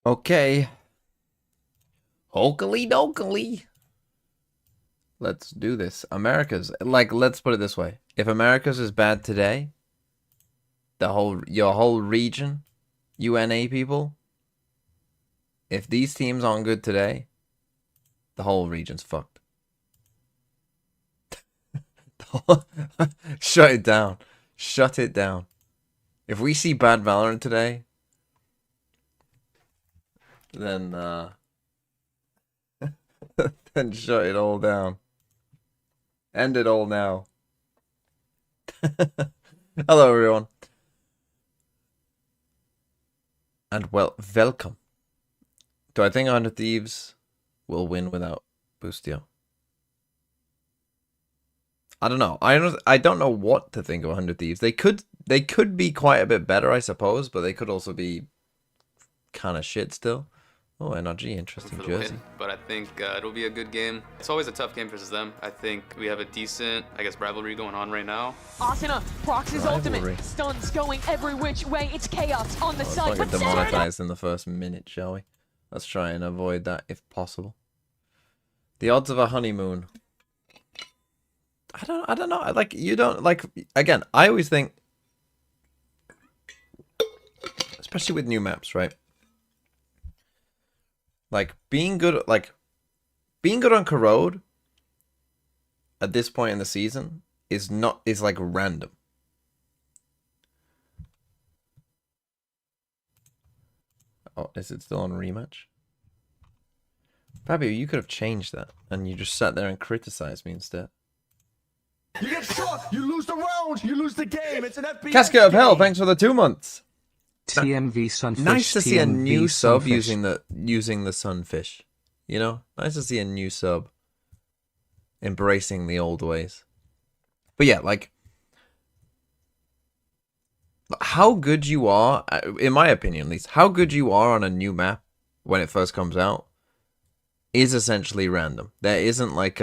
Okay. Hokely dokely. Let's do this. America's let's put it this way. If America's is bad today, your whole region, UNA people, if these teams aren't good today, the whole region's fucked. Shut it down. Shut it down. If we see bad Valorant today, then then shut it all down. End it all now. Hello everyone. And welcome. Do I think 100 Thieves will win without Boostio? I don't know. I don't know what to think of 100 Thieves. They could be quite a bit better, I suppose, but they could also be kind of shit still. Oh, NRG, interesting jersey. But I think it'll be a good game. It's always a tough game versus them. I think we have a decent, rivalry going on right now. Asuna procs his ultimate. Stuns going every which way. It's chaos on the side. Let's get demonetized in the first minute, shall we? Let's try and avoid that if possible. The odds of a honeymoon. I don't know. Like, you don't, like, again, I always think, especially with new maps, right? Like, being good on Corrode at this point in the season is like random. Oh, is it still on rematch? Fabio, you could have changed that, and you just sat there and criticized me instead. You get shot, you lose the round, you lose the game. It's an FPS Casket of Hell, thanks for the 2 months. TMV Sunfish. Nice to see a new sub Sunfish. using the Sunfish. You know, nice to see a new sub embracing the old ways. But yeah, like, how good you are, in my opinion at least, how good you are on a new map when it first comes out is essentially random. There isn't like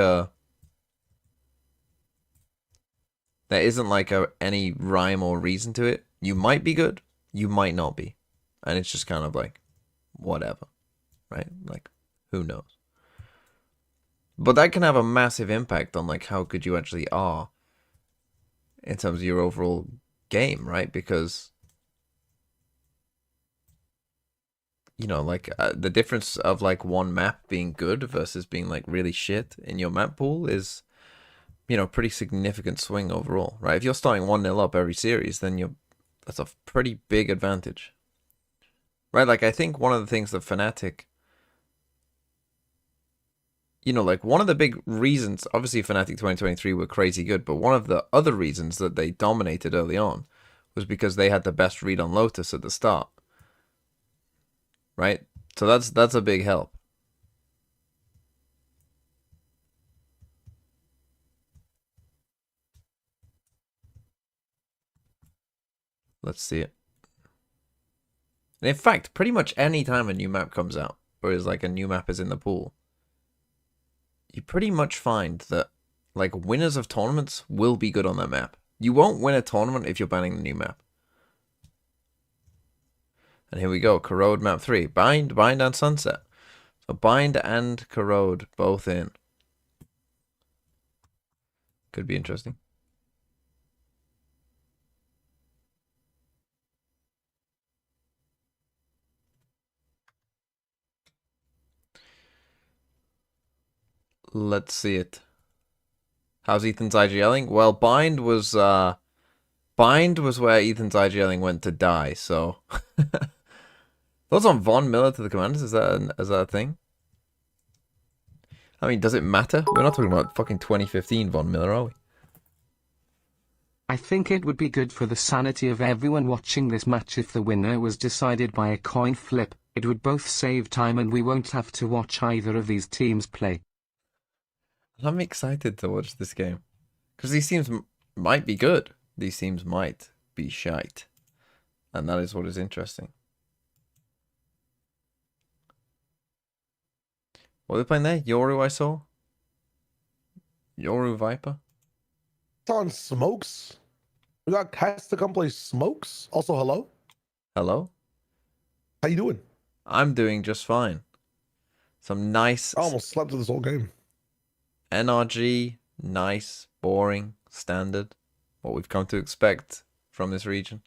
any rhyme or reason to it. You might be good, you might not be. And it's just kind of like, whatever. Right? Like, who knows? But that can have a massive impact on like how good you actually are in terms of your overall game, right? Because, you know, like the difference of like one map being good versus being like really shit in your map pool is, you know, pretty significant swing overall, right? If you're starting 1-0 up every series, then that's a pretty big advantage, right? Like, I think one of the things that Fnatic, you know, like one of the big reasons, obviously Fnatic 2023 were crazy good, but one of the other reasons that they dominated early on was because they had the best read on Lotus at the start, right? So that's a big help. Let's see it. And in fact, pretty much any time a new map comes out, or is like a new map is in the pool, you pretty much find that like winners of tournaments will be good on that map. You won't win a tournament if you're banning the new map. And here we go, Corrode map 3. Bind and Sunset. So Bind and Corrode both in. Could be interesting. Let's see it. How's Ethan's IGLing? Well, Bind was where Ethan's IGLing went to die, so thoughts on Von Miller to the Commanders? Is that a thing? I mean, does it matter? We're not talking about fucking 2015 Von Miller, are we? I think it would be good for the sanity of everyone watching this match if the winner was decided by a coin flip. It would both save time and we won't have to watch either of these teams play. I'm excited to watch this game. Because these teams might be good. These teams might be shite. And that is what is interesting. What are they playing there? Yoru, I saw? Yoru Viper? It's on Smokes. We got Cass to come play Smokes. Also, hello. Hello? How you doing? I'm doing just fine. Some nice I almost slept through this whole game. NRG, nice, boring, standard. What we've come to expect from this region.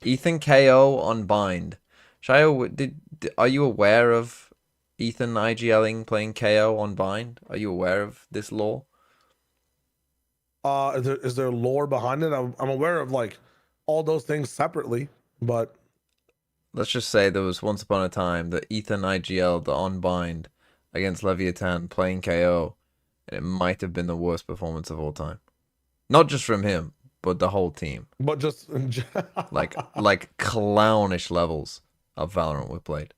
Ethan KO on bind. Shayo, are you aware of Ethan IGLing playing KO on bind? Are you aware of this lore? Is there lore behind it? I'm aware of like all those things separately, but Let's just say there was once upon a time that Ethan IGL'd on bind against Leviathan playing KO, and it might have been the worst performance of all time. Not just from him, but the whole team. but just Like clownish levels of Valorant we played.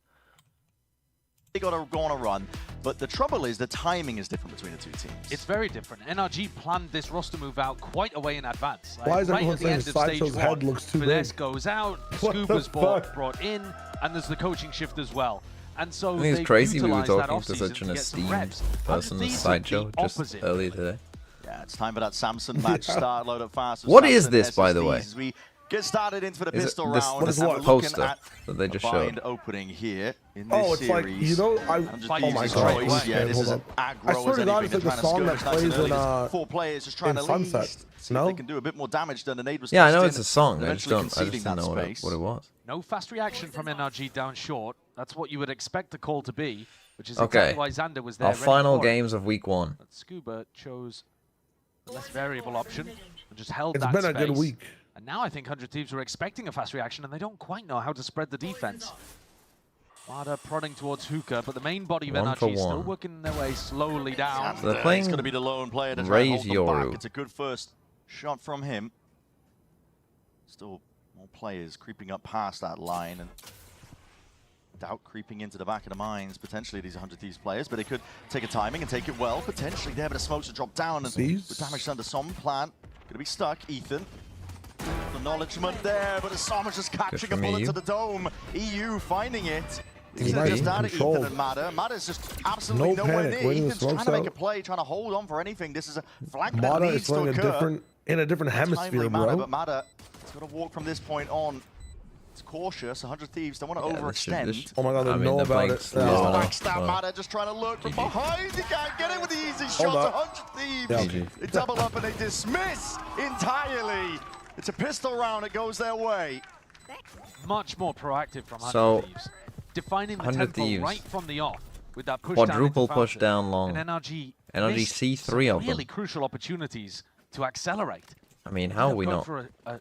They got to go on a run, but the trouble is the timing is different between the two teams. It's very different. NRG planned this roster move out quite a way in advance. Why is right everyone at the saying end of Sideshow's stage head one, looks too Finesse big? goes out, What the Scuba's fuck? brought in, and there's the coaching shift as well. And so I think it's they crazy we were utilized that talking to off-season such an to get some esteemed reps. person as These are the Sideshow just opposite. earlier today. Yeah, it's time for that Samson match start. Load up fast. What is this, by the way? As we get started into the Is it pistol this round. this and we're looking poster at that they just a bind showed? opening here in this oh, it's series. like Oh my god! god! Yeah, Okay, this hold is up. aggro I swear as to God, anything. it's like the They're trying to song that skirmish nice and plays early. in There's 4 players just trying in to Sunset. lead. See No? if they can do a bit more damage than the nade was. Yeah, I know pushed it's in, a song. I eventually just conceding didn't that know space. what it was. No fast reaction from NRG down short. That's what you would expect the call to be, which is Okay. exactly why Xander was there. Our ready final for it. games of week 1. But Scuba chose the less variable option and just held It's that been a space. good week. And now I think 100 Thieves were expecting a fast reaction, and they don't quite know how to spread the defense. Marder prodding towards Hookah, but the main body of 1 for NRG still 1. working their way slowly down. So they're playing It's going to be the lone player to try and Raise hold them back. Yoru. It's a good first shot from him. Still more players creeping up past that line, and doubt creeping into the back of the minds, potentially these 100 Thieves players, but they could take a timing and take it well, potentially there, but the smokes are dropped down, and with damage under some plant, gonna be stuck. Ethan, acknowledgement there, but the Som is just catching a from bullet EU. to the dome. EU finding it. He's Easy. just down at Controlled. Ethan and Madder. Madder's just absolutely No nowhere panic, near. waiting the Ethan's trying smokes to make out. a play, trying to hold on for anything. This is a flank that Mata needs is to playing occur. in a different hemisphere, Timely Madder, bro. but Madder has got to walk from this point on. It's cautious. 100 Thieves don't want to Yeah, this should- overextend. this- Oh my god, they I mean, know they're about playing it. slow Yeah. enough. Maxed out Well, Madder, just trying to lurk from behind. He can't get it with the easy shots. up. 100 Thieves. Yeah. GG. They double up and they dismiss entirely. It's a pistol round. It goes their way. Much more proactive from 100 So, Thieves. Defining the 100 tempo Thieves. right from the off with that push Quadruple down into push Fountain. down long. And NRG NRG see 3 of really them. crucial opportunities to accelerate. I mean, how are we Going not? for a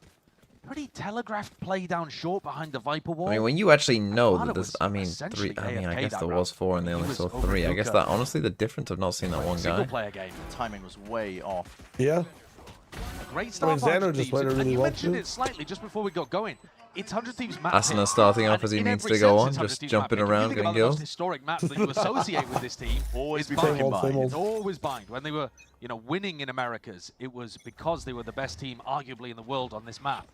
pretty telegraphed play down short behind the Viper wall. I mean, when you actually know Marder that there's, was I mean, essentially 3. I mean, I AFK guess that there round. was 4 and they He only was saw over 3. I guess Hookah. that honestly the difference of not seeing that one Single guy. player game. Timing was way off. Yeah. A great start for Xander 100 just Thieves. played it And really you well, mentioned too. it slightly just before we got going. It's 100 Thieves map Asuna pick. starting off And as he in needs every to go sense, on, it's 100 just Thieves jumping map pick. If you around, think getting about the most kills. historic maps that you associate with this team. Always It's be bind. fucking bind. It's always bind. When they were, winning in Americas, it was because they were the best team, arguably, in the world on this map.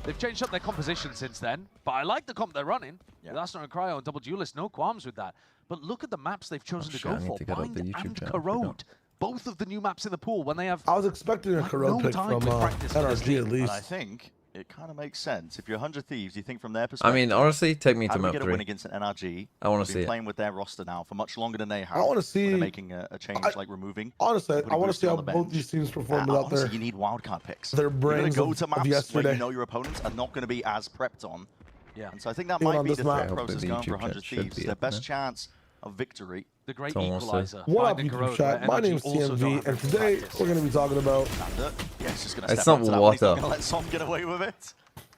They've changed up their composition since then, but I like the comp they're running. Yeah. With Asuna and Cryo and Double Duelist, no qualms with that. But look at the maps they've chosen to shit, I go need for. to get up Bind the YouTube and channel, I Corrode. forgot. Both of the new maps in the pool when they have I was expecting a like corrode no pick time from with practice for this NRG team. at least. And I think it kind of makes sense. If you're 100 Thieves, you think from their I perspective. mean, honestly, take me how to do we map get a win 3. against an NRG? I want They've to been see it. playing with their roster now for much longer than they have. I want to They're see. making a change, like removing. Honestly, putting I want to Brewster see on how the both bench. these teams perform without Honestly, their you need wildcard picks. their You're brains gonna go of- to of maps where yesterday. you know your opponents are not going to be as prepped on. Yeah. And so I think that Even might on be this the map. thought I hope process that the going for YouTube 100 chat should Thieves. be Their up best there. chance of victory. the great Almost equalizer. What up, Bind and YouTube Corrode, chat? where My NRG name's also don't TMV, have and the today practice. we're going to be talking about. Xander, yeah, he's just going to It's step not up to that one. He's not water. going to let Som get away with it.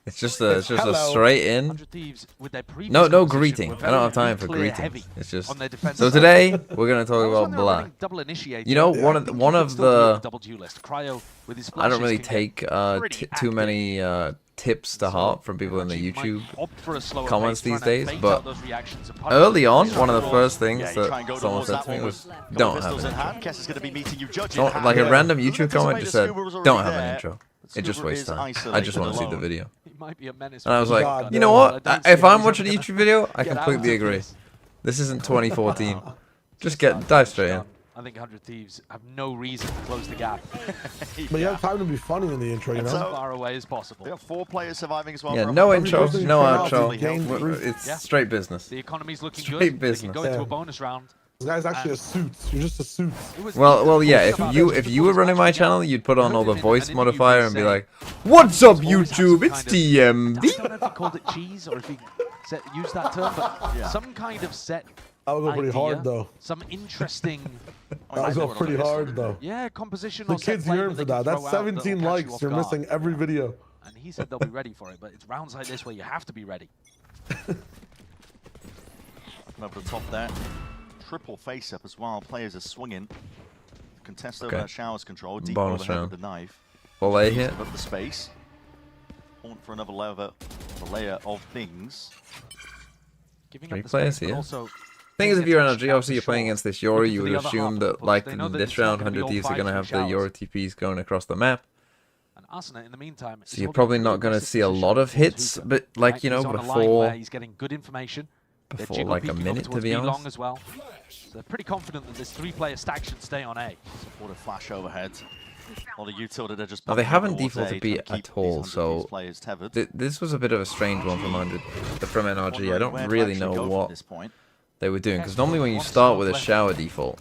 It's just a Hello. straight in. 100 Thieves with their previous No composition greeting. were I don't have very time for nuclear greetings. heavy It's just on their defense so side. today we're gonna talk That was about when they were Black. running double initiator. You know, I one think of you one can of still do it the with double duelist. Cryo with his I don't flashes really can get take pretty too many tips to heart from people in the NRG might YouTube opt for a slower comments pace, these trying to days, bait but out those reactions and punish early them. on, one of the first Yeah, things you try and that go someone towards said that to me one was, with couple "Don't have pistols an in intro." hand. Kess is going to be meeting you judging. Don't, like a Yeah. random Doesn't YouTube comment anticipate just the said, Scuba was already "Don't have an there, intro. but It just Scuba wastes is time. I isolated just want to see the alone. video." He might be a menace. And I was with his like, shotgun, you know but what? I don't see If how I'm he's watching a ever YouTube video, I get out completely of agree. this. This isn't 2014. Just dive straight in. I think 100 Thieves have no reason to close the gap. But you have time to be funny in the intro, you And know? As far away as possible. We have 4 players surviving as well. Yeah, for no 100. intro, Every no person outro. gained through. It's Yeah. straight business. The economy's looking Straight good. They business. can go into Yeah. a bonus round. This guy's actually a suit. You're just a suit. It was Well, yeah. about If you were running my actually channel, you'd put on all the heard in voice an interview modifier and be saying like, "What's up, he's always had YouTube? some It's kind of- TMB." I don't know if he called it cheese or if he used that term, but Yeah. some kind of set That would go pretty hard, idea, though. Some interesting, That would go pretty hard, though. yeah, composition. The or set kids play yearn that for they can that. That's throw out that'll 17 catch you likes. off You're guard. missing every video. And he said they'll be ready for it, but it's rounds like this where you have to be ready. Over the top there. Triple face up as well. Players are swinging. Contest over Okay. that showers control. Deep Bonus overhead round. with the knife. Full A hit. Up the space. Point for another layer of things. Giving 3 up the players space, but here. also Thing is, if you're paying NRG, obviously attention you're playing out against this to Yori, shore, you would looking for the assume other that, half, but like, they know in that this it's not round, gonna be 100 all Thieves are 5 going to have the showers. Yori TPs going across the map. And Asuna, in the meantime, is So you're holding probably really not going to aggressive see a position lot of towards hits, Hookah, but, like, right? you know, He's on a line before where he's getting good information. They're jiggle like a peeking over minute, to towards be B-Long honest. as well. So they're pretty confident that this 3-player stack should stay on A. What a flash overhead. A lot of utility they're just Now, they bumping haven't towards defaulted A, B trying to keep at all, these 100 so Thieves players tethered. This was a bit of a strange one from NRG. I Wondering don't where to really actually know go from what this point. they were doing, because normally when you start with a shower default,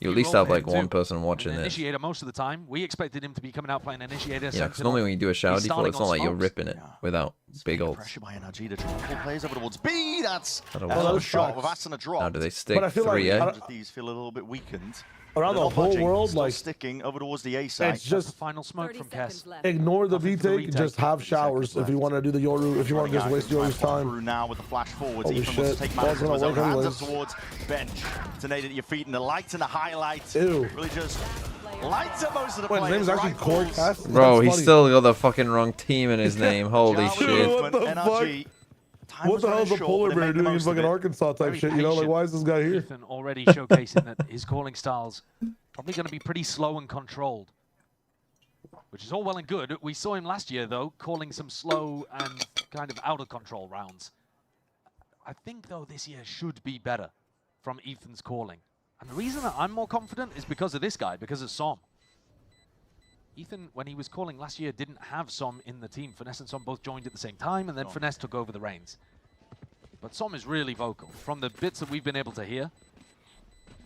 you at least have like one person watching An it. Initiator most of the time. We expected him to be coming out playing Initiator. Yeah, because Sentinel. normally when you do a shower He's default, it's not starting like on you're smokes. ripping it Yeah. without big ults. Pressure by NRG to drop 4 players over towards B. That's That'll another work. shot with Asuna drop. Now do they stick But I feel like 3A? 100 Thieves feel a little bit weakened. Around They're the not whole budging, world, still like, sticking over towards the A side. it's just Final smoke from Kess. ignore the Nothing for the retake, retake. just have showers if you want to do the Yoru, if you want to just waste Yoru's time. Through now with the flash forwards. Holy Ethan wants shit. to take Ball's matters into gonna his own work hands anyways. up towards bench. Detonate at your feet and the lights and the highlights. Ew. Really just lights up most of the Wait, his players. name's actually Core Rifles. Cast? Bro, That's he's funny. still got the fucking wrong team in his name. Holy Jarwin shit. What the NRG. Time What was the hell is running a short, polar but they bear make the doing in most of fucking it. Arkansas type Very shit? You know, like, patient. why is this guy here? Ethan already showcasing that his calling style's probably going to be pretty slow and controlled, which is all well and good. We saw him last year, though, calling some slow and kind of out of control rounds. I think, though, this year should be better from Ethan's calling. And the reason that I'm more confident is because of this guy, because of Som. Ethan, when he was calling last year, didn't have Som in the team. Finesse and Som both joined at the same time, and then Finesse took over the reins. But Som is really vocal. From the bits that we've been able to hear,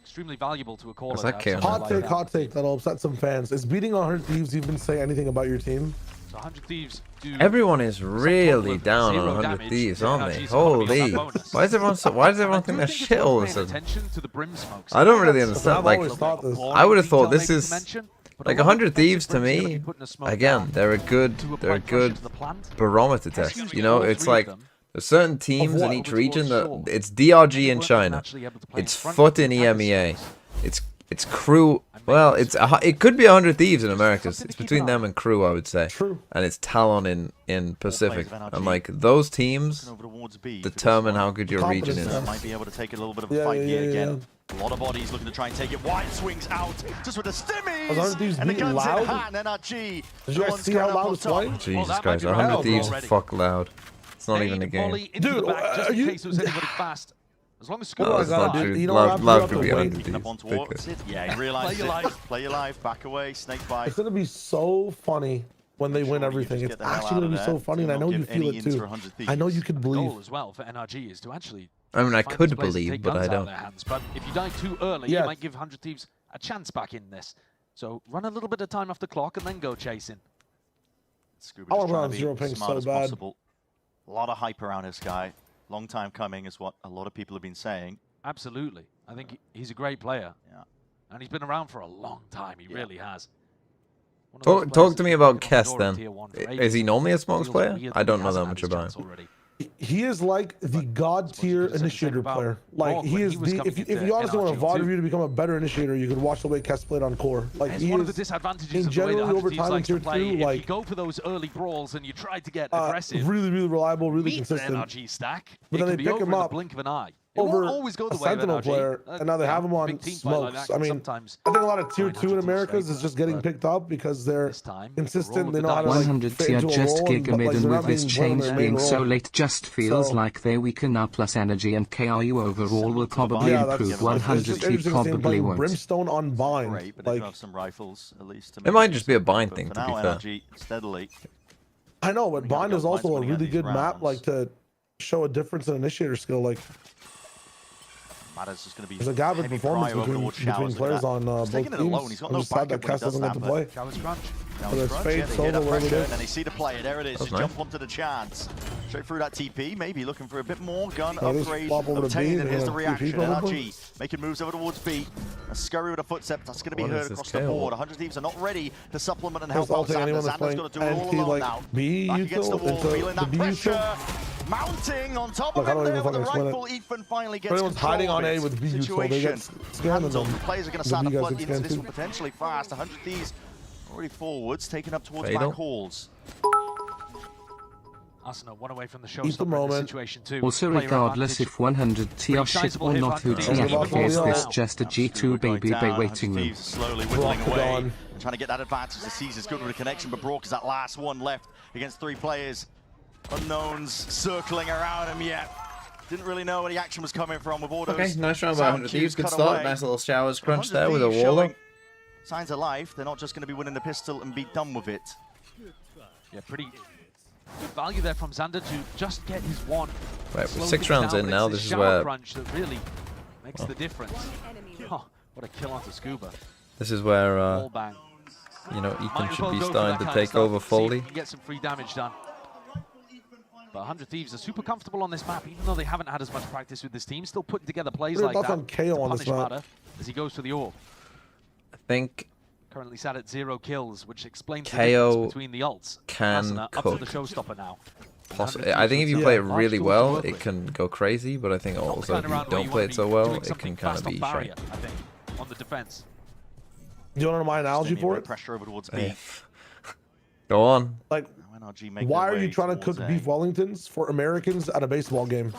extremely valuable to a caller. Is that to have chaos? someone Hot like take, that. hot take. That'll upset some fans. Is beating 100 Thieves even say anything about your team? So 100 Thieves do Everyone is really with down on zero 100 damage. Thieves, The aren't NRG's they? economy on that Holy. bonus. Why does everyone think they're it's shit all of a worth paying sudden? attention to the brim smokes. I don't really I've understand. Like, always thought this. I would have thought this Detail is maybe to mention, but like a lot of 100 defensive Thieves to brims are gonna me. be putting a smoke Again, down they're a good to apply pressure to the plant. barometer That's test. usually You know, all it's three of like them. there's certain teams in what? each Over region towards that shore. it's DRG in Weren't China, actually able to play in it's front foot in of the EMEA, space. it's crew. Well, it could be 100 Thieves in Americas. It's between them and crew, I would say. True. And it's Talon in Pacific. of NRG. And like those teams Over towards B for this determine one. how good your region Confidence, is. yeah. Might be able to take a little bit of a Yeah, fight yeah, here yeah, again. A lot of bodies looking to try and take it. White swings out just with the stimmies. 100 Thieves And the being guns loud? in hand. NRG. Did you guys see how loud it's playing? Jesus that might Christ, be 100 loud, Thieves bro. is fuck loud. It's not even a Fade game. volley into Dude, the back, just are in you- case there's anybody fast. As long as No, Oh my Squirrel it's God, not dude, true. you know Love what, could I'm be gonna 100 Picking up Thieves. on towards it. Yeah, he realized Play your it. life. Play your life. Back away. Snake bite. It's gonna be so funny when they win Surely you everything. just It's get the hell actually out gonna of be there. so funny, Do and I not know you give feel any it in too. for 100 I know Thieves. you could The believe. goal as well for NRG is to actually I mean, I find could these players to believe, take but guns I out of don't. their hands. But if you die too early, Yeah. you might give 100 Thieves a chance back in this. So run a little bit of time off the clock and then go chasing. Scuba I just wanna trying run to be zero as ping smart so as bad. possible. A lot of hype around this guy. Long time coming is what a lot of people have been saying. Absolutely. I think he's a great player. Yeah. And he's been around for a long time. He really has. One of those Talk players to me that's about knocking on the Kess door of then. tier 1 for Is ages. he normally a smokes Feels player? weird I that don't he know that hasn't much had his about chance him. already. He is like the god tier you could say initiator about player. Like Borg he when is he was the. coming If into you honestly want a NRG VOD too. review to become a better initiator, you could watch the way Kess played on core. Like It's he one of the is disadvantages in of the way that generally 100 over Thieves time in likes to tier play. two, If like you go for those early brawls and you try to get aggressive, really, really reliable, really meet the consistent. NRG stack. But it then can they be pick over him in the up. blink of an eye. over won't always go the a way of Sentinel NRG. player, and now they have him on Big team play like smokes. that I can mean, sometimes I think a lot of tier find 2 in 100 Americas straight, is just getting but picked up because they're this time, consistent. They the know how to dice. like 100 fit tier into a just role, giga but mid, like and they're with not this being put in change their main being so role. late just feels So- like they weaken up. Plus energy and KRU overall will probably Yeah, that's improve. Yeah, 100 just he interesting to see him probably playing won't. Brimstone on Bind. Great, but they Like, do have some rifles at least. To It make might use just be a of. bind But thing, for to now, be fair. NRG steadily. I know, but We gotta Bind go. is also Bind's a winning out really these good map, rounds. like to show a difference in initiator skill. Like, Matters just going to be there's a gap in heavy performance prio over between towards Showers. Look at players that. on He's both taking it alone. He's teams. got I'm no just sad that backup when he Cass does doesn't get to that, play. Showers crunch. Now Whether it's it's Crunch, Fade, yeah, they Solo, hear the whatever it pressure, is. and they see the play. There it is. Just nice. jump onto the chance. Straight through that TP, maybe looking for a bit more gun Now this upgrade flop over to B, obtained, and here's the TP reaction. probably. NRG making moves over towards B. A scurry with a footstep, that's going to be What is heard this across the KO? board. 100 Thieves are not ready to supplement and Just help out ulting anyone Xander. that's Xander's playing got to do it all NT alone like now. B Back against the util wall, into feeling the that B pressure. util. Mounting on top Like, of I him don't there even with the fucking explain rifle. Ethan finally gets Everyone's control hiding of on A it. with B util. They Situation get scanned handled. and The players are going to the start B to guys flood get into scanned this too. one potentially fast. 100 Thieves already forwards, taking up towards Fatal. back halls. Arsenal one away from the the showstopper in moment. this situation too. Also, Player regardless advantage. if 100 T are shit sizable or hit not, who advantage. TF is this just a Now G2 Scuba going baby by down, waiting 100 room? Thieves slowly whittling Brock away, gone. trying to get that advantage. The season's good with a connection, but Brock is that last one left against 3 players. Unknowns circling around him yet. Didn't really know where the action was coming from with autos. Okay, nice round by Sound 100 cues Thieves. Good cut start. away. Nice little Showers crunch 100 there with a Thieves Waller. showing signs of life. They're not just going to be winning the pistol and be done with it. Yeah, pretty good value there from Xander to just get his one. Right, we're Slow 6 things rounds down, in but now. it's This is shower where crunch that really makes the difference. Oh, what a kill onto Scuba. Wall bang. you know, Ethan Might as should well be go for starting that to kind of take stuff, over see if fully. he can get some free damage done. But 100 Thieves are super comfortable on this map, even though they haven't had as much practice with this team. Still putting together plays What are like your that thoughts on KO to on this punish map? Matter as he goes for the orb. I think Currently sat at 0 kills, which explains the KO difference between the ults. can Asuna up to the cook. showstopper now. I think if you play it Large really tools to well, work it with. can go crazy, but I think Not the also kind if of you round where don't you play wanna it so be well, doing it something can kind fast of on be barrier, shite. I think, on the defense. Do you want to know my analogy Extending for the it? pressure over towards B. Yeah. Go on. Like, Now NRG make why their are you way trying to cook towards beef A. Wellingtons for Americans at a baseball game?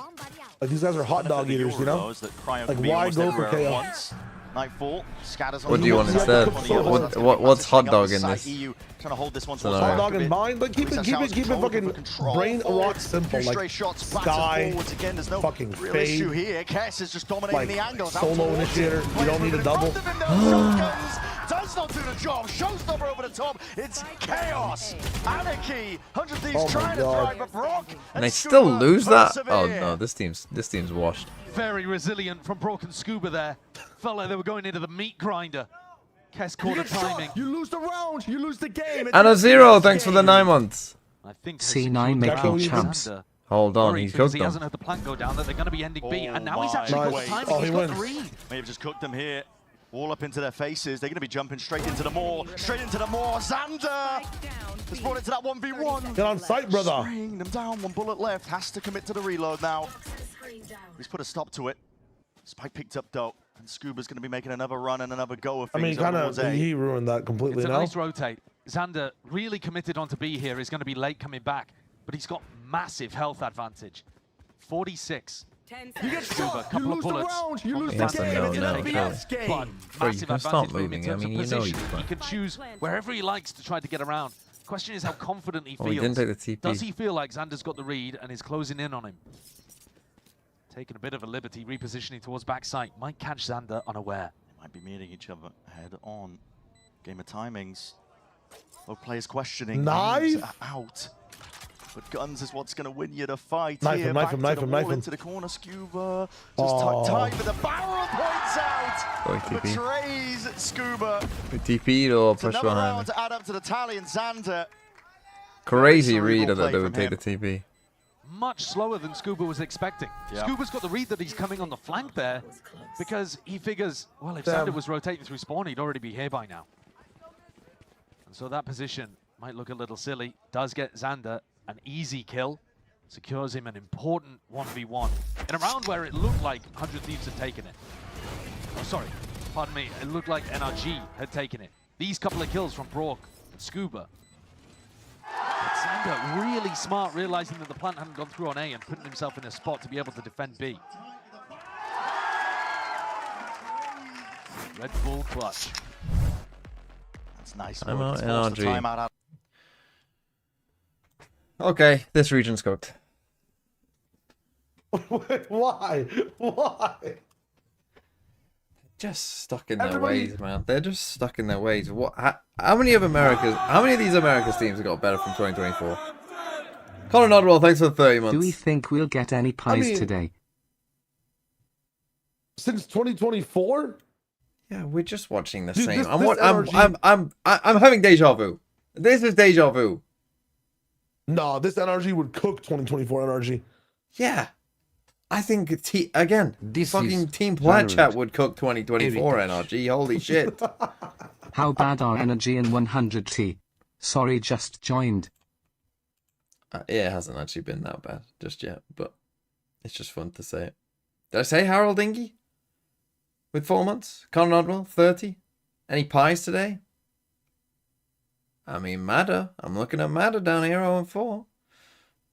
Like, these guys are hot dog Benefit of eaters, the you Euro, know? though, is that Cryo Like, can be why almost go for everywhere at KO? once. Nightfall scatters on What the do you wall. want Yeah, instead? cook so hard. That's gonna be What's hot positioning up dog the in site. this? EU trying to hold this one Scenario. towards Hot dog back a in bit. mind, like keep it Showers control, fucking looking for control brain forward. rock simple. Few Like stray shots back Sky, and forwards again. There's no fucking real Fade, issue here. Kess is just dominating like the angles. Out solo towards initiator. it. You Players don't need a moving in front double. of him, though. Shotguns does not do the job. Showstopper over the top. It's chaos, anarchy. 100 Thieves Oh my trying to God. thrive, but Brock And they still Scuba lose that? Oh persevere. no, this team's washed. Very resilient from Broken Scuba there. Felt like they were going into the meat grinder. Kess You caught the get shot, timing. you lose the round, you lose the game. It's And a an 0, FPS thanks for the game. 9 months. I think C9 making champs. Hold on, Worried he's because cooked he them. hasn't had the plank go down that they're going to be ending B, Oh and now he's my actually got the Nice. timing. Oh, He's he got the wins. read. May have just cooked them here. All up into their faces. They're going to be jumping straight into the maw. Straight into the maw. Xander has brought it to that 1v1. Get on site, brother. Spraying them down. 1 bullet left. Has to commit to the reload now. He's put a stop to it. Spike picked up though. And Scuba's going to be making another run and another go of I things. mean, kind towards of, A. he ruined that completely It's a now. nice rotate. Xander really committed onto B here. He's going to be late coming back, but he's got massive health advantage. 46. You get Scuba, shot, you couple of lose the bullets. round, you lose He the has to game. know It's an now, FPS But game. Bro, you massive can advantage start for him in moving. I terms mean, of you know position. you He can. can choose wherever he likes to try to get around. Question is how confident he Oh, feels. he didn't take the TP. Does he feel like Xander's got the read and is closing in on him? Taking a bit of a liberty, repositioning towards backside. Might catch Xander unaware. Might be meeting each other head on. Game of timings. Both players questioning. Knife? Names are out. But guns is what's going to win you the fight. Knife here. him, knife Back him, to knife the him, wall, knife him. into the corner. Scuba just Oh. tight, but the barrel points out. Going TP. Betrays Scuba. With TP or It's pressure another behind round him. to add up to the tally, and Xander. Crazy cerebral read that play they would from take him. the TP. Much slower than Scuba was expecting. Yeah. Scuba's got the read that he's coming on the flank there because he figures, well, if Damn. Xander was rotating through spawn, he'd already be here by now. And so that position might look a little silly. Does get Xander an easy kill. Secures him an important 1v1 in a round where it looked like 100 Thieves had taken it. Oh, sorry, pardon me. It looked like NRG had taken it. These couple of kills from Brock and Scuba. But Xander really smart, realizing that the plant hadn't gone through on A and putting himself in a spot to be able to defend B. Red Bull clutch. That's nice. I'm out, It's forced the NRG. timeout out. Okay, this region's cooked. Wait, why? Why? Just stuck in their Everybody- ways, man. They're just stuck in their ways. What? How many of these Americas teams have got better from 2024? Connor Nodwell, thanks for the 30 months. Do we think we'll get any pies mean- today? Since 2024? Yeah, we're just watching the Dude, same. this I'm having deja vu. This is deja vu. No, this NRG would cook 2024 NRG. Yeah. I think again, This fucking is Team tolerant Platchat would cook 2024 heritage. NRG. Holy shit. How bad are Energy in 100T? Sorry, just joined. Yeah, it hasn't actually been that bad just yet, but it's just fun to say it. Did I say Harold Dingy? With 4 months? Conor Nodwell, 30? Any pies today? I mean, Madder. I'm looking at Madder down here, 0-4.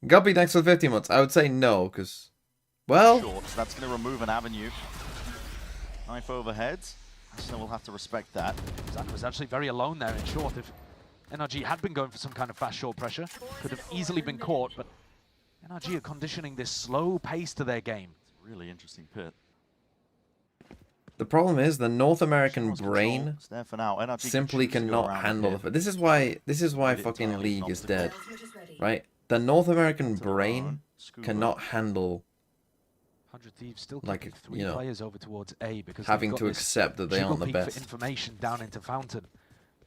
Guppy, thanks for 50 months. I would say no, because, well, Short, so that's going to remove an avenue. Knife overhead. So we'll have to respect that. Zan was actually very alone there in short. If NRG had been going for some kind of fast short pressure, could have easily been caught, but NRG are conditioning this slow pace to their game. It's a really interesting pit. the problem is the North American Short control. brain It's there for now. NRG simply choose to go cannot around handle here. the. This is why Made it fucking entirely league is optimal. dead, right? The North American To the brain bone. Scuba. cannot handle 100 Thieves still Like, keeping 3 you know, players over towards A because having they've to got this accept that they jiggle aren't the peak best. for information down into Fountain.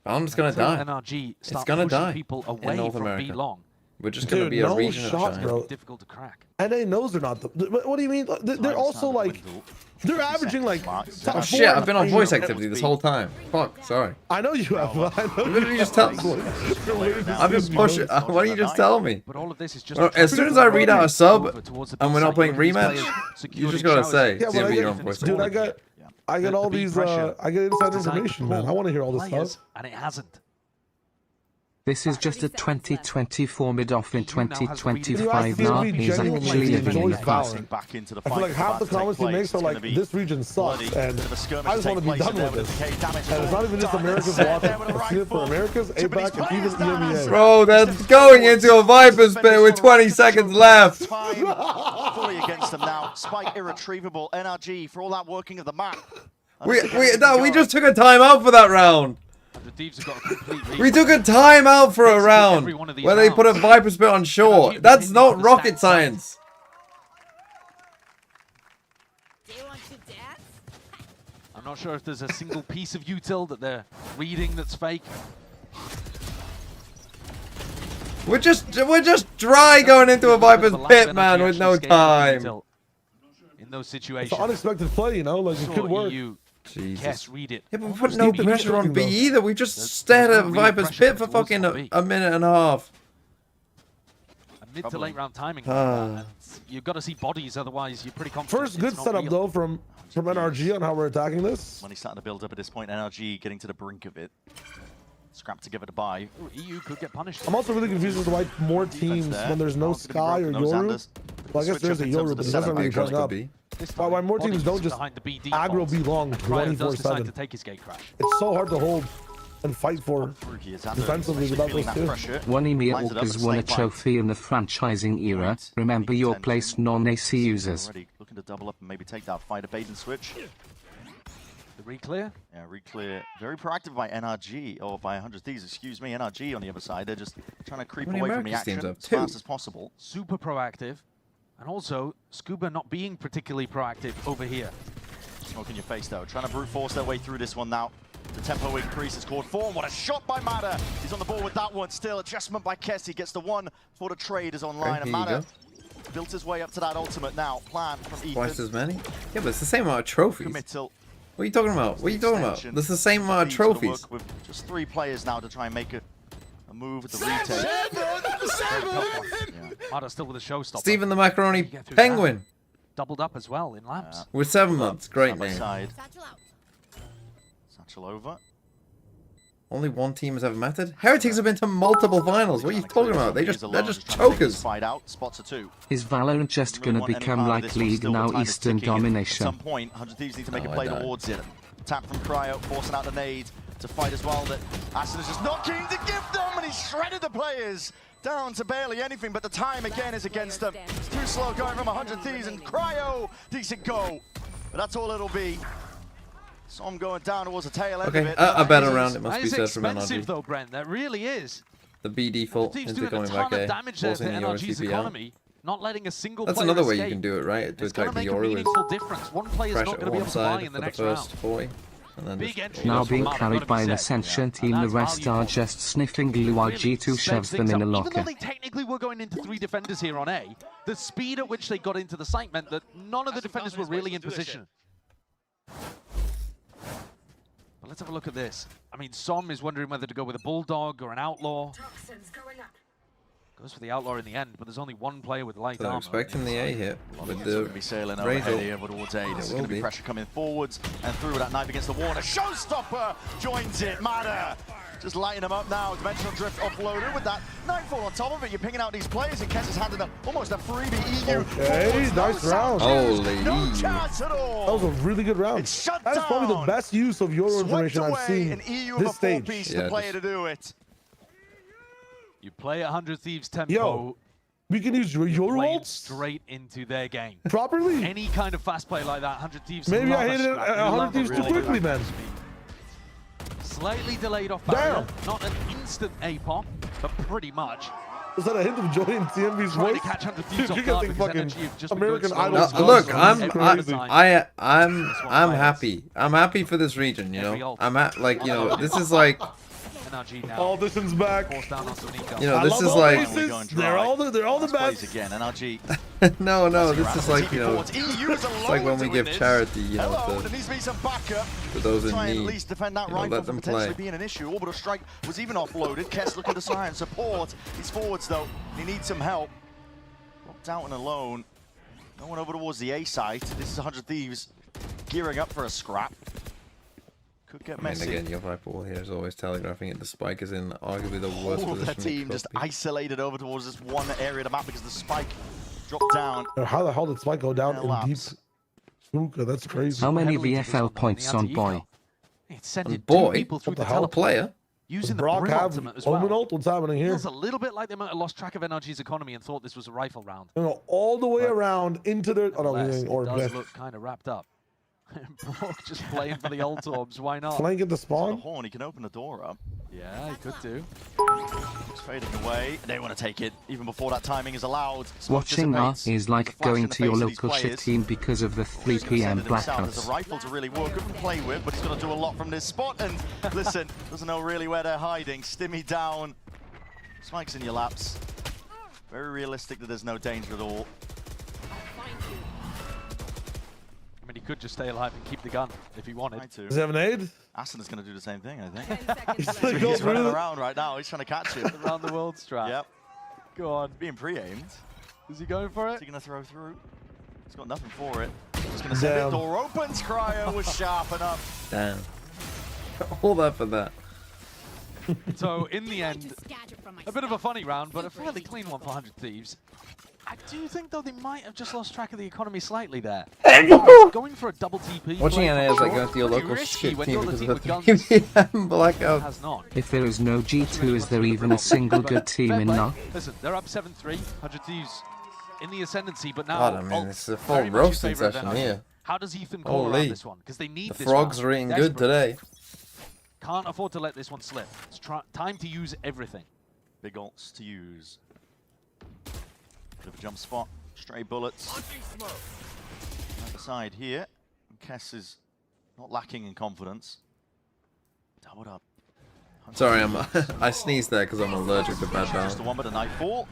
I'm just gonna Until die. NRG start gonna pushing die people in away North from America. B long. We're just gonna Dude, be a no region of shot, giants. bro. Difficult to crack. NA knows they're not the. What do you mean? They're Time's also starting to like. dwindle. They're 50 averaging like. seconds top Oh marks. four shit! in I've been on Asia. voice activity this whole time. Fuck, sorry. I know you have. I know Why don't you just tell? I've been pushing. Why don't you just tell me? But all of this is just Well, a as soon as I read out a sub over towards the and we're B not side, playing where these rematch, players you secured just in gotta showers. say, Yeah, it's but gonna I be get- your own voice. Dude, I get all The B these. pressure I get inside designed to information, man. pull I want to hear all this players, stuff. and it hasn't. This is just a 2024 mid-off in You now has the reading. 2025 You now. ask me, He's genuinely actually living in enjoys the Valorant. past. Back into the I feel fight like half the that's about to comments he take makes are place. like, It's gonna this region sucks, bloody. and Bit of a skirmish I just to want to take be place done in there with with this. the decay damage And it's not even just done. America's Set Watch, there with a I've seen it for rifle. Americas, Two of these APAC, and players even down EMEA. as- Bro, that's going into a Viper's pit with 20 seconds left. Time fully against them now. Spike irretrievable. NRG for all that working of the map. We just took a timeout for that round. The Thieves have got a complete lead. We took a timeout for a Basically round every one of these where they put a rounds. Viper's pit on shore. you've That's been not hitting for the rocket stack science. I'm not sure if there's a single piece of util that they're reading that's fake. We're just dry going into a Viper's pit, man, with no time. In those It's situations. an unexpected play, you know, like it Saw could work. EU Jesus. Kess read it. Yeah, but we Almost put no immediately. pressure on B though. either. We just There's stared no at real Viper's pressure pit for towards fucking top B. a minute and a half. A mid to late round timing. Ah. You've got to see bodies, otherwise you're pretty confident. First good it's not setup real. though from NRG on how we're attacking this. Money starting to build up at this point. NRG getting to the brink of it. Scrap to give it a buy. Ooh, EU could get punished. I'm also really confused as to why more Defense teams there. when there's no It's gonna be Sky or broken. No Yoru. Xanders. Well, I guess Switch there's up a in terms Yoru, of but the it doesn't setup. really Big turn up. be. This Why time, more teams bodies don't just behind the B aggro defaults. B long And Cryo does decide 24/7. to take his gate crash. It's so hard to hold and fight for. Through here, Xander Defensively actually without feeling those that two. pressure. One EMEA Lines it up Orcas with a won a snake bite. trophy in the franchising era. Right. Remember Making your attention. place, non-AC users. Already looking to double up and maybe take that fight. A bait and switch. The reclear. Yeah, re-clear. Very proactive by NRG, or by 100 Thieves, excuse me. NRG on the other side. They're just trying to creep How many away from the Americas teams action have? as Two. fast as possible. Super proactive. And also, Scuba not being particularly proactive over here. Smoke in your face, though. Trying to brute force their way through this one now. The tempo increases. Caught form. What a shot by Mada. He's on the ball with that one. Still, adjustment by Kessie. Gets the one for the trade is online. Okay, And here you Mada built his way up to that ultimate now. Plan from Twice Ethan. as many? Yeah, but it's the same amount of trophies. Committal. What are you talking about? What are you talking about? Extension. That's the same amount of Thieves gonna trophies. work with just 3 players now to try and make a move with the retake. Yeah. Mada still with a showstopper. Steven the Macaroni Get through Penguin Doubled up as well in laps. with 7 months. Great Side by name. side. Satchel over. Only one team has ever mattered. Heretics have been to multiple finals. What are you talking about? They're just chokers. Fight out. Spots are 2. Is Valorant just Really gonna want any become part of like this one League still, now, but time is Eastern ticking, and domination? At some point, 100 Thieves need to make No, a I play don't. towards it. Tap from Cryo, forcing out the nade to fight as well. That Aston is just not keen to give them, and he shredded the players down to barely anything, but the time again is against them. It's too slow going from 100 Thieves, and Cryo, decent go. But that's all it'll be. So I'm going down towards the tail end of it. A better round, it must be That is said from expensive NRG. though, Brent. That really is. The B default Thieves into doing a going ton back of A, damage there to forcing the Yoru NRG's TP out. economy, not letting a single That's player another way you escape. can do it, right? To It's going attack to the make a Yoru is meaningful difference. One player's not pressure going to be one able to buy side in the for the next first round. 40. And then Big just entry Now goes from being Marta, carried gotta be by the said. Ascension team, And the that's rest are valuable. just sniffing glue while G2 Really shoves speds them things in a up. Even locker. though they technically were going into 3 defenders here on A, the speed at which they got into the site meant that none of the defenders were really in position. But let's have a look at this. I mean, Som is wondering whether to go with a Bulldog or an Outlaw. Goes for the Outlaw in the end, but there's only one player with light So they're armor. expecting the A hit with Going the to be sailing Razor. overhead here towards A. This is will going to be be. pressure coming forwards and through that knife against the wall. And a showstopper joins it. Mada just lighting them up now. Dimensional drift offloaded with that Nightfall on top of it. You're picking out these players, and Kess is handing them almost a freebie EU. Okay, forwards. nice No round. Sanchez, Holy. no chance at all. That was a really good round. It's shut That is probably the down. best use of Yoru information Swept I've away seen an EU this of a stage. four-piece Yeah, to player just- to do it. You play 100 Thieves tempo, Yo, we can use Yoru play it ults straight into their game. properly. Any kind of fast play like that, 100 Thieves Maybe love I a hit it scrap. at They 100 love Thieves a too really quickly, rapid man. speed. Slightly delayed off barrier, Damn. not an instant A-pop, but pretty much. Is that a hint of joy in TMV's Trying voice? to catch 100 Dude, Thieves you're off guard getting because fucking NRG have just been American going Idol slow. Look, I'm happy. I'm happy for this region, you know. I'm at like, you know, this is like, NRG now. Audition's back. Forced down onto Nico. you know, I this love is all like, races. They're all the Nice plays best. again. NRG. no, this is like, you know, it's like when we give charity, you know, Hello, to- there needs to be some backup. to those in Try and at need. least defend that You know, rifle let from them potentially play. being an issue. Orbital strike was even offloaded. Kess looking to try and support. He's forwards though. He needs some help. Dropped out and alone. No one over towards the A site. This is 100 Thieves gearing up for a scrap. Could get I mean, messy. again, your Viper here is always telegraphing it. The spike is in arguably the worst All of their position. it team could just be. isolated over towards this one area of the map because the spike dropped down. How the hell did Spike go down in deep? Elapse. Fuka, that's crazy. How many Heavily to this VFL one, though, points in on the Boy? anti-eco. It sent On two Boy? people through What the the hell? The teleport, player? using the Brock Brim have ultimate as well. Omen ult? What's happening here? Feels a little bit like they might have lost track of NRG's economy and thought this was a rifle round. You know, all the way around into their. Oh no, Nevertheless, or it does look kind of wrapped up. Brock just playing for the ult orbs, why not? flank at the The spawn. horn, he can open the door up. Yeah, he could do. It's fading away. They want to take it even before that timing is allowed. Smoke Watching R dissipates. is There's a like flash in going the to your face of these local shit players. team because of the 3 He's gonna PM send it himself. There's blackouts. a rifle to really work with and play with, but he's going to do a lot from this spot. And listen, doesn't know really where they're hiding. Stimmy down. Spikes in your laps. Very realistic that there's no danger at all. I mean, he could just stay alive and keep the gun if he wanted. Try to. Does he have an aid? Aston is going to do the same thing, I think. He's like, go He's running through. around right now. He's trying to catch it. Around the world strap. Yep. Go on. Being pre-aimed. Is he going for Is it? he going to throw through? He's got nothing for it. Just going to send it. Damn. Door opens. Cryo was sharp enough. Damn. All that for that. So, in the end, a bit of a funny round, but a fairly clean one for 100 Thieves. I do think, though, they might have just lost track of the economy slightly there. Going for a double TP. Watching play NA is like from going to your pretty local risky shit when team you're the because team of with the guns. 3PM blackout. Has not. If there is no G2, is there even a single good team Fair in play. NA? Listen, they're up 7-3. 100 Thieves in the ascendancy, but now God, I mean, Alt it's a very full much in roasting favour of session NRG. here. How does Ethan call Holy. around this one? Because they need The this frogs round. are eating good Desperate. today. Can't afford to let this one slip. It's time to use everything. Big ults to use. Bit of a jump spot. Stray bullets. Other side here. Kess is not lacking in confidence. Doubled up. Sorry, I sneezed there because I'm allergic to bad Just balance. the one with a nightfall.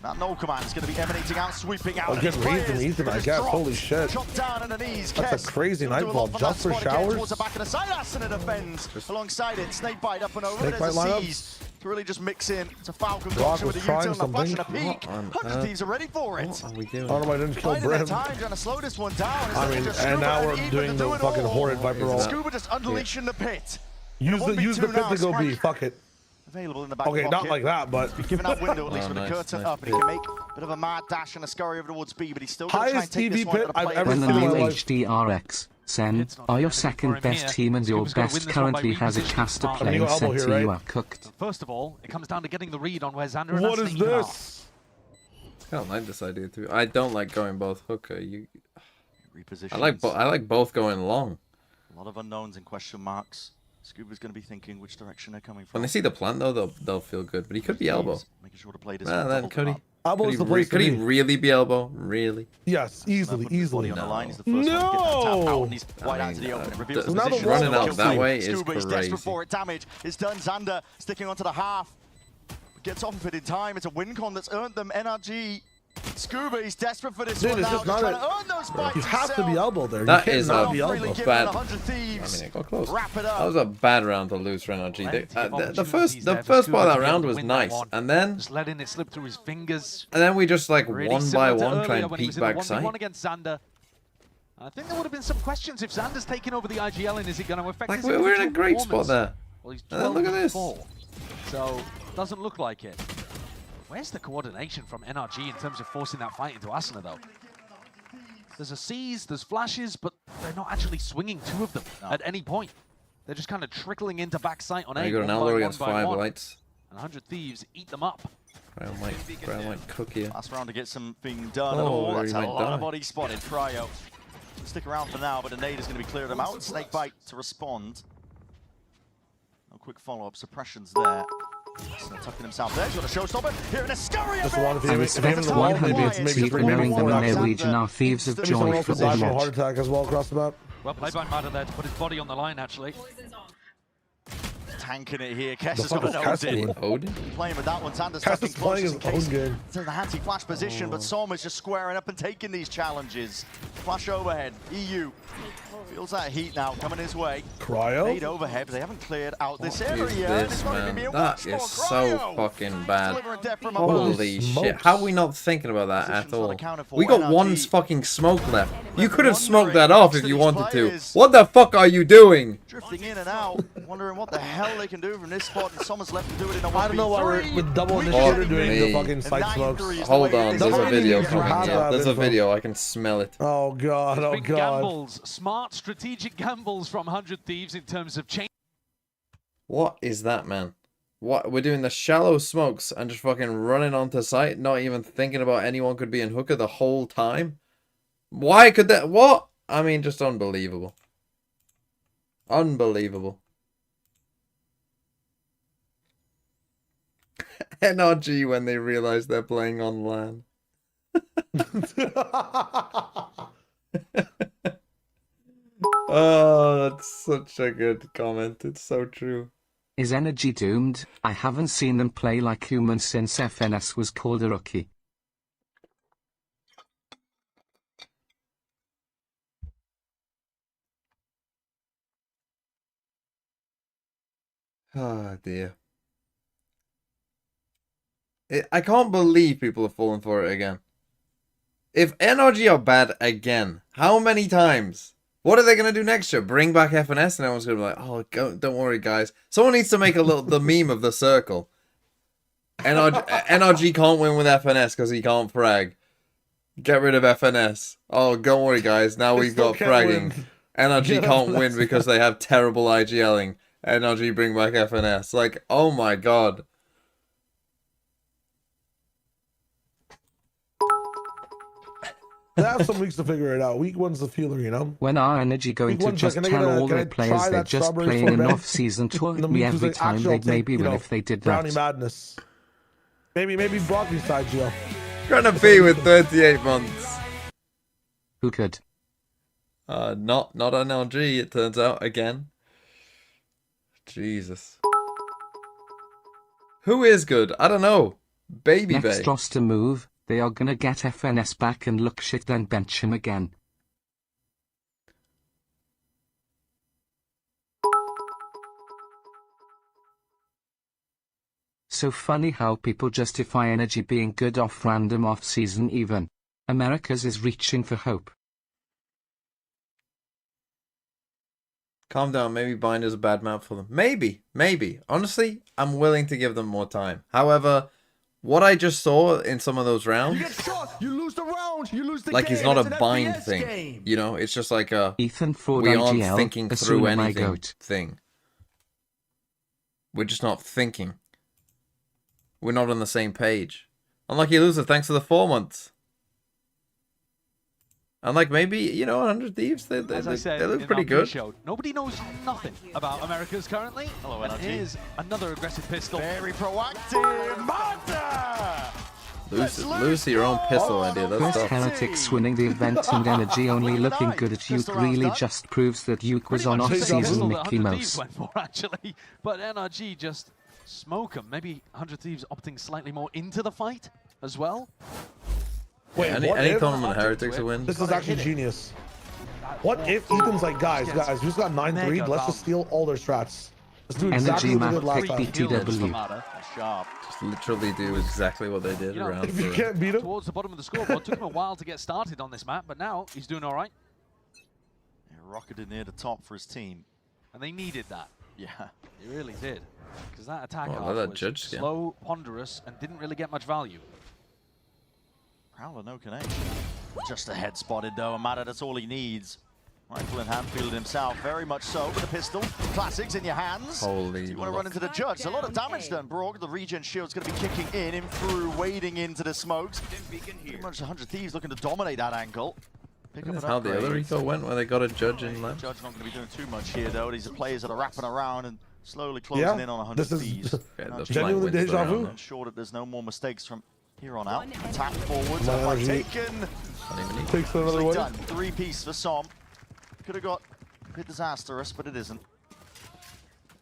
That no command is going to be emanating out, sweeping out. Oh, good read from Ethan, I guess. Holy shit. Chopped down on the knees. That's a crazy nightfall just for showers. Towards the back of the side, Aston defends alongside it. Snakebite up and over. Snakebite There's a lineup. seize to really just mix in. It's a Falcon Brock Vulture was with a trying U-turn, a flash and a something. peek. What on 100 earth? Thieves are ready for it. What are we I doing? don't know why I didn't kill Finding their Brim. time, trying to slow this one down. I mean, and now we're doing the fucking horrid Viper roll. Scuba just unleashing the pit. Use the 1v2 pit now, to go B. Scratch. Fuck it. Available in the back Okay, pocket. not like that, but Giving that window at least Oh, with nice, the curtain nice up, and he pit. can make a bit of a mad dash and a scurry over towards B, but he's still going to try and highest take this TV one pit at a I've play ever When seen the in new my life. HDRX SEN It's not are your happening for second him best here. team and your Scuba's gotta win best this one by currently has a repositioning caster smartly. playing elbow here, center. right? You are cooked. First of all, it comes down to getting the read on where Xander and What Anthony is are. this? I don't like this idea too. I don't like going both hooker. Reposition. I like both going long. A lot of unknowns and question marks. Scuba's going to be thinking which direction they're coming When from. they see the plant though, they'll feel good. But he could be elbow. Making sure to play this Well, one, then double could them he? up. Elbow's the place to Could he be. really be elbow? Really? Yes, easily, Put his body easily. on the No. line. He's the first one to get that tap out, and he's I wide mean, out to the open. It reveals th- the now the position. running Still out kills that him. way is Scuba is desperate crazy. for it. Damage is done. Xander sticking onto the half. Gets off of it in time. It's a win con that's earned them NRG. Scuba is desperate for this Dude, one it's now. just not trying a- to earn those spikes You have to be himself. elbow there. That You is cannot a be Really elbow. giving bad- the 100 Thieves. I mean, it got close. Wrap it up. That was a bad round to lose for NRG. Plenty of The opportunities first there for part of Scuba that to be round able to was win that nice, one. and then Just letting it slip through his fingers. we just like Really one similar by to one try earlier and when he peek was in the back 1v1 sight. against Xander. I think there would have been some questions if Xander's taking over the IGL and is it going to affect Like his we're in a individual great spot performance? there. Well, he's And then look at this. 12-4, so doesn't look like it. Where's the coordination from NRG in terms of forcing that fight into Asuna, though? There's a seize, there's flashes, but they're not actually swinging two of them at any point. They're just kind of trickling into backside on A. You got an one elbow by against one by 5 one. lights. And 100 Thieves eat them up. Crown might cook here. Last round to get something done. Oh, Oh, that's he a might lot of die. body spotted. Cryo. Stick around for now, but a nade is going to be cleared him out. Snakebite to respond. No quick follow-up. Suppression's there. So tucking himself there. He's got a showstopper. Here in a scurry Just of one if it. you And if the you hit him in the wall, 100th maybe seat just knowing them in one their more. region are thieves of Maybe someone joy else for will die all from a heart watch. attack as well across the map. Well played by Mada there to put his body on the line, actually. Tanking it here. The Kessa's fuck got is a Kess nose in. doing? Odin? Playing with that one. Xander's Kess tucking is playing close his in case own game. to the anti-flash position, but Soma's just squaring up and taking these challenges. Flash overhead. EU feels that heat now coming his way. Cryo? Made overhead, but they haven't cleared out this What area. is and this, it's not even man? being That watched is for. so Cryo fucking bad. delivering death from above. Holy Smokes. shit. How are we not thinking about that Position's at all? not accounted for. We got NRG. one fucking smoke left. You But could have smoked wondering that off next if to you these wanted to. players. What the fuck are you doing? Drifting in and out, wondering what the hell they can do from this spot, and Soma's left to do it in a 1v3. I don't know why we're with double We initiator can doing me. the fucking side And smokes. 9-3 is the Hold way it on, is. there's a Double video initiator coming. has Yeah, that there's a info. video. I can smell it. Oh god, oh Big god. gambles, smart strategic gambles from 100 Thieves in terms of change. What is that, man? What? We're doing the shallow smokes and just fucking running onto site, not even thinking about anyone could be in hooker the whole time? Why could that? What? I mean, just unbelievable. Unbelievable. NRG when they realize they're playing on LAN. Oh, that's such a good comment. It's so true. Is NRG doomed? I haven't seen them play like humans since FNS was called a rookie. Oh dear. I can't believe people have fallen for it again. If NRG are bad again, how many times? What are they going to do next year? Bring back FNS and everyone's going to be like, oh, don't worry, guys. Someone needs to make the meme of the circle. NRG can't win with FNS because he can't frag. Get rid of FNS. Oh, don't worry, guys. Now we've still got can't fragging. win. NRG Get can't FNS. win because they have terrible IGLing. NRG bring back FNS. Like, oh my god. They have some weeks to figure it out. Week one's the feeler, you know? When are NRG going Week to one's like, just can I tell get a- all can their I players try they're that just strawberry playing an sorbet? off-season tour? And then Me week every two's like, time actually, I'll they'd maybe take, win if they did Brownie that. Madness. Maybe broccoli side, Gio. Gonna be with 38 months. Who could? Not NRG, it turns out, again. Jesus. Who is good? I don't know. Baby Next Bay. roster move, they are gonna get FNS back and look shit then bench him again. So funny how people justify NRG being good off random off-season even. Americas is reaching for hope. Calm down, maybe Binder's a bad map for them. Maybe. Honestly, I'm willing to give them more time. However, what I just saw in some of those You rounds, get shot, you lose the round, you lose the like game. it's not a an bind FPS thing. game. You know, it's just like a Ethan Ford we aren't IGL, thinking as through soon as my anything goat. thing. We're just not thinking. We're not on the same page. Unlucky loser, thanks for the 4 months. And like maybe, you know, 100 Thieves, they look pretty good. Show, nobody knows nothing about Americas currently. Hello, and NRG. here's another aggressive pistol. Very proactive. Mata! Lose your own pistol idea. That's First tough. Heretics winning the event and NRG only looking good at Uke really just proves that Uke was on Pretty much the same pistol off-season that Mickey 100 Mouse. Thieves went for, actually. But NRG just smoke them. Maybe 100 Thieves opting slightly more into the fight as well. Wait, Any what if? tournament Heretics will win. This is actually genius. What if Ethan's like, guys, who's got 9-3? Let's just steal all their strats. Let's do exactly what we did last time. BTW. Sharp. Just literally do exactly what they did You know, around. If you can't beat him, Towards the bottom of the scoreboard. Took him a while to get started on this map, but now he's doing all right. Yeah, rocketed near the top for his team. And they needed that. Yeah. They really did. Because that attack Oh, half look at that was judge skin. slow, ponderous, and didn't really get much value. Prowler, no connection. Just a head spotted though, and Mata, that's all he needs. Rifle in hand, fielded himself, very much so, with a pistol. Classics in your hands. Holy So you want to run into the judge. A lot of damage done. Brock, the regen shield's going to be kicking in through, wading into the smokes. Pretty much 100 Thieves looking to dominate that angle. Pick up That's an how the other upgrade. eco went when they got a judge in left. Judge not going to be doing too much here though. These are players that are wrapping around and slowly closing in on 100 this is Thieves. Yeah, the genuinely flank wins deja the vu. round. Ensure that there's no more mistakes from here on out. Attack forwards, Come on, up NRG. taken. Not even equal. takes another Nicely one. done. 3-piece for Som. Could have got a bit disastrous, but it isn't.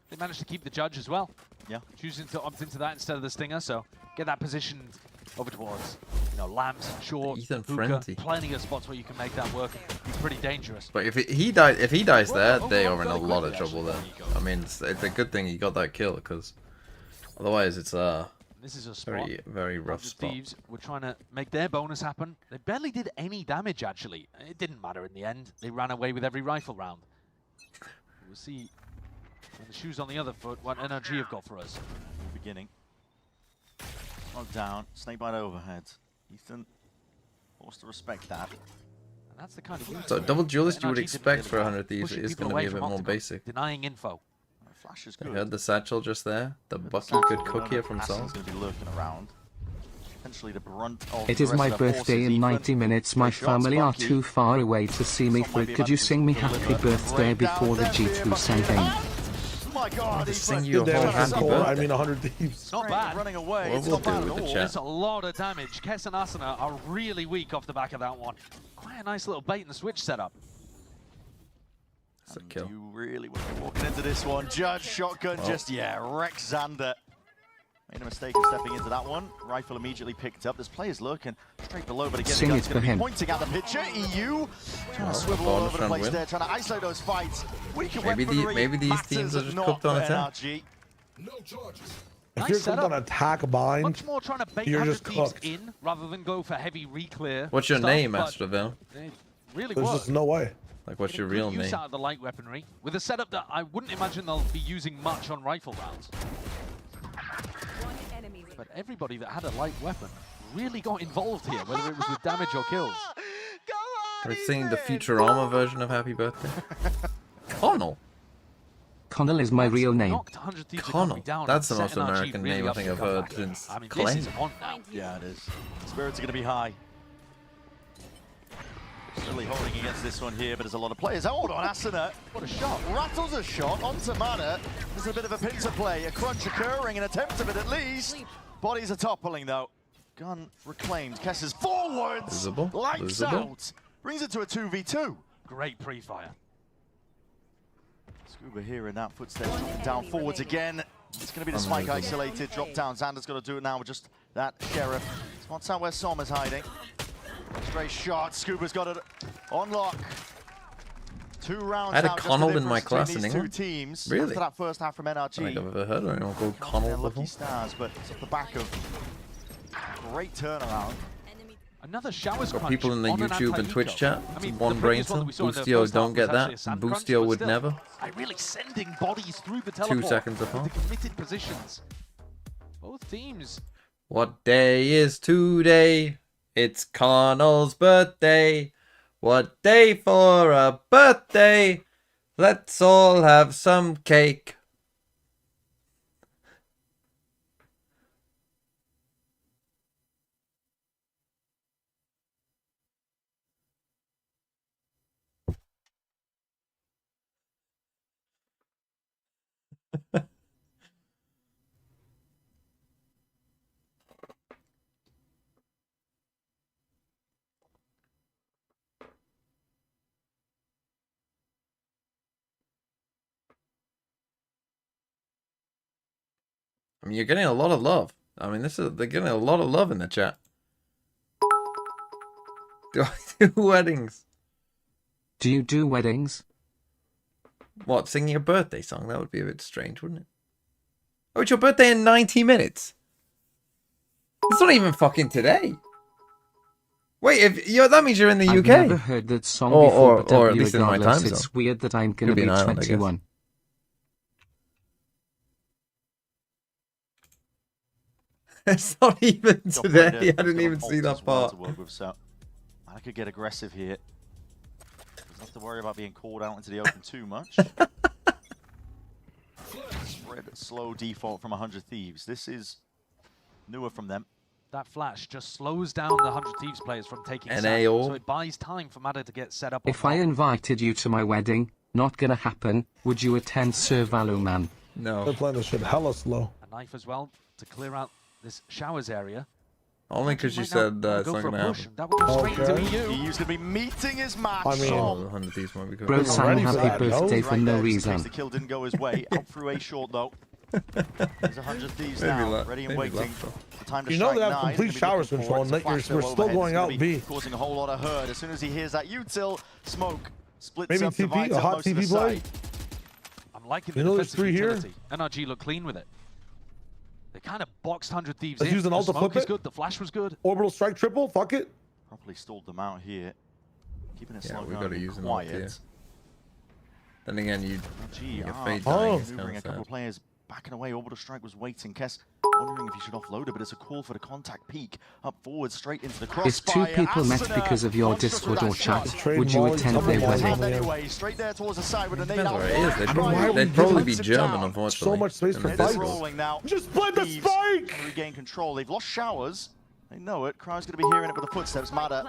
They managed to keep the judge as well. Yeah. Choosing to opt into that instead of the stinger, so get that positioned over towards, you know, lamps, short, Ethan hookah, Frenzy. plenty of spots where you can make that work. Be pretty dangerous. But if he dies there, they are in a lot of trouble there. I mean, it's a good thing he got that kill, because otherwise it's This is a spot. very rough 100 spot. Thieves were trying to make their bonus happen. They barely did any damage, actually. It didn't matter in the end. They ran away with every rifle round. We'll see when the shoes on the other foot what NRG have got for us. Beginning. Smoke down. Snakebite overhead. Ethan forced to respect that. And that's the kind of So double duelist you would NRG didn't expect really for care. 100 Thieves Pushing is people going to away be a bit from more Octagon, basic. denying info. Flash is They good. heard the satchel just there. The Bucky could cook here for himself. He's going to be lurking around. Potentially the brunt of It the is rest my of their birthday forces, in Ethan. 90 minutes. My Great shots, family are Bucky. too far away to see me Some through. might be Could you about to sing me deliver. happy birthday Break down before the there, G2 Bucky. sent in? Oh my God, Just Ethan. sing you a Good whole damage happy score. I birthday. mean, 100 Thieves. Not bad. Running away. What It's we'll not do bad with at the all. chat. There's a lot of damage. Kess and Asuna are really weak off the back of that one. Quite a nice little bait and switch setup. That's a And kill. you really want to be walking into this one. Judge shotgun just, wrecks Xander. Made a mistake of stepping into that one. Rifle immediately picked up. There's players lurking straight below, but again, Sing the it gun's for going to be him. pointing at the picture. EU trying to swivel all bonus over the round place win. there, trying to isolate those fights. Weaker Maybe weaponry maybe these matters teams are just not cooked on for attack. NRG. If Nice you're cooked setup. on attack bind, Much more trying to bait you're 100 just Thieves cooked. in rather than go for heavy re-clear. What's your stuff, name, but Astraville? it really there's worked. just no way. Like, what's your Good real use name? out of the light weaponry with a setup that I wouldn't imagine they'll be using much on rifle rounds. But everybody that had a light weapon really got involved here, whether it was with damage or kills. Are we singing the Futurama version of Happy Birthday? Connell. Connell is my real name. Knocked 100 Thieves Connell. economy down That's and the set most NRG American really name I up think to I've come heard back. since I mean, Clay. this is on now. Yeah, it is. Spirits are going to be high. Really holding against this one here, but there's a lot of players. Hold on, Asuna. What a shot. Rattles a shot onto Mana. There's a bit of a pincer play, a crunch occurring, an attempt of it at least. Bodies are toppling though. Gun reclaimed. Kess's forwards. Visible, Lights visible. out. Brings it to a 2v2. Great pre-fire. Scuba here in that footstep, dropping down forwards again. It's going to be the spike isolated, drop down. Xander's got to do it now with just that Sheriff. Spots out where Som is hiding. Straight shot. Scuba's got it on lock. 2 rounds I had a now, just the Connell in difference my between class in these England. two teams. Really? After that first half from I don't think NRG. I've ever heard of anyone called Not Connell their lucky before. stars, but it's off the back of great turnaround. Another showers Got crunch people in the on an YouTube and anti-eco. Twitch chat. I mean, One the brain previous one that we cell. saw in the Boostio first half don't was get actually a that. sand crunch, Boostio but would still, never. I really sending bodies through the teleport. 2 seconds apart. The committed positions. Both teams What day is today? It's Connell's birthday. What day for a birthday? Let's all have some cake. I mean, you're getting a lot of love. I mean, they're getting a lot of love in the chat. Do I do weddings? Do you do weddings? What, singing a birthday song? That would be a bit strange, wouldn't it? Oh, it's your birthday in 90 minutes. It's not even fucking today. Wait, that means you're in the UK. I've never heard that song before, but or at least in my regardless, time zone. it's weird that I'm gonna Could be be an island, I guess. 21. It's not even today. I didn't even see that part. I could get aggressive here. Doesn't have to worry about being called out into the open too much. Spread slow default from 100 Thieves. This is newer from them. That flash just slows down the 100 Thieves players from taking sack, NAO. so it buys time for Matter to get set up. If I invited you to my wedding, not gonna happen, would you attend, Sir Valuman? No. They're playing this shit hella slow. A knife as well to clear out this showers area. Only because you said it's not going to happen. That would go straight into EU. He's going to be meeting his match. I mean, Oh, the 100 Thieves might be good. Bro sang happy birthday for no The reason. kill didn't go his way. Out through A short though. There's 100 Thieves now, ready and waiting. The time to You know strike they have nine. complete showers control, and we're still going out B. Causing a whole lot of hurt. As soon as he hears that util, smoke splits Maybe up, TP, divides a up hot most of the TP play. site. I'm liking You the know there's defensive 3 here? utility. NRG look clean with it. They kind of boxed 100 Thieves Let's in. use an The ult to smoke flip is it. good. The flash was good. Orbital strike triple, fuck it. Properly stalled them out here. Keeping it Yeah, slow we going gotta and use an ult quiet. here. Then again, you Gee, get ah, fade oh. dying. It's maneuvering kind a of couple sad. of players backing away. Orbital strike was waiting. Kess wondering if he should offload it, but it's a call for the contact peak up forward straight into the crossfire. If two people met Asuna because of your monstrous Discord with or that chat, shot. would you attend their wedding? Anyway, straight there towards the side with a nade Depends out. where it is. They'd why are probably, we they'd probably be giving German, down? unfortunately. So much space and for they're It is fights. difficult. rolling now. Just play the Thieves spike! regain control. They've lost showers. They know it. Crowd's going to be hearing it with the footsteps. Matter.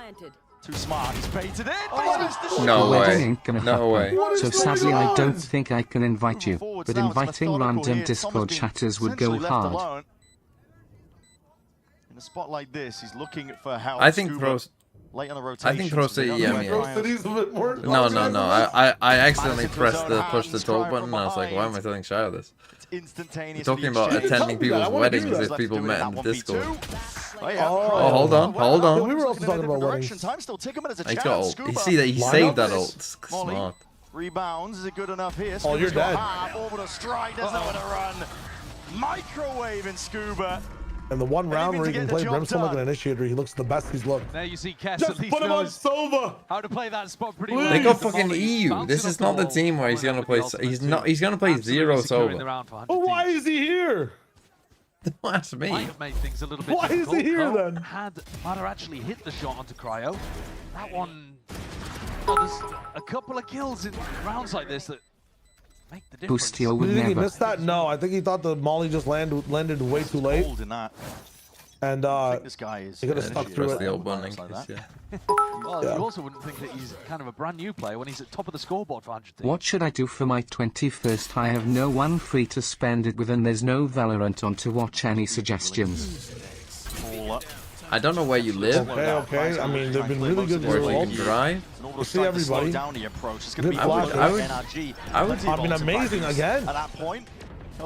Too smart. He's baited it. But he's missed the No shot. The wedding way. ain't gonna No happen. way. What So is sadly, going I don't on? think I can invite you. Forwards But now, it's inviting methodical random here. Discord Someone's been chatters would go essentially left hard. alone. In a spot like this, he's looking for help. I think Scuba pros. late on the rotation. I think Pro City, yeah. No. I accidentally pressed the push the talk button and I was like, why am I telling Shire this? It's instantaneous. We're talking about attending people's weddings if people met in Discord. Oh, yeah. Oh, hold on, hold on. We were also talking about weddings. Time still ticking, but it's a He's chance. got ult. Scuba You see that he Line saved up that this. ult. Molly. Smart. Rebounds. Is it good enough here? Oh, you're Scuba's got dead. half. Orbital strike. There's nowhere to run. Microwave in Scuba. And the one round where he to can get the play job Brimstone like an done. initiator, he looks the best he's looked. There you see Kess Just at least put him on knows Sova! how to play that spot pretty Please. well. They got The fucking volley EU. bouncing This off is the not the wall, team where he's going gonna out play. with the He's ultimate not. too. He's gonna play Absolutely zero securing the Sova. round for 100 But why Thieves. is he here? That's Might me. have made things a little bit Why is he difficult, here, though. then? Had Matter actually hit the shot onto Cryo, that one. Well, there's a couple of kills in rounds like this that make the difference. Boostio Do would you think he never. missed that? No, I think he thought the Molly just landed way too late. Cold in that. And I think this guy is. he could've stuck through Press it. the old button in Like case, that. yeah. Well, Yeah. you also wouldn't think that he's kind of a brand new player when he's at top of the scoreboard for 100 Thieves. What should I do for my 21st? I have no one free to spend it with and there's no Valorant on to watch. Any suggestions? All up. I don't know where you live Okay. I mean, they've been really good or if you can results. drive. You see everybody. Down the approach. It's going to Good be flash. I would- NRG. I would- Plenty of I mean, ults and amazing backings. again. At that point.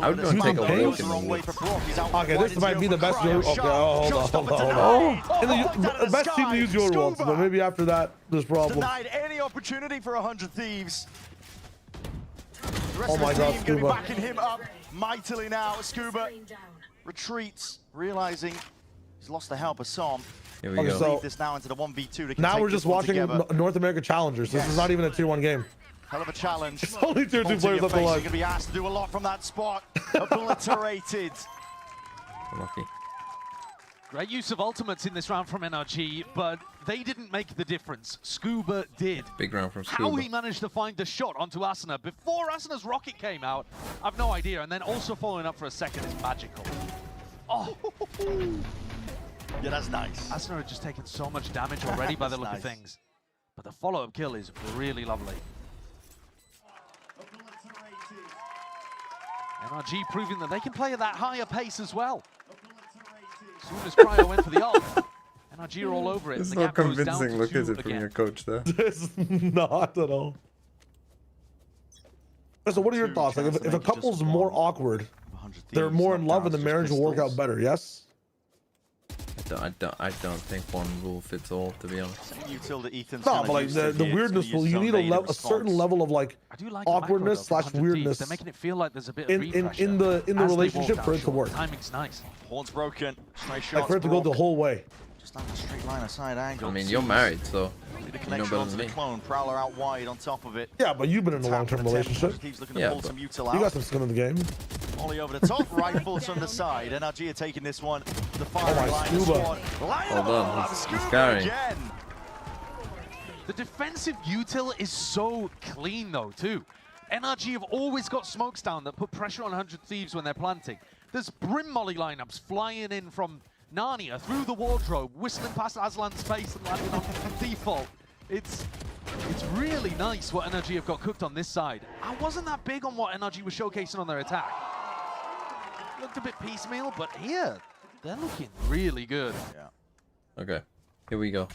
I would go and take a Using walk pink? in the woods. Okay, this might be the best Euro. Okay, hold on. And the best team to use Euro once, but maybe after that, there's problems. Denied any opportunity for 100 Thieves. The rest Oh of my the God, team going to be Scuba. backing him up mightily now. Scuba retreats, realizing he's lost the help of Som. Here we Okay, go. so- Lead this now into the 1v2. They can Now take we're this just one watching together. North America Challengers. This is not even a tier 1 game. Hell of a challenge. It's only tier 2 Holding players your up the face, You're line. going to be asked to do a lot from that spot. Obliterated. Lucky. Great use of ultimates in this round from NRG, but they didn't make the difference. Scuba did. Big round from Scuba. How he managed to find the shot onto Asuna before Asuna's rocket came out, I've no idea. And then also following up for a second is magical. Oh. Yeah, that's nice. Asuna had just taken so much damage already by the look of things. But the follow-up kill is really lovely. NRG proving that they can play at that higher pace as well. As soon as Cryo went for the ult, NRG are all over it. It's the not gap goes down convincing, to look, 2 is it, from again. your coach there? It's not at all. So what are your thoughts? Like, if a couple's more awkward, they're more in love and the marriage will work out better, yes? I don't think one rule fits all, to be honest. No, but like the weirdness, well, you need a certain level of like I do like awkwardness the macro, though, slash from 100 Thieves. weirdness They're making it feel like there's a bit in of the as they relationship walk for it down to work. short. Timing's nice. Horn's broken. Straight Like shots. for it to go the whole way. Just on the straight line of side angle. I mean, you're married, so The you know connection better onto than the me. clone. Prowler out wide on top of it. Yeah, but you've been in a long-term relationship. Thieves looking to Yeah, pull but some util You got out. some skin in the game. Ollie over the top, rifles from the side. NRG are taking this one. The firing my line Scuba. squad. Line Well them done, up. he's Scuba carrying. again. The defensive util is so clean though too. NRG have always got smokes down that put pressure on 100 Thieves when they're planting. There's Brim Molly lineups flying in from Narnia through the wardrobe, whistling past Aslan's face and landing on default. It's really nice what NRG have got cooked on this side. I wasn't that big on what NRG was showcasing on their attack. Looked a bit piecemeal, but here, they're looking really good. Yeah. Okay, here we go.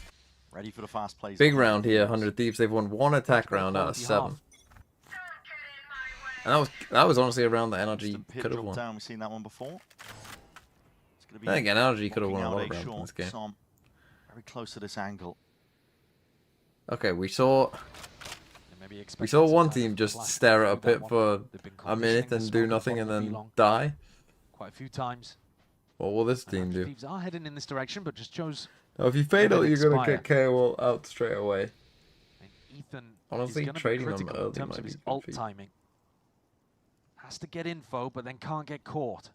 Ready for the fast plays. Big round here, 100 Thieves. They've won 1 attack round out of 7. And that was honestly a round that NRG could have won. Down. We've seen that one before. It's gonna be Then again, NRG could have won a knocking lot out of rounds in this game. Som. Very close to this angle. Okay, we saw Maybe one team just stare at a pit for a minute and do nothing and then die. Quite a few times. What will this team do? Thieves are heading in this direction, but just chose. Oh, if you fade out, Let it you're gonna expire. get KO out straight away. And Ethan Honestly, is gonna trading be them critical in early terms might of be his good for ult you. timing. Has to get info, but then can't get caught.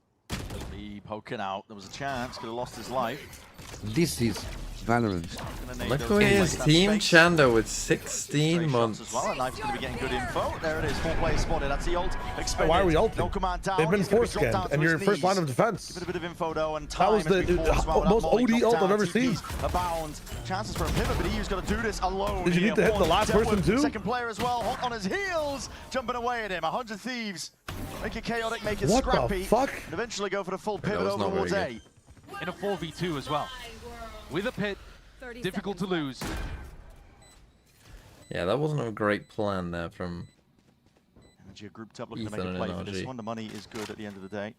Lee poking out. There was a chance. Could have lost his life. This is Valorant. Look who he is, Team Chando with 16 months. As well. That knife's going to be getting good info. There it is. 4 players spotted. That's the ult. Expended. Why are we ulting? No command down. They've been He's gonna be force dropped scanned, down to and you're his in first line of knees. defense. Give it a bit of info though, and That time was the as before as well. That most Molly OD dropped ult down, I've ever 2 seen. keys Abound. Chances for him, but he's got to do this alone. Did you here. need to hit the Horn last dealt person with too? Second player as well, hot on his heels, jumping away at him. 100 Thieves. Make it chaotic, make it What the scrappy. fuck? And eventually go for the full that pivot was over not very towards good. A. In a 4v2 as well. With a pit, difficult to lose. Yeah, that wasn't a great plan there from. NRG are grouped up looking to Ethan make a and play for this NRG. one. The money is good at the end of the day.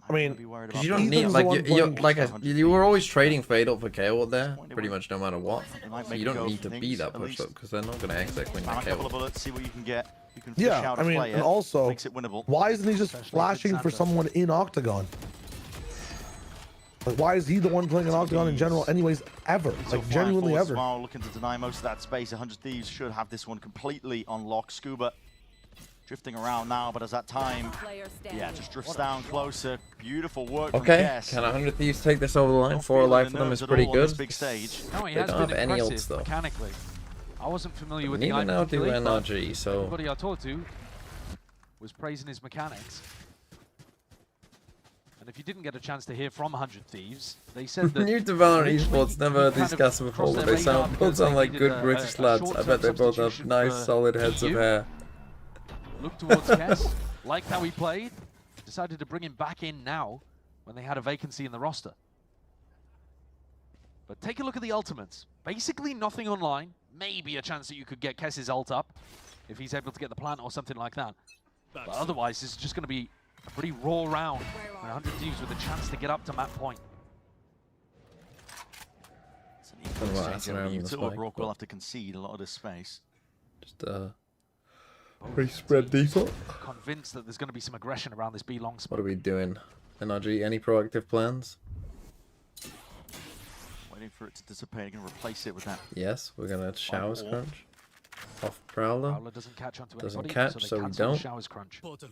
I mean, Because you don't need Ethan's like the one you playing- like you were always trading fade up for KO there, pretty much no matter what. So you don't need to be that pushed up because they're not going to exec when Found a couple you're of KO. bullets, see what you can get. You can fish Yeah, out I a mean, player. and also, Makes it winnable. why isn't he just flashing for someone in Octagon? Like, why is he the one playing an Octagon in general anyways, ever? So Like, flying genuinely forwards ever. as well, looking to deny most of that space. 100 Thieves should have this one completely on lock. Scuba drifting around now, but as that time, yeah, just drifts down closer. Beautiful work from Okay, Guess. can 100 Thieves take this over the line? Don't 4 feel alive the for them nerves is at pretty all on this good. big stage. No, he They has don't been have any impressive ults though. mechanically. I wasn't familiar with the Neither item now do particularly, but NRG, so everybody I talked to was praising his mechanics. And if you didn't get a chance to hear from 100 Thieves, they said that new to Valorant originally esports, never heard he these kind of guys before, crossed but their they radar both because sound they like needed good a British lads. I short-term bet they both have substitution nice for solid heads of EU. hair. Looked towards Kess, liked how he played, decided to bring him back in now when they had a vacancy in the roster. But take a look at the ultimates. Basically nothing online. Maybe a chance that you could get Kess's ult up if he's able to get the plant or something like that. But otherwise, this is just going to be a pretty raw round. And 100 Thieves with a chance to get up to map point. It's an equal Don't know what exchange happened over around the Util. spike, Brock will but- have to concede a lot of this space. Just pretty spread default. Convinced that there's going to be some aggression around this B long spot. What are we doing? NRG, any proactive plans? Waiting for it to dissipate. Going to replace it with that. Yes, we're gonna showers Or- crunch. Off Prowler. Prowler doesn't catch onto Doesn't anybody, catch, so they so we cancel the don't. showers crunch. 100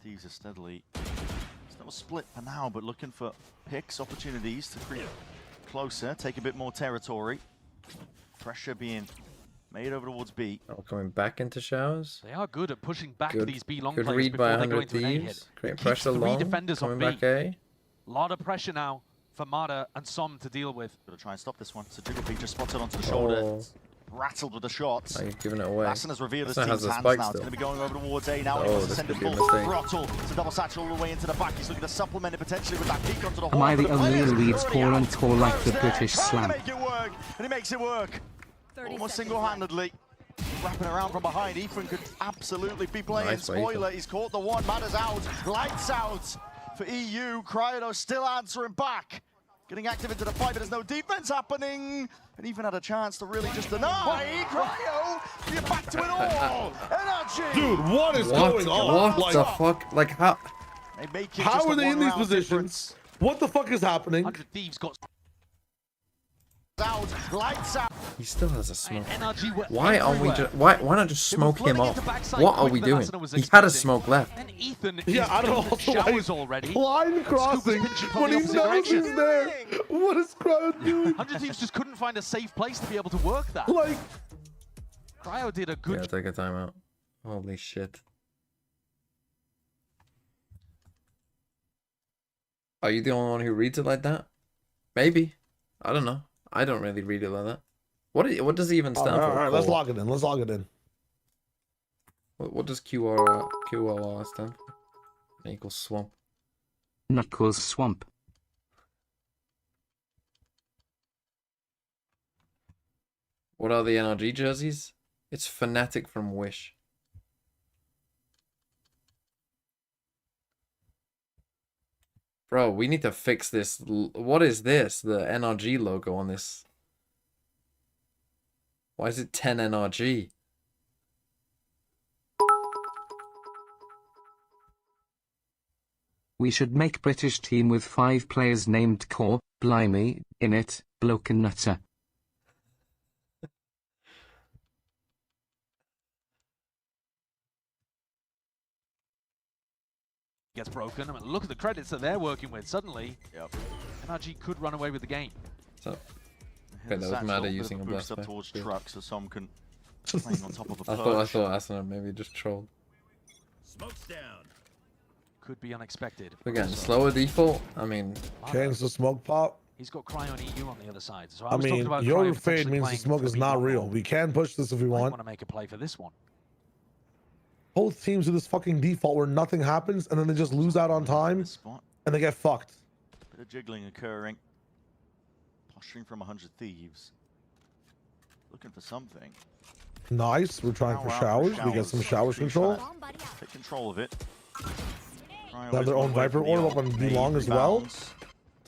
Thieves are steadily Still split for now, but looking for picks, opportunities to creep closer, take a bit more territory. Pressure being made over towards B. Oh, coming back into showers. They are good at pushing back Good. these B long Good players read before by they go 100 into an A hit. Thieves. Creating Keeps pressure 3 long. defenders on Coming B. back A. A lot of pressure now for Mada and Som to deal with. Gotta try and stop this one. So Jiggleby just spotted onto the shoulder. Oh. Rattled with the shots. Now you're giving it away. Lassen has revealed his Lassen team's has a hands spike now. still. It's going to be going over towards A now. Oh, He wants to this send it could be a full mistake. throttle. It's a double satchel all the way into the back. He's looking to supplement it potentially with that peek onto the Am I horn, the but only players who reads already core on out. tour like the Close British there, trying slam? to make it work, and he makes it work. Almost single-handedly. Wrapping around from behind. Ethan could absolutely be playing Nice by spoiler. Ethan. He's caught the one. Matters out. Lights out for EU. Cryo still answering back. Getting active into the fight, but there's no defense happening. And even had a chance to really just deny. Cryo, you're back to it all. NRG. Dude, what is going on? What the fuck? Like, how? They make it How just are a they in these one-round positions? difference. What the fuck is happening? 100 Thieves got Out, lights out. He still has a smoke. NRG were Why are we everywhere. just? Why not just They were smoke him flooding off? into backside What are quicker we than doing? Arsenal was He had a expecting. smoke left. And Ethan Yeah, is I don't know in the also why showers already. line crossing pinching from when the he opposite knows direction. he's there. What is Cryo doing? 100 Thieves just couldn't find a safe place to be able to work that. Like, Cryo did a good Yeah, take a timeout. Holy shit. Are you the only one who reads it like that? Maybe. I don't know. I don't really read it like that. What does it even stand all for? right, let's Core? log it in. Let's log it in. What does QRR stand for? Equals swamp. Knuckles Swamp. What are the NRG jerseys? It's Fnatic from Wish. Bro, we need to fix this. What is this? The NRG logo on this. Why is it 10 NRG? We should make British team with 5 players named Core, Blimey, in it, Bloke and Nutter. Gets broken. I mean, look at the credits that they're working with. Suddenly, Yep. NRG could run away with the game. So, Hit okay, the that was satchel, Mada bit of using a boost blast up back. towards Good. truck so some can playing on top of a I perch. thought Asuna maybe just trolled. Could be unexpected. Again, slower default. I mean, Change the smoke pop. He's got Cryo and EU on the other side. So I was talking mean, about your Cryo fade potentially means the playing smoke for is the not long real. ball. We can push this if we Might want. want to make a play for this one. Both teams do this fucking default where nothing happens and then they just lose out on time This spot. and they get fucked. Bit of jiggling occurring. Posturing from 100 Thieves. Looking for something. Nice. We're trying for showers. We get some showers control. Take control of it. They have their own Viper orb up on B long as well. so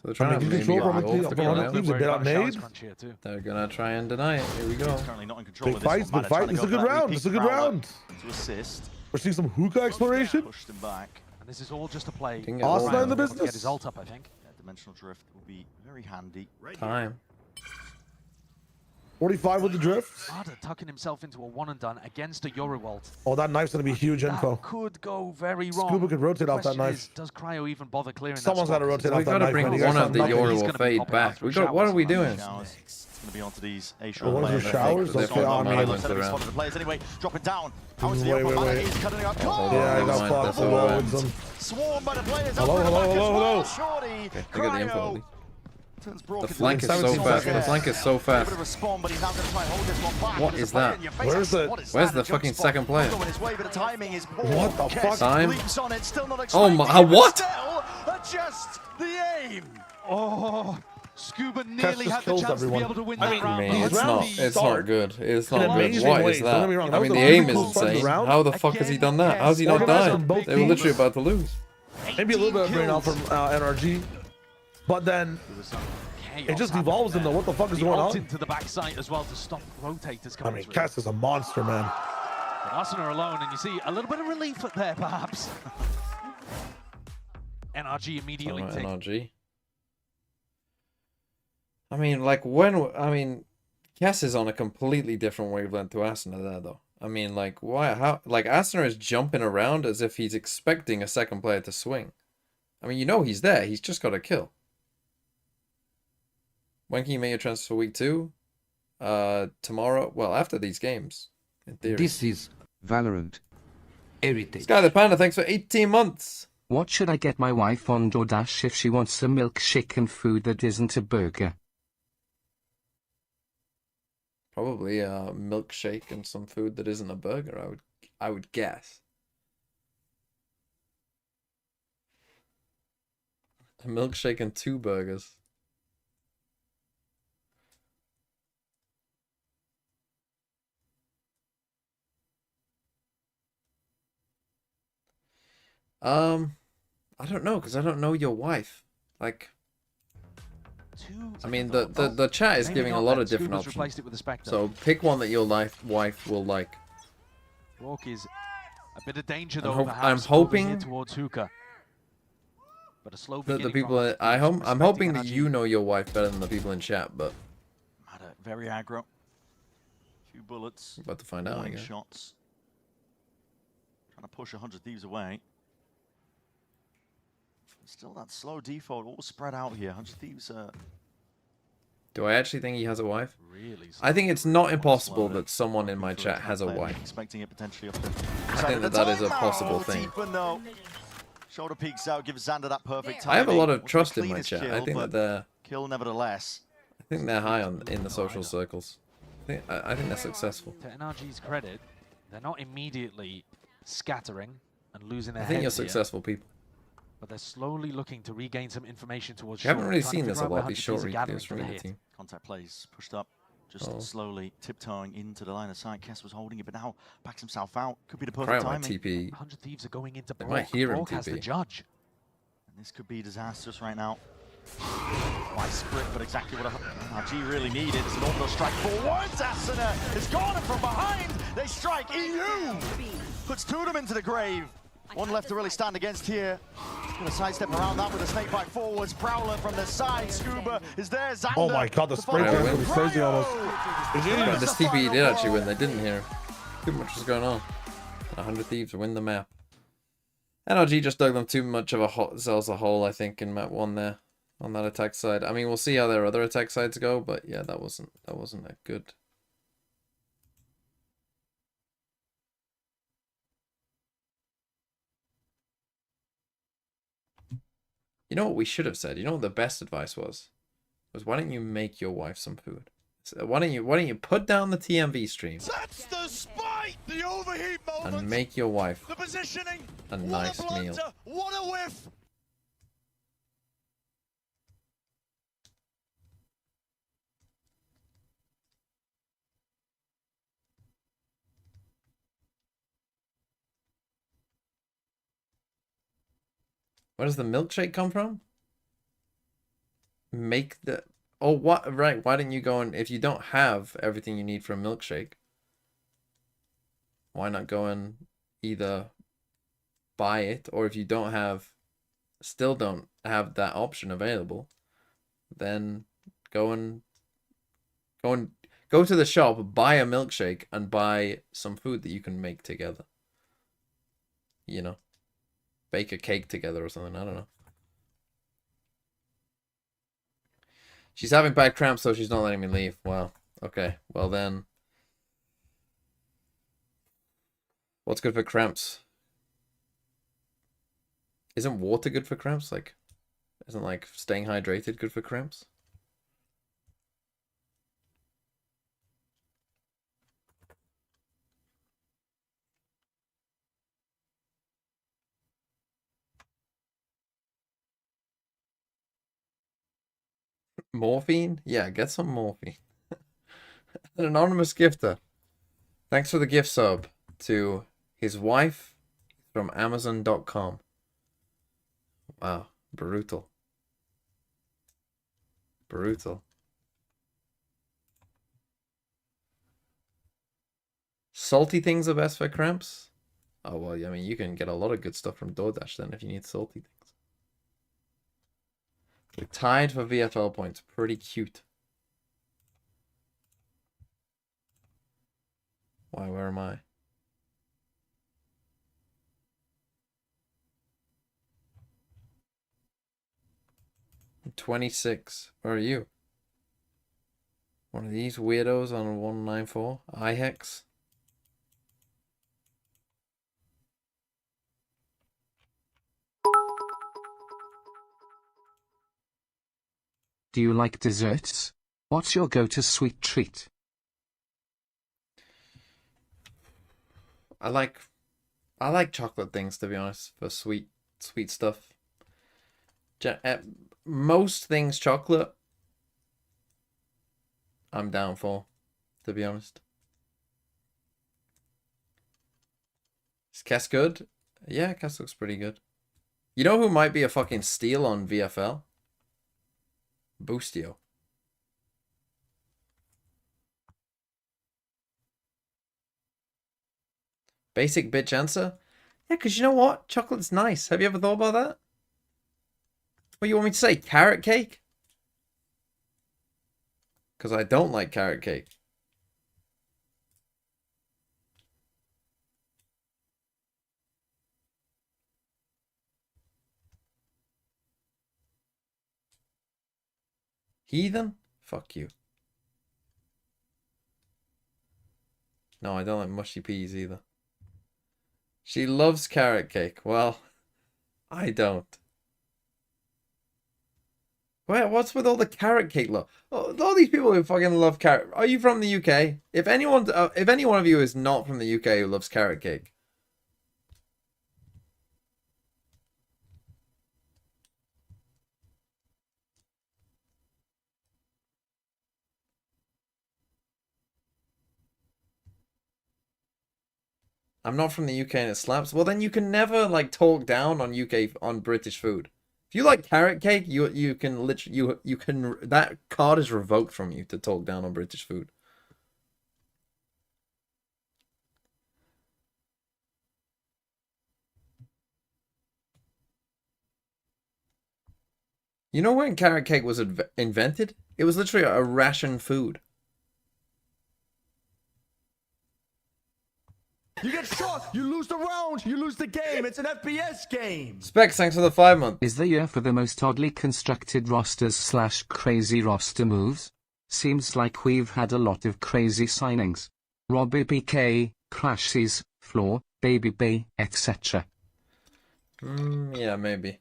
they're I trying mean, to you maybe control from go a off the team- from ground. Thieves a Worried bit about out showers made. crunch here too. They're gonna try and deny it. Here we go. Currently not in control Big of this fights, one. big Mada fight. trying It's to a go good for that round. repeat It's a good Crowler round. To assist. We're seeing some hookah exploration. Pushed him back. And this is all just a play. Can get Austin all in the that. Able to Get business. his ult up, I think. Yeah, dimensional drift will be very handy. Time. 45 with the drift. Mada tucking himself into a one and done against a Yoruwalt. Oh, that knife's gonna be huge info. That could go very wrong. Scuba could rotate off that Question knife. is, does Cryo even bother clearing Someone's that got to spot? rotate We off that gotta knife. bring man. You one guys of have the nothing. He's Yoru gonna be fade popping back. out through What are we showers. doing? Showers. It's going to be onto these A Oh, short what is the showers? They Okay, found on my me. lines around. Spotted the players anyway. Dropping down. How is the Wait, open? wait, Mada wait. is cutting up. Oh, Yeah, I never got mind, fucked. that's The all wall right. with them. Swarmed by the players. Hello, Up at the hello, back as hello, well. hello. Shorty. Okay, I got the info. Cryo Lee. turns The broken. flank is so 17 fast. The seconds. flank is so Able fast. to respond, but he's now going to try and hold this one back. What There's is a player that? in your face. Where's the- What is Where's that? the A jump fucking spot. second player? Going his way, but the timing is poor. What the Kess fuck? Time? leaps on it, still not Oh my- exciting, but what? Still, adjust the aim. Oh, Scuba nearly just had the kills chance everyone. to be able to win I that mean, round. Man, but it's round not. the- It's start not good. It's in not good. amazing What ways. is Don't get me that? wrong, I that mean, was the a aim really is cool start to the insane. round. How the fuck has he done that? How's he not Organized dying? on both They were teams. literally about to lose. Maybe a little bit of brain out kills. from NRG, but then it just devolves into what the fuck is The going ult on. into the backside as well to stop rotators I coming mean, through. Cass is a monster, man. But Arsenal are alone, and you see a little bit of relief there, perhaps. NRG immediately Alright, take. NRG. I mean, like I mean, Cass is on a completely different wavelength to Asuna there, though. I mean, like, why? How? Like, Asuna is jumping around as if he's expecting a second player to swing. I mean, you know he's there. He's just got to kill. When can you make your transfer for week 2? Tomorrow. Well, after these games, in theory. This is Valorant. Heritage. Sky the Panda, thanks for 18 months. What should I get my wife on DoorDash if she wants a milkshake and food that isn't a burger? Probably a milkshake and some food that isn't a burger, I would guess. A milkshake and 2 burgers. I don't know, because I don't know your wife. Like, I mean, the chat is giving a lot of different options. So pick one that your wife will like. Rourke is a bit of danger though. I'm hoping towards Hookah. But a slow that the people I'm hoping that you know your wife better than the people in chat, but very aggro. Few bullets. We're about to find out, I guess. Shots. Trying to push 100 Thieves away. Still that slow default, all spread out here. 100 Thieves. Do I actually think he has a wife? Really? I think it's not impossible that someone in my chat has a wife. Expecting it potentially up I think that is a possible thing. No. Shoulder peeks out, gives Xander that perfect timing. I have a lot of trust in my chat. I think that they're kill nevertheless. I think they're high in the social circles. I think they're successful. To NRG's credit, they're not immediately scattering and losing their I think you're heads here, successful people. but they're slowly looking to regain some information towards You haven't short, really trying to seen this a figure out where lot, these 100 short Thieves are gathering reviews for from the the hit. team. Contact plays pushed up, just slowly tiptoeing into the line of sight. Kess was holding it, but now backs himself out. Could be the perfect Probably timing. TP. 100 Thieves are going into They Brock. might hear him Brock has the TP. judge. And this could be disastrous right now. Why sprint, but exactly what NRG really needed. It's an orbital strike forwards. Asuna is gone, and from behind they strike. EU puts two of them into the grave. One left to really stand against here. Gonna sidestep around that with a snake bite forwards. Prowler from the side. Scuba is there. Xander. Oh my god, the spray can was crazy almost. But this TP did actually win. They didn't hear too much was going on. 100 Thieves win the map. NRG just dug them too much of a hole, I think, in map 1 there on that attack side. I mean, we'll see how their other attack sides go, but yeah, that wasn't a good. You know what we should have said? You know what the best advice was? Why don't you make your wife some food? So why don't you put down the TMV stream? That's the spike, the overheat moment, and make your wife the positioning, a nice meal. What a whiff! Where does the milkshake come from? Make the... Oh, what? Right, why didn't you go and... If you don't have everything you need for a milkshake, why not go and either buy it, or if you don't have... Still don't have that option available, then go to the shop, buy a milkshake, and buy some food that you can make together. You know? Bake a cake together or something, I don't know. She's having bad cramps, so she's not letting me leave. Wow. Okay, well then. What's good for cramps? Isn't water good for cramps? Like, isn't like staying hydrated good for cramps? Morphine? Yeah, get some morphine. An anonymous gifter. Thanks for the gift sub to his wife from Amazon.com. Wow, brutal. Brutal. Salty things are best for cramps? Oh, well, I mean, you can get a lot of good stuff from DoorDash then if you need salty things. We're tied for VFL points. Pretty cute. Why, where am I? 26. Where are you? One of these weirdos on a 194. iHex. Do you like desserts? What's your go-to sweet treat? I like chocolate things, to be honest, for sweet stuff. Most things chocolate, I'm down for, to be honest. Is Kess good? Yeah, Kess looks pretty good. You know who might be a fucking steal on VFL? Boostio. Basic bitch answer? Yeah, because you know what? Chocolate's nice. Have you ever thought about that? What do you want me to say? Carrot cake? Because I don't like carrot cake. Heathen? Fuck you. No, I don't like mushy peas either. She loves carrot cake. Well, I don't. Wait, what's with all the carrot cake love? Oh, all these people who fucking love carrot. Are you from the UK? If any one of you is not from the UK who loves carrot cake, I'm not from the UK and it slaps. Well, then you can never like talk down on British food. If you like carrot cake, you can literally you can that card is revoked from you to talk down on British food. You know when carrot cake was invented? It was literally a ration food. You get shot, you lose the round, you lose the game. It's an FPS game. Specs, thanks for the 5 months. Is the year for the most oddly constructed rosters / crazy roster moves? Seems like we've had a lot of crazy signings. Robbie PK, Crashes, Floor, Baby Bay, etc. Yeah, maybe.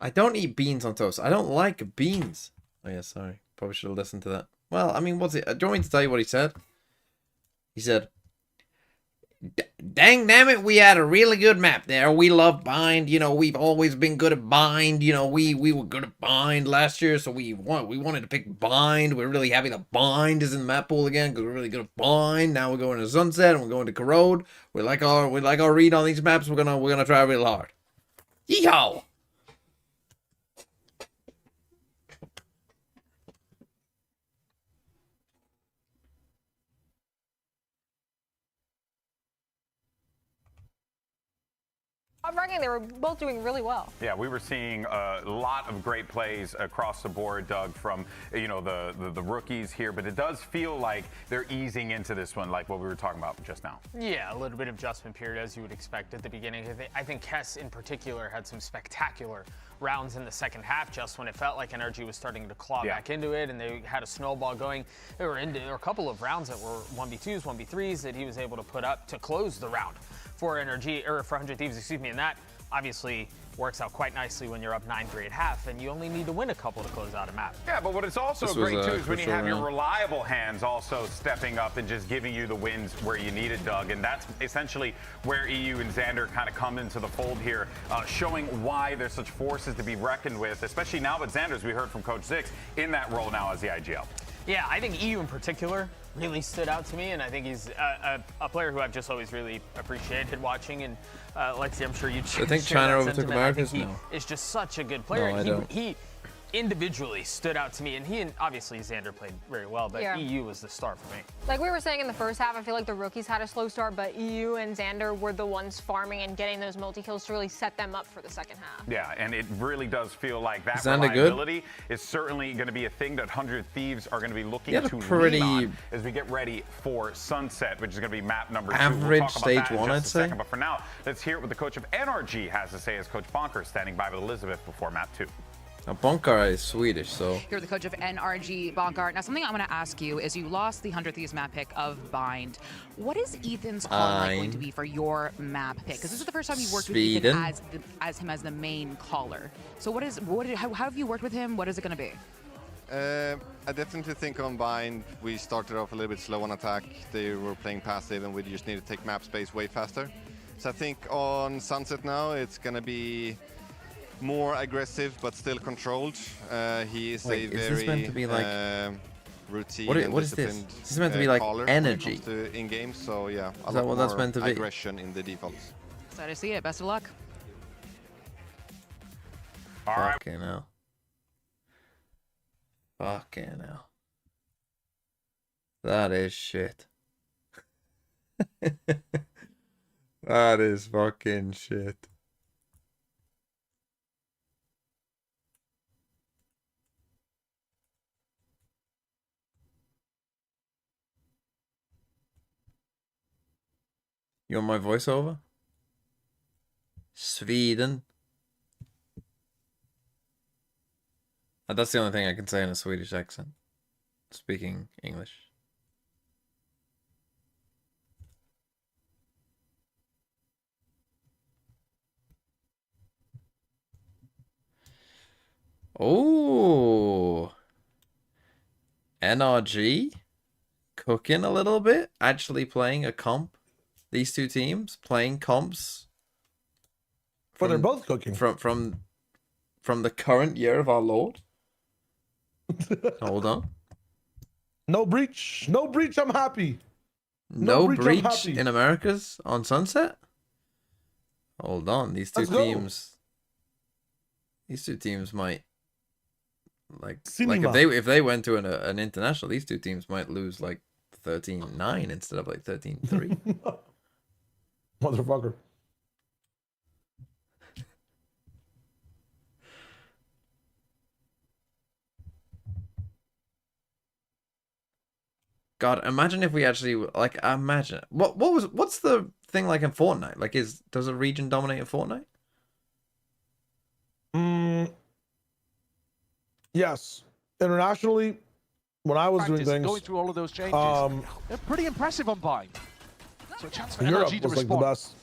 I don't eat beans on toast. I don't like beans. Oh yeah, sorry. Probably should have listened to that. Well, I mean, what's it? Do you want me to tell you what he said? He said, dang damn it, we had a really good map there. We love bind. You know, we've always been good at bind. You know, we were good at bind last year, so we wanted to pick bind. We're really happy that bind is in the map pool again because we're really good at bind. Now we're going to Sunset and we're going to Corrode. We like our read on these maps. We're gonna try real hard. Yeehaw! I'm ranking, they were both doing really well. Yeah, we were seeing a lot of great plays across the board, Doug, from the rookies here, but it does feel like they're easing into this one, like what we were talking about just now. Yeah, a little bit of adjustment period, as you would expect at the beginning. I think Kess in particular had some spectacular rounds in the second half, just when it felt like NRG was starting to claw back into it, and they had a snowball going. There were a couple of rounds that were 1v2s, 1v3s that he was able to put up to close the round for NRG, or for 100 Thieves, excuse me, and that obviously works out quite nicely when you're up 9-3 at half, and you only need to win a couple to close out a map. Yeah, but what is also great, too, is when you have your reliable hands also stepping up and just giving you the wins where you need it, Doug, and that's essentially where EU and Xander kind of come into the fold here, showing why there's such forces to be reckoned with, especially now with Xander, as we heard from Coach Zix, in that role now as the IGL. Yeah, I think EU in particular really stood out to me, and I think he's a player who I've just always really appreciated watching. And Lexi, I'm sure you. I think China overtook Americas now. Is just such a good player. No, I don't. He individually stood out to me, and he and obviously Xander played very well, but Yeah. EU was the star for me. Like we were saying in the first half, I feel like the rookies had a slow start, but EU and Xander were the ones farming and getting those multi-kills to really set them up for the second half. Yeah, and it really does feel like that Xander reliability is certainly going to be a thing that 100 Thieves are going to be looking to pretty lean on as we get ready for Sunset, which is going to be map number 2. average we'll talk about stage that in 1, just I'd a say. second, but for now, let's hear what the coach of NRG has to say as Coach Bonker standing by with Elizabeth before map 2. Now, Bonkar is Swedish, so... You're the coach of NRG, Bonkar. Now, something I want to ask you is you lost the 100 Thieves map pick of Bind. What is Ethan's calling going to be for your map pick? Because this is the first time you've worked with Ethan as him as the main caller. So how have you worked with him? What is it going to be? I definitely think on Bind, we started off a little bit slow on attack. They were playing passive, and we just need to take map space way faster. So I think on Sunset now, it's going to be more aggressive, but still controlled. He is a very this meant to be like routine what and is this? disciplined This is meant to be like energy energy in games. So yeah, a is that lot what that's more meant to be? Aggression in the defaults. Excited to see it. Best of luck. All right. Fucking hell. Fucking hell. That is shit. That is fucking shit. You want my voiceover? Sweden. That's the only thing I can say in a Swedish accent. Speaking English. Oh. NRG cooking a little bit. Actually playing a comp. These two teams playing comps. But they're both cooking. From the current year of our Lord. Hold on. No breach. No breach, I'm happy. No breach, I'm breach happy. in Americas on Sunset? Hold on. These two Let's go. teams. These two teams might like Cinema. if they went to an international, these two teams might lose like 13-9 instead of like 13-3. Motherfucker. God, imagine if we actually like imagine what's the thing like in Fortnite? Like does a region dominate in Fortnite? Yes. Internationally, when I was doing things, going through all of those changes, they're pretty impressive on Bind. So a chance for Europe NRG to was like the respond. best.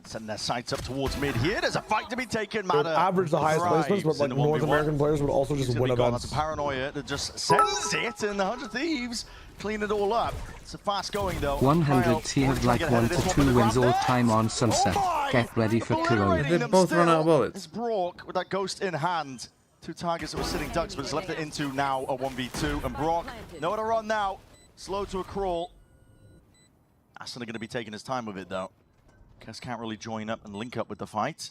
Sending their sights up towards mid here. There's a fight to be taken. They would Matter average the highest placements, but like North American players would also just win events. That's a paranoia that just sends it, and the 100 Thieves clean it all up. It's a fast going though. 100 T have like 1 to 2 wins all time on Sunset. Get ready for Corona. They both run out of bullets. It's Brock with that ghost in hand. 2 targets that were sitting ducks, but it's left it into now a 1v2. And Brock, nowhere to run now. Slow to a crawl. Aston are going to be taking his time with it though. Kess can't really join up and link up with the fight.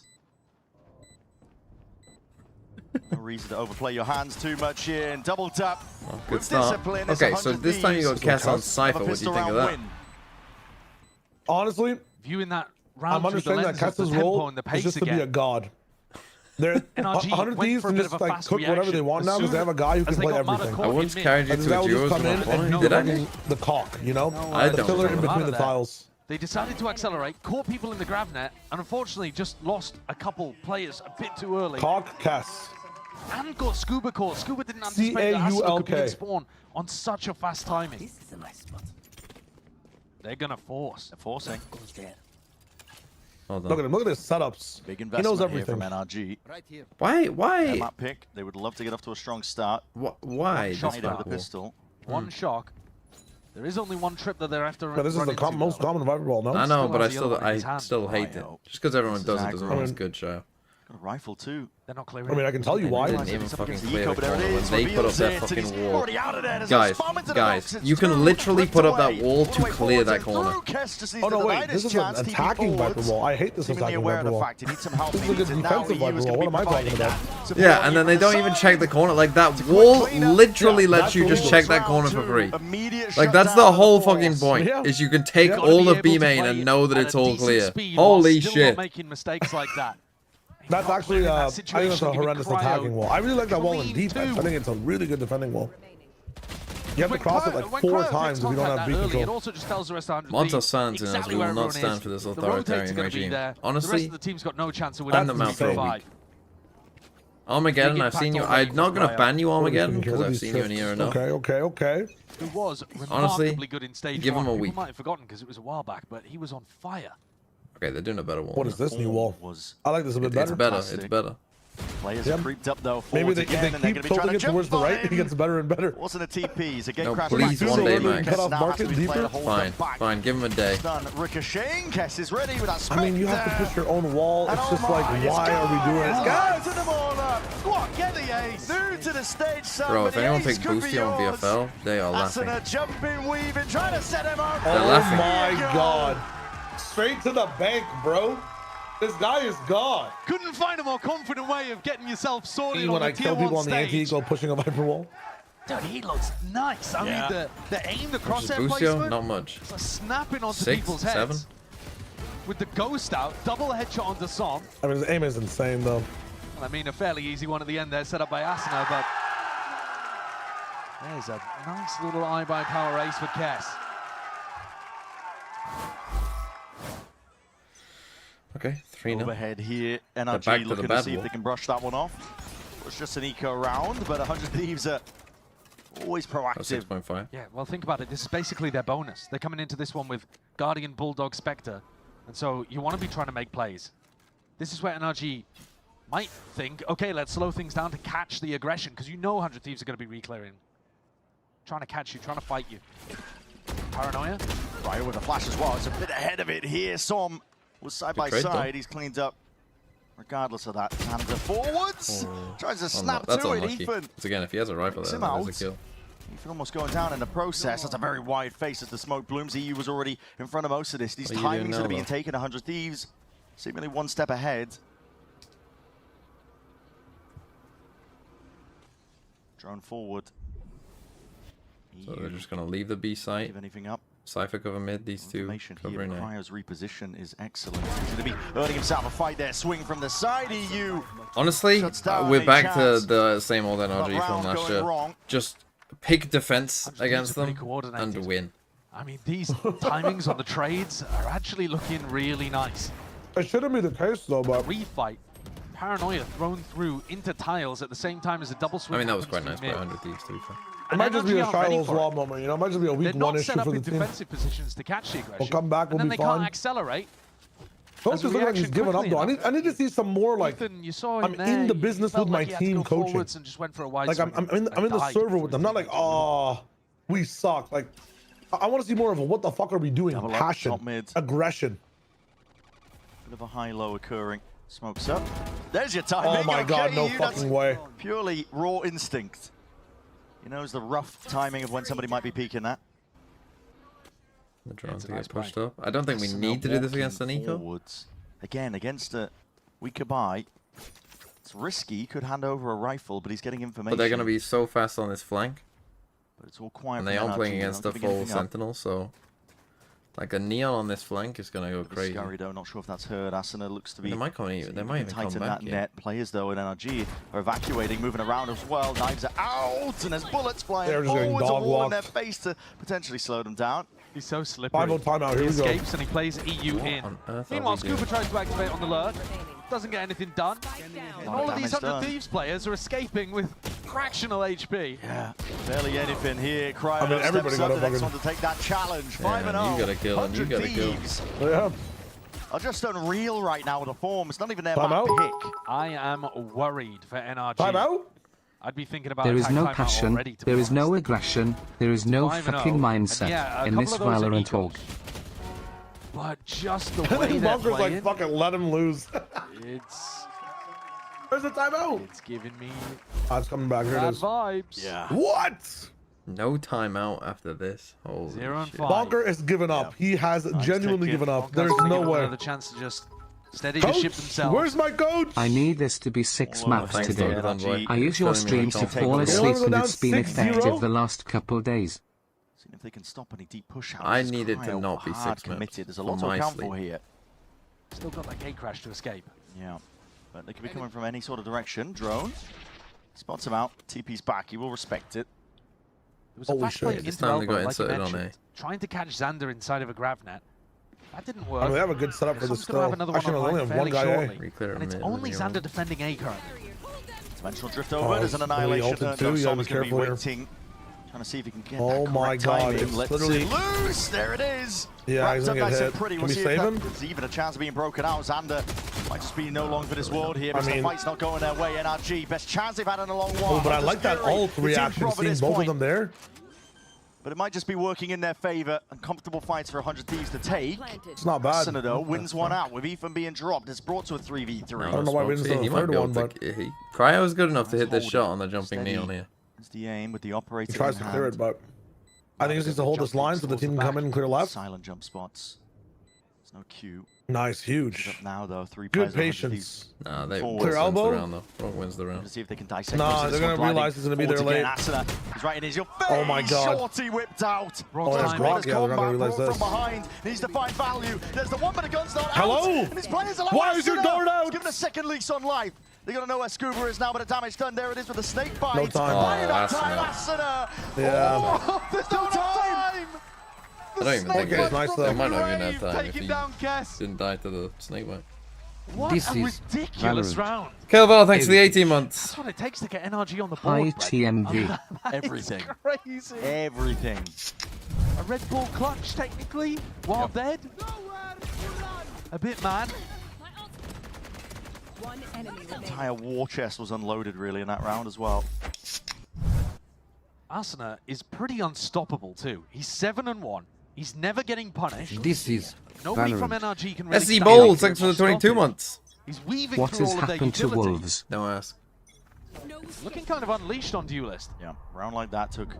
No reason to overplay your hands too much here and double tap. Oh, good start. Okay, so this time you got Kess on Cypher. What do you think of that? Honestly, viewing that round I'm understanding that Kess's role is just to be a god. They're 100 Thieves can just like cook whatever they want now because they have a guy who can play everything. I once carried you And to that a will duos just come in and did I? fucking the cock, you know? I the don't filler in remember. between the tiles. They decided to accelerate, caught people in the grab net, and unfortunately just lost a couple players a bit too early. Cock Kess. And got Scuba caught. Scuba didn't anticipate that Asuna could be in spawn on such a fast timing. This is a nice spot. They're gonna force. They're forcing. Hold on. Look at him. Look at his setups. Big He investment knows here everything. from NRG. Right here. Why? Map pick. They would love to get off to a strong start. Why? Shot Made down. out with the pistol. One shock. There is only one trip that they're after. But this is the most common Viper ball, no? I know, but I Still has the other one in his hand. still hate it. Just because everyone does it doesn't mean it's good, show. Got a rifle too. They're not clearing. I mean, I can tell you why. They didn't even fucking clear the corner when they put up their fucking wall. Guys, you can literally put up that wall to clear that corner. Oh no, wait, this is an attacking Viper wall. I hate this attacking Viper wall. This is a good defensive Viper wall. What am I talking about? Yeah, and then they don't even check the corner. Like, that wall literally lets you just check that corner for free. Like, that's the whole fucking point, is you can take all of B main and know that it's all clear. Holy shit. Making mistakes like that. That's actually, I think that's a horrendous attacking wall. I really like that wall in defense. I think it's a really good defending wall. You have to cross it like 4 times if you don't have beat control. It also just tells the rest of Montos Sands we will not stand for this authoritarian regime. Honestly, the team's got no chance of winning. I'm the mouth for Armageddon, I've seen you. I'm not going to ban you, Armageddon, because I've seen you in here enough. Okay. Who was honestly remarkably good in stage give him a one. week. People might have forgotten because it was a while back, but he was on fire. Okay, they're doing a better wall. What is this new wall? I like this a bit better. It's better. Players have creeped up though. Maybe if they keep tilting it towards the right, it gets better and better. Wasn't a TP. He's again No, crashing please, back. one day, Max. Cut off market deeper. Fine, give him a day. Done. Ricocheting. Kess is ready with that. I mean, you have to push your own wall. It's just like, why are we doing it? Guys, put them all up. Squat, get the ace. New to the stage. Bro, if anyone picked Boosty on VFL, they are laughing. Jumping, weaving, trying to set him up. They're laughing. Oh my god. Straight to the bank, bro. This guy is gone. Couldn't find a more confident way of getting yourself sorted When on I the kill tier people 1 on the anti-eagle pushing a Viper wall. Dude, he looks nice. I mean, the aim, the crosshair Busio, placement. not much. It's like snapping onto 6, people's 7. heads. With the ghost out, double headshot onto Son. I mean, his aim is insane, though. I mean, a fairly easy one at the end there, set up by Asuna, but there's a nice little eye by power ace for Kess. Okay, 3-0. Overhead here. NRG looking to see if they can brush that one off. It's just an eco round, but 100 Thieves are always proactive. 6.5. Yeah, well, think about it. This is basically their bonus. They're coming into this one with Guardian, Bulldog, Spectre, and so you want to be trying to make plays. This is where NRG might think, okay, let's slow things down to catch the aggression, because you know 100 Thieves are going to be re-clearing. Trying to catch you, trying to fight you. Paranoia. Right, with a flash as well. It's a bit ahead of it here. Som was side by side. He's cleaned up regardless of that. Hands forwards. Tries to snap to it. Ethan. Because again, if he has a rifle there, there's a kill. Ethan almost going down in the process. That's a very wide face as the smoke blooms. EU was already in front of most of this. These timings that are being taken. 100 Thieves seemingly one step ahead. Drone forward. So they're just going to leave the B site. Give anything up. Cypher cover mid, these two covering it. Cryo's reposition is excellent. He's going to be earning himself a fight there. Swing from the side, EU. Honestly, we're back to the same old NRG from last year. Just pick defense against them and win. I mean, these timings on the trades are actually looking really nice. It shouldn't be the case, though, but... Refight. Paranoia thrown through into tiles at the same time as a double swing. I mean, that was quite nice by 100 Thieves, to be fair. It might just be a Shiloh's Law moment, you know? It might just be a week 1 issue for the team. They're not set up in defensive positions to catch the aggression. We'll come back, we'll be fine. And then they can't accelerate. Don't look like he's giving up, though. I need to see some more, like, Ethan, you saw I'm in the business with my team coaching. And just went for a wide like, I'm in the server with them. Not like, oh, we suck. Like, I want to see more of a what the fuck are we doing? Passion, aggression. Bit of a high-low occurring. Smokes up. There's your timing. Oh my god, no fucking way. Purely raw instinct. He knows the rough timing of when somebody might be peeking that. The drone to get pushed up. I don't think we need to do this against an eco. Forwards. Again, against a weaker buy. It's risky. Could hand over a rifle, but he's getting information. But they're going to be so fast on this flank. But it's all quiet. And they are playing against a full sentinel, so... Like a neon on this flank is going to go crazy. Scurrido, not sure if that's heard. Asuna looks to be... They might even come back. Net. Players, though, in NRG are evacuating, moving around as well. Knives are out, and there's bullets flying forwards and war in their face to potentially slow them down. He's so slippery. 5-0 timeout, here we go. He escapes and he plays EU in. Meanwhile, Scuba tries to activate on the lurk. Doesn't get anything done. And all of these 100 Thieves players are escaping with fractional HP. Yeah, barely anything here. Cryo everybody got the next one to take that challenge. 5-0. You got to kill and you got to kill. Yeah. are just unreal right now with the form. It's not even their map pick. I am worried for NRG. Timeout? I'd be thinking about there is no passion, there is no aggression, there is no fucking mindset in this Valorant org. But just the way they're Bunker's playing, like, fucking let him lose. it's Where's the timeout? It's giving me It's coming back. Here it bad is. vibes. Yeah. What? No timeout after this. Holy 0 and shit. 5. Bonker is giving up. He has genuinely given up. There's Bonker's no gonna give way. another chance to just steady the ship Coach, themselves. where's my coach? I need this to be 6 maps thanks, today. Dr. Dunboy. I use your stream to fall You asleep wanna go and down it's been 6-0? effective the last couple days. Seeing if they can stop any deep push outs. I need it to Cryo not be hard 6 maps committed. There's a for lot to my account sleep. for here. Still got that gate crash to escape. Yeah, but they could be coming from any sort of direction. Drone spots him out. TP's back. He will respect it. There was a Holy fast shit. play This into time they elbow, got like you inserted on mentioned, trying to catch Xander inside of a grab net. That didn't work. I mean, they have a good setup for this Someone's gonna have still. another Actually, one they only online have one fairly guy shortly. Reclear And it's mid, only and Xander defending A currently. Dimensional drift over. There's an annihilation. ulted too, you gotta be Someone's going to be careful here. waiting. Trying to see if he can get Oh that my correct God, timing. it's Let's literally- see. Loose! There it is! Yeah, Wrapped he's up gonna get nice and hit. pretty. Can We'll we see if save that- him? There's even a chance of being broken out. Xander might just be no longer for this world here. I Mr. mean- Fight's not going their way. NRG, best chance they've had in a long while. Oh, but I Hunter's like that Fury, ult it's in reaction, seeing Providence both of point. them there. But it might just be working in their favor. Uncomfortable fights for 100 Thieves to take. It's not bad. Senado wins one out with Ethan being dropped. It's brought to a 3v3. I don't know why we didn't See, do he the might third be able one, to. but Cryo is good enough to hit this Hold shot it. on the jumping knee Steady. on here. It's the aim with the operator he tries in to clear hand. it, but I think he needs to hold this line so the team can come in and clear left. Silent jump spots. There's no Q. Nice, huge. Up now though, 3 Good players over patience. Nah, they Forward. Clear Rogue wins the elbow? round though. Rogue wins the round. To see if they can dissect. Nah, most of they're this gonna one. realize he's gonna be there Forwards again, late. Asuna. He's right in his your face. Oh my God. Shorty whipped out. Oh, that's Brock. Yeah, they're not gonna realize Brought this. from behind. Needs to find value. There's the one, but the gun's not Hello? out. And his players allow Why is your Asuna. dart out? He's given a second lease on life. They gotta know where Scuba is now, but the damage done. There it is with the snake bite. No time. Right Oh, on time, Asuna. Asuna. Yeah. Oh, there's no time. I don't even think Okay, it's nice they though. might not even have time if Taking he down Kess. didn't die to the snake bite. What This a is ridiculous Valorant. round. Kelval, thanks for the 18 months. That's what it takes to get NRG on the board. High Brett. TMV. That is Everything. crazy. Everything. A Red Bull clutch, technically, while dead. A bit mad. Entire war chest was unloaded really in that round as well. Asuna is pretty unstoppable too. He's 7-1. He's never getting punished. This is Nobody from Valorant. NRG can really SC stand Bold, up to thanks for him the or 22 stop him. months. He's weaving What through has all of their happened to utility. Wolves? Don't ask. Looking kind of unleashed on Duelist. Yeah, a round like that took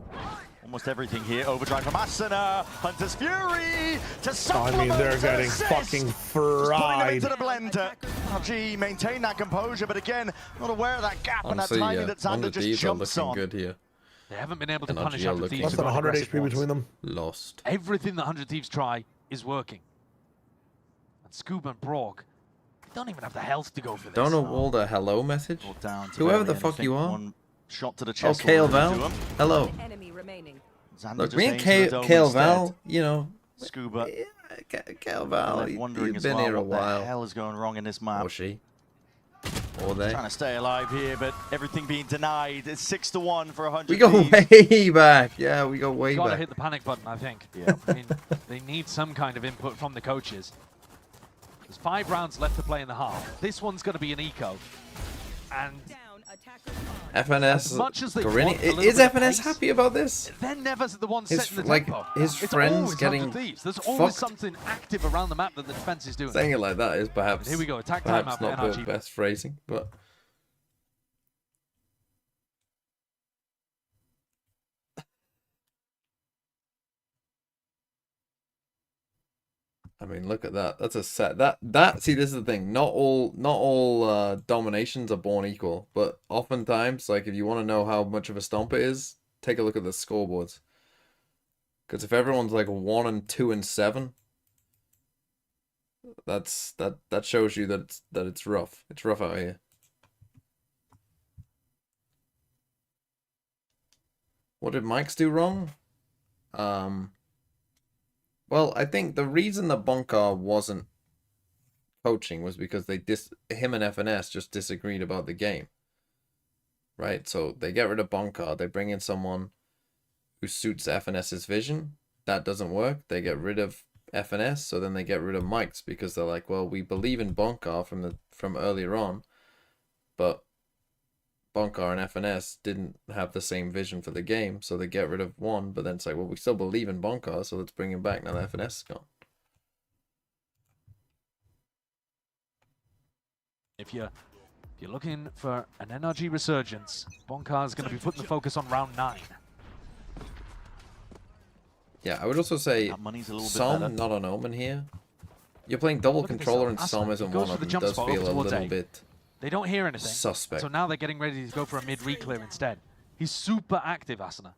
almost everything here. Overdrive from Asuna. Hunter's Fury to supplement. I mean, they're getting assist. fucking Just putting them fried. into the blender. NRG maintain that composure, but again, not aware of that gap Honestly, and that timing yeah, that Xander 100 just Thieves are jumps looking on. good here. They haven't been able to NRG punish are 100 looking Thieves. Less than with 100 aggressive HP ones. between them. Lost. Everything that 100 Thieves try is working. And Scoob and Brog don't even have the health to go for this. Don't know all the hello message. Down to Whoever the Varian, I fuck think you are. one shot to the Oh, chest. Kale will do Val. him. Hello. Xander Look, just me and aims for the dome Kale instead. Val, you know, Scuba. Kale Val, Left wondering you've as been well here a what the while. hell is going wrong in this map. Or she. Or they. Trying to stay alive here, but everything being denied. It's 6-1 for 100 We go Thieves. way back. Yeah, we go way Gotta back. hit the panic button, I think. Yeah. I mean, they need some kind of input from the coaches. There's 5 rounds left to play in the half. This one's going to be an eco. And FNS. as much as they Gorini- want a little is bit of FNS pace, happy about this? they're never the ones His setting the like tempo. his It's friends always getting 100 Thieves. There's always fucked. something active around the map that the defense is doing. Saying it like that is perhaps Here we go, attack perhaps timeout for not the NRG. best phrasing, but I mean, look at that. That's a set. That see, this is the thing. Not all dominations are born equal, but oftentimes, like if you want to know how much of a stomp it is, take a look at the scoreboards. Because if everyone's like 1 and 2 and 7, that shows you that it's rough. It's rough out here. What did Mike's do wrong? Well, I think the reason that Bonkar wasn't coaching was because him and FNS just disagreed about the game. Right? So they get rid of Bonkar, they bring in someone who suits FNS's vision. That doesn't work. They get rid of FNS, so then they get rid of Mike's because they're like, well, we believe in Bonkar from earlier on, but Bonkar and FNS didn't have the same vision for the game, so they get rid of one, but then it's like, well, we still believe in Bonkar, so let's bring him back now that FNS is gone. If you're If you're looking for an NRG resurgence, Bonkar's going to be putting the focus on round 9. Yeah, I would also say Som, not an Omen here. You're playing double controller and Som isn't one of them. It does feel a little bit They don't hear anything. suspect. So now they're getting ready to go for a mid-reclear instead. He's super active, Asuna.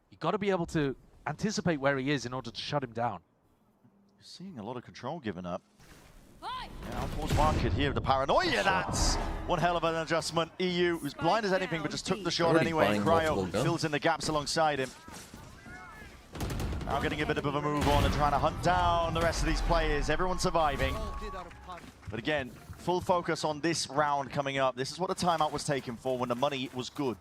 You've got to be able to anticipate where he is in order to shut him down. You're seeing a lot of control given up. Yeah, towards market here with the paranoia. That's one hell of an adjustment. EU was blind as anything, but just took the shot anyway. Cryo fills in the gaps alongside him. Now getting a bit of a move on and trying to hunt down the rest of these players. Everyone surviving. But again, full focus on this round coming up. This is what the timeout was taken for when the money was good.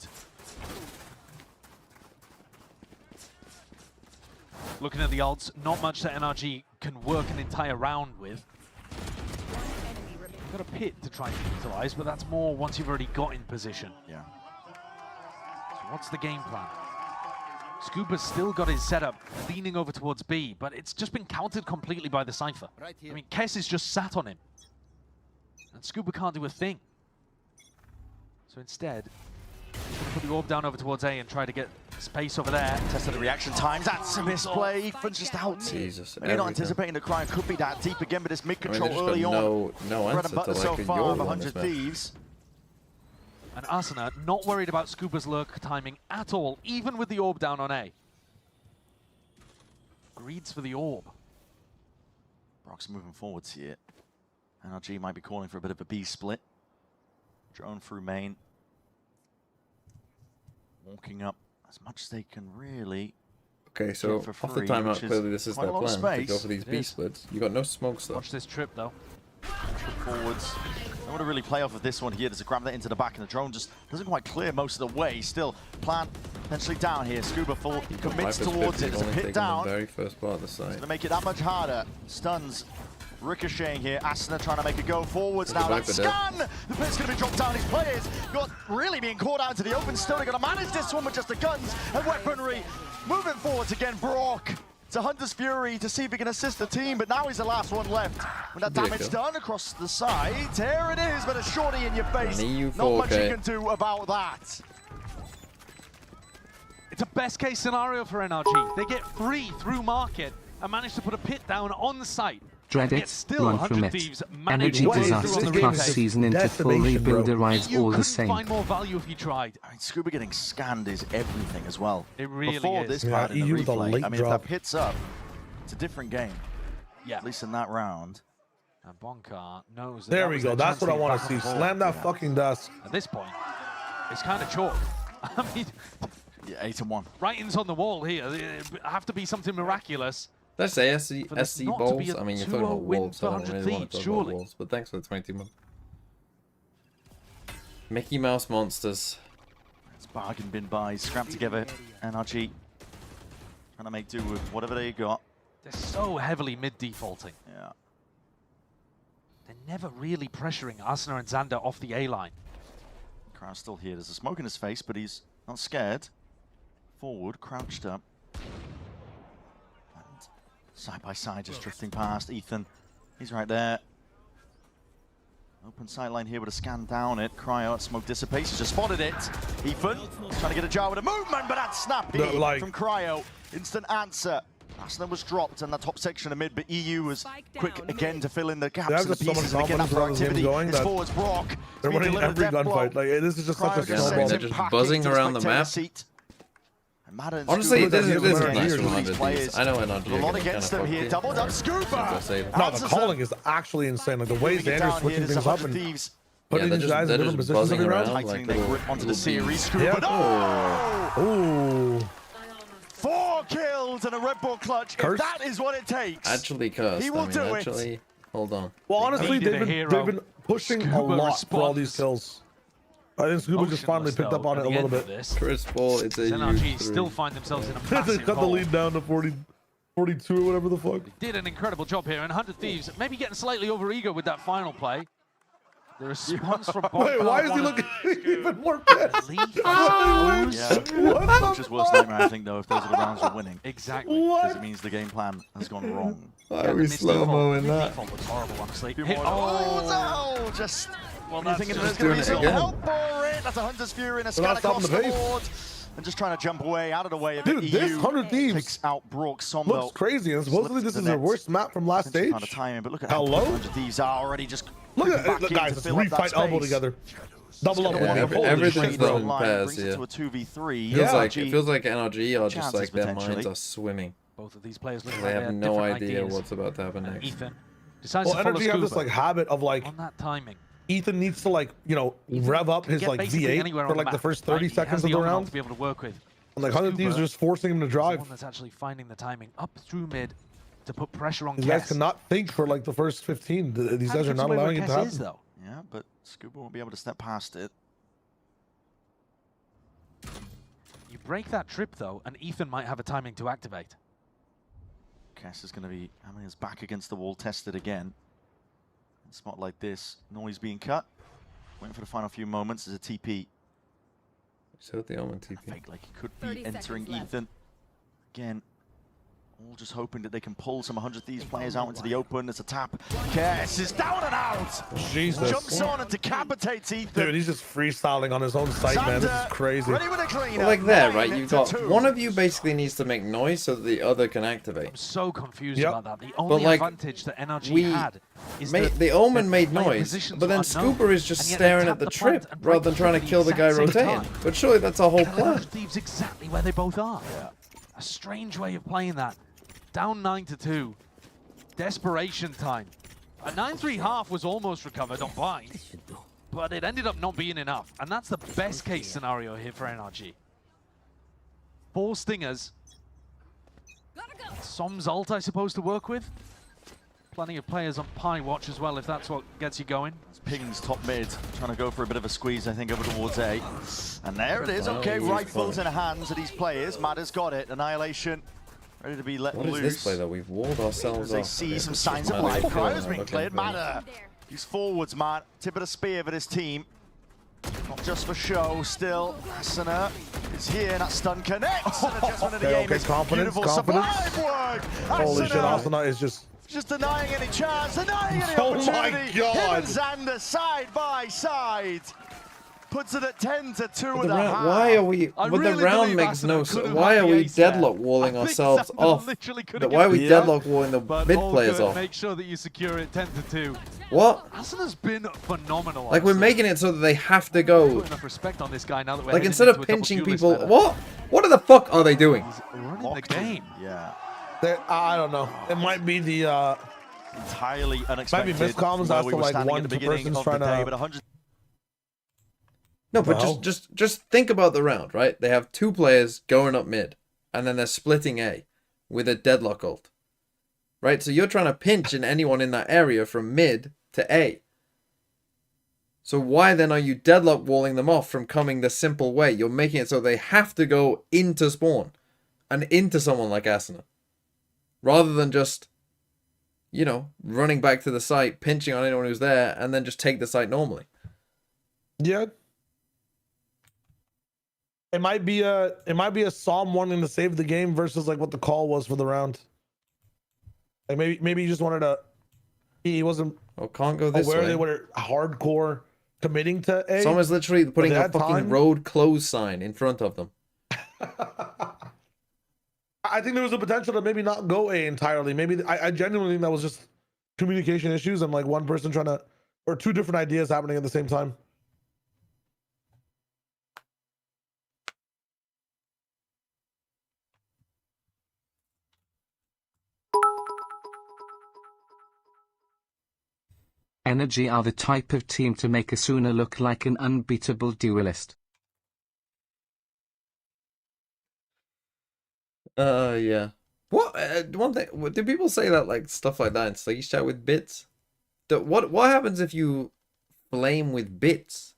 Looking at the odds, not much that NRG can work an entire round with. Got a pit to try and utilize, but that's more once you've already got in position. Yeah. So what's the game plan? Scuba's still got his setup leaning over towards B, but it's just been countered completely by the Cypher. I mean, Kess is just sat on him. And Scuba can't do a thing. So instead, he's going to put the orb down over towards A and try to get space over there. Tested the reaction times. That's a misplay. Ethan's just out. Jesus. Maybe not anticipating the Cryo could be that deep again, but this mid control early on. No bread answer and butter to so like far of your 100 Thieves. And Asuna not worried about Scuba's lurk timing at all, even with the orb down on A. Greeds for the orb. Brock's moving forwards here. NRG might be calling for a bit of a B split. Drone through main. Walking up as much as they can really. Okay, so off the timeout, clearly this is their plan to go for these B splits. You got no smokes though. Watch this trip though. Forwards. I want to really play off of this one here. There's a grab that into the back, and the drone just doesn't quite clear most of the way. Still, plan potentially down here. Scuba full commits towards it. There's a pit down. The very first part of the side. It's going to make it that much harder. Stuns ricocheting here. Asuna trying to make a go forwards now. That scan! The pit's going to be dropped down. His players got really being caught out into the open. Still, they're going to manage this one with just the guns and weaponry. Moving forwards again, Brock. It's a Hunter's Fury to see if he can assist the team, but now he's the last one left. When that damage done across the side, here it is, but a shorty in your face. Not much you can do about that. It's a best case scenario for NRG. They get 3 through market and manage to put a pit down on the site. Dread it, run from it. Energy disaster class season into full rebuild arrives all the same. You couldn't find more value if you tried. I mean, Scuba getting scanned is everything as well. It really Before is. this part in the replay, I mean, if that pit's up, it's a different game. Yeah. At least in that round. And Bonkar knows that. There we go. That's what I want to see. Slam that fucking dust. At this point, it's kind of chalk. I mean, yeah, 8-1. Writing's on the wall here. It have to be something miraculous. Let's say SC Bowls. I mean, you're talking about Wolves, so I don't really want to talk about Wolves, but thanks for the 22 month. Mickey Mouse Monsters. It's bargain bin buys, scrapped together. NRG trying to make do with whatever they got. They're so heavily mid-defaulting. Yeah. They're never really pressuring Asuna and Xander off the A-line. Crowd's still here. There's a smoke in his face, but he's not scared. Forward, crouched up. Side by side, just drifting past Ethan. He's right there. Open sideline here with a scan down it. Cryo, smoke dissipates. He's just spotted it. Ethan trying to get a jar with a movement, but that's snappy from Cryo. Instant answer. Aslan was dropped in the top section of mid, but EU was quick again to fill in the gaps and the pieces and get that productivity. This forwards Brock. They're winning every gunfight. Like, this is just such a snowball. They're just buzzing around the map. Honestly, this is nice from 100 Thieves. I know NRG. A lot against them here. Doubled up Scuba. No, the calling is actually insane. Like the way Xander's switching things up and putting these guys in different positions every round. Tightening their grip onto the series. Scuba. Ooh. 4 kills and a Red Bull clutch. If that is what it takes. Actually cursed. He will do it. Hold on. Well, honestly, they've been pushing a lot for all these kills. I think Scuba just finally picked up on it a little bit. Chris Paul, it's a NRG still find themselves in a massive They cut the lead down to 42 or whatever the fuck. They did an incredible job here, and 100 Thieves maybe getting slightly over eager with that final play. The response from Bob. Wait, why is he looking even more pissed? Which is worst nightmare, I think, though, if those are the rounds we're winning. Exactly. Because it means the game plan has gone wrong. Why are we slow-mo in that? Was horrible, honestly. Oh, just Well, that's thinking there's going to be some help for it. That's a Hunter's Fury and a scan across the board. And just trying to jump away, out of the way of Dude, the this EU. 100 Thieves takes out Brook Sombo. looks crazy, and supposedly this is their worst map from last stage. Kind of timing, but look at how low 100 Thieves are already just. Look at it, guys. Let's refight elbow together. Double up. Everything's done pairs here. To a 2v3. It feels like NRG are just like their minds are swimming. Both of these players look they like have no idea what's about to happen next. Ethan decides to follow NRG have this like habit of like on that timing. Ethan needs to like rev up his like V8 for like the first 30 seconds of the round to be able to work with. And like 100 Thieves are just forcing him to drive. One that's actually finding the timing up through mid to put pressure on These guys cannot think for like the first 15. These guys are not allowing it to happen. Yeah, but Scuba won't be able to step past it. You break that trip though, and Ethan might have a timing to activate. Cass is going to be having his back against the wall, tested again. In a spot like this, noise being cut. Waiting for the final few moments as a TP. So the Omen TP. I think like he could be entering Ethan again. All just hoping that they can pull some 100 Thieves players out into the open. It's a tap. Cass is down and out. Jesus. Jumps on and decapitates Ethan. Dude, he's just freestyling on his own site, man. This is crazy. Well, like there, right? You've got one of you basically needs to make noise so that the other can activate. I'm so confused about that. The only advantage that NRG had is that the Omen made noise, but then Scooper is just staring at the trip rather than trying to kill the guy rotating. But surely that's a whole plan. Thieves exactly where they both are. Yeah. A strange way of playing that. Down 9-2. Desperation time. A 9-3 half was almost recovered on Bind, but it ended up not being enough. And that's the best case scenario here for NRG. 4 stingers. Som's ult, I suppose, to work with. Plenty of players on Pi watch as well, if that's what gets you going. Ping's top mid, trying to go for a bit of a squeeze, I think, over towards A. And there it is. Okay, rifles in the hands of these players. Madder's got it. Annihilation ready to be let loose. What is this play, though? We've walled ourselves off. They see some signs of life. Cryo's been cleared. Madder. He's forwards, man. Tip of the spear for this team. Not just for show, still. Asana is here. That stun connects. And adjustment of the aim is confidence. Holy shit, Asana is just denying any chance, denying any opportunity. Oh my God. Him and Xander side by side. Puts it at 10-2 with a half. Why are we? But the round makes no sense. Why are we deadlock walling ourselves off? Why are we deadlock walling the mid players off? Make sure that you secure it 10-2. What? Asana's been phenomenal. Like we're making it so that they have to go. Enough respect on this guy now that we're like instead of pinching people, what? What the fuck are they doing? He's running the game. Yeah. I don't know. It might be the entirely unexpected. Might be miscomms as to like one person's trying to. No, but just think about the round, right? They have 2 players going up mid, and then they're splitting A with a deadlock ult, right? So you're trying to pinch in anyone in that area from mid to A. So why then are you deadlock walling them off from coming the simple way? You're making it so they have to go into spawn and into someone like Asana, rather than just, you know, running back to the site, pinching on anyone who's there, and then just take the site normally. Yeah. It might be a Psalm wanting to save the game versus like what the call was for the round. Like maybe he just wanted to. He wasn't. Oh, can't go this way. Aware they were hardcore committing to A. Someone's literally putting a fucking road closed sign in front of them. I think there was a potential to maybe not go A entirely. Maybe I genuinely think that was just communication issues and like one person trying to, or 2 different ideas happening at the same time. NRG are the type of team to make Asuna look like an unbeatable duelist. Yeah. What? One thing. Do people say that like stuff like that in Sleggy's chat with bits? What happens if you flame with bits?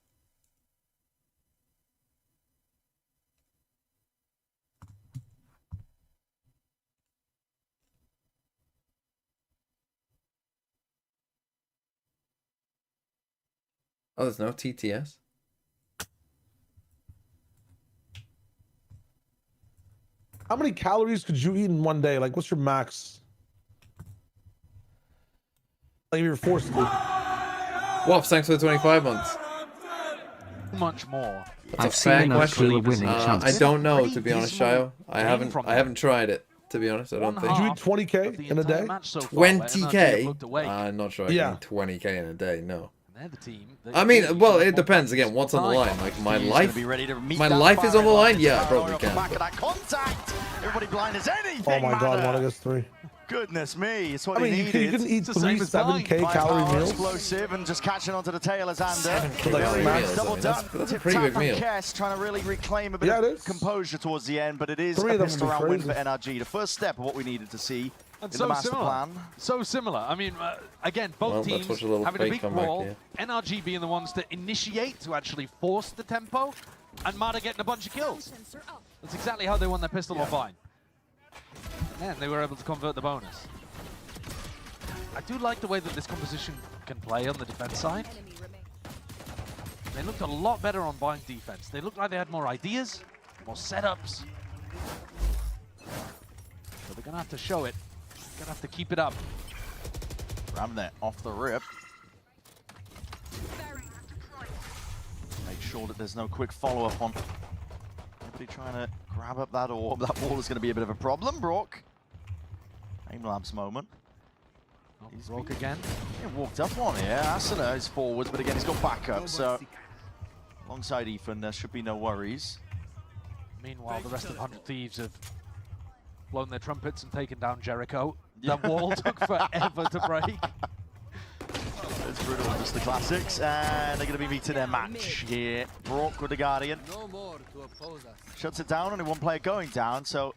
Oh, there's no TTS? How many calories could you eat in one day? Like, what's your max? Like, if you're forced to. Wolf, thanks for the 25 months. Much more. That's a fair question. I don't know, to be honest, Shayo. I haven't tried it, to be honest. I don't think. Did you eat 20K in a day? 20K? I'm not sure I can eat 20K in a day. No. They're the team. I mean, well, it depends. Again, what's on the line? Like my life is on the line. Yeah, I probably can. Everybody blind as anything. Oh my God, 1 against 3. Goodness me, it's what I mean, he needed. you can eat 3 7K calorie meals. Explosive and just catching onto the tail as Zander. 7K calorie meals. That's a pretty big meal. Kess trying to really reclaim a bit of composure towards the end, but it is a pistol round win for NRG. The first step of what we needed to see in the master plan. So similar. I mean, again, both teams having a big wall. NRG being the ones to initiate, to actually force the tempo, and Mada getting a bunch of kills. That's exactly how they won their pistol or Vine. And they were able to convert the bonus. I do like the way that this composition can play on the defense side. They looked a lot better on Vine's defense. They looked like they had more ideas, more setups. So they're gonna have to show it. They're gonna have to keep it up. Grabbing that off the rip. Make sure that there's no quick follow-up on. Simply trying to grab up that orb. That wall is going to be a bit of a problem, Brock. Aim Labs moment. Oh, he's Brock again. He walked up one here. Asuna is forwards, but again, he's got backup. So alongside Ethan, there should be no worries. Meanwhile, the rest of 100 Thieves have blown their trumpets and taken down Jericho. That wall took forever to break. It's brutal, just the classics, and they're going to be meeting their match here. Brock with the Guardian. Shuts it down, only one player going down, so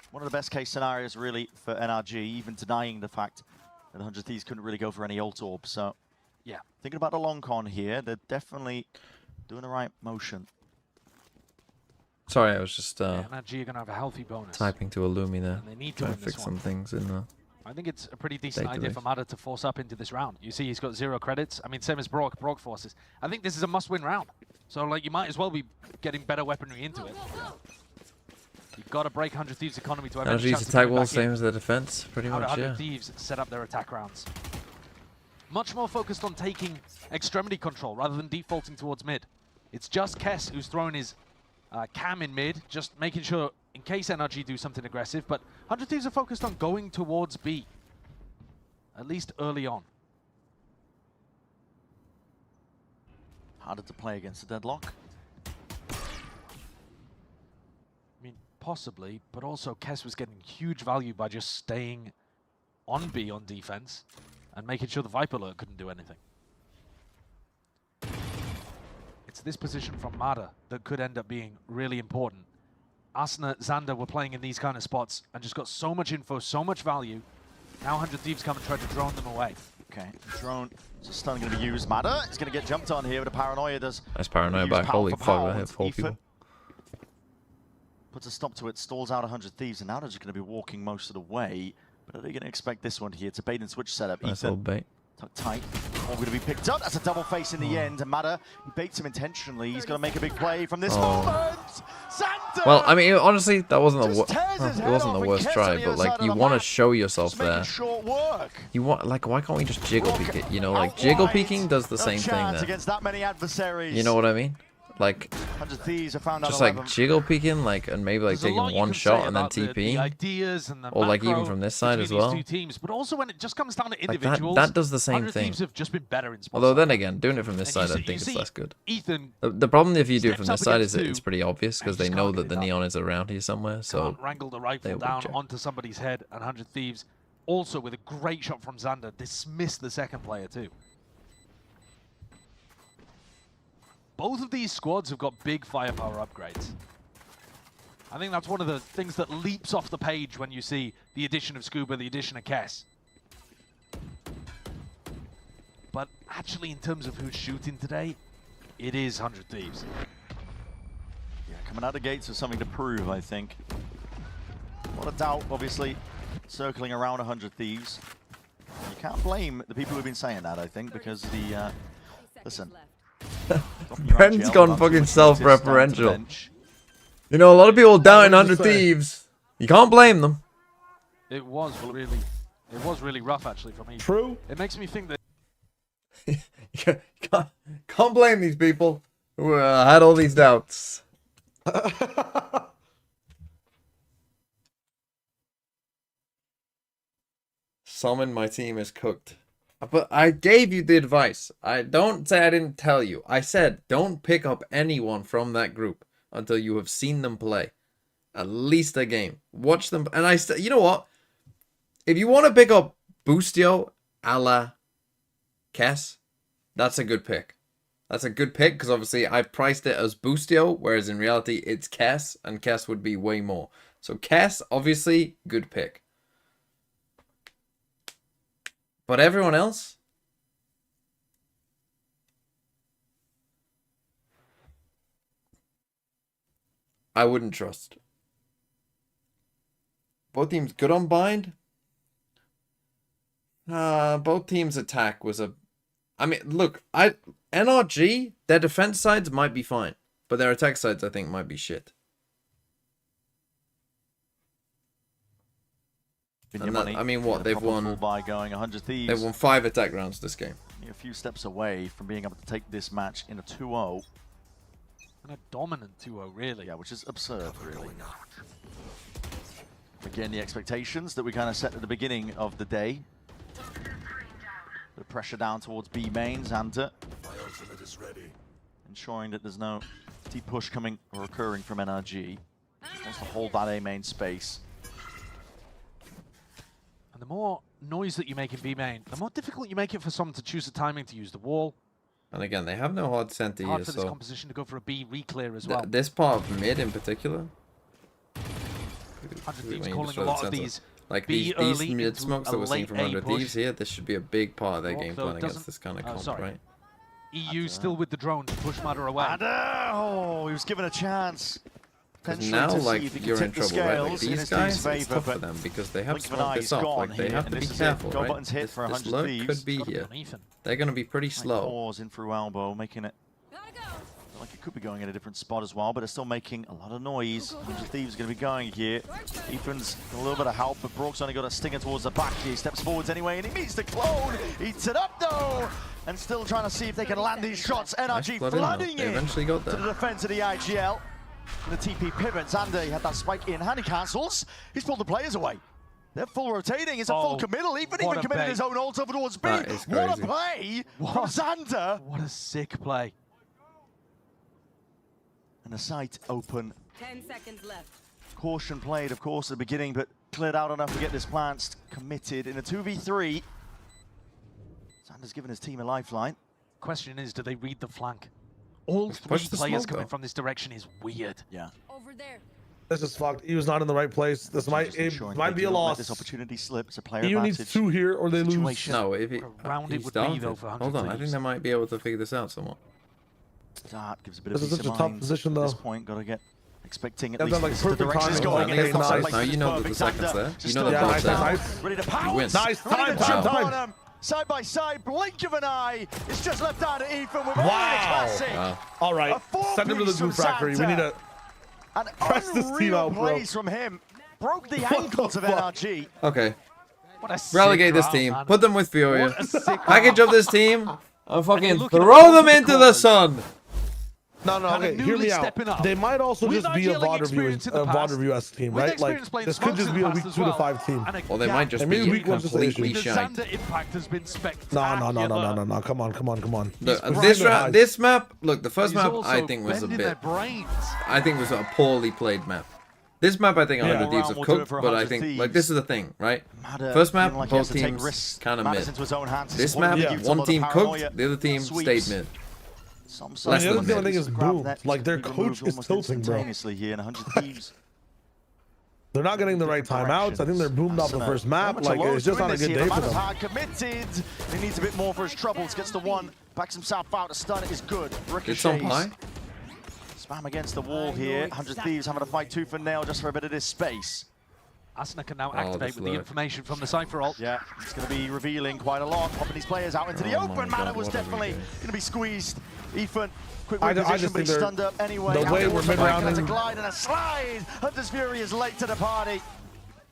one of the best case scenarios really for NRG, even denying the fact that the 100 Thieves couldn't really go for any ult orb. So yeah, thinking about the long con here, they're definitely doing the right motion. Sorry, I was just NRG are going to have a healthy bonus. typing to Illumi there. And they need to fix some things in there. I think it's a pretty decent idea for Mada to force up into this round. You see he's got 0 credits. I mean, same as Brock forces. I think this is a must-win round. So, like, you might as well be getting better weaponry into it. You've got to break 100 Thieves' economy to have a chance to attack wall, same as the defense, pretty much, 100 Thieves set up their attack rounds. Much more focused on taking extremity control rather than defaulting towards mid. It's just Kess who's throwing his cam in mid, just making sure in case NRG do something aggressive, but 100 Thieves are focused on going towards B, at least early on. Harder to play against the deadlock. I mean, possibly, but also Kess was getting huge value by just staying on B on defense and making sure the Viper Alert couldn't do anything. It's this position from Mada that could end up being really important. Asuna, Zander were playing in these kind of spots and just got so much info, so much value. Now 100 Thieves come and try to drone them away. Okay, drone just stun going to be used. Mada is going to get jumped on here with a paranoia. Does nice paranoia back. Holy fuck, I hit 4 people. Puts a stop to it, stalls out 100 Thieves, and now they're just going to be walking most of the way. But are they going to expect this one here? It's a bait and switch setup. Nice little bait. Tucked tight. All going to be picked up. That's a double face in the end. And Mada, he baits him intentionally. He's going to make a big play from this moment. Zander! Well, I mean, honestly, that wasn't the worst try, but like, you want to show yourself there. You want, like, why can't we just jiggle peek it? You know, like, jiggle peeking does the same thing there. Against that many adversaries. You know what I mean? Like, 100 Thieves have found just like jiggle peeking, like, and maybe like taking one shot and then TPing, or like even from this side as well. Two teams, but also when it just comes down to like individuals, that does the same thing. Have just been better in although then again, doing it from this side, I think it's less good. Ethan, the problem if you do it from this side is it's pretty obvious because they know that the neon is around here somewhere. So can't wrangle the rifle down onto somebody's head, and 100 Thieves also with a great shot from Zander dismissed the second player too. Both of these squads have got big firepower upgrades. I think that's one of the things that leaps off the page when you see the addition of Scuba, the addition of Kess. But actually, in terms of who's shooting today, it is 100 Thieves. Yeah, coming out of gates with something to prove, I think. A lot of doubt, obviously, circling around 100 Thieves. You can't blame the people who've been saying that, I think, because the... listen. Bren's gone fucking self-referential. You know, a lot of people doubting 100 Thieves. You can't blame them. It was really rough actually for me. True. It makes me think that Can't blame these people who had all these doubts. Summon my team is cooked. But I gave you the advice. I don't say I didn't tell you. I said don't pick up anyone from that group until you have seen them play. At least a game. Watch them. And you know what? If you want to pick up Boostio a la Kess, that's a good pick. That's a good pick because obviously I priced it as Boostio, whereas in reality it's Kess, and Kess would be way more. So Kess, obviously, good pick. But everyone else? I wouldn't trust. Both teams good on bind? Both teams' attack was a... I mean, look, NRG, their defense sides might be fine, but their attack sides, I think, might be shit. I mean, what? They've won... By going 100 Thieves. They've won 5 attack rounds this game. You're a few steps away from being able to take this match in a 2-0. And a dominant 2-0, really. Yeah, which is absurd, really. Again, the expectations that we kind of set at the beginning of the day. The pressure down towards B main, Xander. Ensuring that there's no deep push coming or occurring from NRG. Wants to hold that A main space. And the more noise that you make in B main, the more difficult you make it for someone to choose the timing to use the wall. And again, they have no hard center Hard here, for so... this composition to go for a B re-clear as well. This part of mid in particular... 100 Thieves calling a lot of these like B these early mid smokes that we're seeing from 100 Thieves here, this should be a big part of their game plan against this kind of comp, right? EU still with the drone to push Matter away. Oh, he was given a chance. Because now, like, you're in trouble, right? Like, these guys, it's tough for them because they have smoked this off. Like, they have to be careful, right? This lurk could be here. They're going to be pretty slow. Pause in through elbow, making it like it could be going in a different spot as well, but it's still making a lot of noise. 100 Thieves going to be going here. Ethan's got a little bit of help, but Brock's only got a stinger towards the back here. He steps forwards anyway, and he meets the clone. Eats it up, though, and still trying to see if they can land these shots. NRG flooding in eventually got there. to the defense of the IGL. And the TP pivot. Xander, he had that spike in hand. He cancels. He's pulled the players away. They're full rotating. It's a full committal. Even committed his own ult over towards B. What a play from Xander. What a sick play. And the site open. 10 seconds left. Caution played, of course, at the beginning, but cleared out enough to get this plant committed in a 2v3. Xander's given his team a lifeline. Question is, do they read the flank? All 3 players coming from this direction is weird. Yeah. Over there. This is fucked. He was not in the right place. This might be a loss. This opportunity slip. It's a player EU advantage. needs 2 here or they lose. No, if round it would be though for 100 Hold on, I think they might be able to figure this out somewhat. Dart gives a bit of This is such a tough position, though. At this point, got to get expecting at Yeah, least like this is the perfect direction it's timing. going. Okay, nice. Now you know that the second's there. You know that both there. Ready to You pounce. win. Nice time. Side by side, blink of an eye. It's just left out of Ethan with Wow. All right, send him to the Goo Factory. We need to press this team out, bro. Plays from him. Broke the ankles of NRG. Okay. What a Relegate this round, team. man. Put them with Furia. What a sick Package round. up this team and fucking throw them into the sun. No, okay, hear me out. They might also With just be a Nigerian VOD experience in the past, review team, with right? experience Like, playing this could just smokes be a in the week past 2 to as 5 team. And Or they might just maybe be week 1's just an completely issue. the shite. Xander impact has been spectacular. No. Come on. Look, this map, look, the first map I think was a bending bit, their brains. I think was a poorly played map. This map I think 100 Thieves have We'll do it cooked, for but I 100 think, like, Thieves. this is the thing, right? Matter First map, feeling like he has both to take teams risks, kind of matters mid. into his own hands. This Supporting map, the youth, one although team paranoia cooked, the other team sweeps. stayed mid. Some And Less the than other thing I mid. think is boom. Like, their coach is tilting, bro. Instantaneously here in 100 Thieves. They're not getting the right timeouts. I think they're boomed off the first map. Like, it's just not a good day for them. Hard committed. He needs a bit more for his troubles. Gets the one. Backs himself out. A stun is good. It's on Ricochets. high. Spam against the wall here. 100 Thieves having to fight tooth and nail just for a bit of this space. Asuna can now Oh, activate this with the lurk. information from the Cypher ult. Yeah, it's going to be revealing quite a lot. Popping these players out into the Oh my open. God, Mana was what are we definitely doing? going to be squeezed. Ethan, quick I win just position, but think he's they're- stunned up anyway. the way we're There's a mid-rounding- glide and a slide. Hunter's Fury is late to the party.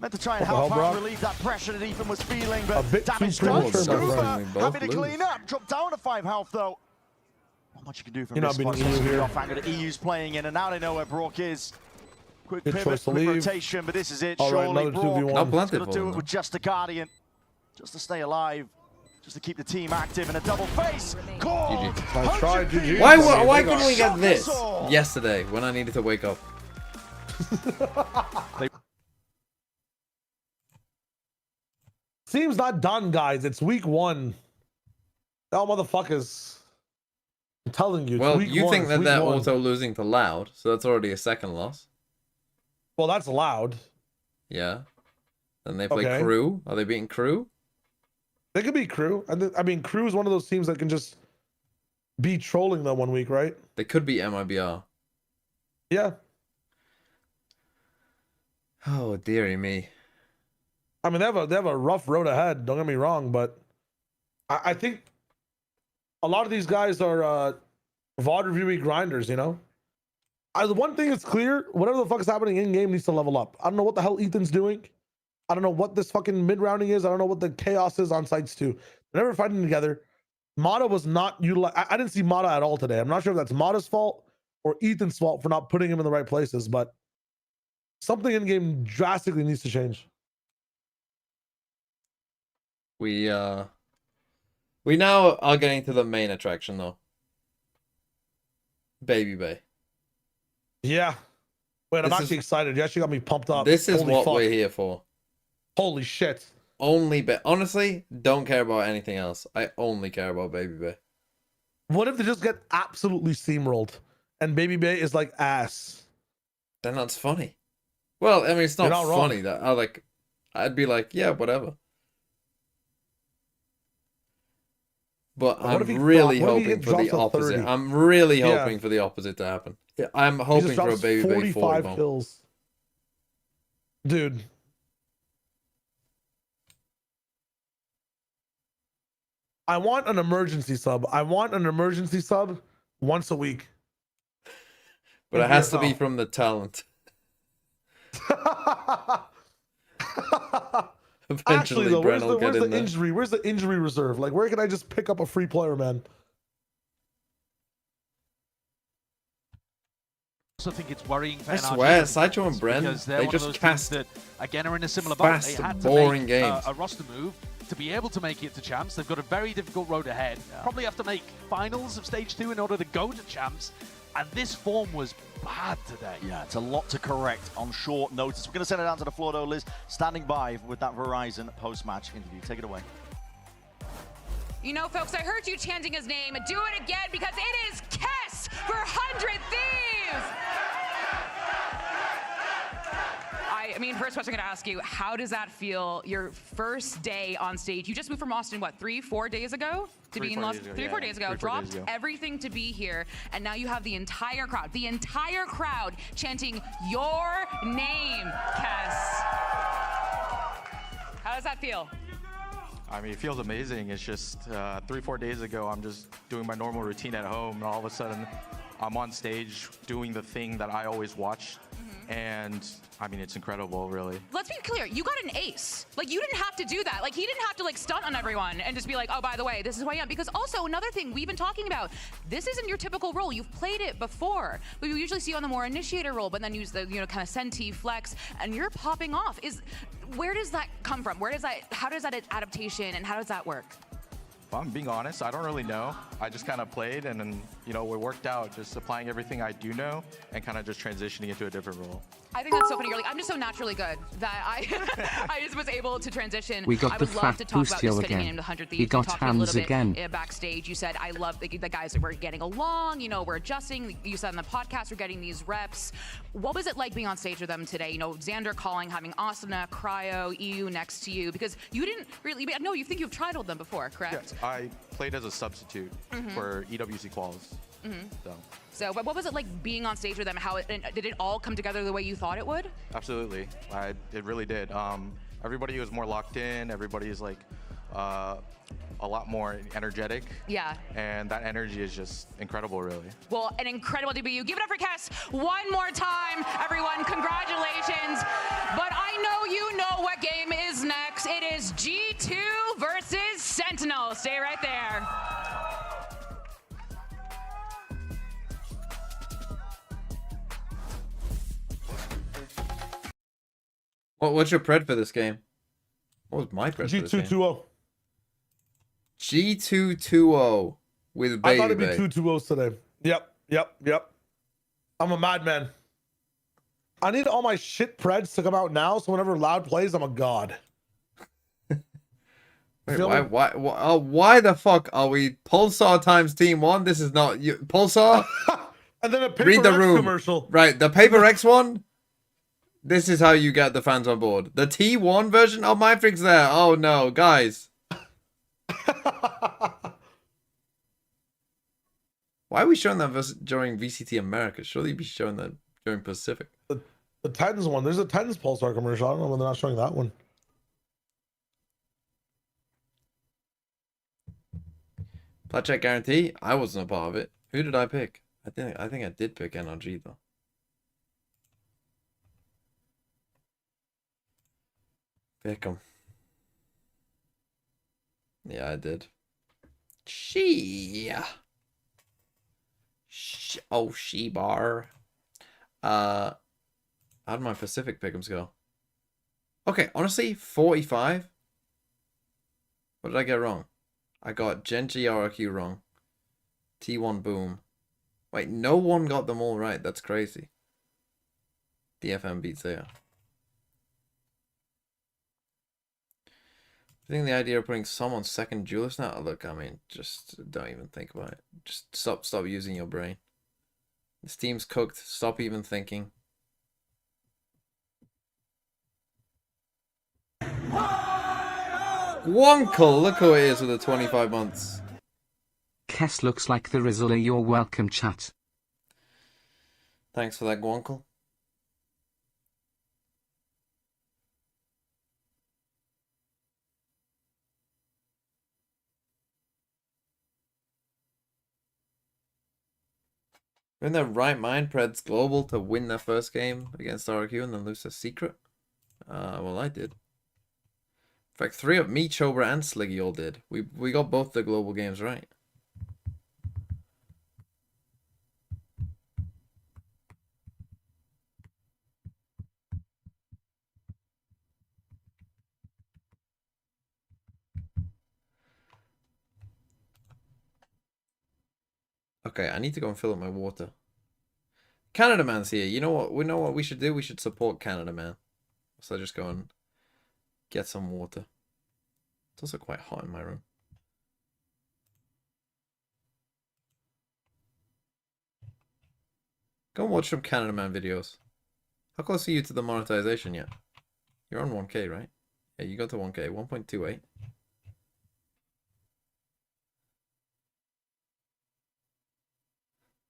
Meant to try and help out relieve that pressure that Ethan was feeling, but damage done. Scuba happy to clean up. Dropped down to 5 health, though. Not much you can do from this spot. The EU's playing in, and now they know where Brock is. Quick pivot, quick rotation, but this is it. Surely Brock's going to do it with just a Guardian. Just to stay alive. Just to keep the team active in a double face. Why couldn't we get this yesterday when I needed to wake up? Team's not done, guys. It's week 1. Oh, motherfuckers. I'm telling you. Well, you think that they're auto losing to Loud, so that's already a second loss. Well, that's Loud. Yeah. Then they play Crew. Are they beating Crew? They could beat Crew. I mean, Crew is one of those teams that can just be trolling them 1 week, right? They could beat MIBR. Yeah. Oh, dearie me. I mean, they have a rough road ahead. Don't get me wrong, but I think a lot of these guys are VOD review grinders. You know, the one thing is clear: whatever the fuck is happening in game needs to level up. I don't know what the hell Ethan's doing. I don't know what this fucking mid rounding is. I don't know what the chaos is on sites too. They're never fighting together. Mata was not utilized. I didn't see Mata at all today. I'm not sure if that's Mata's fault or Ethan's fault for not putting him in the right places, but something in game drastically needs to change. We now are getting to the main attraction though. Baby Bay. Yeah. Wait, I'm actually excited. You actually got me pumped up. This is what we're here for. Holy shit. Honestly, don't care about anything else. I only care about Baby Bay. What if they just get absolutely steamrolled and Baby Bay is like ass? Then that's funny. Well, I mean, it's not funny. That I'd be like, yeah, whatever. But I'm really hoping for the opposite. I'm really hoping for the opposite to happen. Yeah, I'm hoping for a Baby Bay 45 kills. Dude. I want an emergency sub. I want an emergency sub once a week. But it has to be from the talent. Actually, though, where's the injury? Where's the injury reserve? Like, where can I just pick up a free player, man? I also think it's worrying for I NRG. swear, Sideshow and Bren, they just cast that again are in a similar boat. They had to boring make games. A roster move to be able to make it to champs. They've got a very difficult road ahead. Probably have to make finals of stage 2 in order to go to champs. And this form was bad today. Yeah, it's a lot to correct on short notice. We're going to send it down to the floor, though. Liz, standing by with that Verizon post-match interview. Take it away. You know, folks, I heard you chanting his name. Do it again, because it is Kess for 100 Thieves! I mean, first question I'm going to ask you, how does that feel, your first day on stage? You just moved from Austin, what, 3-4 days ago? To be in Los 3-4 days ago, dropped everything to be here, and now you have the entire crowd chanting your name, Kess. How does that feel? I mean, it feels amazing. It's just 3-4 days ago, I'm just doing my normal routine at home, and all of a sudden, I'm on stage doing the thing that I always watch. And I mean, it's incredible, really. Let's be clear, you got an ace. Like, you didn't have to do that. Like, he didn't have to, like, stunt on everyone and just be like, oh, by the way, this is who I am. Because also, another thing we've been talking about, this isn't your typical role. You've played it before. But you usually see you on the more initiator role, but then use the, kind of senti, flex, and you're popping off. Where does that come from? How does that adaptation, and how does that work? If I'm being honest, I don't really know. I just kind of played, and then, it worked out, just applying everything I do know and kind of just transitioning into a different role. I think that's so funny. You're like, I'm just so naturally good that I just was able to transition. We got the fat boostio again. He got hands again. Backstage, you said, I love the guys that we're getting along. We're adjusting. You said on the podcast, we're getting these reps. What was it like being on stage with them today? Xander calling, having Asuna, Cryo, EU next to you, because you didn't really. No, you think you've tried with them before, correct? Yeah, I played as a substitute for EWC quals. So what was it like being on stage with them? Did it all come together the way you thought it would? Absolutely, it really did. Everybody was more locked in. Everybody's like a lot more energetic. Yeah. And that energy is just incredible, really. Well, an incredible debut. Give it up for Kess one more time, everyone. Congratulations. But I know you know what game is next. It is G2 versus Sentinel. Stay right there. What's your pred for this game? What was my pred for this game? G2-2-0. G2-2-0 with Baby. I thought it'd be 2-2-0s today. Yep. I'm a madman. I need all my shit preds to come out now, so whenever Loud plays, I'm a god. Wait, why the fuck are we Pulsar times Team 1? This is not you, Pulsar. And then a Paper Read the X room. commercial. Right, the Paper X one. This is how you get the fans on board. The T1 version. Oh, my freak's there. Oh no, guys. Why are we showing that during VCT Americas? Surely you'd be showing that during Pacific. The Titans one. There's a Titans Pulsar commercial. I don't know when they're not showing that one. Plat check guarantee. I wasn't a part of it. Who did I pick? I think I did pick NRG though. Pick him. Yeah, I did. Oh, she bar. How did my Pacific pick'ems go? Okay, honestly, 45. What did I get wrong? I got Genji RQ wrong. T1 boom. Wait, no one got them all right. That's crazy. DFM beats there. I think the idea of putting someone second duelist now. Look, I mean, just don't even think about it. Just stop using your brain. This team's cooked. Stop even thinking. Wonkle, look who it is with the 25 months. Kess looks like the Rizzler. You're welcome, chat. Thanks for that, Wonkle. They're in their right mind, Preds Global, to win their first game against RQ and then lose their secret. Well, I did. In fact, three of me, Chobra, and Sliggy all did. We got both the global games right. Okay, I need to go and fill up my water. Canada Man's here. You know what? We know what we should do. We should support Canada Man. So just go and get some water. It's also quite hot in my room. Go and watch some Canada Man videos. How close are you to the monetization yet? You're on 1K, right? Yeah, you got to 1K. 1.28.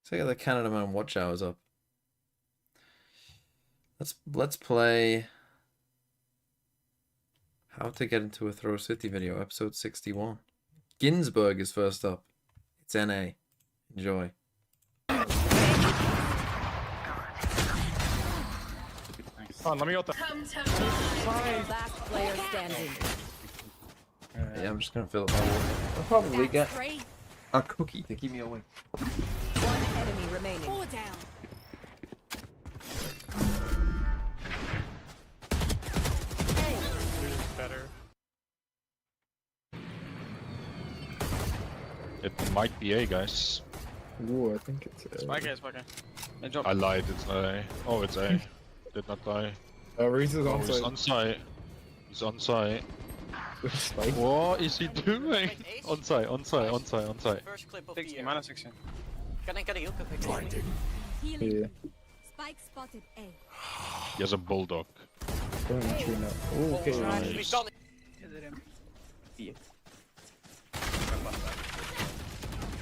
So I got the Canada Man watch hours up. Let's play How to Get Into a Throw City video, episode 61. Ginsburg is first up. It's NA. Enjoy. Fan, de är åtta. Last player standing. Yeah, I'm just gonna fill up my water. I'll probably get a cookie to keep me awake. One enemy remaining. Four down. Better. It might be A, guys. Ooh, I think it's A. Spike A, Spike A. I lied, it's not A. Oh, it's A. Did not die. Reese is on He's site. on site. He's on site. Spike. What is he doing? On site, on site, on site, on site. 60, minus 16. Blinding. Yeah. Spike spotted A. He has a bulldog. Going tree now. Oh, okay. Nice.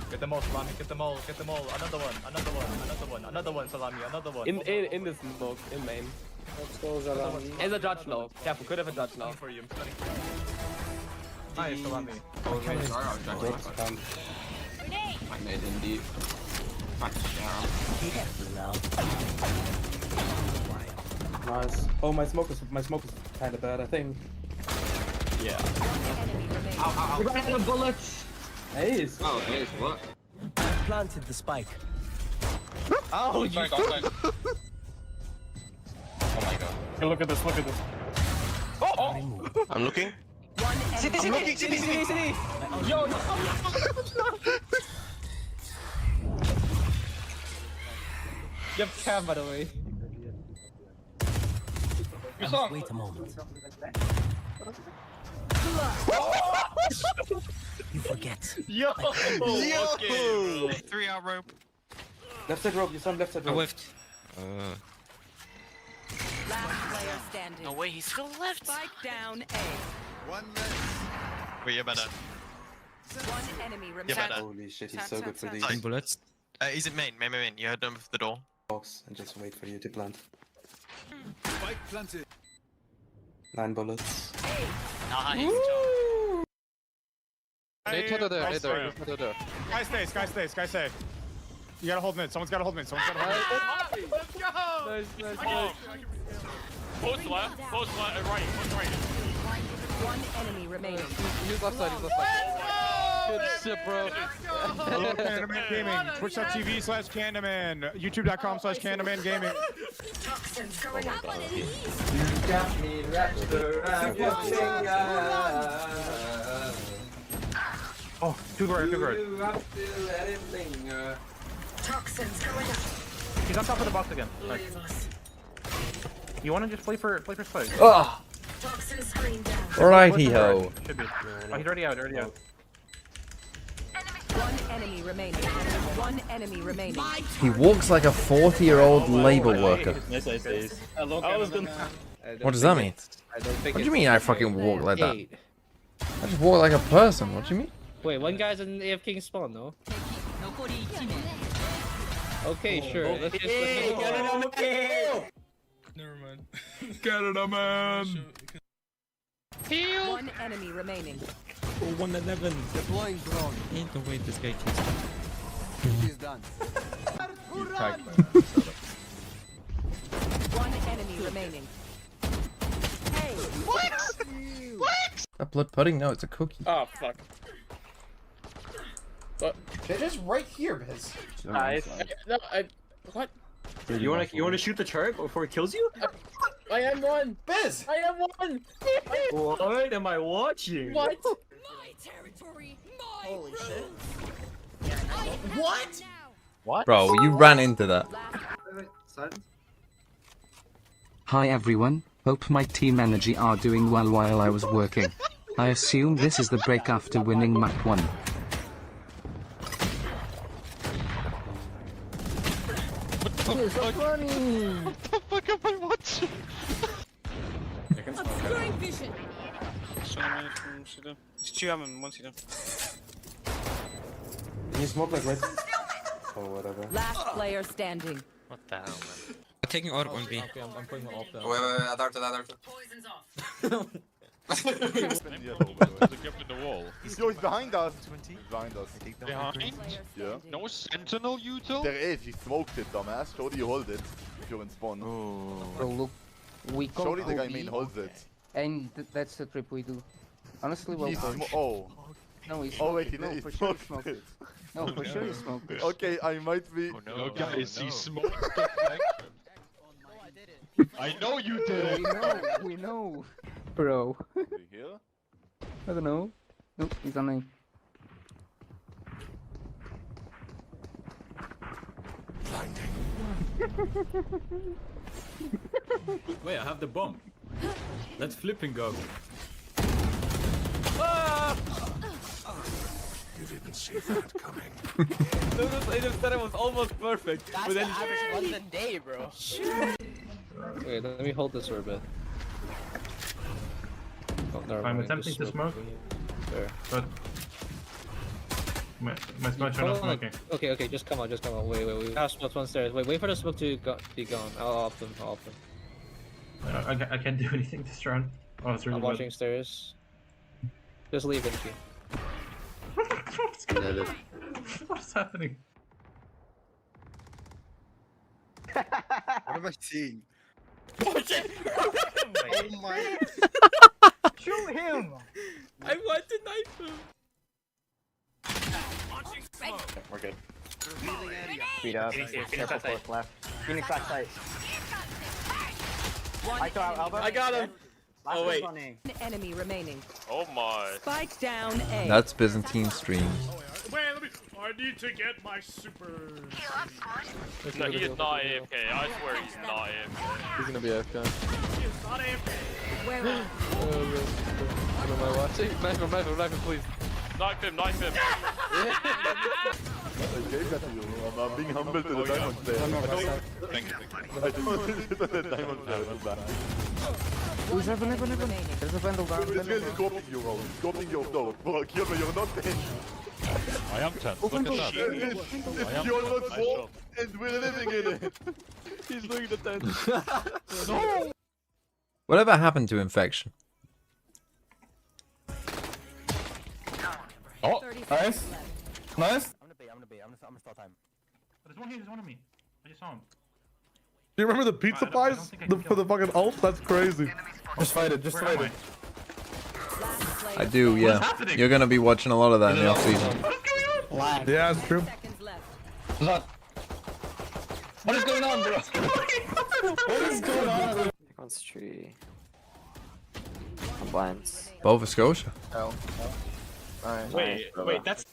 Get them all, Salami. Get them all. Get them all. Another one. Another one. Another one. Another one, Salami. Another one. In the smoke, in main. Let's go, Salami. There's a judge low. Careful, could have a judge low. For you. Nice, still on me. I made him deep. Nice. Oh, my smoke is kind of bad, I think. Yeah. Ow. We're out of bullets. Ace. Oh, Ace, what? Planted the spike. Oh, you. Oh my god. Hey, look at this. Oh. I'm looking. City. Yo. You have cam, by the way. Wait a moment. You forget. Yo. Okay. 3-out rope. Left side rope. You saw left side rope. I whiffed. Last player standing. No way, he's still left. Spike down A. One less. Wait, you're better. One enemy remaining. Holy shit, he's so good for these. 10 bullets. He's in main. You heard him for the door. Box and just wait for you to plant. Spike planted. 9 bullets. Nice. Guy stay. You gotta hold mid. Someone's gotta hold mid. Let's go. Nice. Close left, right. One enemy remaining. He's left side. Good shit, bro. Hello, Candaman Gaming. Twitch.tv/Candaman. YouTube.com/Candaman Gaming. You got me wrapped around your finger. Oh, two guard. You have to let it linger. Toxins going up. He's on top of the box again. Nice. You wanna just play for spike? Oh. Toxin screen down. Alrighty ho. Should be. Oh, he's already out. One enemy remaining. He walks like a 40-year-old labor worker. Nice. What does that mean? What do you mean I fucking walk like that? I just walk like a person. What do you mean? Wait, one guy's in AFK spawn, no? Okay, sure. Let's just Never mind. Canada man. Heal. One enemy remaining. 111. Deploying drone. Ain't the way this guy keeps. He's done. One enemy remaining. Hey. What? A blood pudding? No, it's a cookie. Oh fuck. What? They're just right here, Biz. What? You wanna shoot the chart before it kills you? I am one. Biz! I am one. What am I watching? What? My territory. Holy shit. What? Bro, you ran into that. Hi everyone, hope my team energy are doing well while I was working. I assume this is the break after winning map 1. What the fuck am I watching? Obscuring vision. It's 2 and 1 city. Can you smoke like right? Or whatever. Last player standing. What the hell, man? I'm taking orb on B. Okay, I'm putting it off there. Wait, Poison's off. There's a gap in the wall. He's behind us. Behind us. Behind? Yeah. No sentinel, you two? There is. He smoked it, dumbass. Surely you hold it if you're in spawn. Bro, look, we Surely the guy main holds it. And that's the trip we do. Honestly, well done. Oh. No, he Oh wait, smoked it. No, for sure he smoked it. No, for sure he smoked it. Okay, I might be. Oh no, guys, he smoked the flag. I know you did it! We know. Bro. Here? I don't know. Nope, he's on A. Wait, I have the bomb. Let's flip and go. You didn't see that coming. I just said it was almost perfect. That's the average London day, bro. Wait, let me hold this for a bit. Oh, never I'm mind, attempting just to smoke. There. But my smoke's not smoking. Okay, just come on. Wait. We have smokes one stairs. Wait for the smoke to be gone. I'll off them. I can't do anything this round. Oh, it's really I'm watching stairs. Just leave NG. What's happening? What am I seeing? Oh shit! Oh my! Shoot him! I want to knife him. We're good. Speed up. Careful force left. Phoenix back sight. I got him. Oh wait. Enemy remaining. Oh my. Spike down A. That's Byzantine streams. Wait, let me. I need to get my super. No, he is not AFK. I swear he's not AFK. He's gonna be AFK. He is not AFK. Where? What am I watching? Knife him, please. Knife him, knife him. I gave that to you. I'm being humble to the diamond player. Thank you. I don't to the diamond player. Who's heaven? There's a vandal down. This guy is copying you, bro. He's copying your dog. Bro, Kyoto, you're not 10. I am 10. Look at that. It's you're not 4, and we're living in it. He's doing the 10. No! Whatever happened to infection? Oh, nice. Nice. I'm gonna bait. I'm gonna stall time. There's one on me. I just saw him. Do you remember the pizza pies for the fucking ult? That's crazy. Just fight it. Just fight it. I do, yeah. You're gonna be watching a lot of that in the off season. Yeah, it's true. What is going on, bro? What is going on? One's tree. Blinds. Nova Scotia. Oh. Alright. Wait, that's.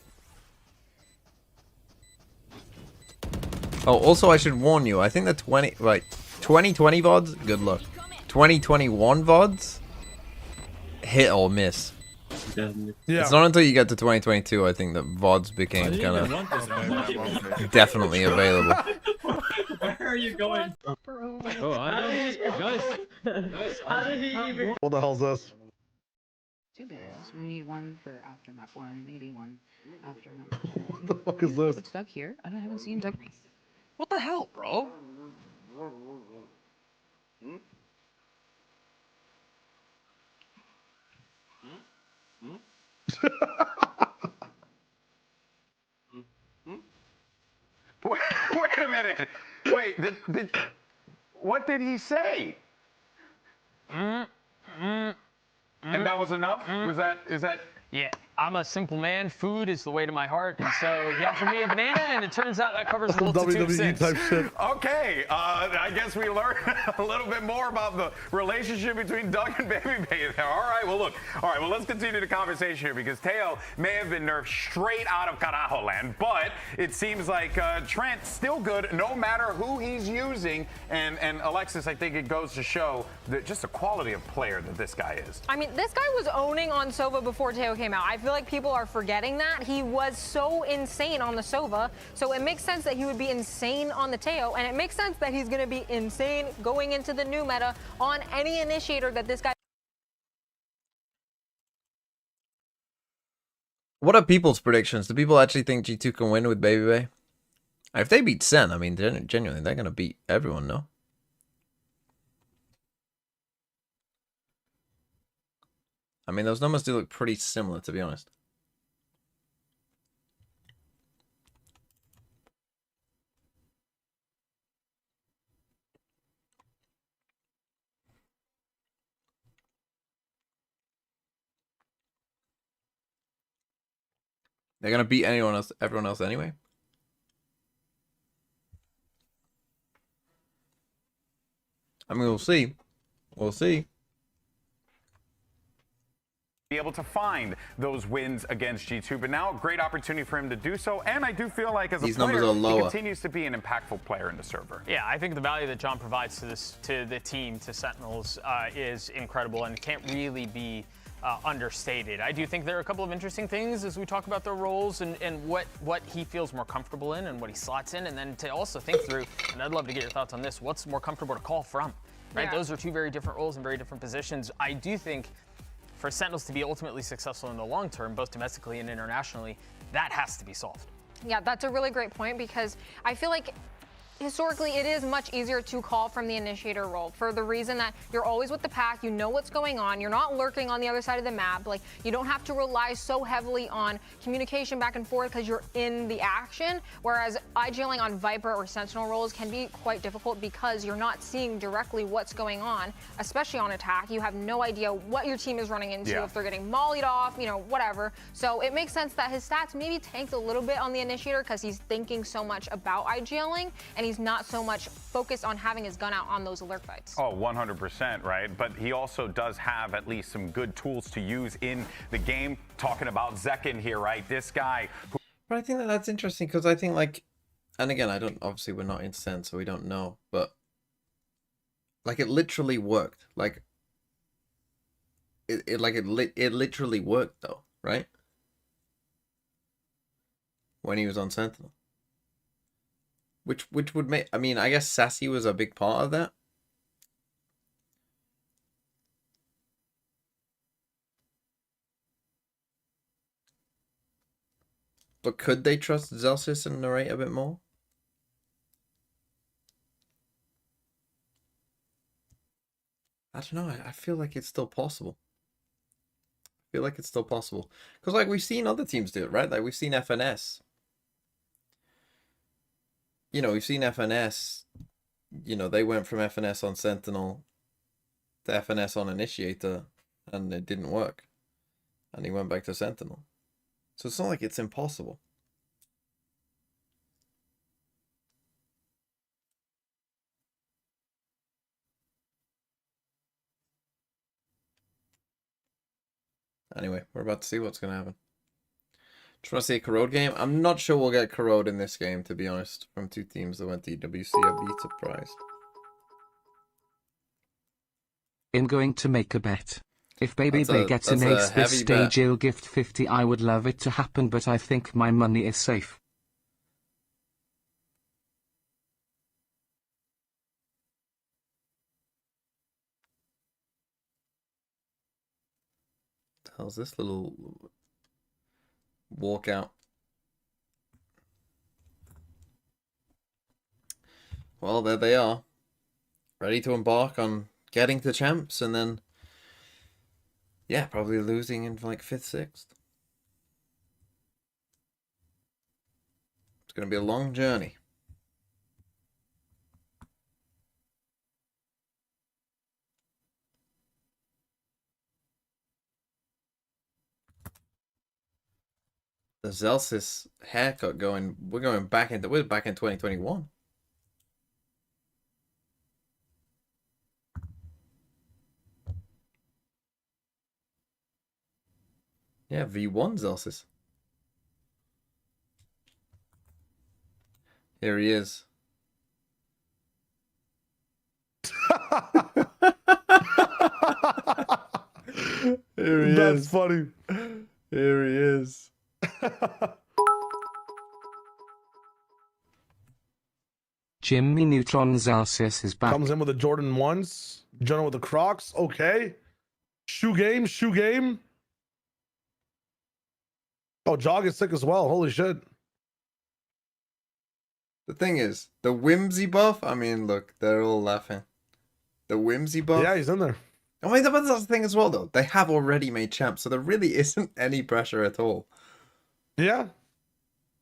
Oh, also I should warn you. I think the 2020 VODs, good luck. 2021 VODs, hit or miss. Yeah. It's not until you get to 2022 I think that VODs became kind of definitely available. Where are you going? Oh, I know. Guys. How did he even? What the hell's this? 2 barrels. We need one for aftermath 1, maybe one aftermath 2. What the fuck is this? It's Doug here. I haven't seen Doug. What the hell, bro? Wait a minute. Wait, what did he say? And that was enough? Is that? Yeah, I'm a simple man. Food is the way to my heart. And so he offered me a banana, and it turns out that covers a multitude of WWE sins. type shit. Okay, I guess we learned a little bit more about the relationship between Doug and Baby Bay there. All right, well, look. All right, well, let's continue the conversation here because Teo may have been nerfed straight out of Carajo land, but it seems like Trent's still good no matter who he's using. And Alexis, I think it goes to show just the quality of player that this guy is. I mean, this guy was owning on Sova before Teo came out. I feel like people are forgetting that. He was so insane on the Sova, so it makes sense that he would be insane on the Teo, and it makes sense that he's going to be insane going into the new meta on any initiator that this guy... What are people's predictions? Do people actually think G2 can win with Baby Bay? If they beat SEN, I mean, genuinely, they're going to beat everyone, no? I mean, those numbers do look pretty similar, to be honest. They're going to beat everyone else anyway? I mean, we'll see. We'll see. Be able to find those wins against G2, but now a great opportunity for him to do so. And I do feel like as a player, he continues to be an impactful player in the server. Yeah, I think the value that John provides to the team, to Sentinels, is incredible and can't really be understated. I do think there are a couple of interesting things as we talk about their roles and what he feels more comfortable in and what he slots in, and then to also think through, and I'd love to get your thoughts on this, what's more comfortable to call from, right? Yeah. Those are two very different roles and very different positions. I do think for Sentinels to be ultimately successful in the long term, both domestically and internationally, that has to be solved. Yeah, that's a really great point because I feel like historically, it is much easier to call from the initiator role for the reason that you're always with the pack, you know what's going on, you're not lurking on the other side of the map, like you don't have to rely so heavily on communication back and forth because you're in the action, whereas IGLing on Viper or Sentinel roles can be quite difficult because you're not seeing directly what's going on, especially on attack. You have no idea what your team is running into, if they're getting mollied off, you know, whatever. So it makes sense that his stats maybe tanked a little bit on the initiator because he's thinking so much about IGLing and he's not so much focused on having his gun out on those alert fights. Oh, 100%, right? But he also does have at least some good tools to use in the game. Talking about Zekin here, right? This guy. But I think that that's interesting because I think like, and again, I don't, obviously we're not in SEN, so we don't know, but like it literally worked. Like it literally worked though, right? When he was on Sentinel. Which would make, I mean, I guess Sassy was a big part of that. But could they trust Zelsis and narrate a bit more? I don't know. I feel like it's still possible. I feel like it's still possible. Because like we've seen other teams do it, right? Like we've seen FNS. You know, we've seen FNS, you know, they went from FNS on Sentinel to FNS on Initiator, and it didn't work. And he went back to Sentinel. So it's not like it's impossible. Anyway, we're about to see what's going to happen. Just want to see a Corrode game. I'm not sure we'll get Corrode in this game, to be honest. From two teams that went to EWC, I'd be surprised. I'm going to make a bet. If Baby Bay gets an ace this stage, he'll gift 50. I would love it to happen, but I think my money is safe. How's this little walkout? Well, there they are. Ready to embark on getting to champs and then, yeah, probably losing in like 5th, 6th. It's going to be a long journey. The Zelsis haircut going, we're back in 2021. Yeah, V1 Zelsis. Here he is. Here he is. That's funny. Here he is. Jimmy Neutron Zelsis is back. Comes in with the Jordan 1s. Jonah with the Crocs. Okay. Shoe game. Oh, Jog is sick as well. Holy shit. The thing is, the whimsy buff, I mean, look, they're all laughing. The whimsy buff. Yeah, he's in there. I mean, that's the thing as well, though. They have already made champs, so there really isn't any pressure at all. Yeah.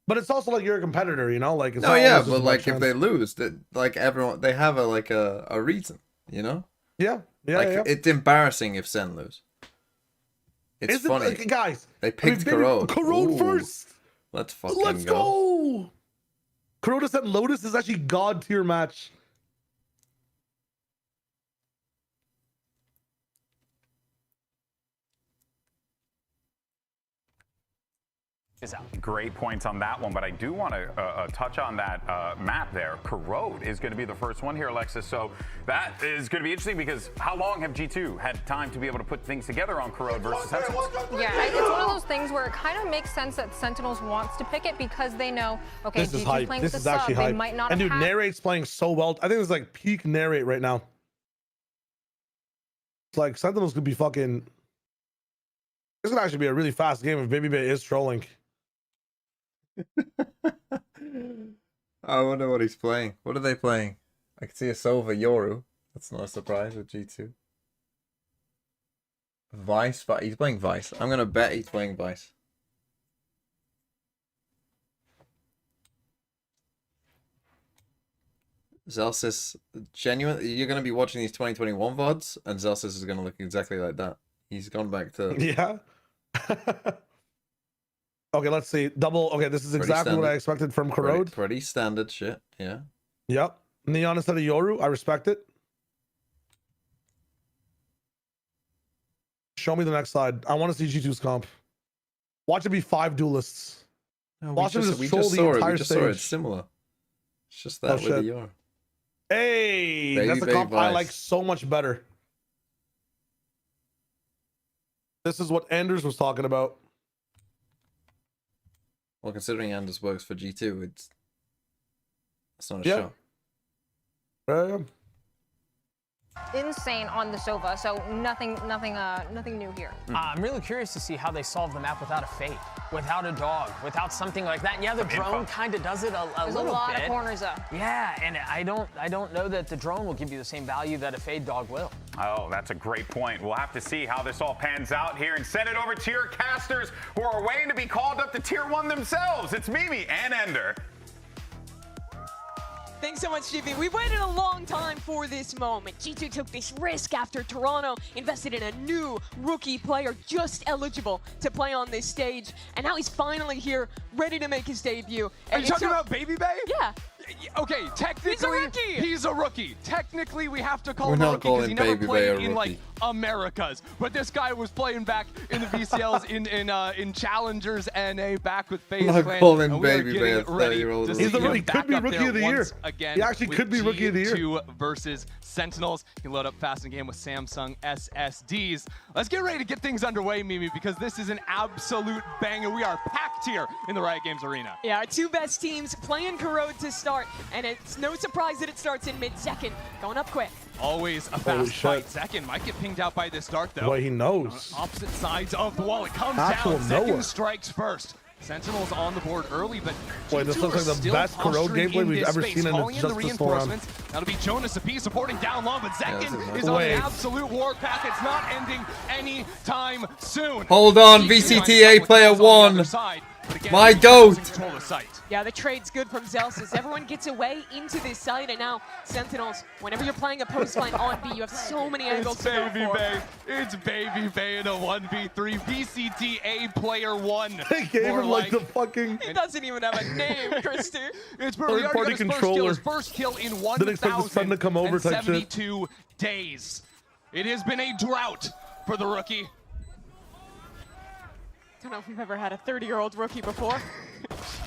But it's also like you're a competitor, you know? Like it's no, yeah, but like if they lose, like everyone, they have a reason, you know? Yeah, yeah, like, yeah. It's embarrassing if SEN lose. It's funny. Like, guys, they picked Corrode. Corrode first. Let's fucking Let's go. Corrode and Lotus is actually god tier match. Great points on that one, but I do want to touch on that map there. Corrode is going to be the first one here, Alexis. So that is going to be interesting because how long have G2 had time to be able to put things together on Corrode versus Sentinels? Yeah, it's one of those things where it kind of makes sense that Sentinels wants to pick it because they know, okay, this is G2's hype. playing This with is the actually sub, hype. they might not and dude, have narrate's playing so well. I think it's like peak narrate right now. It's like Sentinels could be fucking. This could actually be a really fast game if Baby Bay is trolling. I wonder what he's playing. What are they playing? I can see a Sova Yoru. That's not a surprise with G2. Vice, but he's playing Vice. I'm gonna bet he's playing Vice. Zelsis, genuinely, you're gonna be watching these 2021 VODs, and Zelsis is gonna look exactly like that. He's gone back to Yeah. Okay, let's see. Double. Okay, this is exactly what I expected from Corrode. Pretty standard shit. Yeah. Yep. Neon instead of Yoru. I respect it. Show me the next slide. I want to see G2's comp. Watch it be 5 duelists. No, Watch we it just troll saw the it. entire We just saw stage. it. It's similar. It's just that with the Yoru. Hey, Baby that's the Baby comp I Vice. like so much better. This is what Anders was talking about. Well, considering Anders works for G2, it's not a Yeah. show. Insane on the Sova, so nothing new here. I'm really curious to see how they solve the map without a fade, without a dog, without something like that. And yeah, the drone kind of does it a There's little a lot bit. of corners up. Yeah, and I don't know that the drone will give you the same value that a fade dog will. Oh, that's a great point. We'll have to see how this all pans out here and send it over to your casters who are waiting to be called up to Tier 1 themselves. It's Mimi and Ender. Thanks so much, GV. We've waited a long time for this moment. G2 took this risk after Toronto invested in a new rookie player just eligible to play on this stage. And now he's finally here, ready to make his debut. Are you talking about Baby Bay? Yeah. Okay, technically, he's a rookie. Technically, we have to call We're him a not rookie because calling he never Baby Bay played a in like rookie. Americas. But this guy was playing back in the VCLs in Challengers NA back with FaZe Not Clan. calling and we are Baby getting Bay a ready 30-year-old to rookie. see He's a him rookie. back Could be up rookie there of the once year. Again, He actually with could be rookie of the year. G2 versus Sentinels. You can load up fast in game with Samsung SSDs. Let's get ready to get things underway, Mimi, because this is an absolute banger. We are packed here in the Riot Games arena. Yeah, our two best teams playing Corrode to start, and it's no surprise that it starts in mid-second, going up quick. Always a Holy fast shit. fight. Second might get pinged out by this dart, though. Boy, he knows. On opposite sides of the wall. It comes Actual down. Second Noah. strikes first. Sentinels on the board early, but Boy, this G2 looks are like the still best Corrode posturing gameplay in we've this ever space, seen in calling in the just this full round. reinforcements. That'll be Jonas Api supporting down low, but Zekin this is is on an Wait. absolute warpath. It's not ending anytime soon. Hold on, G2 VCTA with player Miles on the other 1. side, but again, My G2 goat. losing control of site. Yeah, the trade's good from Zelsis. Everyone gets away into this side, and now Sentinels, whenever you're playing a post line on B, you have so many angles It's to go Baby for. Bay. It's Baby Bay in a 1v3. VCTA player 1. They gave More him like the fucking He doesn't even have a name, Christy. It's pretty third-party his controller. first kill in Didn't expect the sun to come over type shit. 1,072 days. It has been a drought for the rookie. Don't know if we've ever had a 30-year-old rookie before.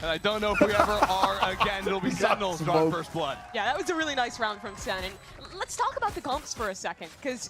And I don't know if we ever are again. It'll be Sentinels drawing first blood. Yeah, that was a really nice round from Sen. And let's talk about the comps for a second, because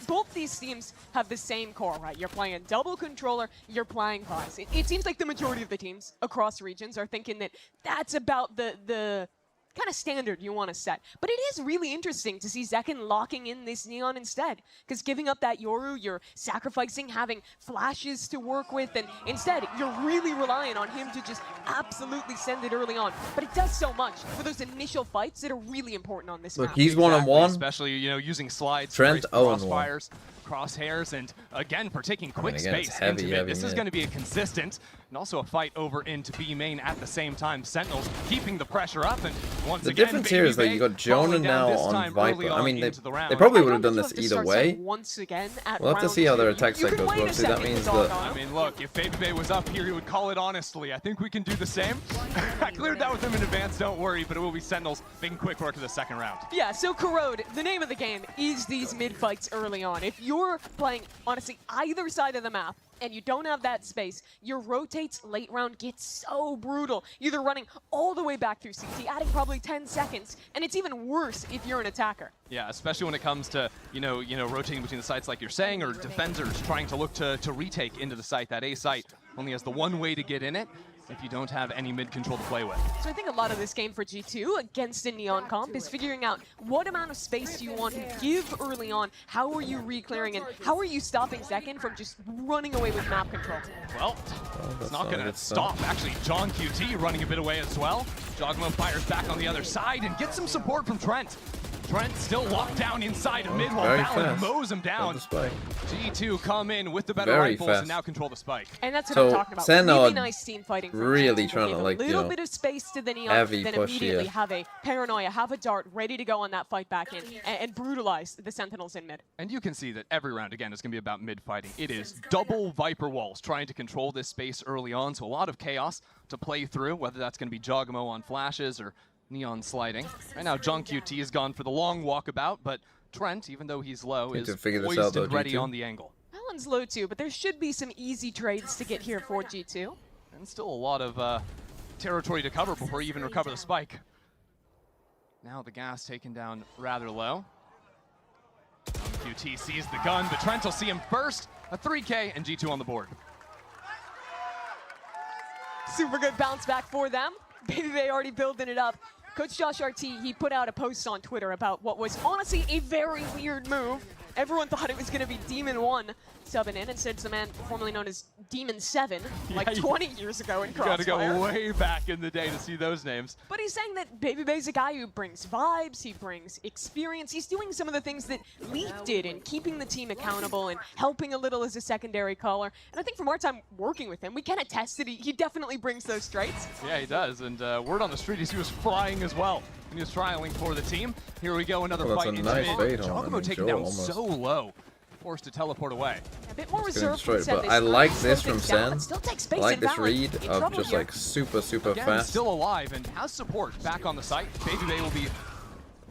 both these teams have the same core, right? You're playing double controller, you're playing Vice. It seems like the majority of the teams across regions are thinking that that's about the kind of standard you want to set. But it is really interesting to see Zekin locking in this Neon instead, because giving up that Yoru, you're sacrificing having flashes to work with, and instead you're really relying on him to just absolutely send it early on. But it does so much for those initial fights that are really important on this Look, map. he's one-on-one. Especially, you know, using slides, Trent to brace 0-1. crossfires, crosshairs, and again, partaking quick again, it's space heavy, into mid. heavy This is mid. going to be a consistent, and also a fight over into B main at the same time. Sentinels keeping the pressure up, and once The again, difference here is that you got Jonah now on Viper. I mean, they probably would have done this either way. Once again at We'll have to round see how their two. attack You side can goes. wait a Obviously, that second, means dog that. on I him. mean, look, if Baby Bay was up here, he would call it honestly. I think we can do the same. I cleared that with him in advance, don't worry, but it will be Sentinels making quick work of the second round. Yeah, so Corrode, the name of the game is these mid-fights early on. If you're playing, honestly, either side of the map, and you don't have that space, your rotates late round gets so brutal. You're either running all the way back through CT, adding probably 10 seconds, and it's even worse if you're an attacker. Yeah, especially when it comes to, you know, rotating between the sites like you're saying, or defenders trying to look to retake into the site. That A site only has the one way to get in it. if you don't have any mid control to play with. So I think a lot of this game for G2 against a Neon comp is figuring out what amount of space do you want to give early on, how are you re-clearing, and how are you stopping Zekken from just running away with map control? Well, it's not going to stop. Actually, John QT running a bit away as well. Jogmo fires back on the other side and gets some support from Trent. Trent still locked down inside of mid while Valen mows him down. G2 come in with the better rifles and now control the spike. And that's what I'm talking about. SEN really nice team fighting from really G2. trying to, like, a little bit of space to the Neon, then immediately have a paranoia, have a dart ready to go on that fight back in and brutalize the Sentinels in mid. And you can see that every round, again, is going to be about mid fighting. It is double Viper walls trying to control this space early on, so a lot of chaos to play through, whether that's going to be Jogmo on flashes or Neon sliding. Right now, John QT has gone for the long walkabout, but Trent, even though he's low, is poised and ready on the angle. Alan's low too, but there should be some easy trades to get here for G2. And still a lot of territory to cover before you even recover the spike. Now the gas taken down rather low. QT sees the gun, but Trent will see him first. A 3K and G2 on the board. Super good bounce back for them. Baby Bay already building it up. Coach Josh RT, he put out a post on Twitter about what was honestly a very weird move. Everyone thought it was going to be Demon 1 subbing in, instead it's the man formerly known as Demon 7, like 20 years ago in Crossfire. You gotta go way back in the day to see those names. But he's saying that Baby Bay's a guy who brings vibes, he brings experience, he's doing some of the things that Leaf did in keeping the team accountable and helping a little as a secondary caller. And I think from our time working with him, we can attest that he definitely brings those traits. Yeah, he does, and word on the street is he was flying as well. He was trialing for the team. Here we go, another fight into mid. Jogmo taken down so low, forced to teleport away. A bit more reserved from SEN. But I like this from SEN. I like this read of just like super fast. Still alive and has support back on the site. Baby Bay will be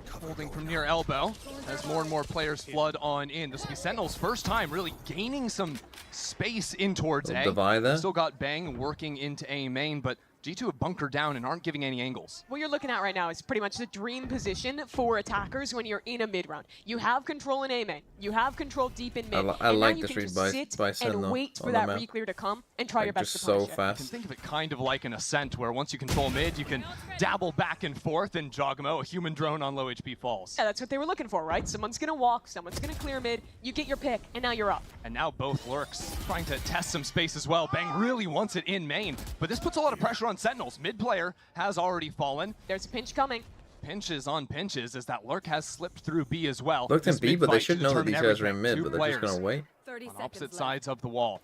holding from near elbow as more and more players flood on in. This will be Sentinel's first time really gaining some space in towards A. Divider. Still got Bang working into A main, but G2 have bunkered down and aren't giving any angles. What you're looking at right now is pretty much the dream position for attackers when you're in a mid round. You have control in A main, you have control deep in mid, I like this read by SEN and wait for that re-clear to come and try your best to so punish it. fast. You can think of it kind of like an Ascent, where once you control mid, you can dabble back and forth, and Jogmo, a human drone on low HP, falls. Yeah, that's what they were looking for, right? Someone's gonna walk, someone's gonna clear mid, you get your pick, and now you're up. And now both lurks trying to test some space as well. Bang really wants it in main, but this puts a lot of pressure on Sentinels. Mid player has already fallen. There's a pinch coming. Pinches on pinches as that lurk has slipped through B as well. Looked in B, but they should know that these guys are in mid, but they're just gonna wait. On opposite sides of the wall.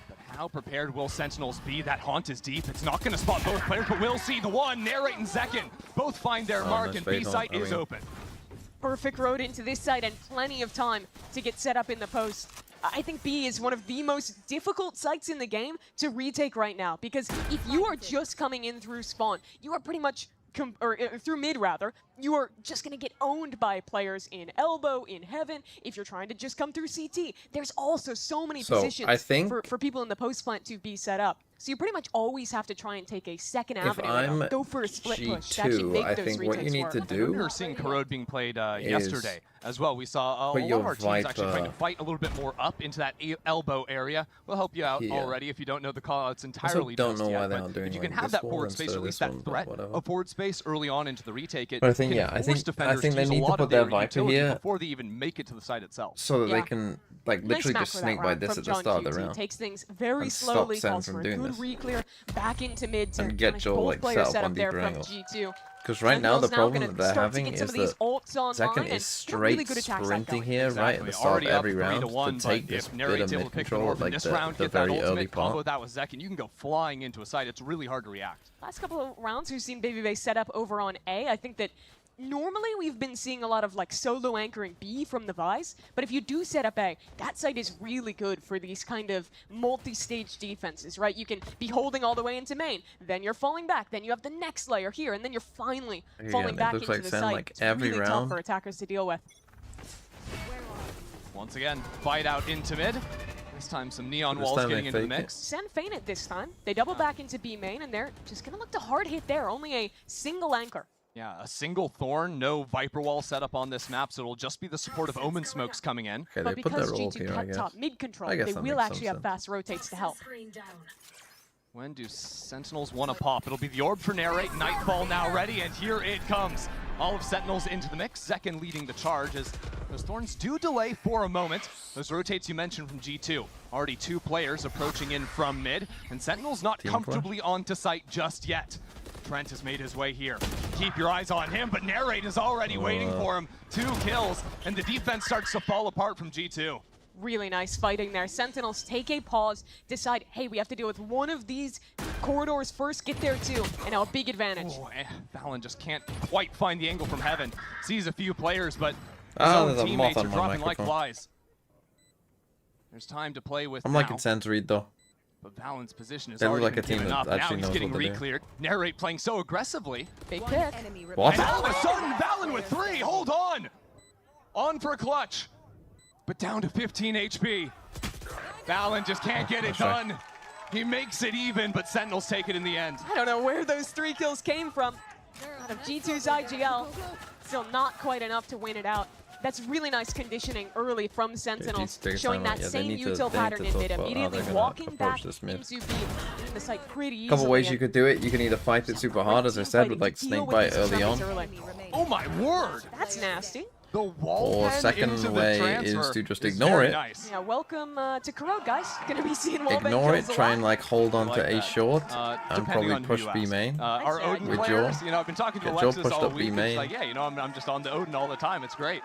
But how prepared will Sentinels be? That haunt is deep. It's not gonna spot both players, but we'll see the one. Narrate and Zekken both find their mark, and B site is open. Perfect road into this side and plenty of time to get set up in the post. I think B is one of the most difficult sites in the game to retake right now, because if you are just coming in through spawn, you are pretty much, through mid rather, you are just going to get owned by players in elbow, in heaven. If you're trying to just come through CT, there's also so many positions I think for people in the post plant to be set up. So you pretty much always have to try and take a second avenue, go for a split push to actually make those retakes what you need to do. We were seeing Corrode being played yesterday as well. We saw a lot of our teams actually trying to fight a little bit more up into that elbow area. We'll help you out already if you don't know the callouts entirely. Don't know why they're not doing if you can like have that forward space, or at least that threat of forward space early on into the retake, it but I think I think they need to put their Viper here before they even make it to the site itself, so that they can like literally just snake by this at the start of the round. Takes things very slowly, calls for a good re-clear back into mid to and get Joel like set up on deeper angle. Because right now the problem that they're having is that Zekken is straight sprinting here right at the start of every round to take this bit of mid control at like the very early part. That was Zekken. You can go flying into a site. It's really hard to react. Last couple of rounds we've seen Baby Bay set up over on A. I think that normally we've been seeing a lot of like solo anchoring B from the Vise, but if you do set up A, that site is really good for these kind of multi-stage defenses, right? You can be holding all the way into main, then you're falling back, then you have the next layer here, and then you're finally falling back into the site. Like every really round tough for attackers to deal with. Once again, fight out into mid. This time some neon walls getting into the mix. SEN feint it this time. They double back into B main, and they're just gonna look to hard hit there. Only a single anchor. Yeah, a single Thorn, no Viper wall set up on this map, so it'll just be the support of Omen Smokes coming in. Okay, but they put their because ult G2 here, I cut guess. top mid control, I guess they that will makes actually some have fast rotates to help. When do Sentinels want to pop? It'll be the orb for Narrate. Nightfall now ready, and here it comes. All of Sentinels into the mix. Zekken leading the charge as those Thorns do delay for a moment. Those rotates you mentioned from G2. Already 2 players approaching in from mid, and Sentinels not comfortably onto site just yet. Trent has made his way here. Keep your eyes on him, but Narrate is already waiting for him. 2 kills, and the defense starts to fall apart from G2. Really nice fighting there. Sentinels take a pause, decide, hey, we have to deal with one of these corridors first, get there too, and now a big advantage. Valen just can't quite find the angle from heaven. Sees a few players, but his own teammates are dropping like flies. There's time to play with I'm liking Sans Reed though. But Valen's position is They look already like a been team given that up. Now actually he's knows getting what they're doing. re-cleared. Narrate playing so aggressively. Big pick. What? And all of a sudden, Valen with 3. Hold on. On for a clutch. But down to 15 HP. Valen just can't get it done. He makes it even, but Sentinels take it in the end. I don't know where those 3 kills came from. Out of G2's IGL. Still not quite enough to win it out. That's really nice conditioning early from Sentinels, showing that same util pattern in mid, immediately walking back into B, in the site pretty easily. Couple ways you could do it. You can either fight it super hard, as I said, with like snake bite early on. Oh my word! That's nasty. The wall Or second way is to just ignore it. Nice. Yeah, welcome to Corrode, guys. Gonna be seeing wallbang Ignore it, kills a try lot. and like hold on to A short, and depending probably on who push you B ask. main. Our Odin with players, Joe. you know, I've been talking to Get Joe Alexis pushed all up week. B It's main. like, yeah, you know, I'm just on the Odin all the time. It's great.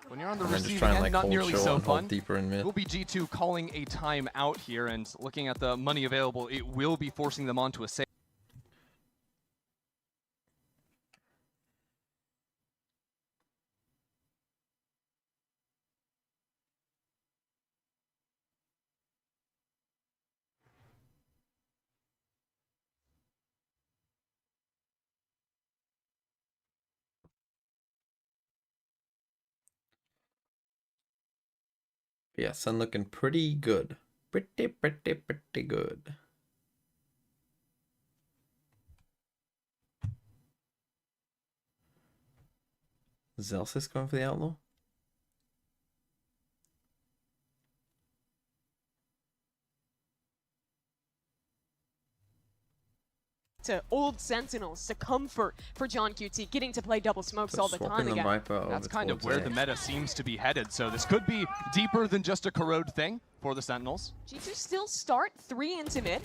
When you're on the And then just receiving try and end, like not hold nearly short so and fun. hold deeper in mid. Will be G2 calling a timeout here, and looking at the money available, it will be forcing them onto a save. Yeah, Sun looking pretty good. Pretty good. Zelsis going for the outlaw? To old Sentinels, to comfort for John QT, getting to play double smokes all the time again. That's kind of where the meta seems to be headed, so this could be deeper than just a corrode thing for the Sentinels. G2 still start 3 into mid,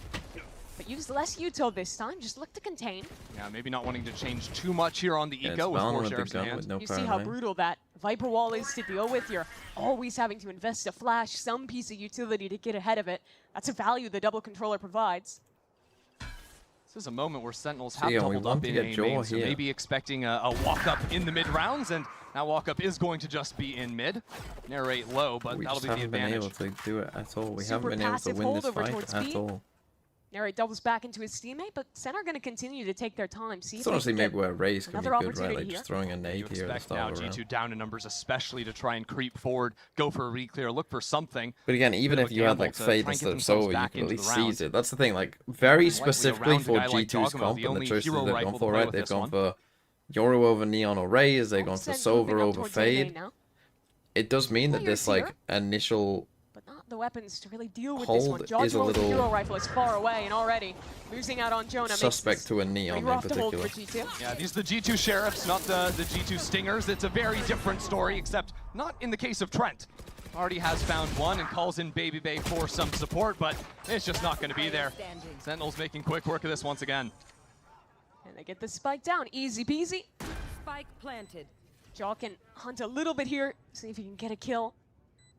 but use less util this time, just look to contain. Yeah, maybe not wanting to change too much here on the eco with 4 sheriffs in hand. You see how brutal that Viper Wall is to deal with. You're always having to invest a flash, some piece of utility to get ahead of it. That's a value the double controller provides. This is a moment where Sentinels have we doubled want up to in get A Joe main, so here. maybe expecting a walk-up in the mid-rounds, and that walk-up is going to just be in mid. Narrate low, but We that'll just be the haven't been advantage. able to do it at all. We Super haven't been able to passive win hold this over fight towards at B. all. Narrate doubles back into his teammate, but Sen are going to continue to take their time. See if It's they honestly can get maybe where Ray's going to another be good, right? opportunity Like here. just throwing a nade here at the Expect now start of the round. G2 down in numbers, especially to try and creep forward, go for a re-clear, look for something. But again, even if you had like Fade instead of Sova, you could at least seize it. That's the thing, like very specifically for G2's comp and the choices they've gone for, right? They've gone for Yoru over Neon or Raze, they've gone for Sova over Fade. It does mean that this like initial but not the weapons to really deal with this one. hold is a Jogmo with the Hero little Rifle is far away and already losing out on Jonah. suspect to a Neon in rough to hold particular. for G2. Yeah, these are the G2 Sheriffs, not the G2 Stingers. It's a very different story, except not in the case of Trent. Already has found one and calls in Baby Bay for some support, but it's just not going to be there. Sentinels making quick work of this once again. And they get the spike down. Easy peasy. Spike planted. Jaw can hunt a little bit here, see if he can get a kill.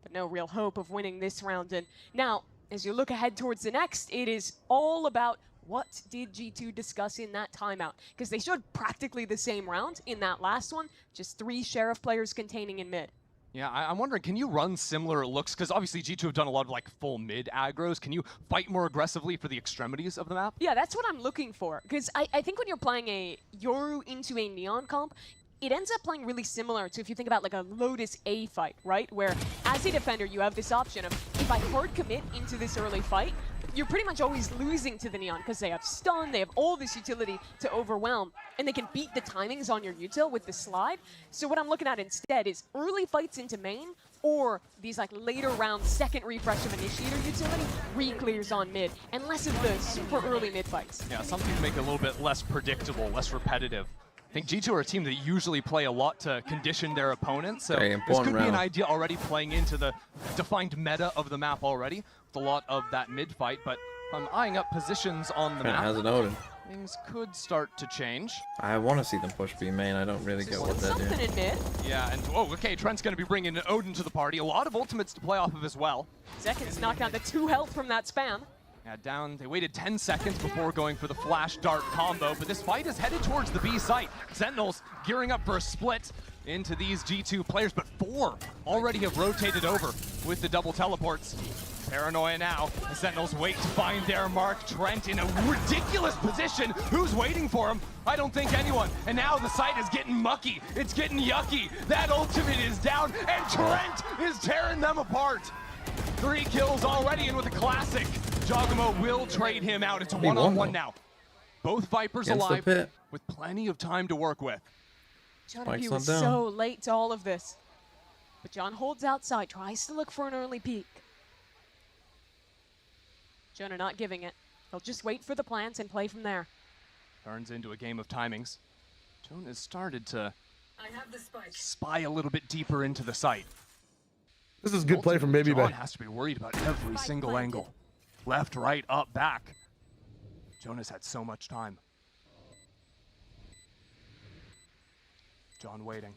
But no real hope of winning this round. And now, as you look ahead towards the next, it is all about what did G2 discuss in that timeout? Because they showed practically the same round in that last one, just 3 Sheriff players containing in mid. Yeah, I'm wondering, can you run similar looks? Because obviously G2 have done a lot of like full mid aggros. Can you fight more aggressively for the extremities of the map? Yeah, that's what I'm looking for. Because I think when you're playing a Yoru into a Neon comp, it ends up playing really similar to if you think about like a Lotus A fight, right? Where as a defender, you have this option of if I hard commit into this early fight, you're pretty much always losing to the Neon because they have stun, they have all this utility to overwhelm, and they can beat the timings on your util with the slide. So what I'm looking at instead is early fights into main, or these like later round second refresh of initiator utility re-clears on mid, and less of the super early mid fights. Yeah, something to make it a little bit less predictable, less repetitive. I think G2 are a team that usually play a lot to condition their opponents, so this could be an idea already playing into the defined meta of the map already, with a lot of that mid fight, but if I'm eyeing up positions on the map, has an Odin. things could start to change. I want to see them push B main. I don't really get what they're doing. Something in mid. Yeah, and oh, okay, Trent's going to be bringing an Odin to the party. A lot of ultimates to play off of as well. Seconds knocked down to 2 health from that spam. Yeah, down, they waited 10 seconds before going for the flash dart combo, but this fight is headed towards the B site. Sentinels gearing up for a split into these G2 players, but 4 already have rotated over with the double teleports. Paranoia now. The Sentinels wait to find their mark. Trent in a ridiculous position. Who's waiting for him? I don't think anyone. And now the site is getting mucky. It's getting yucky. That ultimate is down, and Trent is tearing them apart. 3 kills already, and with a classic, Jogamo will trade him out. It's a one-on-one now. Both Vipers alive with plenty of time to work with. John, he was so late to all of this. But John holds outside, tries to look for an early peek. Jonah not giving it. He'll just wait for the plants and play from there. Turns into a game of timings. Jonah's started to spy a little bit deeper into the site. This is good play from Baby John Bay. has to be worried about every single angle. Left, right, up, back. Jonah's had so much time. John waiting.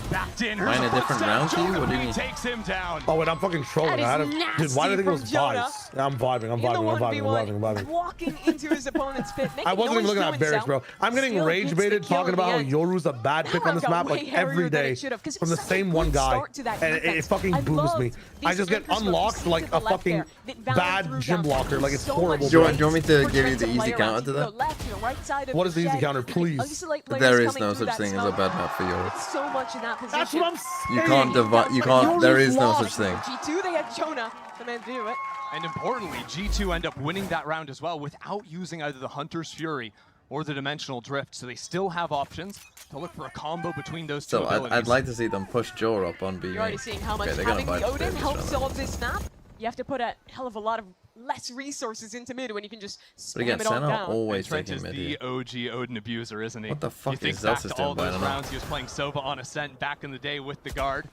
Backed in. Am I in a different round to you? What do you mean? Takes him down. Oh, and I'm fucking trolling. Dude, why do you think it was vibes? I'm vibing. I'm vibing. Walking into his opponent's pit. I wasn't even looking at Barracks, bro. I'm getting rage baited talking about how Yoru's a bad pick on this map like every day from the same one guy, and it fucking booms me. I just get unlocked like a fucking bad gym locker. Like it's horrible. Do you want me to give you the easy counter to that? What is the easy counter, please? There is no such thing as a bad map for Yoru. So much in that position. That's what I'm saying. You can't divide. You can't. There is no such thing. G2, they had Jonah, the man to do it. And importantly, G2 end up winning that round as well without using either the Hunter's Fury or the Dimensional Drift, so they still have options to look for a combo between those two abilities. I'd like to see them push Jor up on B. You're already seeing how much having the Odin helps solve this map. You have to put a hell of a lot of less resources into mid when you can just spam it all down. Always Trent is the OG Odin abuser, isn't he? What the fuck is Zelsis doing? All those rounds he was playing Sova on Ascent back in the day with the guard.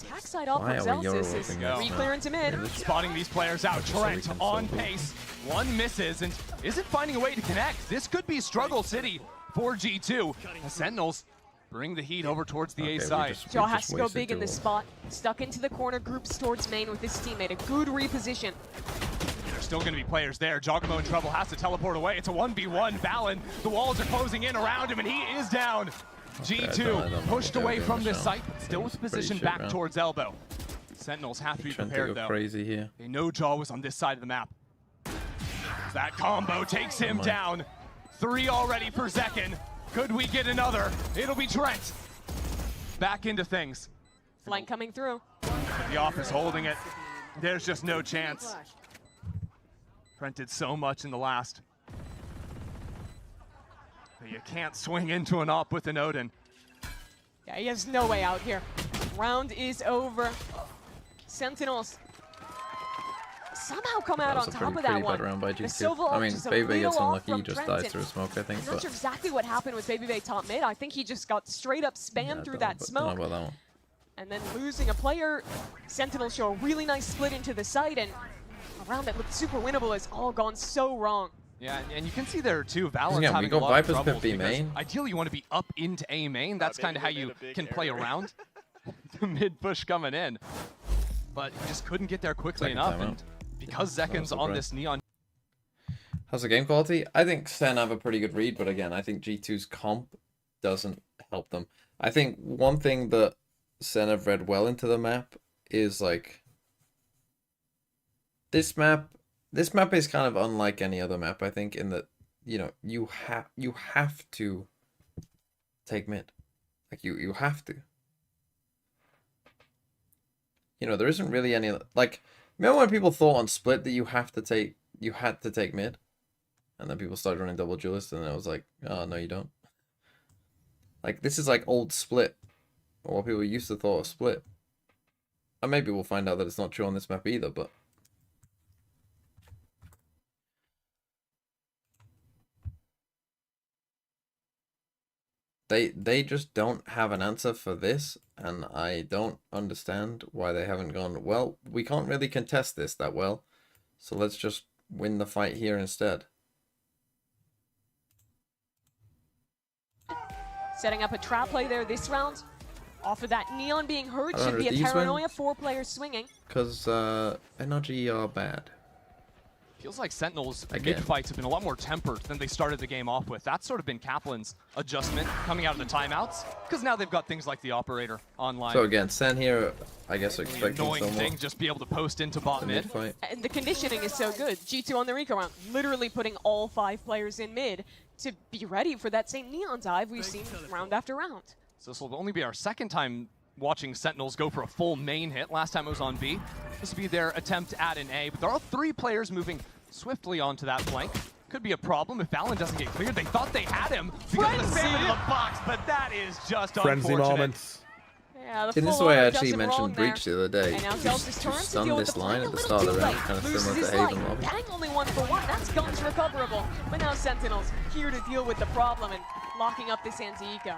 Attack side off from Zelsis is re-clear into mid. Spotting these players out. Trent on pace. One misses and isn't finding a way to connect. This could be struggle city for G2. The Sentinels bring the heat over towards the A side. Jaw has to go big in this spot. Stuck into the corner, groups towards main with his teammate. A good reposition. There's still going to be players there. Jogamo in trouble, has to teleport away. It's a 1v1. Balin, the walls are closing in around him, and he is down. G2 pushed away from this site, but still with position back towards elbow. Sentinels have to be prepared, though. Crazy here. They know Jaw was on this side of the map. That combo takes him down. 3 already for Zekin. Could we get another? It'll be Trent. Back into things. Flank coming through. The off is holding it. There's just no chance. Trent did so much in the last. But you can't swing into an op with an Odin. Yeah, he has no way out here. Round is over. Sentinels somehow come out on top of that one. The Silver I mean, Baby gets unlucky, he just dies through smoke, I think. I'm not sure exactly what happened with Baby Bay top mid. I think he just got straight up spammed through that smoke. Don't know about that one. And then losing a player. Sentinels show a really nice split into the site, and a round that looked super winnable has all gone so wrong. Yeah, and you can see there too, Valen's yeah, having we a got lot of Vipers troubles B main. Ideally, you want to be up into A main. That's kind of how you can play around the mid push coming in. But you just couldn't get there quickly enough. And because Zekin's on this Neon. How's the game quality? I think SEN have a pretty good read, but again, I think G2's comp doesn't help them. I think one thing that SEN have read well into the map is like this map is kind of unlike any other map, I think, in that, you know, you have to take mid. Like you have to. You know, there isn't really any like, remember when people thought on Split that you had to take mid? And then people started running double duelist and I was like, oh no you don't. Like this is like old Split. or what people used to thought a split. And maybe we'll find out that it's not true on this map either, but they just don't have an answer for this, and I don't understand why they haven't gone, well, we can't really contest this that well, so let's just win the fight here instead. Setting up a trap play there this round. Off of that, Neon being hurt should be a paranoia. 4 players swinging. Because NRG are bad. Feels like Sentinels mid-fights have been a lot more tempered than they started the game off with. That's sort of been Kaplan's adjustment coming out of the timeouts, because now they've got things like the operator online. So again, Sen here, I guess expecting annoying thing, just be able to post into bot mid. And the conditioning is so good. G2 on the Rico round, literally putting all 5 players in mid to be ready for that same Neon dive we've seen round after round. So this will only be our second time watching Sentinels go for a full main hit. Last time it was on B. This will be their attempt at an A, but there are 3 players moving swiftly onto that flank. Could be a problem if Valen doesn't get cleared. They thought they had him because of the state of the box, but that is just Frenzy unfortunate. moments. Yeah, In this way, I actually mentioned Breach the other day. Just stun this line at the start of the round, kind of similar to Haven Lobby. Bang, only 1 for 1. That's guns recoverable. But now Sentinels here to deal with the problem and locking up this anti-eco.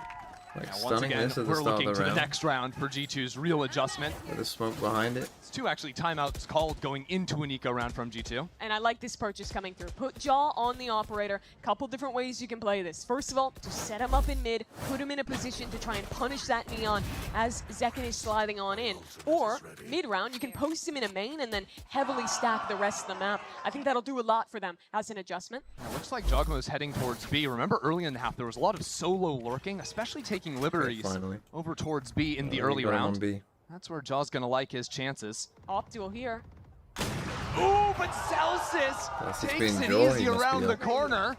Like once stunning again, this at the we're start looking of to the the round. next round for G2's real adjustment. With the smoke behind it. It's 2 actually timeouts called going into an eco round from G2. And I like this purchase coming through. Put Jaw on the operator. Couple different ways you can play this. First of all, to set him up in mid, put him in a position to try and punish that Neon as Zekken is sliding on in. Or, mid-round, you can post him in a main and then heavily stack the rest of the map. I think that'll do a lot for them as an adjustment. It looks like Jogmo's heading towards B. Remember early in the half, there was a lot of solo lurking, especially taking liberties over towards B in the early round. That's where Jaw's gonna like his chances. Optimal here. Ooh, but Celsius takes it easy around the corner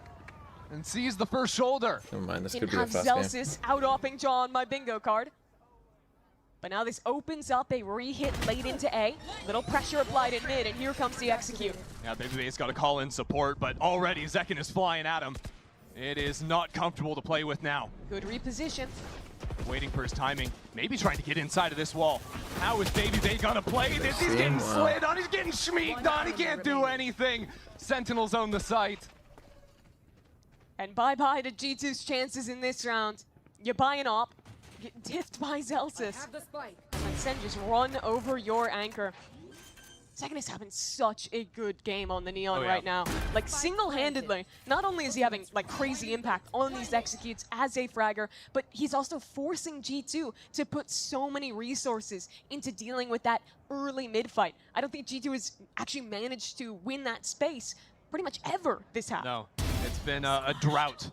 and sees the first shoulder. Never mind, this Can could be a have fast Celsius out-opping Jaw on my bingo card. But now this opens up a re-hit late into A. Little pressure applied at mid, and here comes the execute. Yeah, Babyface got to call in support, but already Zekken is flying at him. It is not comfortable to play with now. Good reposition. Waiting for his timing, maybe trying to get inside of this wall. How is Babyface gonna play this? He's getting slid on, he's getting schmeeked on, he can't do anything. Sentinels own the site. And bye-bye to G2's chances in this round. You buy an op, get diffed by Celsius. And Sen just run over your anchor. Zekken is having such a good game on the Neon right now. Like, single-handedly, not only is he having, like, crazy impact on these executes as a fragger, but he's also forcing G2 to put so many resources into dealing with that early mid-fight. I don't think G2 has actually managed to win that space pretty much ever this half. No, it's been a drought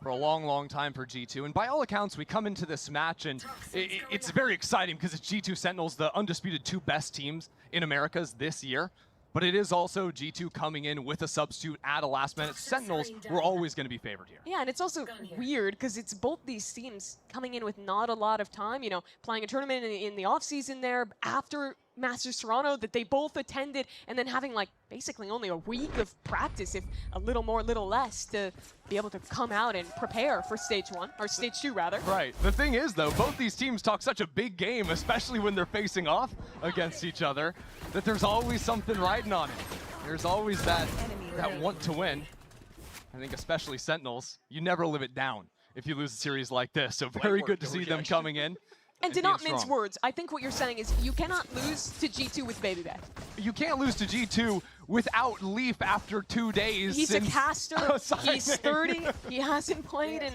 for a long, long time for G2. And by all accounts, we come into this match, and it's very exciting because it's G2 Sentinels, the undisputed 2 best teams in Americas this year. But it is also G2 coming in with a substitute at a last minute. Sentinels were always going to be favored here. Yeah, and it's also weird because it's both these teams coming in with not a lot of time, you know, playing a tournament in the offseason there after Masters Toronto that they both attended, and then having like basically only a week of practice, if a little more, little less, to be able to come out and prepare for stage 1, or stage 2 rather. Right. The thing is though, both these teams talk such a big game, especially when they're facing off against each other, that there's always something riding on it. There's always that want to win. I think especially Sentinels, you never live it down if you lose a series like this. So very good to see them coming in. And to not mince words, I think what you're saying is you cannot lose to G2 with Babyface. You can't lose to G2 without Leaf after 2 days. He's a caster, he's 30, he hasn't played in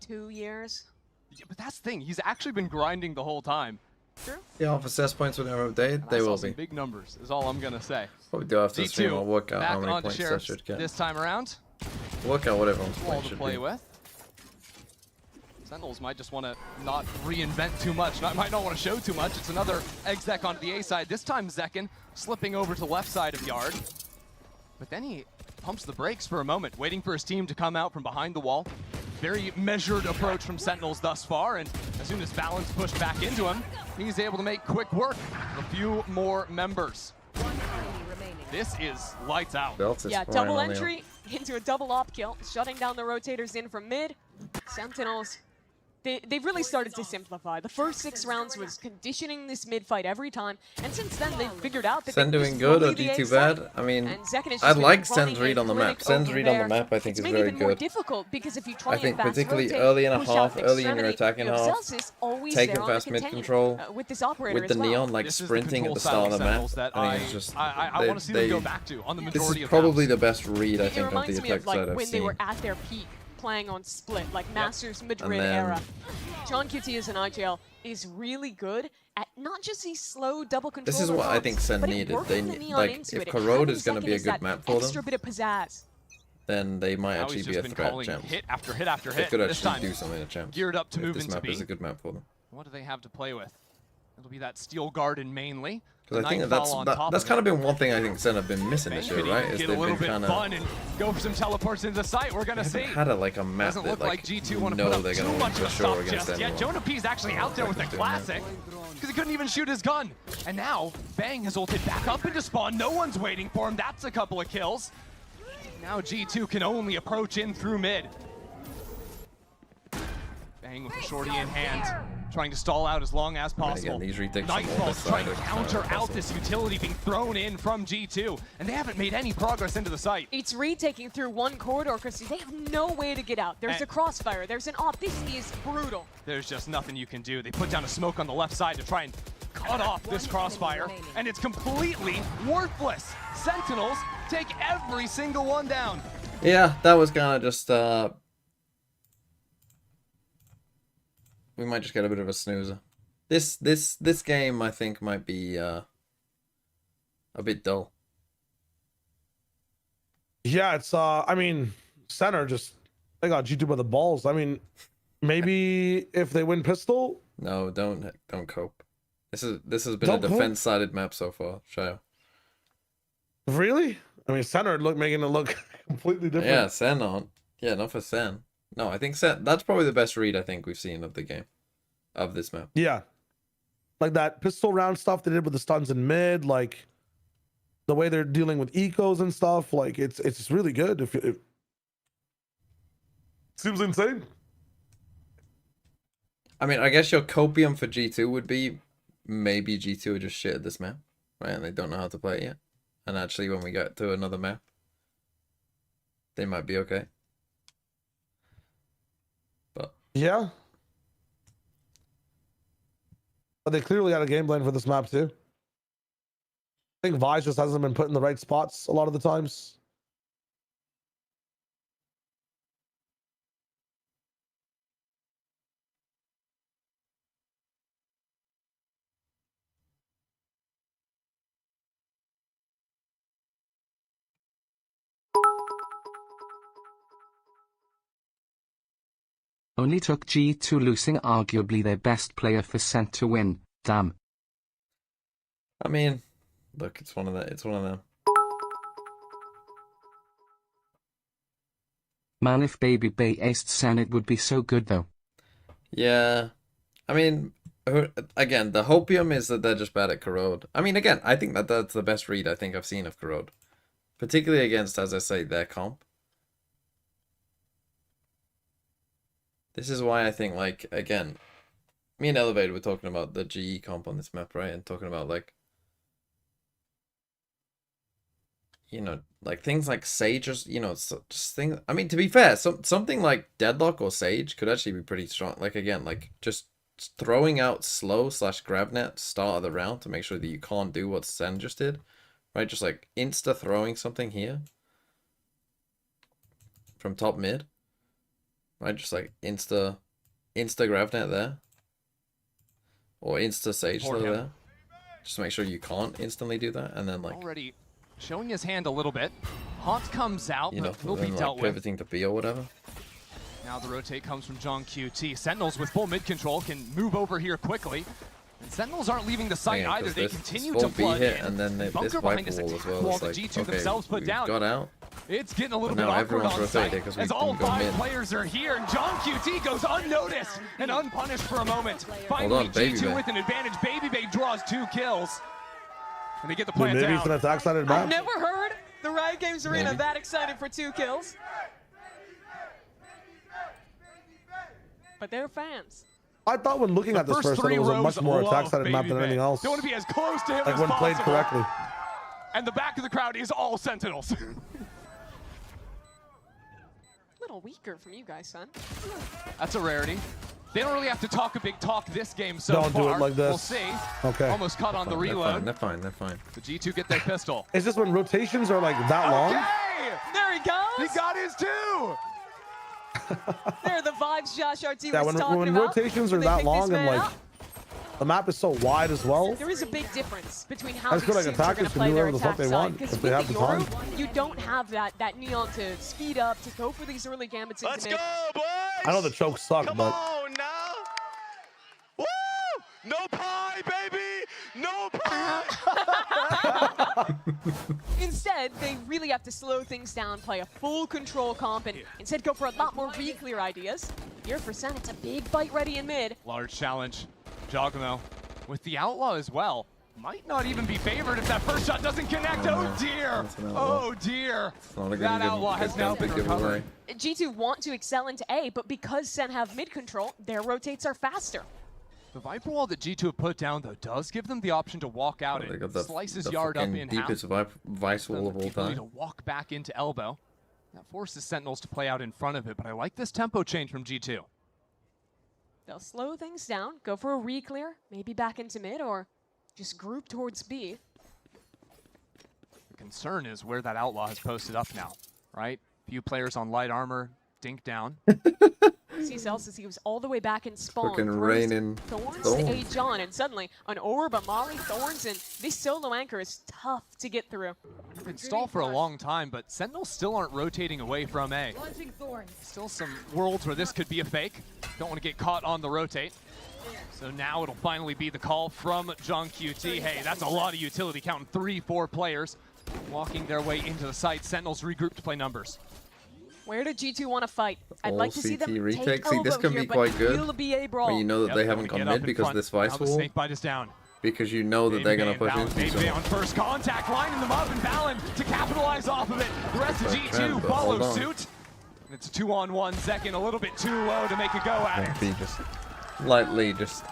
2 years. Yeah, but that's the thing, he's actually been grinding the whole time. True. Yeah, for CES points with them update, they will be. Big numbers is all I'm gonna say. Probably do have to stream or work out back how many on points I should get. This time around. Work out what everyone's Wall points to should play be. with. Sentinels might just want to not reinvent too much, might not want to show too much. It's another exec onto the A side. This time Zekken slipping over to the left side of Yard. But then he pumps the brakes for a moment, waiting for his team to come out from behind the wall. Very measured approach from Sentinels thus far, and as soon as Valen's pushed back into him, he's able to make quick work with a few more members. This is lights out. Yeah, double entry into a double op kill, shutting down the rotators in from mid. Sentinels they've really started to simplify. The first 6 rounds was conditioning this mid fight every time, and since then they've figured out that Sen doing good or G2 bad? I mean, I like Sen's read on the map. Sen's read on the map I think is very good. Difficult because if you try I think and particularly rotate, early in a push half, out early in your extremity, attacking half, taking fast mid control, with this operator with the as well. neon like sprinting at the start of the map. I think it's just I want to see them go back to on the majority this is of probably the best read I It think on reminds the me attack of like side I've when they seen. were at their peak playing on Split, like Masters Madrid then- era. John QT as an IGL is really good at not just these slow double control. This is what I think Sen needed. They like if Corrode is going to be a good map for extra them, bit of pizzazz. then they might Now actually he's be a just been threat calling champs. hit after hit after They hit. could This actually time, do something to champs. geared up to if move this into map B. is a good map for them. What do they have to play with? It'll be that Steel Garden mainly. Because I think that's kind of been one thing I think Sen have been missing this year, right? Is Get they've a little been bit kind fun of and go for some teleports into the site. We're gonna see. had a like a map Doesn't that look like like G2 want to know put up they're too gonna much win of for a sure stop against just yet. anyone. Jonah P's actually out there with a classic because he couldn't even shoot his gun. And now Bang has ulted back up into spawn. No one's waiting for him. That's a couple of kills. Now G2 can only approach in through mid. Bang with a shorty in hand, trying to stall out as long as possible. Again, these retakes from Nightfall's all trying to sides are counter out impressive. this utility being thrown in from G2, and they haven't made any progress into the site. It's retaking through one corridor because they have no way to get out. There's a crossfire, there's an op. This is brutal. There's just nothing you can do. They put down a smoke on the left side to try and cut off this crossfire, and it's completely worthless. Sentinels take every single one down. Yeah, that was kind of just we might just get a bit of a snoozer. This game I think might be a bit dull. Yeah, it's I mean, Center just they got G2 by the balls. I mean, maybe if they win pistol. No, don't cope. This has been Don't a cope? defense-sided map so far, Shayo. Really? I mean, Center making it look completely different. Yeah, Sen on. Yeah, not for Sen. No, I think Sen. That's probably the best read I think we've seen of the game, of this map. Yeah, like that pistol round stuff they did with the stuns in mid, like the way they're dealing with ecos and stuff. Like it's really good. If it seems insane. I mean, I guess your copium for G2 would be maybe G2 are just shit at this map, right? And they don't know how to play it yet. And actually, when we get to another map, they might be okay. But yeah, but they clearly got a game plan for this map too. I think Vise just hasn't been put in the right spots a lot of the times. Only took G2 losing arguably their best player for Sen to win. Damn. I mean, look, it's one of them. Man, if Baby Bay aced Sen, it would be so good though. Yeah, I mean, again, the hopium is that they're just bad at Corrode. I mean, again, I think that's the best read I think I've seen of Corrode, particularly against, as I say, their comp. This is why I think, like, again, me and Elevated were talking about the GE comp on this map, right? And talking about, like, you know, like things like Sage, or, you know, just things. I mean, to be fair, something like Deadlock or Sage could actually be pretty strong. Like, again, like, just throwing out slow / grab net start of the round to make sure that you can't do what Sen just did, right? Just, like, insta throwing something here from top mid. Right, just like insta grab net there, or insta Sage there, just to make sure you can't instantly do that, and then like already showing his hand a little bit. Haunt comes out, you know, but will then, be like, dealt with. pivoting to B or whatever. Now the rotate comes from John QT. Sentinels with full mid control can move over here quickly. And Sentinels aren't leaving the site either. They continue to flood hit, in. and then this Bunker behind Viper us, wall as well. wall It's the like, G2 okay, themselves put we've down. got out. It's getting a little But bit now awkward everyone's on rotating site because we as all didn't go 5 mid. players are here, and John QT goes unnoticed and unpunished for a moment. Finally, on, Baby G2 Bay. with an advantage. Baby Bay draws 2 kills, and they get the Dude, plant maybe down. it's an attack sided I've map. never heard the Riot Games Arena Maybe. that excited for 2 kills. but they're fans. I thought when looking at this first, that it was a much more attack-sided map than anything else. They want to be as close to him like as when possible. played correctly. And the back of the crowd is all Sentinels. A little weaker from you guys, son. That's a rarity. They don't really have to talk a big talk this game so Don't far. do it like this. We'll see. Okay. Almost caught on the reload. They're fine. They're fine. The G2 get their pistol. Is this when rotations are like that long? Okay! There he goes. He got his two. There are the vibes Josh RT Yeah, was talking when about. rotations are They that pick long this and man like up. the map is so wide as well. There is a big difference between how I these just feel like teams are going attackers to can play do their whatever the fuck attack they side. want Because if with they have the the Euro, time. you don't have that Neon to speed up, to go for these early gambits into mid. I know the chokes suck, but Oh, now. Woo! No pie, baby! No pie! Instead, they really have to slow things down, play a full control comp, and instead go for a lot more re-clear ideas. Here for Sen, it's a big fight ready in mid. Large challenge. Jogamo with the Outlaw as well. Might not even be favored if that first shot doesn't connect. Oh dear. Oh dear. That Outlaw has now been recovered. G2 want to excel into A, but because Sen have mid control, their rotates are faster. The Viper Wall that G2 have put down, though, does give them the option to walk out. They It got the slices Yard up in half. deepest vice wall of all The ability to time. walk back into Elbow. That forces Sentinels to play out in front of it, but I like this tempo change from G2. They'll slow things down, go for a re-clear, maybe back into mid, or just group towards B. The concern is where that Outlaw has posted up now, right? Few players on light armor, dink down. See Celsius, he was all the way back in spawn. Fucking Throws raining Thorns thorns. to A John, and suddenly an orb, a Molly, Thorns, and this solo anchor is tough to get through. Been stalled for a long time, but Sentinels still aren't rotating away from A. Launching Thorns. Still some worlds where this could be a fake. Don't want to get caught on the rotate. So now it'll finally be the call from John QT. Hey, that's a lot of utility, counting 3-4 players walking their way into the site. Sentinels regroup to play numbers. Where did G2 want to fight? I'd All like to see CT them retake. take See, this Elbow can be here, but quite good will be a brawl. when you know that Yep, they haven't gonna gone get up mid in because front. this vice Now the wall. snake bite is down. Because you know that they're gonna push into Baby someone. on first contact, lining them up, and Valen to capitalize off of it. The rest of That's G2 trend, but hold follow on. suit. And it's a 2-on-1 second, a little bit too low to make a go at it. Be just lightly just.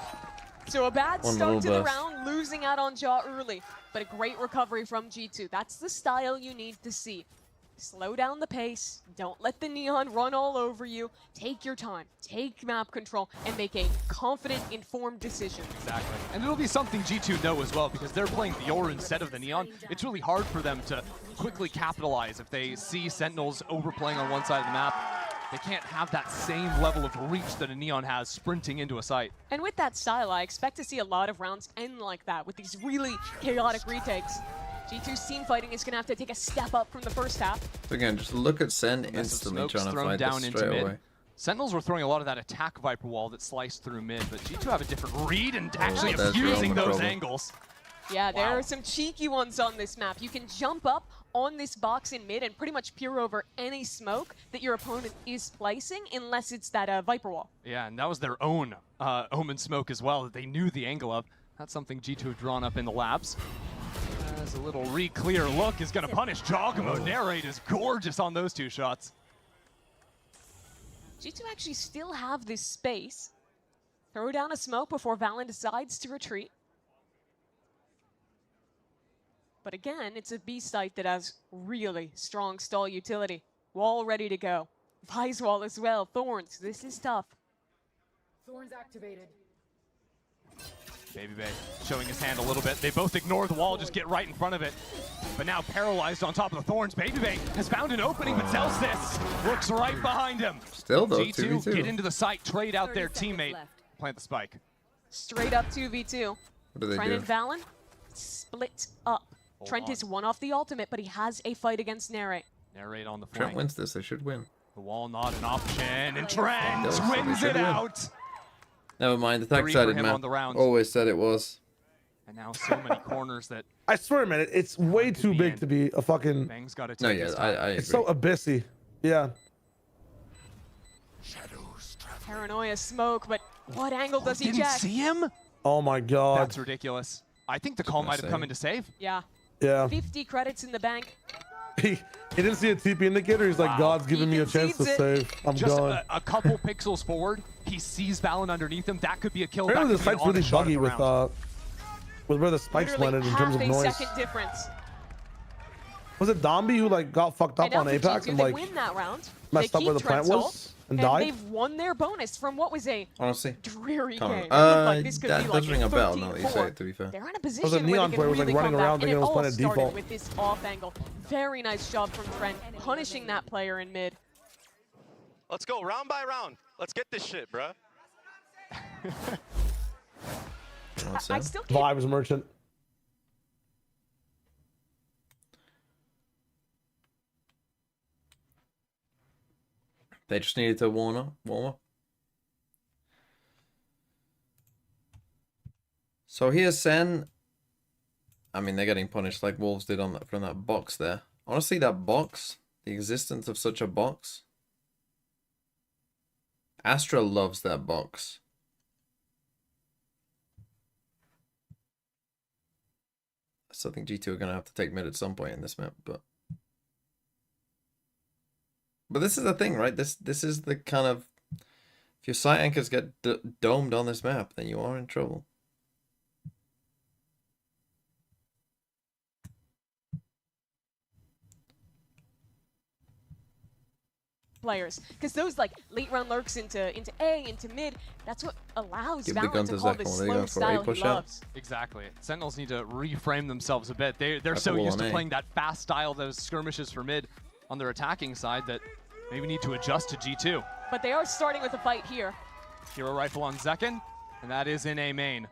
So a bad One start to little the burst. round, losing out on Jaw early, but a great recovery from G2. That's the style you need to see. Slow down the pace, don't let the Neon run all over you, take your time, take map control, and make a confident, informed decision. Exactly. And it'll be something G2 know as well, because they're playing the Aura instead of the Neon. It's really hard for them to quickly capitalize if they see Sentinels overplaying on one side of the map. They can't have that same level of reach that a Neon has sprinting into a site. And with that style, I expect to see a lot of rounds end like that, with these really chaotic retakes. G2's team fighting is going to have to take a step up from the first half. So again, just look at Sen Massive instantly smokes trying to thrown fight down this into straight mid. away. Sentinels were throwing a lot of that attack Viper wall that sliced through mid, but G2 have a different read and actually that's your abusing own those problem. angles. Yeah, there are some cheeky ones on this map. You can jump up on this box in mid and pretty much peer over any smoke that your opponent is placing, unless it's that Viper wall. Yeah, and that was their own Omen smoke as well that they knew the angle of. That's something G2 have drawn up in the labs. As a little re-clear look is going to punish Jogamo. Narrate is gorgeous on those two shots. G2 actually still have this space. Throw down a smoke before Valen decides to retreat. But again, it's a B site that has really strong stall utility. Wall ready to go. Vice wall as well. Thorns, this is tough. Thorns activated. Baby Bay showing his hand a little bit. They both ignore the wall, just get right in front of it. But now paralyzed on top of the Thorns. Baby Bay has found an opening, but Celsius looks right behind him. Still though, G2 2v2. get into the site, trade out their teammate, plant the spike. Straight up 2v2. What do they Trent do? and Valen split up. Trent is one off the ultimate, but he has a fight against Narrate. Narrate on the flank. Trent wins this. They should win. The wall not an option, and Trent Does, so they wins should it win. out. Never mind. Attack 3 for sided him map. on the round. Always said it was. And now so many corners that I swear, man, it's way too big to be a fucking. Bang's got to take No, yeah, his I time. It's so abyssy. Yeah. Paranoia smoke, but what angle does he Didn't check? see him? Oh my god. That's ridiculous. I think the call might have come in to save. Yeah. Yeah. 50 credits in the bank. He didn't see a TP indicator. He's like, God's giving me a chance to save. I'm Just gone. a couple pixels forward, he sees Valen underneath him. That could be a kill. Apparently the site's really buggy with where the spikes landed in terms of noise. Second difference. Was it Dombi who like got fucked up on Apex and like win that round. messed up where the plant was and died? They've won their bonus from what was a honestly dreary game. That does ring a bell now that you say it, to be fair. They're in a There was a position where neon they player can was like really running come around back, thinking and it was all playing at started default. with this off angle. Very nice job from Trent, punishing that player in mid. Let's go round by round. Let's get this shit, bruh. I still can't. Vibes merchant. They just needed to warm up. So here's SEN. I mean, they're getting punished like Wolves did on that from that box there. Honestly, that box, the existence of such a box. Astra loves that box. I still think G2 are going to have to take mid at some point in this map, but this is the thing, right? This is the kind of, if your site anchors get domed on this map, then you are in trouble. Players, because those like late round lurks into A, into mid, that's what allows Give the Valen gun to to call Zach the when they slow go for a style he push out. loves. Exactly. Sentinels need to reframe themselves a bit. They're so pull used on to A. playing that fast style, those skirmishes for mid on their attacking side, that maybe need to adjust to G2. But they are starting with a fight here. Hero rifle on Zekin, and that is in A main.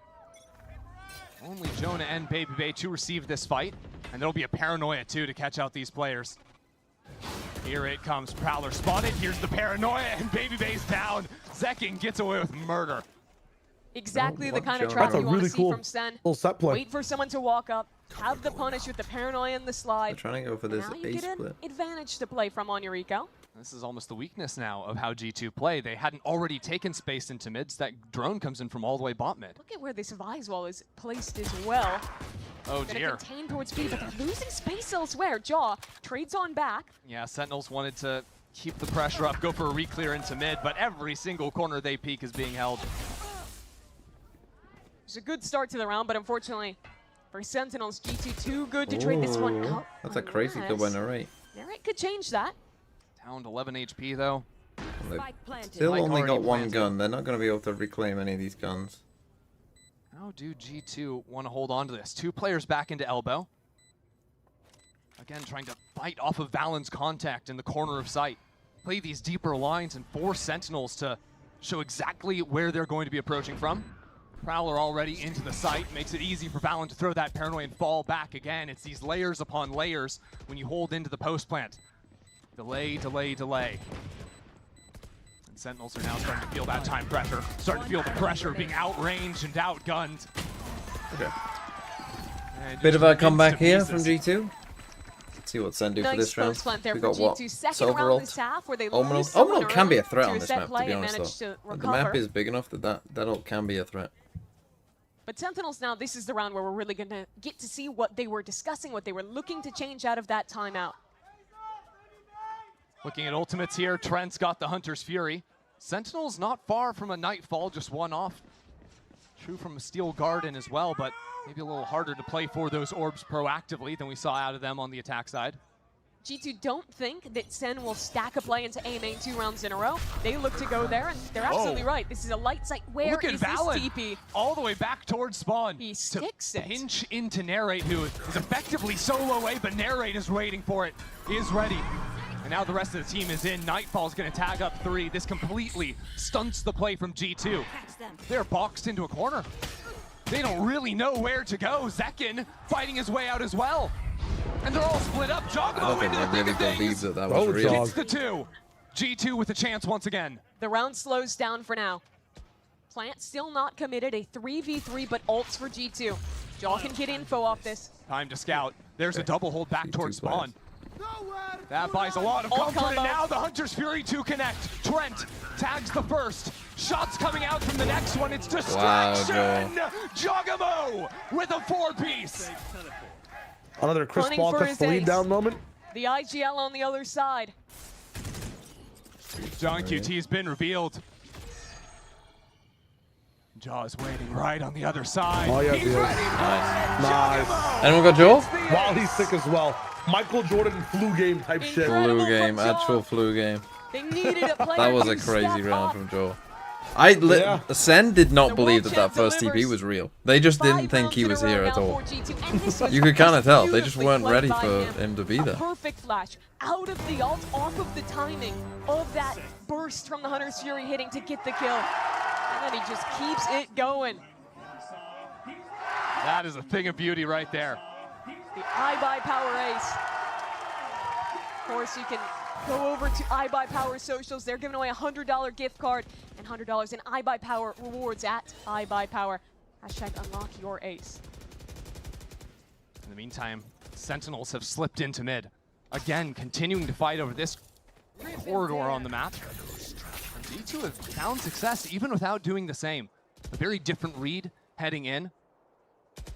Only Jonah and Baby Bay to receive this fight, and there'll be a paranoia too to catch out these players. Here it comes, Prowler spotted, here's the paranoia, and Baby Bay's down. Zekin gets away with murder. Exactly the kind of Jonah. trap That's a you want to really see cool from Sen. little set play. Wait for someone to walk up, have the punish with the paranoia and the They're slide. trying to go for this Now you A get an split. advantage to play from on your eco. This is almost the weakness now of how G2 play. They hadn't already taken space into mids. That drone comes in from all the way bot mid. Look at where this Vise wall is placed as well. Oh Gonna dear. contain towards B, but they're losing space elsewhere. Jaw trades on back. Yeah, Sentinels wanted to keep the pressure up, go for a re-clear into mid, but every single corner they peek is being held. It's a good start to the round, but unfortunately for Sentinels, G2 too good to trade this one Ooh, out. that's a crazy good winner rate. Narrate could change that. Down to 11 HP though. They've planted. still Spike only already got one planted. gun. They're not going to be able to reclaim any of these guns. How do G2 want to hold on to this? Two players back into elbow. Again, trying to fight off of Valen's contact in the corner of sight. Play these deeper lines and force Sentinels to show exactly where they're going to be approaching from. Prowler already into the site, makes it easy for Valen to throw that paranoia and fall back again. It's these layers upon layers when you hold into the post plant. Delay, delay, delay. And Sentinels are now starting to feel that time pressure. Starting to feel the pressure of being outranged and outgunned. Okay. And Bit just of a rinsed comeback to here pieces. from G2. Let's see what Sen do for Nice this round. post plant there We for got what? G2. Second Silver round ult. this half where they Omen lose ult. someone Omen ult can be a early threat to on a this set map, to play be and honest manage though. to The map recover. is big enough that ult can be a threat. But Sentinels now, this is the round where we're really going to get to see what they were discussing, what they were looking to change out of that timeout. Looking at ultimates here, Trent's got the Hunter's Fury. Sentinel's not far from a Nightfall, just one off. True from a Steel Garden as well, but maybe a little harder to play for those orbs proactively than we saw out of them on the attack side. G2 don't think that Sen will stack a play into A main 2 rounds in a row. They look to go there, and they're absolutely right. This is a light site. Where Look at is this Valen, TP? all the way back towards spawn. He sticks it. Pinch into Narrate, who is effectively solo away, but Narrate is waiting for it, is ready. And now the rest of the team is in. Nightfall's gonna tag up 3. This completely stunts the play from G2. They're boxed into a corner. They don't really know where to go. Zekin fighting his way out as well. And they're all split up. I don't Joggamo think into the they thick really of things. believe that that was real. Gets the 2. G2 with a chance once again. The round slows down for now. Plant still not committed. A 3v3, but ults for G2. Jaw can get info off this. Time to scout. There's a double hold back towards spawn. Nowhere. That buys a lot of Ult comfort, and combo. now the Hunter's Fury to connect. Trent tags the first. Shots coming out from the next one. It's distraction. Joggamo with a 4-piece. Another Chris Running Paul for cuts his the lead ace. down moment. The IGL on the other side. John QT's been revealed. Jaw's waiting right on the other side. Oh, yeah, He's he is. ready. Nice. Anyone got Jaw? Wow, he's sick as well. Michael Jordan flu game type shit. Flu game, actual flu game. They needed a player That was a to crazy step round up. from Jaw. SEN did not believe that first TP was real. They just didn't think he was here at all. You could kind of tell. They just weren't ready for him to be there. Perfect flash out of the ult, off of the timing of that burst from the Hunter's Fury hitting to get the kill. And then he just keeps it going. That is a thing of beauty right there. The iBuyPower ace. Of course, you can go over to iBuyPower socials. They're giving away a $100 gift card and $100 in iBuyPower rewards at iBuyPower. Hashtag unlock your ace. In the meantime, Sentinels have slipped into mid. Again, continuing to fight over this corridor on the map. And G2 have found success even without doing the same. A very different read heading in.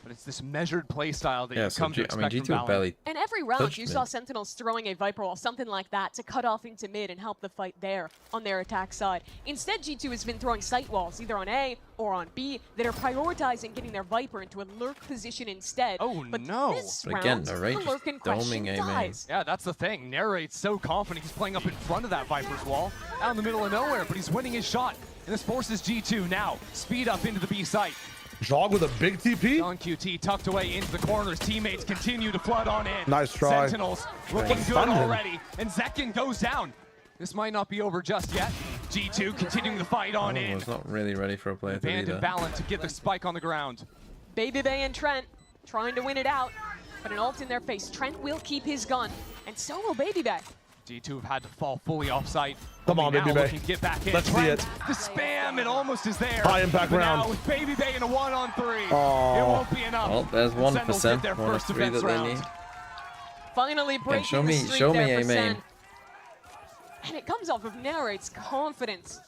But it's this measured play style that you come to expect from Valorant. Barely And every round, touched you mid. saw Sentinels throwing a Viper Wall, something like that, to cut off into mid and help the fight there on their attack side. Instead, G2 has been throwing sight walls, either on A or on B, that are prioritizing getting their Viper into a lurk position instead. Oh, but no. This But round, again, the Narrate lurk in question dies. Yeah, that's the thing. Narrate's so confident he's playing up in front of that Viper's wall, out in the middle of nowhere, but he's winning his shot. And this forces G2 now speed up into the B site. Jog with a big TP. John QT tucked away into the corners. Teammates continue to flood on in. Nice try. Sentinels looking good Stunned him. already. And Zekin goes down. This might not be over just yet. G2 continuing the fight on in. was not really ready for a play. Abandoned Balance to get the spike on the ground. Baby Bay and Trent trying to win it out, but an ult in their face. Trent will keep his gun, and so will Baby Bay. G2 have had to fall fully offsite. Come on, Only Baby now Bay. looking to get back in. Let's see Trent, it. the spam, it almost is there. High impact But round. now with Baby Bay in a 1-on-3, Oh. it won't be enough. Well, there's And Sentinels 1%, get their one of first 3 defense that they round. need. Finally breaking show the me- streak show me there a for main. Sen. And it comes off of Narrate's confidence.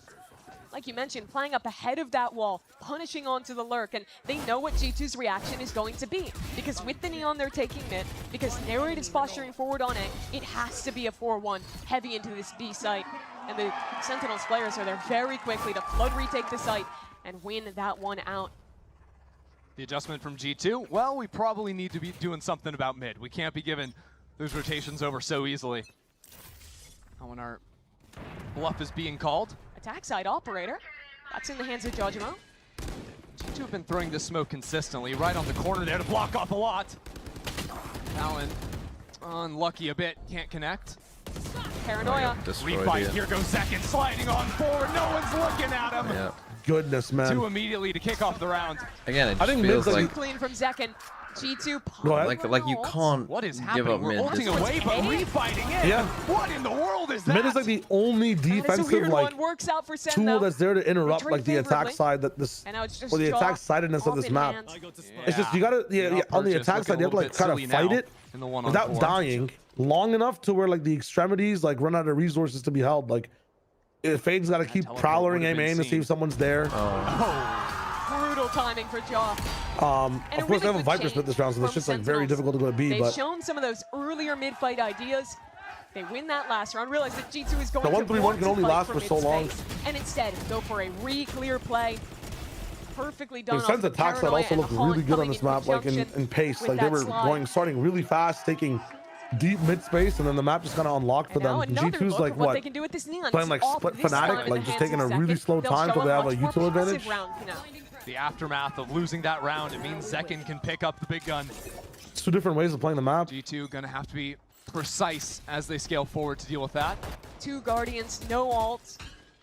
Like you mentioned, playing up ahead of that wall, punishing onto the lurk, and they know what G2's reaction is going to be. Because with the Neon, they're taking mid. Because Narrate is posturing forward on A, it has to be a 4-1 heavy into this B site. And the Sentinels players are there very quickly to flood retake the site and win that one out. The adjustment from G2, well, we probably need to be doing something about mid. We can't be giving those rotations over so easily. Now when our bluff is being called. Attack side operator. That's in the hands of Jojimo. G2 have been throwing this smoke consistently, right on the corner there to block off a lot. Allen, unlucky a bit, can't connect. Paranoia. Refight, here goes Zekin sliding on forward, no one's looking at him. Yeah. Goodness, man. 2 immediately to kick off the round. Again, it I just think feels mid's like Clean from Zekin. G2 Go ahead. like you can't What is give happening? up We're mid. ulting This- away, but refighting in. Yeah. What in the world is that? Mid is like the only That is a defensive weird like one. Works out for Sen, tool though. that's there to interrupt Return like the attack favorably. side that this And now it's just or the Jaw attack sidedness of off this in map. hand. It's just you gotta on the Purchase attack side you have to like kind of fight it in the 1-on-4. without dying long enough to where like the extremities like run out of resources to be held. Like Fade's got to keep teleport prowling would've aim been to see seen. if someone's there. Brutal timing for Jaw. Of And a course, they have really a good Viper change split this round, so it's from just like very Sentinels. difficult to go to B. They've But shown some of those earlier mid-fight ideas. They win that last round, realize that G2 is going The to 1-3-1 want can to only fight last for so long. mid-space, and instead go for a re-clear play. Perfectly done. the Sen's off attack side Paranoia also and looked the Haunt really good on coming this map, like in conjunction pace. with Like they that were slide. starting really fast, taking deep mid space, and then the map just kind of unlocked for And now them. another G2's look like at what what? they can do with this Neon. Playing like Off split this Fnatic, time in like the just hands taking a of really Zekin. slow They'll time show till they have a much more util passive advantage. round now. The aftermath of losing that round, it means Zekin can pick up the big gun. It's 2 different ways of playing the map. G2 gonna have to be precise as they scale forward to deal with that. 2 Guardians, no ults.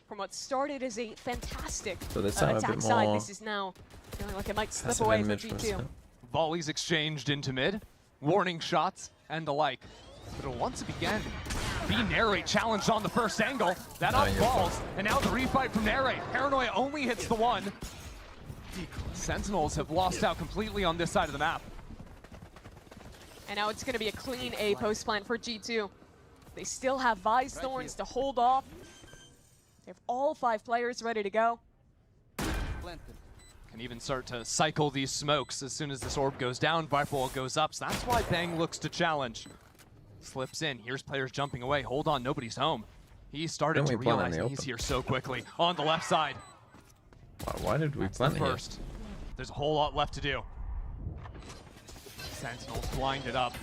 From what started as a fantastic So this time a attack bit side, more this is now feeling like it might slip passive away in from mid for G2. us. Volleys exchanged into mid, warning shots, and the like. But it'll once again be Narrate challenged on the first angle. That Oh, up you're falls, and now the refight from Narrate. Paranoia only hits the one. Sentinels have lost out completely on this side of the map. And now it's going to be a clean A post plan for G2. They still have Vise Thorns to hold off. They have all 5 players ready to go. Can even start to cycle these smokes as soon as this orb goes down. Viper Wall goes up, so that's why Bang looks to challenge. Slips in. Here's players jumping away. Hold on, nobody's home. He started Didn't to we plant in realize the that he's open? here so quickly. On the left side. Why did we That's plant the here? first. There's a whole lot left to do. Sentinels blinded up.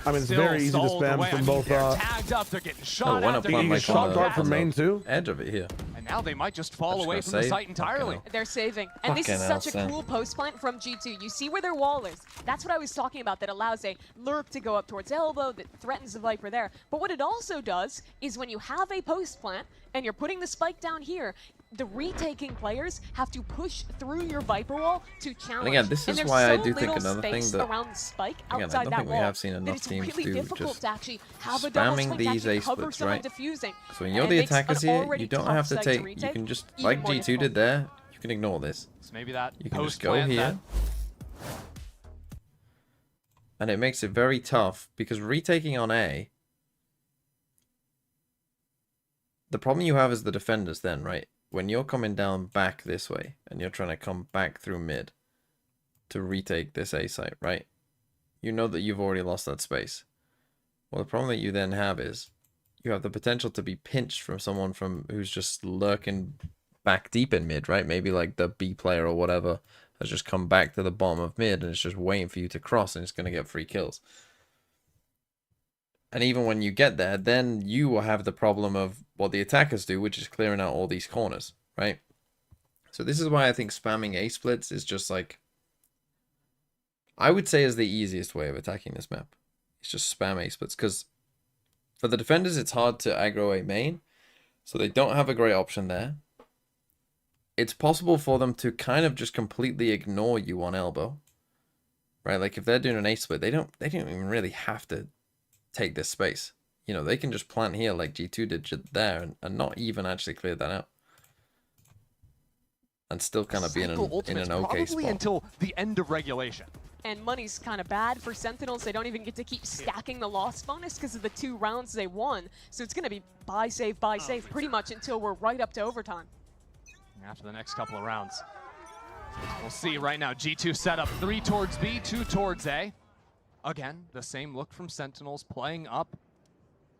I mean, it's Still very easy to stalled spam away. from I mean, both. they're tagged up. They're getting shot why at. not They're plant getting like shot on dart from the main too? edge of it here? And now they might just fall just away gonna from the save. site entirely. Fucking They're saving. And this is Fucking such a hell, cool post plant from G2. You see where their wall is. That's what I was talking about, that allows a lurk to go up towards elbow, that threatens the Viper there. But what it also does is when you have a post plant and you're putting the spike down here, the retaking players have to push through your Viper wall to challenge. again, this is there's why I so do think little another thing space that- around the spike Again, I outside don't that think we wall have seen that enough it's teams really do difficult just to actually have a double spamming swing, to these actually A cover splits, someone right? defusing. So when And you're it the makes an attackers here, already you don't tough have to site take. You retake can just even like more G2 difficult. did there. You can ignore this. So maybe that You can just post go plant here. that And it makes it very tough because retaking on A. The problem you have is the defenders then, right? When you're coming down back this way and you're trying to come back through mid to retake this A site, right? You know that you've already lost that space. Well, the problem that you then have is you have the potential to be pinched from someone who's just lurking back deep in mid, right? Maybe like the B player or whatever has just come back to the bottom of mid and it's just waiting for you to cross and it's going to get free kills. And even when you get there, then you will have the problem of what the attackers do, which is clearing out all these corners, right? So this is why I think spamming A splits is just like, I would say is the easiest way of attacking this map. It's just spam A splits, because for the defenders, it's hard to aggro A main, so they don't have a great option there. It's possible for them to kind of just completely ignore you on elbow, right? Like if they're doing an A split, they don't even really have to take this space. You know, they can just plant here like G2 did there and not even actually clear that out. And still kind of be in an okay spot. probably until the end of regulation. And money's kind of bad for Sentinels. They don't even get to keep stacking the loss bonus because of the 2 rounds they won. So it's going to be buy save pretty much until we're right up to overtime. After the next couple of rounds. We'll see right now. G2 set up 3 towards B, 2 towards A. Again, the same look from Sentinels playing up.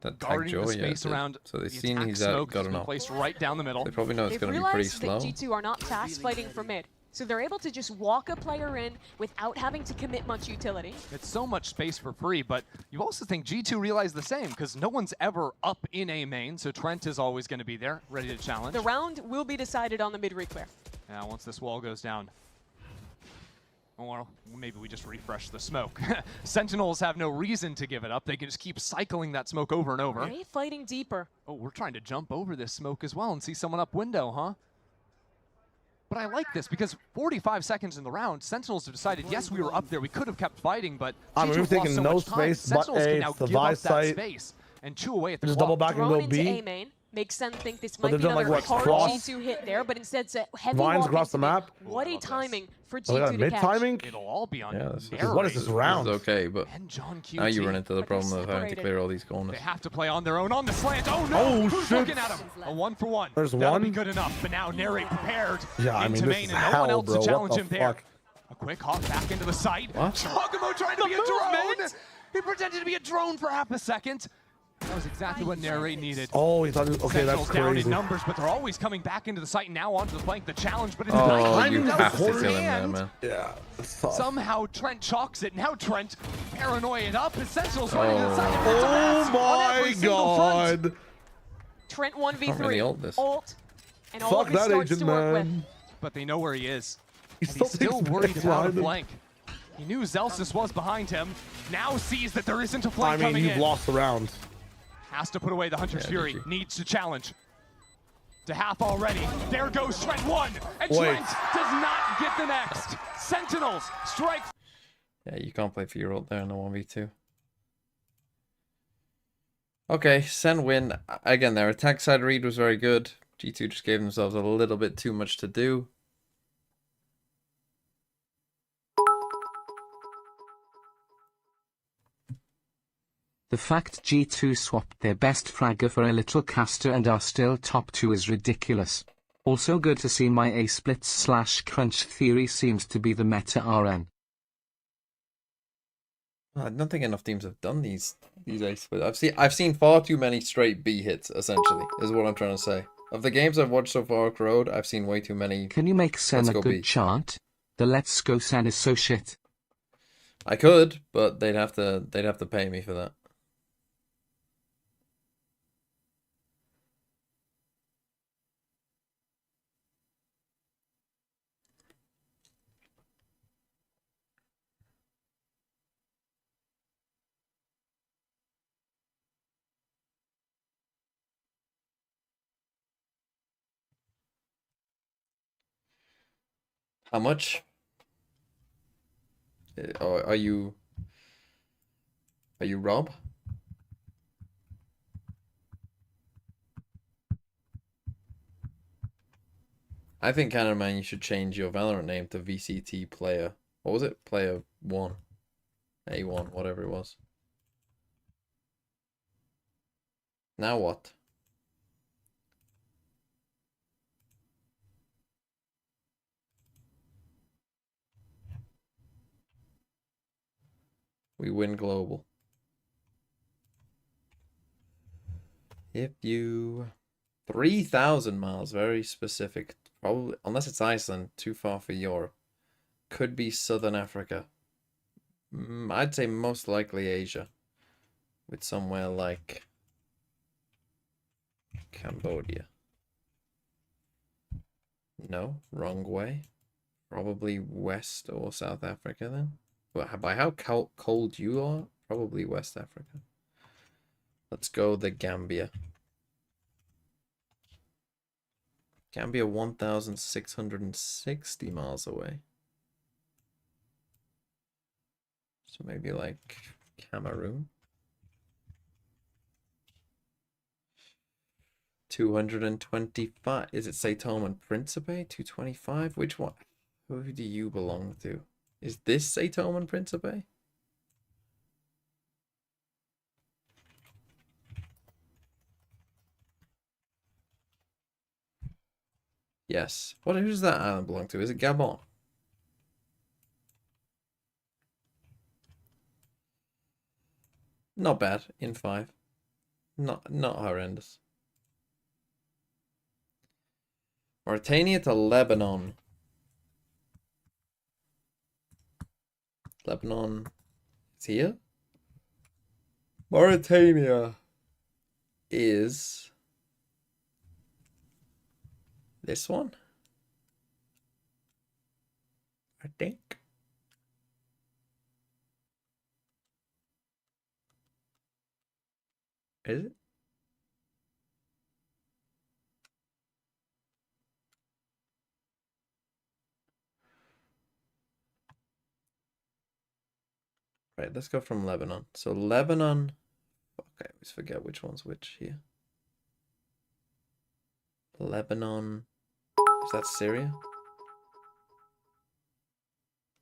That Guarding the space around. So they've the seen attack he's smoke got has been enough. placed right down the middle. They probably know it's going to be pretty slow. They've realized that G2 are not fast fighting for mid. So they're able to just walk a player in without having to commit much utility. It's so much space for free, but you also think G2 realized the same, because no one's ever up in A main, so Trent is always going to be there, ready to challenge. The round will be decided on the mid reclear. Now, once this wall goes down. Or maybe we just refresh the smoke. Sentinels have no reason to give it up. They can just keep cycling that smoke over and over. Ray fighting deeper. Oh, we're trying to jump over this smoke as well and see someone up window, huh? But I like this because 45 seconds in the round, Sentinels have decided, yes, we were up there. We could have kept fighting, but I mean, we've taken so no much time. space, but Sentinels can A, now it's the give up Vice that site. space and chew away at the Just clock. double back and Thrown go into B. A main. Makes them think this But might be they're doing, another like, what, hard cross? G2 hit there, but instead it's a heavy Vines walk across into the mid. map? What a timing for Oh, they got G2 to mid catch. timing? It'll all be on Yeah, this is, what is this round? This is okay, but John QT. now you run into the But they're problem of having to separated. clear all these corners. They have to play on their own on the slant. Oh no! Oh, Who's shit. looking at him? A 1-for-1. There's That'll one. be good enough. But now Narrate prepared Yeah, I mean, into this main, is and no hell, one else bro. to What challenge the him there. fuck? A quick hop back into the site. What? Chogamo trying to be a drone. He pretended to be a drone for half a second. That was exactly what Narrate needed. Oh, he thought, okay, Sentinels that's down in crazy. numbers, but they're always coming back into the site and now onto the flank. The challenge, but it's Oh, nice. you That have was to his kill him there, hand. man. Yeah, it's tough. Somehow Trent chalks it. Now Trent paranoia it up. His Sentinels running to the side. Oh It's a mess on my every single front. god. Trent Can't 1v3. really ult this. Ult. And all Fuck of his that starts agent, to work with. man. But they know where he is. He And he's still thinks worried it's about a behind him. flank. He knew Zelsis was behind him. Now sees that there isn't a I flank mean, coming you've in. lost the round. Has to put away the Hunter's Yeah, Fury. GG. Needs to challenge. To half already. There goes Trent 1. And Wait. Trent does not get the next. Sentinels strike. Yeah, you can't play for your ult there in the 1v2. Okay, Sen win. Again, their attack side read was very good. G2 just gave themselves a little bit too much to do. The fact G2 swapped their best fragger for a little caster and are still top 2 is ridiculous. Also good to see my A splits / crunch theory seems to be the meta RN. I don't think enough teams have done these ace, but I've seen far too many straight B hits. Essentially, is what I'm trying to say. Of the games I've watched so far, Road, I've seen way too many. Can you make SEN Let's a go good B. chart? The Let's Go SEN is so shit. I could, but they'd have to pay me for that. How much? Are you Rob? I think Canada Man, you should change your Valorant name to VCT Player. What was it? Player 1. A1, whatever it was. Now what? We win global. If you 3,000 miles, very specific. Probably, unless it's Iceland, too far for Europe. Could be Southern Africa. I'd say most likely Asia. With somewhere like Cambodia. No, wrong way. Probably West or South Africa then. But by how cold you are, probably West Africa. Let's go the Gambia. Gambia 1,660 miles away. So maybe like Cameroon. 225. Is it Satom and Principe? 225? Which one? Who do you belong to? Is this Satom and Principe? Yes. Who does that island belong to? Is it Gabon? Not bad in 5. Not horrendous. Mauritania to Lebanon. Lebanon is here. Mauritania is this one, I think. Is it? Right, let's go from Lebanon. So Lebanon, okay, I always forget which one's which here. Lebanon, is that Syria?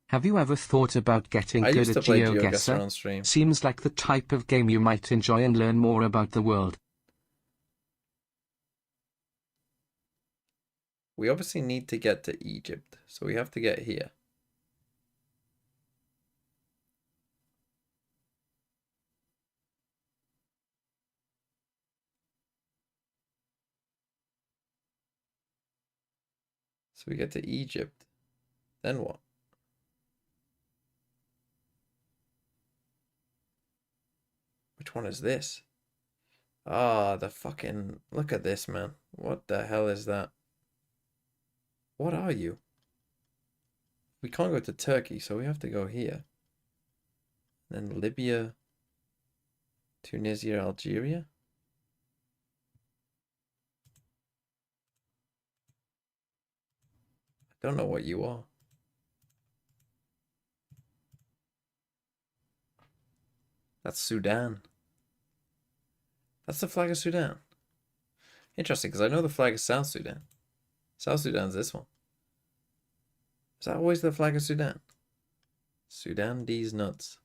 Have you ever thought about getting I good used at to play GeoGuessr on GeoGuessr? stream. Seems like the type of game you might enjoy and learn more about the world. We obviously need to get to Egypt, so we have to get here. So we get to Egypt. Then what? Which one is this? Ah, the fucking... Look at this, man. What the hell is that? What are you? We can't go to Turkey, so we have to go here. Then Libya, Tunisia, Algeria. I don't know what you are. That's Sudan. That's the flag of Sudan. Interesting, because I know the flag of South Sudan. South Sudan's this one. Is that always the flag of Sudan? Sudan D's nuts.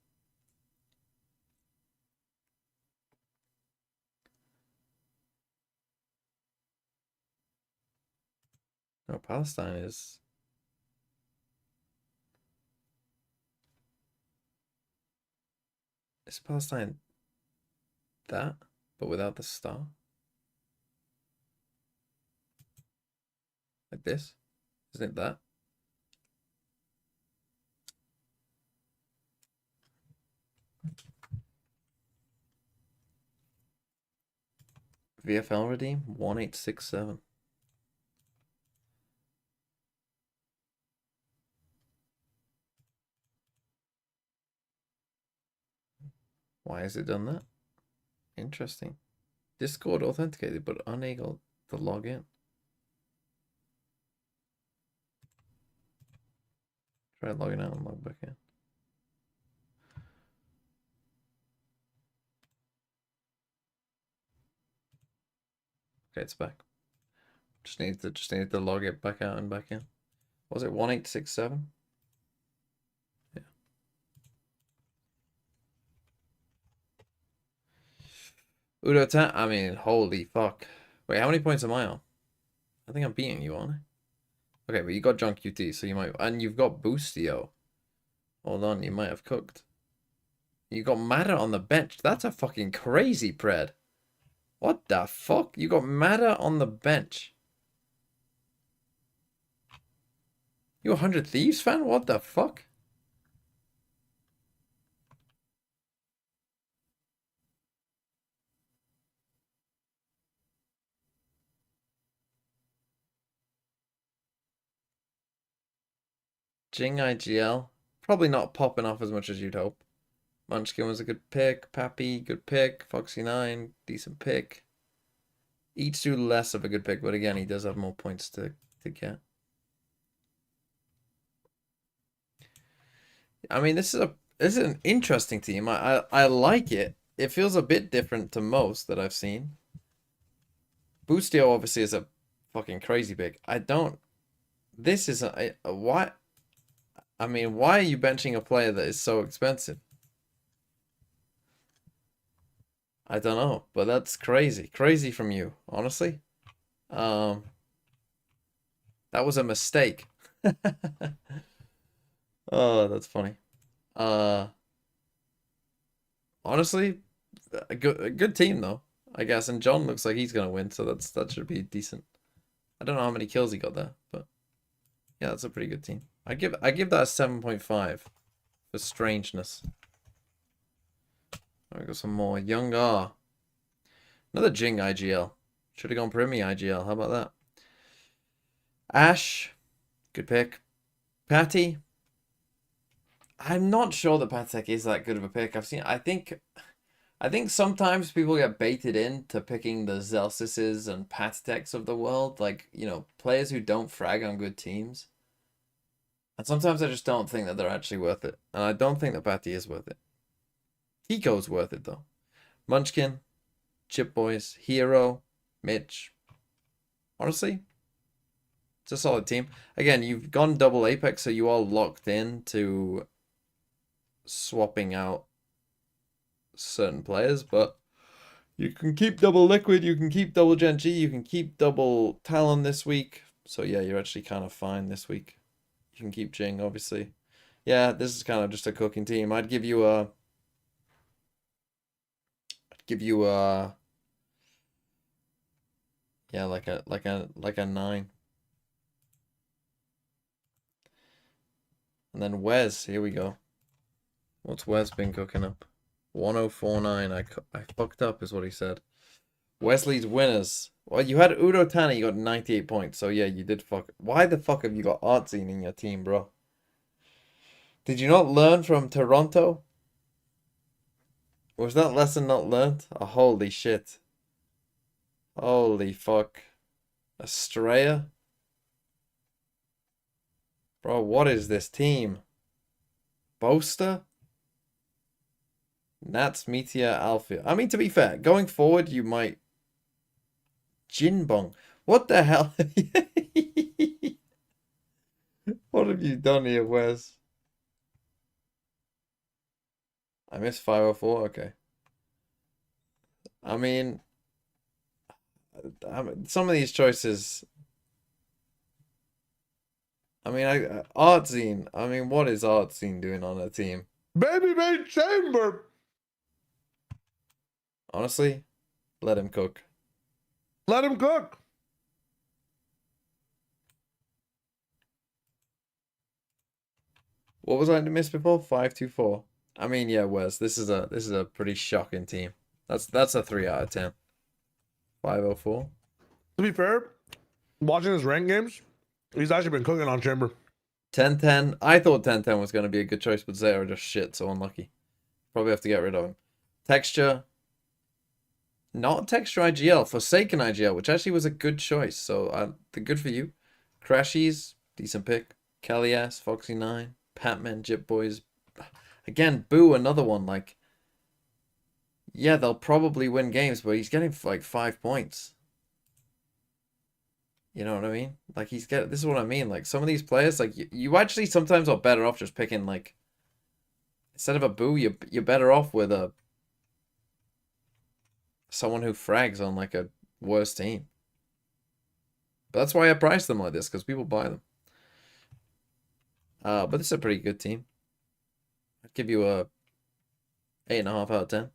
No, Palestine is... Is Palestine that, but without the star? Like this? Isn't it that? VFL redeem 1867. Why has it done that? Interesting. Discord authenticated but unable to log in. Try logging out and log back in. Okay, it's back. Just need to log it back out and back in. Was it 1867? Yeah. Udo Tan, I mean, holy fuck. Wait, how many points am I on? I think I'm beating you, aren't I? Okay, but you got John QT, so you might, and you've got Boostio. Hold on, you might have cooked. You got Matter on the bench. That's a fucking crazy pred. What the fuck? You got Matter on the bench. You a 100 Thieves fan? What the fuck? Jing IGL. Probably not popping off as much as you'd hope. Munchkin was a good pick. Pappy, good pick. Foxy9, decent pick. Each do less of a good pick, but again, he does have more points to get. I mean, this is an interesting team. I like it. It feels a bit different to most that I've seen. Boostio obviously is a fucking crazy pick. I don't. This is a why. I mean, why are you benching a player that is so expensive? I don't know, but that's crazy. Crazy from you, honestly. That was a mistake. Oh, that's funny. Honestly, a good team though, I guess. And John looks like he's gonna win, so that should be decent. I don't know how many kills he got there, but yeah, that's a pretty good team. I give that a 7.5 for strangeness. I got some more Young R. Another Jing IGL. Should have gone Primi IGL. How about that? Ash, good pick. Patty. I'm not sure that Patek is that good of a pick. I think sometimes people get baited into picking the Zelsises and Pateks of the world, like, you know, players who don't frag on good teams. And sometimes I just don't think that they're actually worth it. And I don't think that Patty is worth it. Kiko's worth it though. Munchkin, Chip Boys, Hero, Mitch. Honestly, it's a solid team. Again, you've gone double Apex, so you all locked in to swapping out certain players, but you can keep double Liquid, you can keep double Gen G, you can keep double Talon this week. So yeah, you're actually kind of fine this week. You can keep Jing, obviously. Yeah, this is kind of just a cooking team. I'd give you a yeah, like a 9. And then Wes, here we go. What's Wes been cooking up? 1049. I fucked up is what he said. Wesley's winners. Well, you had Udo Tani, you got 98 points. So yeah, you did fuck. Why the fuck have you got Artzine in your team, bro? Did you not learn from Toronto? Was that lesson not learned? Oh, holy shit. Holy fuck. Estrella? Bro, what is this team? Boaster? Nats, Meteor, Alpha. I mean, to be fair, going forward, you might... Jinbong. What the hell? What have you done here, Wes? I missed 504? Okay. I mean, some of these choices... I mean, Artzine. I mean, what is Artzine doing on a team? Baby made chamber. Honestly, let him cook. Let him cook. What was I to miss before? 5-2-4. I mean, yeah, Wes, this is a pretty shocking team. That's a 3 out of 10. 504. To be fair, watching his rank games, he's actually been cooking on Chamber. 10-10. I thought 10-10 was going to be a good choice, but Zero just shit, so unlucky. Probably have to get rid of him. Texture. Not Texture IGL. Forsaken IGL, which actually was a good choice. So, good for you. Crashies. Decent pick. Kelly-S. Foxy9. Patman. Jip Boys. Again, Boo, another one. Like, yeah, they'll probably win games, but he's getting like 5 points. You know what I mean? Like, this is what I mean. Like, some of these players, like, you actually sometimes are better off just picking, like, instead of a Boo, you're better off with someone who frags on, like, a worse team. But that's why I price them like this, because people buy them. But this is a pretty good team. I'd give you a 8.5 out of 10.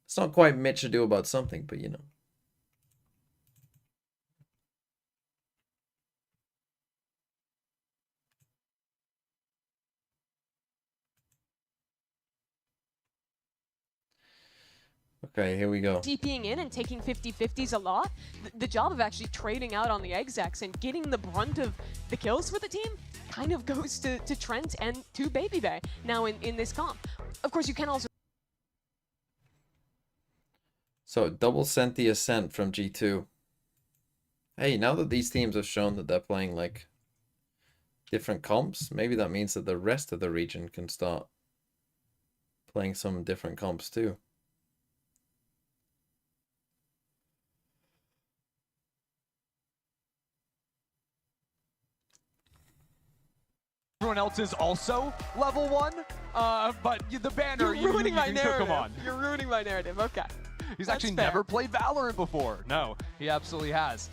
It's not quite Mitch to do about something, but you know. Okay, here we go. DPing in and taking 50-50s a lot. The job of actually trading out on the execs and getting the brunt of the kills for the team kind of goes to Trent and to Baby Bay now in this comp. Of course, you can also... So, double sent the Ascent from G2. Hey, now that these teams have shown that they're playing, like, different comps, maybe that means that the rest of the region can start playing some different comps too. Everyone else is also level 1, but the banner, You're ruining my you took him on. narrative. You're ruining my narrative. Okay. He's That's actually fair. never played Valorant before. No, he absolutely has.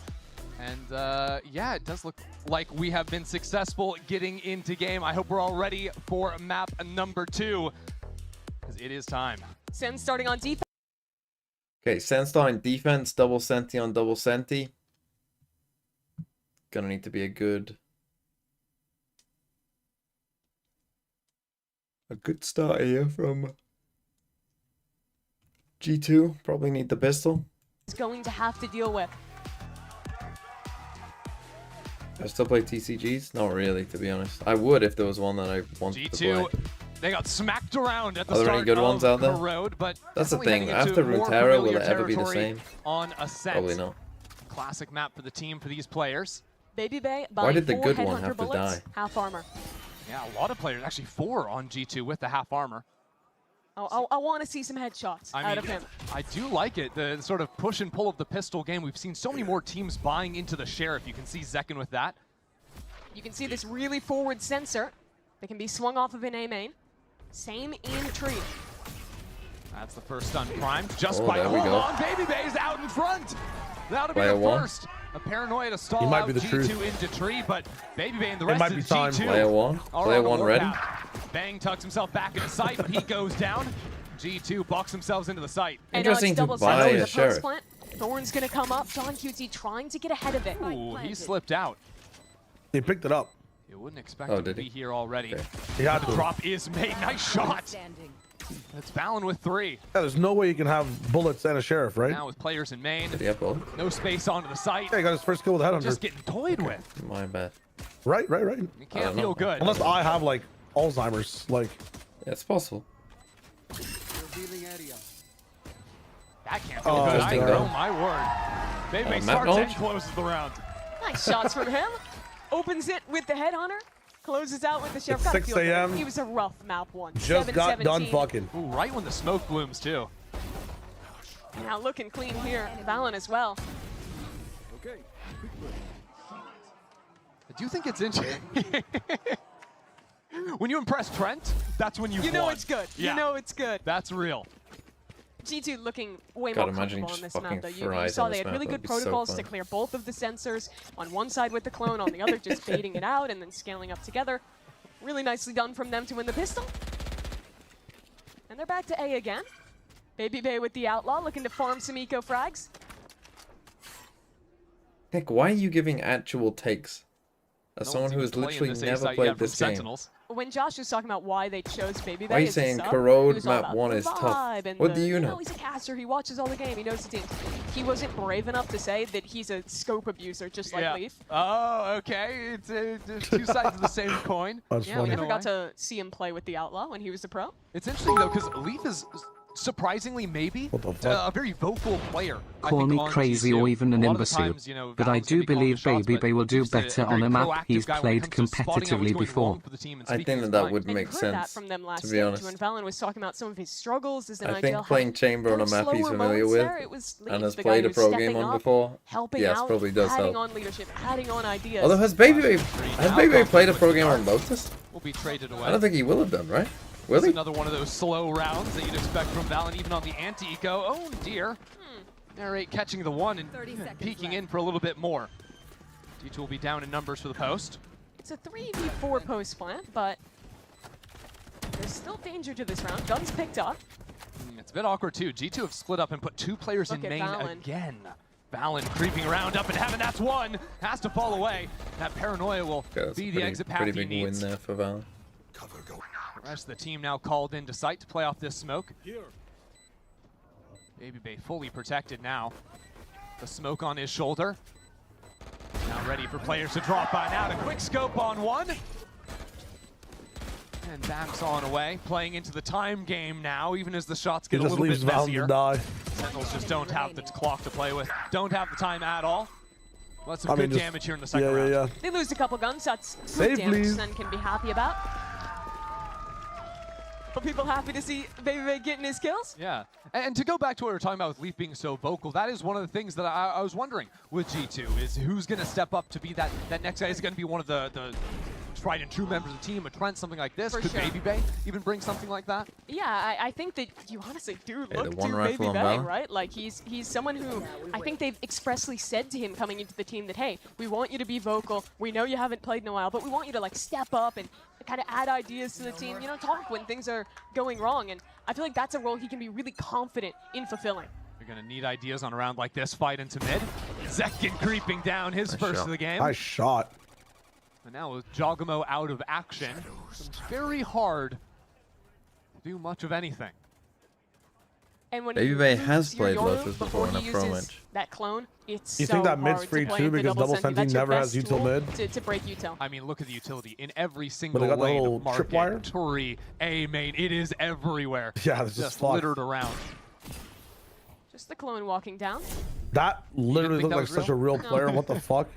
And yeah, it does look like we have been successful getting into game. I hope we're all ready for map number 2, because it is time. SEN starting on defense. Okay, Sen starting defense, double senti on double senti. Gonna need to be a good start here from G2. Probably need the pistol. Is going to have to deal with. I still play TCGs? Not really, to be honest. I would if there was one that I wanted to G2, play. they got smacked around at the Are there start any good of ones out there? Corrode, but That's the definitely thing. heading After into more Runeterra, will familiar it ever be the territory same? on Ascent. Probably not. Classic map for the team, for these players. Baby Bay Why buying did the 4 good one headhunter have to bullets, die? half armor. Yeah, a lot of players, actually 4 on G2 with the half armor. I want to see some headshots out of him. I do like it, the sort of push and pull of the pistol game. We've seen so many more teams buying into the Sheriff. You can see Zekken with that. You can see this really forward sensor that can be swung off of an A main. Same in tree. That's the first stun primed. Just Oh, by there we hold go. on, Baby Bay's out in front. That'll be Play the a one. first. A paranoia to He stall might out be the G2 truth. into tree, but Baby Bay and the It rest might of be time. G2. Player one. are Player on the one ready. lookout. Bang tucks himself back into sight, but he goes down. G2 box themselves into the site. And now it's Interesting to double buy sensor a with Sheriff. post plant. Thorn's gonna come up. John QT trying to get ahead of it. Ooh, he slipped out. He picked it up. You wouldn't expect Oh, him to did be he? here already. Okay. He had The to. drop is made. Nice shot. It's Balin with 3. Yeah, there's no way you can have bullets and a Sheriff, right? Now with players in main. Did he have both? No space onto the site. Yeah, he got his first kill with a headhunter. Just getting toyed with. My bad. Right. You I can't don't feel know. good. Unless I have like Alzheimer's, like. Yeah, it's possible. That can't feel Oh, good interesting, either. though. Oh my word. Baby Bay map starts knowledge? and closes the round. Nice shots from him. Opens it with the headhunter. Closes out with the Sheriff. It's Gotta 6 feel good. a.m. He was a rough map one. Just got 7-17. done fucking. Ooh, right when the smoke blooms too. Now looking clean here. Valen as well. I do think it's interesting. When you impress Trent, that's when You know won. it's good. Yeah. You know it's good. That's real. G2 looking way God, more imagine comfortable he on this just map, though. fucking You fries saw on they this had really map. good That'd be so protocols to fun. clear both of the sensors. On one side with the clone, on the other just baiting it out and then scaling up together. Really nicely done from them to win the pistol. And they're back to A again. Baby Bay with the Outlaw, looking to farm some eco frags. Nick, why are you giving actual takes? As someone who has literally never played this game. When Josh was talking about why they chose Baby Bay, Why are you saying Corrode map 1 is tough? What do you know? He's a caster, he watches all the game, he knows the teams. He wasn't brave enough to say that he's a scope abuser, just like Leaf. Oh, okay. It's two sides of the same coin. Yeah, we never got to see him play with the Outlaw when he was a pro. It's interesting, though, because Leaf is surprisingly maybe a very vocal player. Call me crazy or even an imbecile, but I do believe Baby Bay will do better on a map he's played competitively before. I think that would make Heard that sense, from them last to be honest. when Valen was talking about some of his struggles as an I think IGL. playing Chamber on a map he's familiar with and has played a pro game on before, yes, probably does adding help. on leadership, adding on ideas. Although has Baby Bay played a pro game on Lotus? Will be traded away. I don't think he will have done, right? Will It's he? another one of those slow rounds that you'd expect from Valen, even on the anti-eco. Oh dear. Narrate catching the one and peeking in for a little bit more. D2 will be down in numbers for the post. It's a 3v4 post plant, but there's still danger to this round. Guns picked up. It's a bit awkward too. G2 have split up and put two players in main again. Valen creeping around up in heaven. That's one. Has to fall away. That paranoia will be the exit path pretty he big win needs. there for Valen. The rest of the team now called into sight to play off this smoke. Baby Bay fully protected now. The smoke on his shoulder. Now ready for players to drop by now. A quick scope on one. And backs on away, playing into the time game now, even as the shots get a little bit messier. Sentinels just don't have the clock to play with. Don't have the time at all. Well, that's some good damage here in the second round. They lose a couple guns. That's Save, damage please. Sen can be happy about. But people happy to see Baby Bay getting his kills? Yeah, and to go back to what we were talking about with Leaf being so vocal, that is one of the things that I was wondering with G2, is who's going to step up to be that next guy. Is going to be one of the tried and true members of the team, a Trent, something like this? Could Baby Bay even bring something like that? Yeah, I think that you honestly do look the one to rifle Baby on Bay, Valen. right? Like he's someone who I think they've expressly said to him coming into the team that, hey, we want you to be vocal. We know you haven't played in a while, but we want you to like step up and kind of add ideas to the team. You know, talk when things are going wrong. And I feel like that's a role he can be really confident in fulfilling. You're going to need ideas on a round like this. Fight into mid. Zekin creeping down his first of the game. Nice shot. And now with Jogamo out of action, it's very hard to do much of anything. And when Baby Bay has played Lotus Lotus before in a pro match. that clone, it's You so think that hard mid's free to play too into because double sentry. sentry That's your never has best util tool mid? to break util. I mean, look at the utility in every single they got the lane little of market, tripwire? Turi, A main, it is everywhere. Yeah, it's just fucked. littered around. Just the clone walking down. That literally think looked that like was such a real No. player. What the fuck?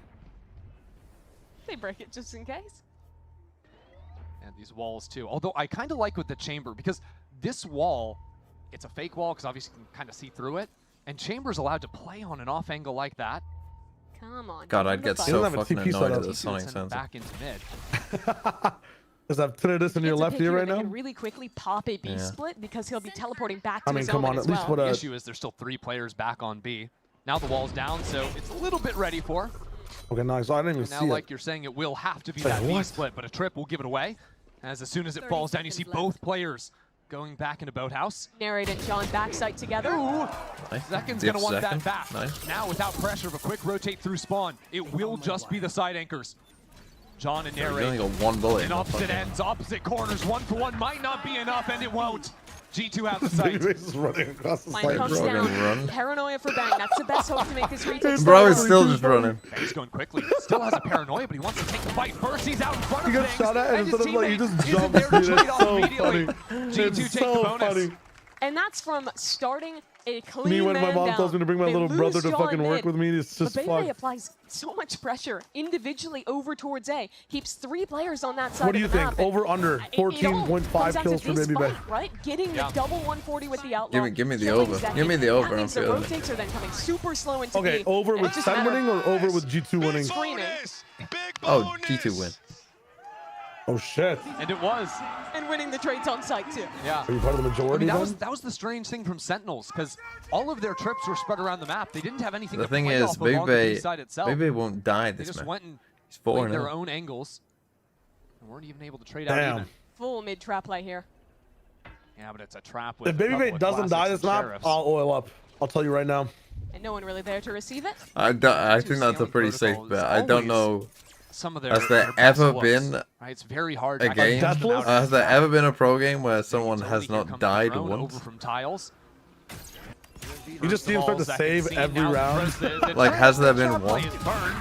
They break it just in case. And these walls too. Although I kind of like with the chamber, because this wall, it's a fake wall because obviously you can kind of see through it. And Chamber's allowed to play on an off angle like that. Come on. God, I'd get He so doesn't have a fucking TP annoyed setup. at the Sonic Send it sensor. back into mid. Does that tinnitus in your Gets a left pick ear here, right they now? can really quickly pop a B Yeah. split because he'll be teleporting back to I mean, his come omen on, as at least well. what The a issue is there's still 3 players back on B. Now the wall's down, so it's a little bit ready for. Okay, nice. I didn't even Now, see like it. you're saying, it will have to be Wait, that B what? split, but a trip will give it away. As soon as it falls down, you see both players going back into Boathouse. Narrate and John backside together. Ooh. Nice. Zekin's Dip going to want Zekin. that back. Nice. Now, without pressure of a quick rotate through spawn, it will just be the side anchors. John and You Narrate only got one bullet. in opposite ends, opposite corners, 1-for-1 might not be enough, and it won't. G2 have the sight. He's running across the Line side. comes bro. down. Run. Paranoia for Bang. That's the best hope to make this retake. Bro is still just running. Bang's going quickly. Still has a paranoia, but he wants to take the fight first. He's out in front He of got things. shot at, and his instead of like, he teammate just isn't jumps. there to Dude, trade it's off so immediately. funny. G2 It's take the so bonus. funny. And that's from starting a clean Me when my man mom down. tells me to bring my They little lose brother to John fucking work mid, with me, it's but just Baby fucked. applies so much pressure individually over towards A. Keeps 3 players on that side What do you of the think? map, and Over, under, it all 14.5 comes down to kills for this Baby Bay. fight, right? Getting the double 140 with the outlaw. Give me the killing over. Zekin. Give me the over, That I'm means the feeling it. rotates are then coming super slow into Okay, B, over and with it's just Sen a matter winning or over with G2 winning? screaming. Oh, G2 win. Oh shit. And it was. And winning the trades on site too. Yeah. Are you part of the I majority mean, then? that was the strange thing from Sentinels, because all of their trips were spread around the map. They didn't have anything The to thing play is, off of on the B Baby side itself. Bay won't die They this just match. went and He's played their 4-0. own angles and weren't even able to trade out Damn. either. Full mid trap play here. Yeah, but it's a trap with If Baby Bay doesn't die this map, I'll oil up. I'll tell you right now. And no one really there to receive it. I think that's a pretty safe bet. I don't know. Some of their, Has there ever been right? It's very hard a game? Has there ever been a pro game where someone has not died once? over from tiles. You just see him start to save every round. Like, has there been one?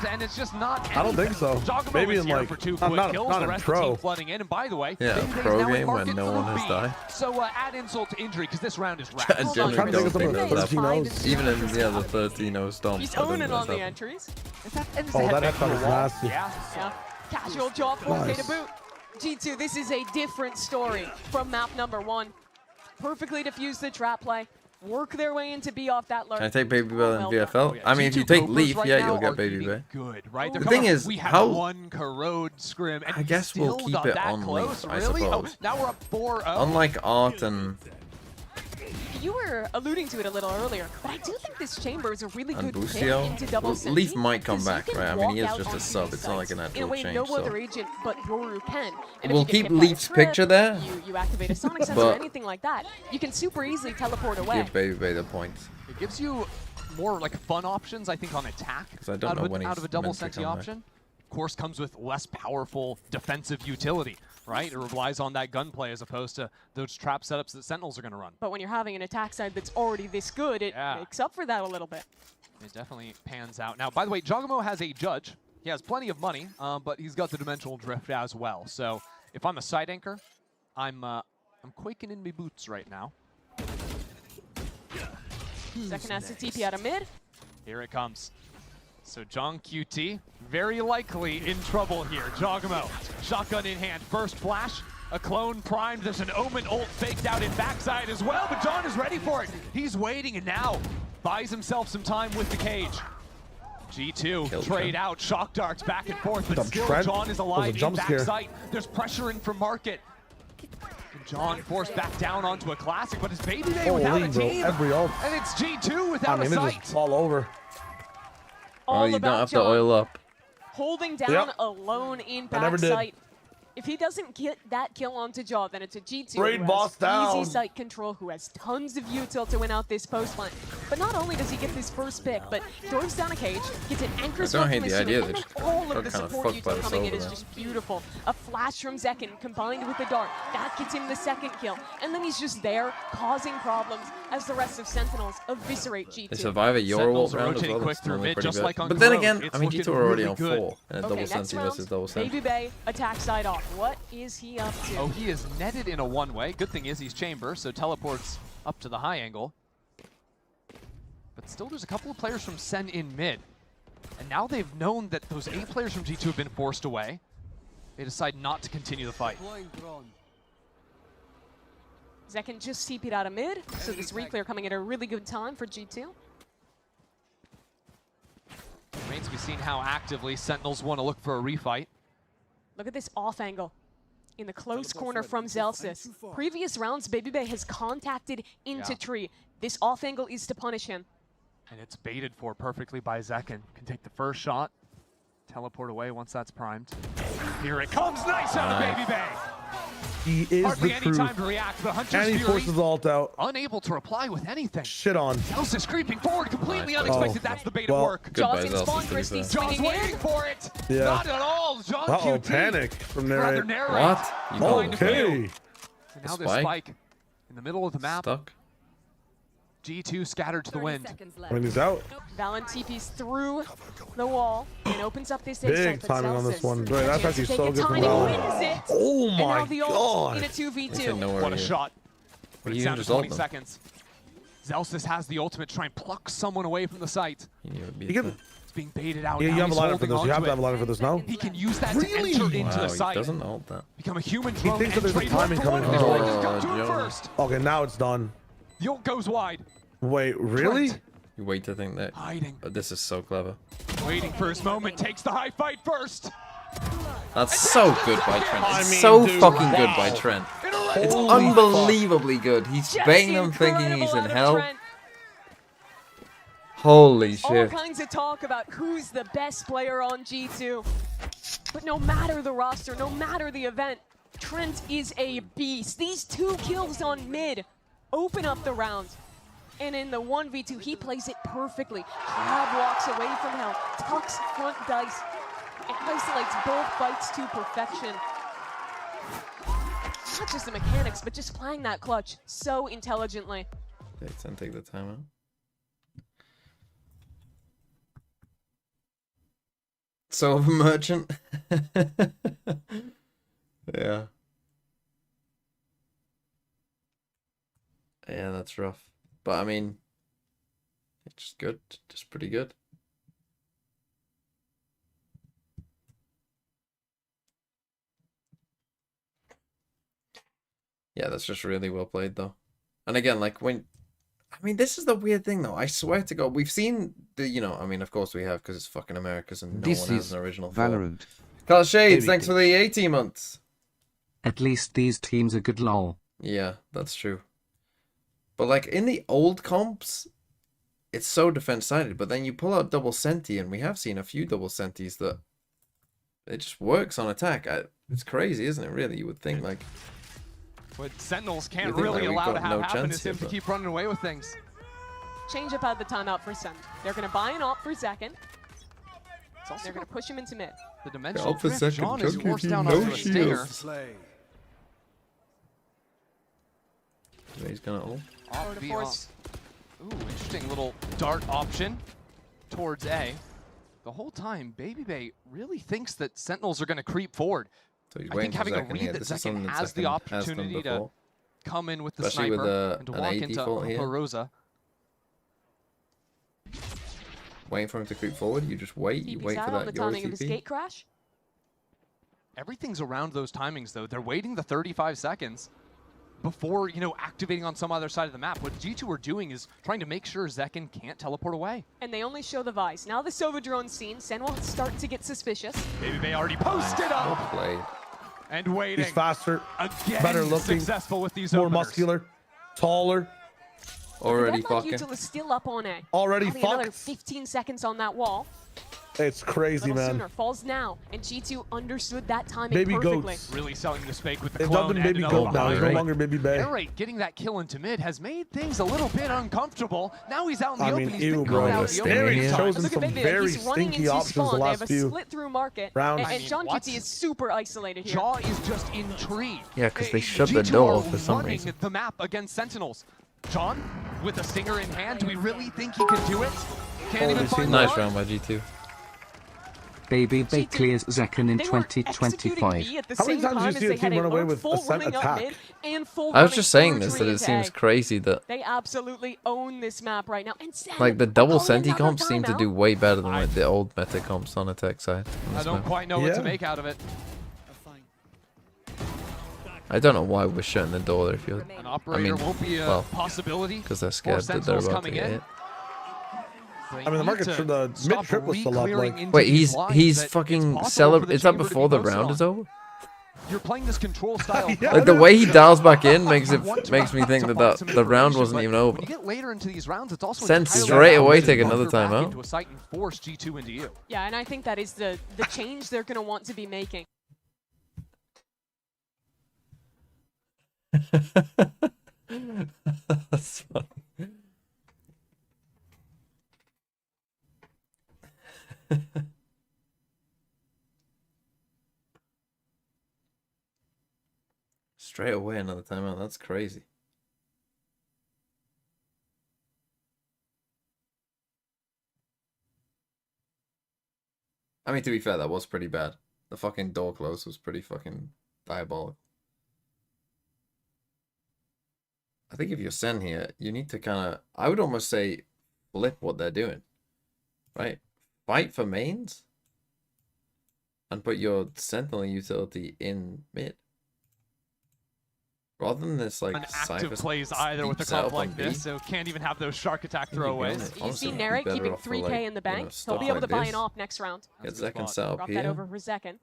And it's just not I don't think so. Maybe in like not in pro. Flooding in, and by the way, Yeah, a pro game when no one has died. So add insult to injury because this round is wrapped. I genuinely don't think that's happened. Even in the 13-0 Stomp. He's owning on the entries. Oh, that headshot was nasty. Yeah. Casual jaw 4K to boot. G2, this is a different story from map number 1. Perfectly diffused the trap play. Work their way into B off that lurk. Can I take Baby Bell and VFL? I mean, if you take Leaf, yeah, you'll get Baby Bay. Good, right? The thing is, how... one corrode scrim, and I guess we'll keep it on Leaf, I suppose. Now we're up 4-0. Unlike Art and... You were alluding to it a little earlier, but I do think this chamber is a really good pick into double sentry. Leaf might come back, right? I mean, he is just a sub. It's not like an in a actual way, change. no So other agent but Yoru can. And we'll if you keep get hit by a Leaf's trip, picture there. You activate a sonic sensor or anything like that. You can super easily teleport away. Give Baby Bay the points. It gives you more like fun options, I think, on attack. Because I don't know when he's out of a double meant to senti come option. Of course, comes with less powerful defensive utility, right? It relies on that gunplay as opposed to those trap setups that Sentinels are going to run. But when you're having an attack side that's already this good, it makes up for that a little bit. It definitely pans out. Now, by the way, Jogamo has a judge. He has plenty of money, but he's got the dimensional drift as well. So if I'm a side anchor, I'm quaking in my boots right now. Second has to TP out of mid. Here it comes. So John QT, very likely in trouble here. Jogamo, shotgun in hand, first flash, a clone primed. There's an Omen ult faked out in backside as well, but John is ready for it. He's waiting and now buys himself some time with the cage. G2 trade out, shock darts back and forth, but still John is alive in backside. There's pressure in from Market. John forced back down onto a classic, but it's Baby Bay without a team. Every ult. And it's G2 without a sight. It's all over. Oh, you don't have to oil up. Holding down alone in backside. If he doesn't get that kill onto Jaw, then it's a G2 Raid who boss has down. easy sight control, who has tons of util to win out this post line. But not only does he get this first pick, but throws down a cage, gets an anchor smoke from the idea and then all of the support util coming in is just beautiful. A flash from Zekken combined with the dart, that gets him the second kill. And then he's just there, causing problems as the rest of Sentinels eviscerate G2. They survive a Euro ult round as well. Quick through mid, just like on but then Corrode, again, I mean, G2 are already on 4 in a double next senti round, versus double senti. Baby Bay, attack side off. What is he up to? Oh, he is netted in a one-way. Good thing is he's chamber, so teleports up to the high angle. But still, there's a couple of players from SEN in mid. And now they've known that those 8 players from G2 have been forced away. They decide not to continue the fight. Zekken just TP'd out of mid, so this reclear coming at a really good time for G2. Remains to be seen how actively Sentinels want to look for a refight. Look at this off angle in the close corner from Zelsis. Previous rounds, Baby Bay has contacted into tree. This off angle is to punish him. And it's baited for perfectly by Zekken. Can take the first shot, teleport away once that's primed. Here it comes, nice out of Baby Bay. He is Hardly the any truth. time to react, but Hunter's And he Fury forces ult out. unable to reply with anything. Shit on. Zelsis creeping forward, completely unexpected. That's the bait of work. Goodbye, Jaws in spawn, Christie John's swinging waiting in. for it. Yeah. Not at all. John Uh-oh, QT. panic from there. Rather narrate. What? You Behind the Okay. field. And now there's Spike in the middle of the map. Stuck. G2 scattered to the wind. When he's out. Valen TP's through the wall and opens up this Big inside. timing on this one. Right, that's actually so good from He Valen. wins it. Oh And my now the ult god. in a 2v2. What a shot. But You it's down to just ult 20 them. seconds. Zelsis has the ultimate to try and pluck someone away from the site. You can, It's being baited out. you Now have a he's lineup for holding this. You have onto to have a it. lineup for this now. He can use that Really? to enter into Wow, the he site. doesn't ult that. Become a human He drone thinks and that there's a trade timing one for coming one. from His the leg has ult. got to it Joe. first. Okay, now it's done. The ult goes wide. Wait, really? Trent You wait to think that. hiding. But this is so clever. Waiting for his moment. Takes the high fight first. That's so good by Trent. I It's mean, so dude, fucking good wow. by Trent. In a It's Holy unbelievably good. He's Just baiting them thinking incredible he's in out of hell. Trent. Holy All shit. kinds of talk about who's the best player on G2. But no matter the roster, no matter the event, Trent is a beast. These 2 kills on mid open up the round. And in the 1v2, he plays it perfectly. Crab walks away from hell, tucks front dice, and isolates both fights to perfection. Not just the mechanics, but just playing that clutch so intelligently. Let's take the timeout. So merchant. Yeah. Yeah, that's rough. But I mean, it's just good, just pretty good. Yeah, that's just really well played though. And again, like when, I mean, this is the weird thing though. I swear to God, we've seen the, you know, I mean, of course we have because it's fucking Americas and no one has an original. Valorant. Carl Shades, thanks for the 18 months. At least these teams are good, lol. Yeah, that's true. But like in the old comps, it's so defense-sided. But then you pull out double senti, and we have seen a few double sentis that it just works on attack. It's crazy, isn't it? Really, you would think like. What Sentinels can't think, really like, we've allow to got have no happen chance is him here, to keep running away with things. Change up out the timeout for Send. They're going to buy an op for second. They're going to push him into mid. The dimensional Up for drift, second, John is Chucky, forced down no onto a stinger. shields. He's gonna ult. Off the off. Ooh, interesting little dart option towards A. The whole time, Baby Bay really thinks that Sentinels are going to creep forward. So he's I waiting think for having a Zekken read here. that This is Zekken something that has the Zekken has done opportunity to before. come in with the Especially sniper with and to an walk A into default here. Rosa. Waiting for him to creep forward. You just wait. You wait for on the that timing of his TP. gate crash. Everything's around those timings, though. They're waiting the 35 seconds before, you know, activating on some other side of the map. What G2 are doing is trying to make sure Zekken can't teleport away. And they only show the Vice. Now the Sova drone seen. Sen will start to get suspicious. Baby Bay already posted up. Well played. And waiting. He's faster, Again, better looking, successful with these more openers. muscular, taller. Already Deadlock fucking. Util is still up on A. Already Probably another fucked. 15 seconds on that wall. It's crazy, Little man. sooner. Falls now. And G2 understood that timing Baby perfectly. goats. Really selling the spake with the They've clone dubbed him and Baby another Goat now. He's no behind. longer Baby Bay. Airraid getting that kill into mid has made things a little bit uncomfortable. Now he's out in the I open. mean, He's been ew, called bro. out Stay the open. here. Airraid's chosen Look at some Baby. very He's running stinky into options spawn. the They have last a few split through market. rounds. And John what? GT is super isolated here. Jaw is just intrigued. Yeah, because they shut the G2 door are for some running reason. the map against Sentinels. John, with a stinger in hand, do we really think he can do it? Can't even find Nice the round by G2. Baby Bay clears Zekken in They were executing 2025. B at the How many same times time do you see as a they had team a run away lurk, with full a set running up attack? mid and full I was running just saying this, that surgery it seems into A. crazy that They absolutely own this map right now. And Sen like the are double calling senti another comps seem to timeout. do way better than like the old meta comps on the tech side. on I this don't map. quite know what Yeah. to make out of it. I don't know why we're shutting the door if you're. An operator won't be a well, possibility. because they're for scared that they're Sentinels about to coming get in. hit. I mean, the market for the mid trip was still up. Like, Wait, he's fucking celebrate. Is that before the round is over? You're playing this control style. Like the way he dials back in makes me think that the round wasn't even over. When you get later into these rounds, it's also Send entirely straight away, possible take to another buffer back timeout. into a site and force G2 into you. Yeah, and I think that is the change they're going to want to be making. That's funny. Straight away another timeout. That's crazy. I mean, to be fair, that was pretty bad. The fucking door close was pretty fucking diabolical. I think if you're Sen here, you need to kind of, I would almost say, flip what they're doing. Right? Fight for mains and put your Sentinel utility in mid. Rather than this, like, Active plays either with a comp like this, so can't even have those shark attack throwaways. You see Narek keeping 3k in the bank. He'll be able to buy an op next round. Get second set up Drop here. that over for second.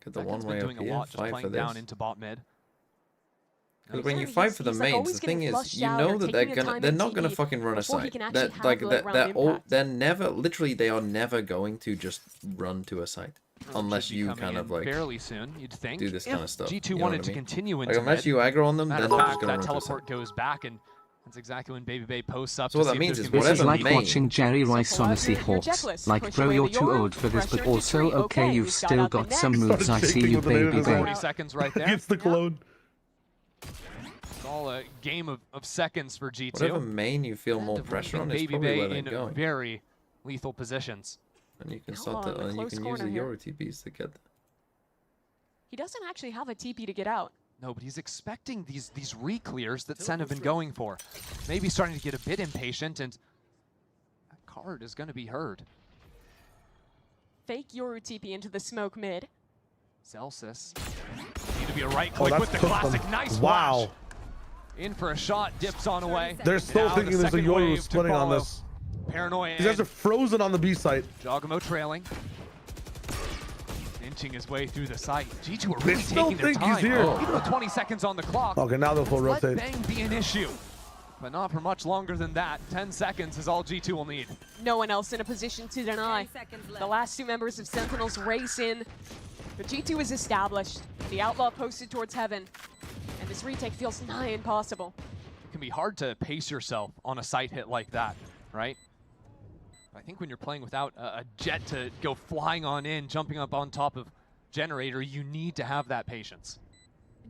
Get the Zeken's one been way up doing a here. lot just Fight for playing down this. into bot mid. Because when you fight for the he's, like, mains, always the thing getting is, flushed you out know or that taking they're a not time gonna in TD fucking run a before he site. can actually That have like the that round impact. they're never literally they are never going to just run to a site. unless Should be you coming kind in of like fairly soon, you'd think. do this If kind of stuff. G2 you know wanted what I to mean? continue Like into unless mid, you aggro on them, matter then of they're fact, just gonna that run to teleport goes back, and that's exactly when Baby Bay posts up So to what see that if means there's is gonna be This is whatever like main- watching Jerry Rice on a Seahawks. Like, bro, you're too old for this, but also, okay, you've still got some moves. I see you, baby. 40 seconds right there. Against the clone. It's all a game of seconds for G2. Whatever main you feel more And pressure on is Baby probably where Bay they're in going. very lethal positions. And you can start to, and you can use the Euro TPs to get there. He doesn't actually have a TP to get out. No, but he's expecting these re-clears that SEN have been going for. Maybe starting to get a bit impatient, and that card is going to be heard. Fake Yoru TP into the smoke mid. Celsius. Need to be a right click with the cooked classic. them. Nice Wow. flash. In for a shot, dips on away. They're still Now thinking the there's a second Yoru wave to splitting on follow. this. Paranoia. These guys are frozen on the B site. Jogamo trailing. Inching his way through the site. G2 are They really still taking their think he's time. here. Even with 20 seconds on the clock. Okay, now they'll full Let rotate. bang be an issue. But not for much longer than that. 10 seconds is all G2 will need. No one else in a position to deny. The last two members of Sentinels race in. But G2 is established. The Outlaw posted towards heaven. And this retake feels nigh impossible. It can be hard to pace yourself on a site hit like that, right? I think when you're playing without a jet to go flying on in, jumping up on top of Generator, you need to have that patience.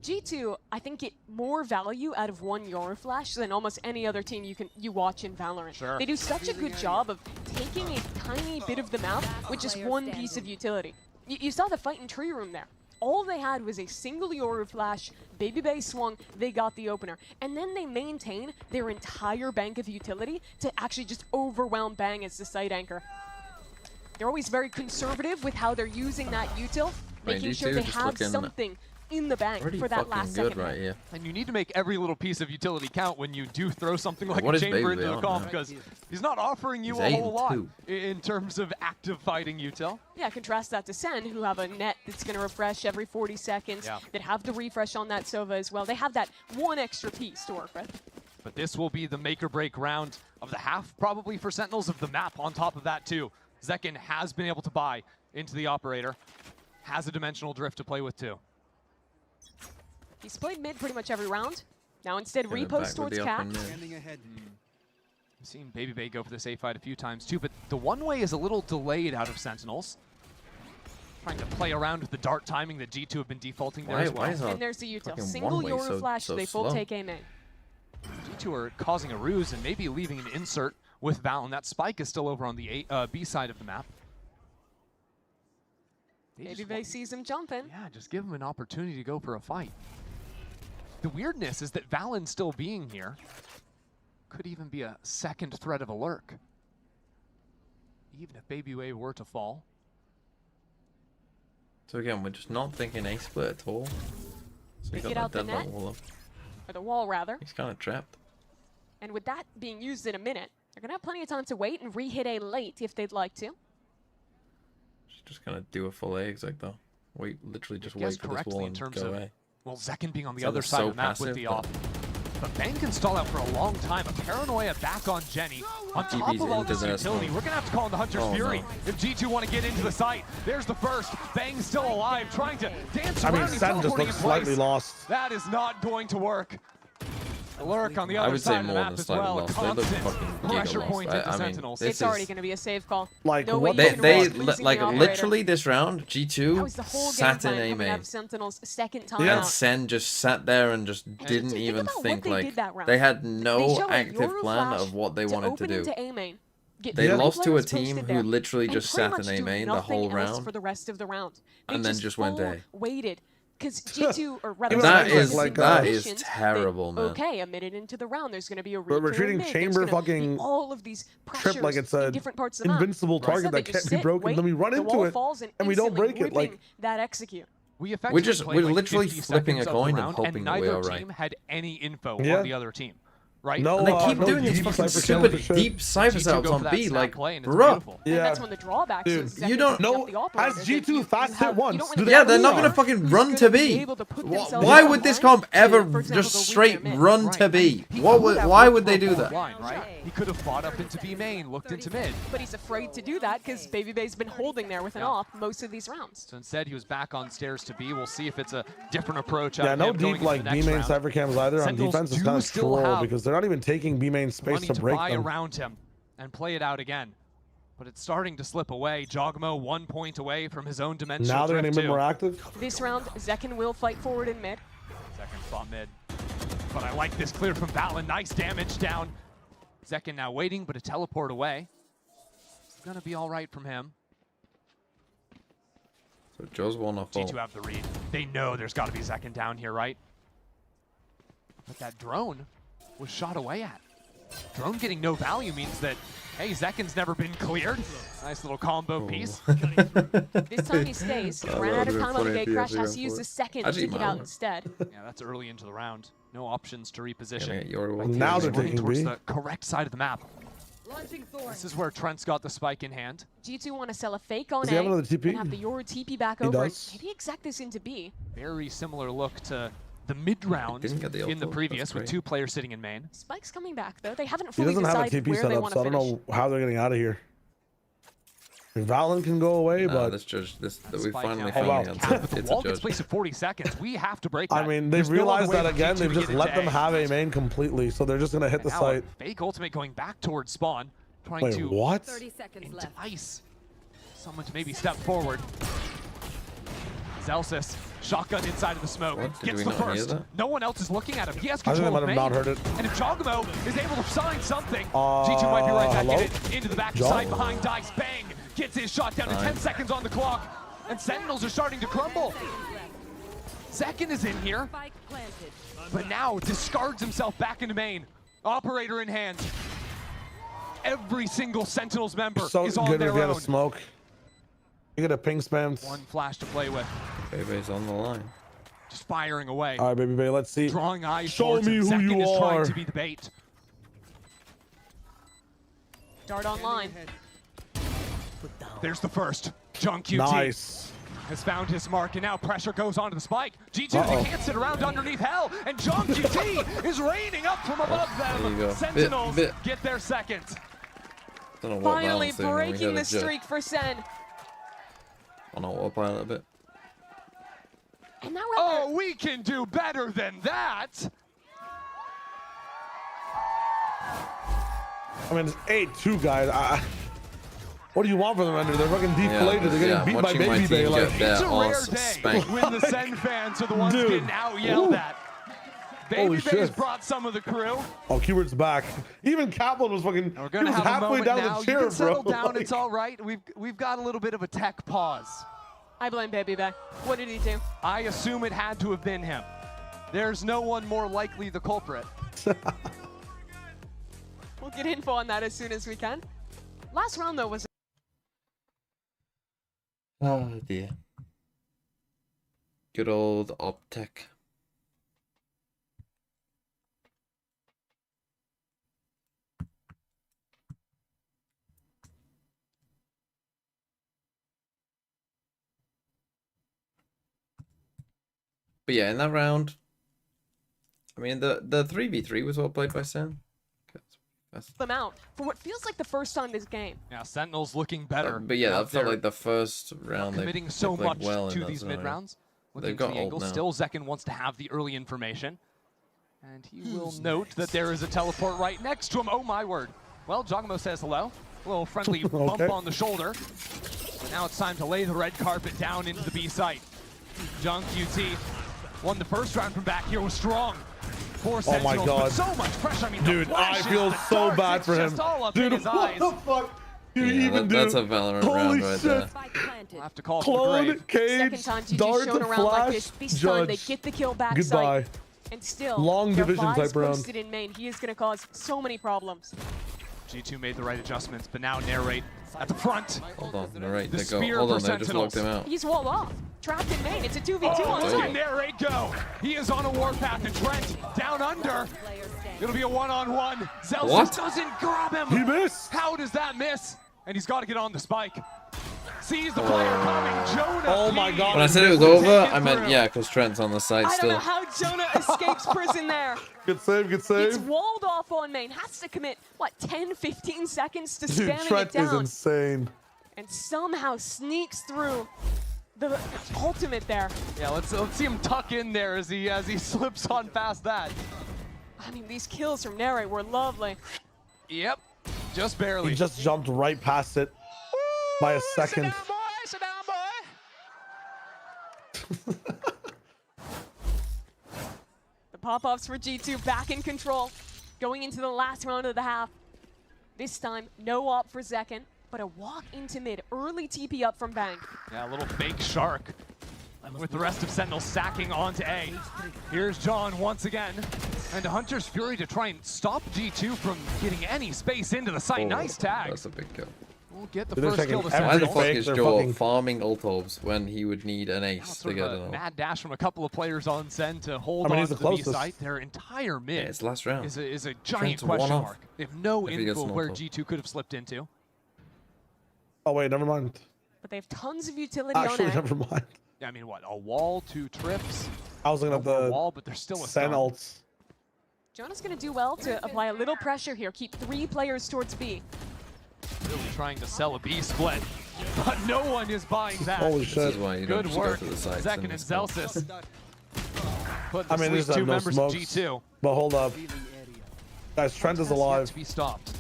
G2, I think, get more value out of one Yoru Flash than almost any other team you watch in Valorant. Sure. They do such a good job of taking a tiny bit of the map with just one piece of utility. You saw the fight in Tree Room there. All they had was a single Yoru Flash, Baby Bay swung, they got the opener. And then they maintain their entire bank of utility to actually just overwhelm Bang as the site anchor. They're always very conservative with how they're using that util, making sure they have something in the bank for that last second. Right here. And you need to make every little piece of utility count when you do throw something like What a is chamber Baby into Bay the on comp, now? because he's not offering you He's a whole 8 lot and 2. in terms of active fighting util. Yeah, contrast that to SEN, who have a net that's going to refresh every 40 seconds, that have the refresh on that Sova as well. They have that one extra piece to work with. But this will be the make or break round of the half, probably for Sentinels, of the map on top of that too. Zekin has been able to buy into the operator, has a dimensional drift to play with too. He's played mid pretty much every round. Now instead repost towards Cat. I've seen Baby Bay go for this A fight a few times too, but the one way is a little delayed out of Sentinels. Trying to play around with the dart timing that G2 have been defaulting there as well. And there's the util. Single Yoru Flash, they full take A main. G2 are causing a ruse and maybe leaving an insert with Val, and that spike is still over on the B side of the map. Baby Bay sees him jumping. Yeah, just give him an opportunity to go for a fight. The weirdness is that Valen still being here could even be a second threat of a lurk. Even if Baby Way were to fall. So again, we're just not thinking A split at all. So They we get got out that the deadlock net? wall up. Or the wall, rather. He's kind of trapped. And with that being used in a minute, they're going to have plenty of time to wait and re-hit A late if they'd like to. Just gonna do a full A exec though. Wait, literally just Guess wait for this correctly wall in and terms go of A. well, Zekin being on the Sounds other side so of the map with passive, the but- off. But Bang can stall out for a long time. A Paranoia back on Jenny. On top TP's of all into this their utility, spawn. we're gonna have to call in the Hunter's Oh, Fury no. if G2 want to get into the site. There's the first. Bang's still alive, trying to dance I around. mean, He's Sen just teleporting looks in place. slightly lost. That is not going to work. The lurk on the I other would side say of the more map than as slightly well. lost. They look Constant fucking pressure giga point lost. into I mean, Sentinels. this It's already is- going to be a save call. Like, no way what you They, can they risk losing like the operator. literally this round, G2 That was the whole game sat in plan A coming out main. of Sentinels second time And out. Sen just sat there and just didn't think even about what think they like did that round. they had They no show a active Yoru plan Flash of what they to wanted to open do. into A main. Get They three lost to a players team posted who there, literally and just pretty sat much in A do main the nothing whole else round for the rest of the round. They and then just just went full A. waited. Because G2, or rather, That Sentinels is in that is positions terrible, that, man. Okay, a minute into the round, there's going to be a But we're re-clear treating mid. Chamber There's gonna fucking be all of these Trip pressures like it's in a different parts of the map. invincible target Instead, they that just can't be sit, broken. wait, Then we run the into wall it falls and and we don't instantly break it. Like whipping that execute. We effectively just- played we're like literally 50 flipping a seconds of the coin and round, hoping that we neither are right. team had any info Yeah. on the other team. Right? No, And they keep no doing these deep fucking cypher stupid kills and deep cypher G2 cells go on for that B, snap like, play and it's bruh. beautiful. And yeah, that's when the drawbacks Dude, is you don't- no. As G2 fast hit once, do they Yeah, have they're not Leon? gonna fucking Who's run gonna to be B. able to put themselves Why on would this line comp ever to, for example, just go weak straight their mid. run to B? He Why could have would went they for a do full that? line, right? He could have fought up into B main, looked into mid. But he's afraid to do that because Baby Bay's been holding there with an AWP most of these rounds. So instead, he was back on stairs to B. We'll see if it's a different approach. Yeah, no deep like B main cypher cams either on defense is kind of troll because they're not even taking B main space to break buy them. around him and play it out again. But it's starting to slip away. Jogmo 1 point away from his own dimensional Now they're going to be more active. This round, Zekken will fight forward in mid. Zekken fought mid. But I like this clear from Valen. Nice damage down. Zekken now waiting, but a teleport away. It's going to be all right from him. So Joe's one off. G2 have the read. They know there's got to be Zekken down here, right? But that drone was shot away at. Drone getting no value means that, hey, Zekken's never been cleared. Nice little combo piece. This time he stays. Ran out of time on the gate crash, has to use the second to take it out instead. Yeah, that's early into the round. No options to reposition. Now they're taking towards B. the correct side of the map. This is where Trent's got the spike in hand. G2 want to sell a fake on Does he A have another TP? and have the Yoru TP back He over. does. Maybe exact this into B. Very similar look to the mid-round in the previous with 2 players sitting in main. Spike's coming back though. They haven't He fully doesn't have a decided TP where set they up, want so to I don't finish. know how they're getting out of here. Valen can go away, but this judge, this we Spike finally out. found But the answer. the It's wall a gets judge. placed at 40 seconds. We have to break that. I mean, There's they've no other realized way that for again. G2 They've to just get let into them A. have a main completely, so they're just gonna hit the Now site. a fake ultimate going back towards spawn, trying Wait, to what? 30 seconds into left. ice. Someone to maybe step forward. Zelsis, shotgun inside of the smoke, What? Did gets we the not hear first. that? No one else is looking at him. He has I think they control might of have main. not heard it. And if Jogmo is able to sign something, G2 might be right back hello? in it. Into the back Jog? side behind Dice. Bang! Gets his shot down to 10 seconds on the clock. And Sentinels are starting to crumble. Zekken is in here, but now discards himself back into main. Operator in hand. Every single Sentinels member So is on good their if you had a own. smoke. You get a ping spam. One flash to play with. Baby's on the line. Just firing away. All right, baby, baby, let's see. Drawing eyes Show towards me him. who Zekken you is trying are. to be the bait. Dart online. There's the first. Jung QT Nice. has found his mark, and now pressure goes onto the spike. G2, Uh-oh. they can't sit around underneath hell, and Jung QT is raining up from above There you them. go. Sentinels Bit. get their second. Don't know what Finally Valen's doing, we breaking had a the judge streak for Sen. on autopilot a bit. And now Oh, we can do better than that. I mean, it's 8-2, guys. What do you want from them, Ender? They're fucking deflated. They're getting beat by watching my Baby Bay. team Like, get their It's a rare arse day spanked. when the Sen fans are the ones Dude. getting out-yelled Ooh. at. Holy Baby Bay's shit. brought some of the crew. oh, Keyword's back. Even Kaplan was fucking. We're He gonna was have a halfway moment down now. the You chair, can settle bro. down. Like, It's all right. We've got a little bit of a tech pause. I blame Baby Bay. What did he do? I assume it had to have been him. There's no one more likely the culprit. We'll get info on that as soon as we can. Last round though was Oh dear. Good old Optech. But yeah, in that round, I mean, the 3v3 was well played by Sen. them out for what feels like the first time this game. Yeah, Sentinels looking better. But yeah, that felt They're like the first round. committing so played much well in to that these scenario. mid rounds. They've Looking got to the ult angle. now. Still, Zekken wants to have the early information. And he will note that there is a teleport right next to him. Oh my word. Well, Jogmo says hello. A little friendly bump Okay. on the shoulder. But now it's time to lay the red carpet down into the B site. Jung QT won the first round from back here, was strong. Four Oh my Sentinels, God. but so much pressure. I mean, the Dude, I flashes, feel the so darts, bad it's for him. just all up Dude, in his what eyes. the fuck do you Yeah, even do? that's a Valorant Holy round right shit. there. We'll have to call for the Clone, grave. Second cage, time GG's dart shown to around like flash, this. This time they judge. get the kill back Goodbye. site. And still, Long their division buys type round. posted in main. He is going to cause so many problems. G2 made the right adjustments, but now narrate at the front. Hold on, narrate. The They go. spear Hold on, for they just locked him Sentinels. out. He's walled off. Trapped in main. It's a 2v2 on Look site. at narrate go. He is on a warpath, and Trent down under. It'll be a one-on-one. Zelsis What? doesn't grab him. He missed. How does that miss? And he's got to get on the spike. Sees the player coming. Jonah. Oh my God. When I said it was over, I meant, yeah, because Trent's on the side I don't still. know how Jonah escapes prison there. Good save, good It's save. walled off on main. Has to commit, what, 10, 15 seconds to Dude, spamming Trent it down. is insane. And somehow sneaks through the ultimate there. Yeah, let's see him tuck in there as he slips on past that. I mean, these kills from Nere were lovely. Yep, just barely. He just jumped right past it by a second. Sit down, boy. The pop-offs for G2 back in control. Going into the last round of the half. This time, no op for Zekken, but a walk into mid. Early TP up from Bang. Yeah, a little fake shark. With the rest of Sentinel sacking onto A. Here's John once again. And Hunter's Fury to try and stop G2 from getting any space into the site. Nice tag. That's a big kill. We'll get the They're first kill to Sentinel. Why the fuck is Joe fucking... farming ult-orbs when he would need an ace to get it all? Mad dash from a couple of players on Sen to hold I mean, on he's to the the B closest. site. Their entire mid Yeah, it's last round. is a giant Trent's question one-off mark. They have no if he gets info an where ult. G2 could have slipped into. Oh wait, never mind. But they have tons of utility Actually, on A. never mind. I mean, what, a wall, 2 trips? I was looking at Over a the wall, but there's still a Sen stun. ults. Jonah's gonna do well to apply a little pressure here. Keep 3 players towards B. Really trying to sell a B split, but no one is buying that. Holy This shit. is why you Good don't just go work, to the sides Zekken in and this spot. Zelsis. Put I mean, least there's 2 no members smokes. of G2. But hold up. Guys, Trent is Has yet alive. to be stopped.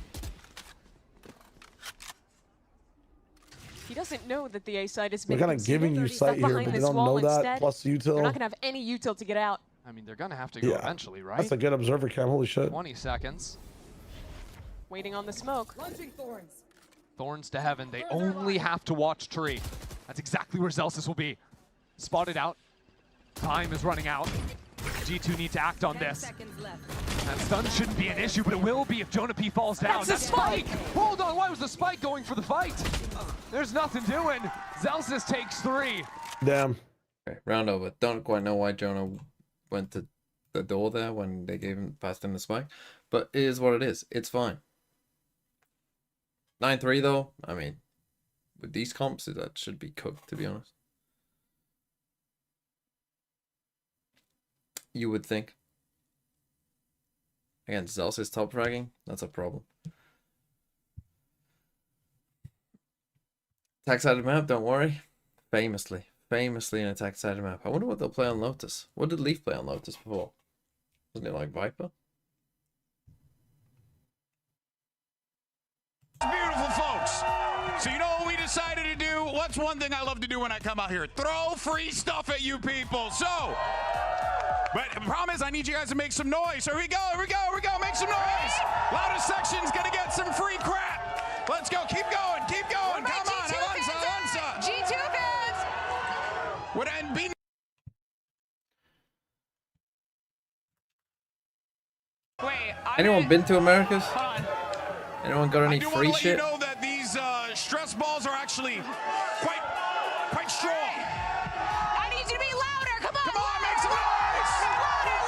He doesn't know that the A side has We're been kind of giving you sight here, but you don't know that. Plus They're util. not gonna have any util to get out. I mean, they're gonna have to go Yeah. eventually, right? That's a good observer cam. Holy shit. 20 seconds. Waiting on the smoke. Thorns to heaven. They only have to watch tree. That's exactly where Zelsis will be. Spotted out. Time is running out. G2 need to act on this. That stun shouldn't be an issue, but it will be if Jonah P falls down. That's a spike! Hold on, why was the spike going for the fight? There's nothing doing. Zelsis takes 3. Damn. Okay, round over. Don't quite know why Jonah went to the door there when they passed him the spike, but it is what it is. It's fine. 9-3 though. I mean, with these comps, that should be cooked, to be honest. You would think. Again, Zelsis top fragging, that's a problem. Attack-sided map, don't worry. Famously an attack-sided map. I wonder what they'll play on Lotus. What did Leaf play on Lotus before? Wasn't it like Viper? Beautiful folks. So you know what we decided to do? What's one thing I love to do when I come out here? Throw free stuff at you people. So, but the problem is I need you guys to make some noise. Here we go, here we go, here we go. Make some noise. Loudest section's gonna get some free crap. Let's go, keep going, keep going. Come on, Alonso. G2 fans! What and be Wait, Anyone been to Americas? Anyone got any I do free want to let you shit? know that these stress balls are actually quite strong. I need you to be louder. Come on, Come on, make some noise.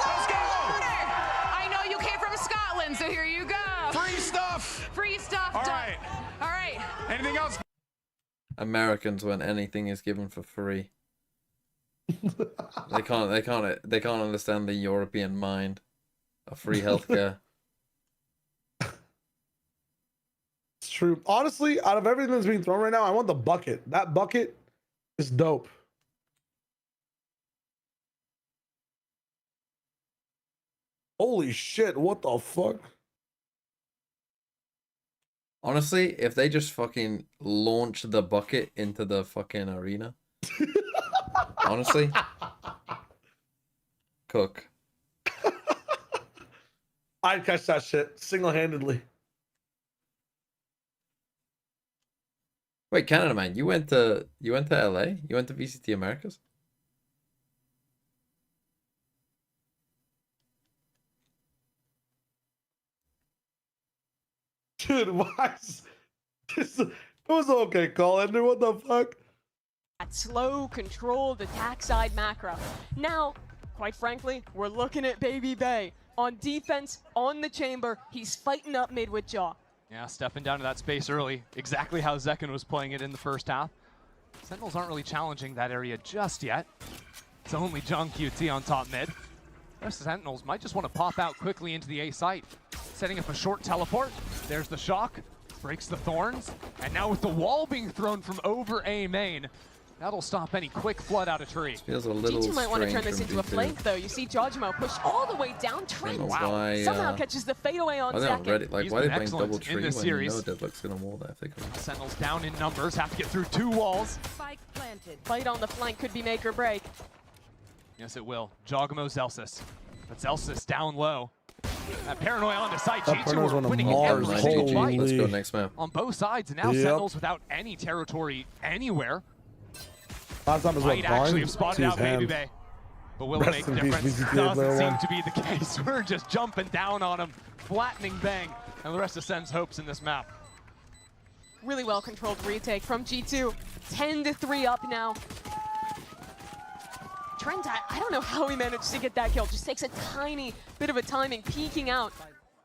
Let's go. I know you came from Scotland, so here you go. Free stuff. Free stuff. All done. right. All right. Anything else? Americans when anything is given for free. they can't understand the European mind of free healthcare. It's true. Honestly, out of everything that's being thrown right now, I want the bucket. That bucket is dope. Holy shit, what the fuck? Honestly, if they just fucking launch the bucket into the fucking arena. Honestly. Cook. I'd catch that shit single-handedly. Wait, Canada man, you went to LA? You went to VCT Americas? Dude, why is this? It was okay, call Ender. What the fuck? That slow, controlled attack side macro. Now, quite frankly, we're looking at Baby Bay. On defense, on the chamber, he's fighting up mid with Jaw. Yeah, stepping down to that space early. Exactly how Zekken was playing it in the first half. Sentinels aren't really challenging that area just yet. It's only John QT on top mid. The rest of the Sentinels might just want to pop out quickly into the A site. Setting up a short teleport. There's the shock. Breaks the thorns. And now with the wall being thrown from over A main, that'll stop any quick flood out of tree. Feels a little G2 might want to turn strange this from into a G2. flank, though. You see Jojimo push all the way down. Trent somehow catches the fadeaway on I second. don't ready. Like, He's why are they been playing double excellent in tree this when series. you know Deadlock's gonna wall that if they come? Sentinels down in numbers, have to get through 2 walls. Spike planted. Fight on the flank could be make or break. Yes, it will. Jogamo Zelsis. But Zelsis down low. That paranoia on the side. That G2 Paranoia's are one of winning in Mars. every single fight. Let's go next map. On both sides, and now Yep. Sentinels without any territory anywhere. Last time was what, Might actually blind? have spotted See his out Baby hand. Bay. But will it Rest make a in peace, difference? VCT Doesn't player seem one. to be the case. We're just jumping down on him, flattening Bang, and the rest of Sen's hopes in this map. Really well controlled retake from G2. 10-3 up now. Trent, I don't know how he managed to get that kill. Just takes a tiny bit of a timing, peeking out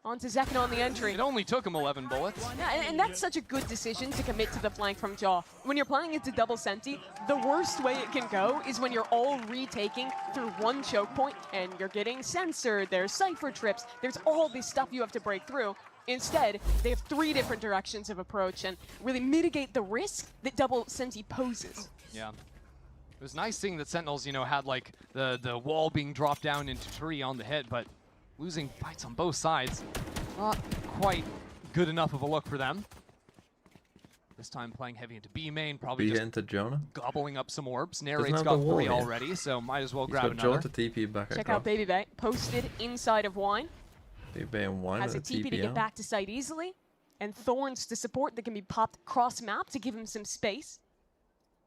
onto Zekin on the entry. It only took him 11 bullets. Yeah, and that's such a good decision to commit to the flank from Jaw. When you're playing it to double senti, the worst way it can go is when you're all retaking through one choke point and you're getting censored, there's cipher trips, there's all this stuff you have to break through. Instead, they have 3 different directions of approach and really mitigate the risk that double senti poses. Yeah. It was nice seeing that Sentinels, you know, had like the wall being dropped down into tree on the hit, but losing fights on both sides, not quite good enough of a look for them. This time playing heavy into B main, probably B just into Jonah. gobbling up some orbs. Doesn't Narrate's have got the wall 3 yet. already, so might as well He's grab got another. Jonah to TP back Check across. out Baby Bay, posted inside of Wine. Baby Bay and Wine Has a with TP to out. get back to site easily, and Thorns to support that can be popped cross map to give him some space.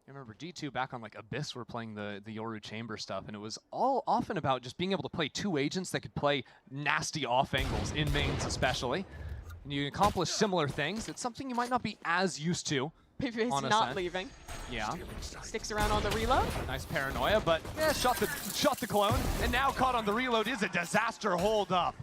I remember G2 back on like Abyss were playing the Yoru Chamber stuff, and it was all often about just being able to play 2 agents that could play nasty off angles, in mains especially. And you can accomplish similar things. It's something you might not be as used to. Baby Bay's on a not Sen. leaving. Yeah. Sticks around on the reload. Nice paranoia, but yeah, shot the clone, and now caught on the reload is a disaster hold up.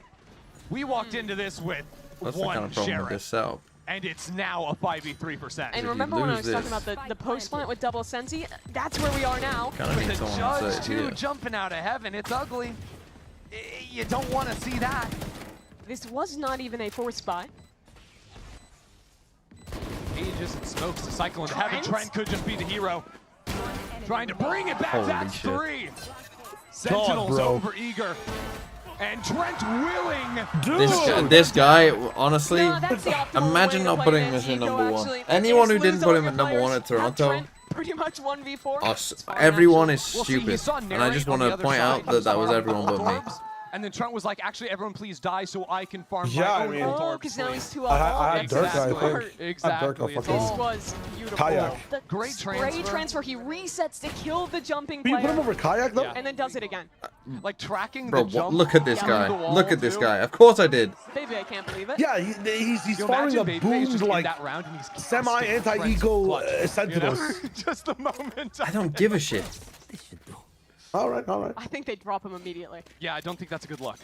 We walked into this with That's the one kind of problem with sheriff, this setup. and it's now a 5v3%. And remember when I was talking about the post plant with double senti? That's where we are now. Kinda With need the someone on Judge site 2 here. jumping out of heaven, it's ugly. You don't want to see that. This was not even a force buy. Aegis and smokes to cycle into heaven. Trent? Trent could just be the hero. Trying to bring it back. Holy That's shit. 3. Sentinels bro. over eager. And Trent willing. This guy, honestly, No, that's the optimal imagine way to not play putting this. him in You go number 1. actually Anyone who lose didn't all put him your at number 1 players. at Toronto, Trent pretty much 1v4. everyone is Well, see, you stupid. saw And I Narrate just on want the to other point side. out that that was Saw everyone but me. orbs, And then Trent was like, actually, everyone please die so I can farm Yeah, my I own mean- ult Oh, orbs, because now please. he's 2 I up. had Dirk, I think. Exactly. I had Dirk, Exactly. It's fucking- This all was beautiful. Kayak. The Great great transfer. transfer. He resets to kill the jumping Can you player. put him over Kayak, though? Yeah. And then does it again. like tracking Bro, the jump. look at this through guy. the wall, Look at this too. guy. Of course I did. Baby, I can't believe it. Yeah, he's You farming imagine a Baby Face boom just to in like that round and he's semi-anti-ego clutch, Sentinels. you know? Just the moment. I don't give a shit. All right, all right. I think they drop him immediately. Yeah, I don't think that's a good look.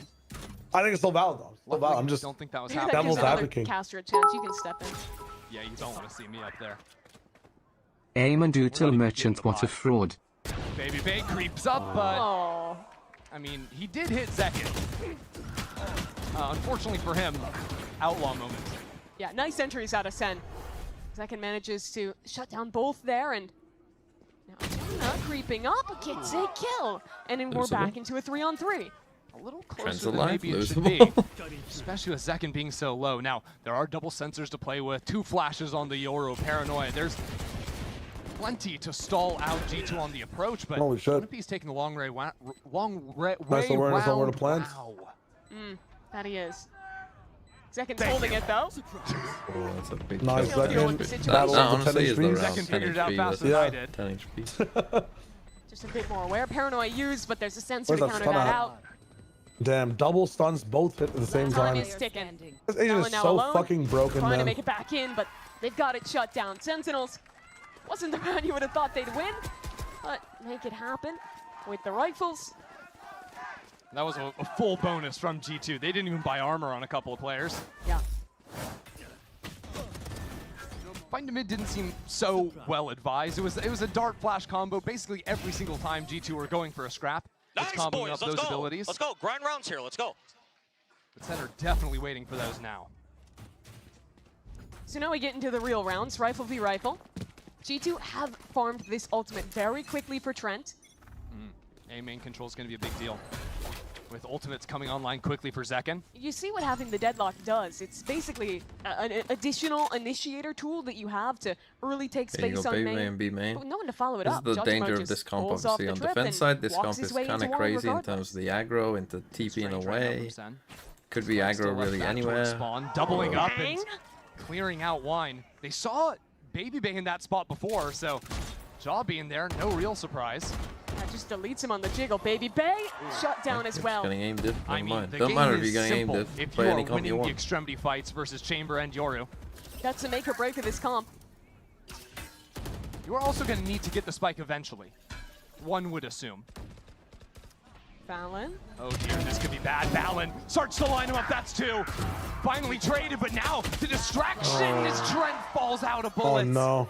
I think it's still valid, though. Still valid. I'm I just don't think that was Maybe that happening. gives Devil's another advocate. caster a chance. You can step in. Yeah, you don't want to see me up there. Aim and Doodle Merchant, what a fraud. Baby Bay creeps up, but Oh. I mean, he did hit Zekin. Unfortunately for him, outlaw moment. Yeah, nice entries out of Sen. Zekin manages to shut down both there, and now Tuna creeping up gets a kill. And then we're Losable. back into a 3-on-3. A little Trent's closer than alive, maybe it should losable. be, especially with Zekin being so low. Now, there are double sensors to play with, 2 flashes on the Yoru Paranoia. There's plenty to stall out G2 on the approach, but Holy shit. He's taking the long way Nice way awareness on where to round. plant. Wow. That he is. Zekin's holding it, though. Oh, that's a big nice kill. Zekin. second. That Battle of the honestly 10 is the HPs. round. Zekin 10 figured it out HP, faster that's than I Yeah. did. 10 HP. Just a bit more aware. Paranoia used, but there's a sensor Where's to that counter stun that at? out. Damn, double stuns both hit at the same Time time. is ticking. This agent Allen is now so alone, fucking broken, trying to man. make it back in, but they've got it shut down. Sentinels wasn't the round you would have thought they'd win, but make it happen with the rifles. That was a full bonus from G2. They didn't even buy armor on a couple of players. Yeah. Find to mid didn't seem so well advised. It was a dart flash combo basically every single time G2 were going for a scrap. Nice, boys. Up Let's those go. abilities. Let's go. Grind rounds here. Let's go. But SEN are definitely waiting for those now. So now we get into the real rounds, rifle v rifle. G2 have farmed this ultimate very quickly for Trent. A main control is going to be a big deal. With ultimates coming online quickly for Zekken. You see what having the deadlock does. It's basically an additional initiator tool that you have to early take space on main. And B main. But no one to follow it This up. is the danger Judgment of this just comp, pulls off obviously. the On trip defense and side, this walks comp his is way kind of into one crazy in regardless. terms of the aggro, into TPing away. Could be Still aggro left really back towards anywhere. Spawn, doubling up and clearing out Wine. They saw Baby Bay in that spot before, so Jaw being there, no real surprise. That just deletes him on the jiggle. Baby Bay shut down as well. Getting aimed it. I mean, the Don't game matter if is you're getting aimed simple it. if Play you any are comp you winning the want. extremity fights versus Chamber and Yoru. That's a make or break of this comp. You are also going to need to get the spike eventually. One would assume. Fallon. Oh dear, this could be bad. Fallon starts to line him up, that's two. Finally traded, but now the distraction as Trent falls out of bullets. Oh no.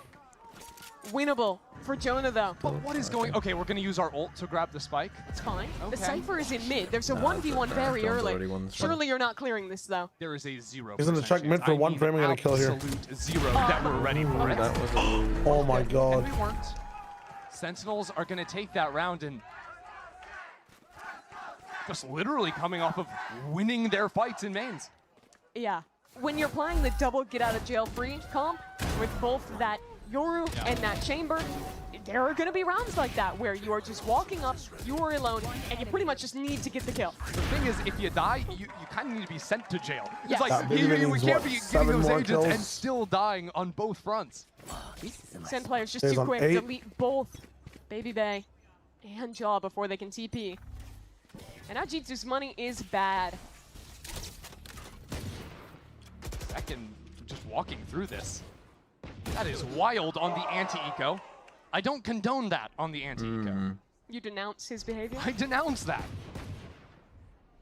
Winnable for Jonah though. But what is going? Okay, we're gonna use our ult to grab the spike. It's fine. Okay. The Cypher is in mid. There's a 1v1 very early. Surely you're not clearing this though. There is a 0%. He's in the check mid for one frame. I'm gonna kill here. Absolute zero that we're ready for it. Oh my god. And we weren't. Sentinels are gonna take that round and just literally coming off of winning their fights in mains. Yeah. When you're playing the double get out of jail free comp with both that Yoru and that Chamber, there are going to be rounds like that where you are just walking up, you are alone, and you pretty much just need to get the kill. The thing is, if you die, you kind of need to be sent to jail. Yes. It's like, we can't be getting those agents and still dying on both fronts. SEN players just There's too on quick. 8. Delete both Baby Bay and Jaw before they can TP. And now G2's money is bad. Second, just walking through this. That is wild on the anti-eco. I don't condone that on the anti-eco. You denounce his behavior? I denounce that.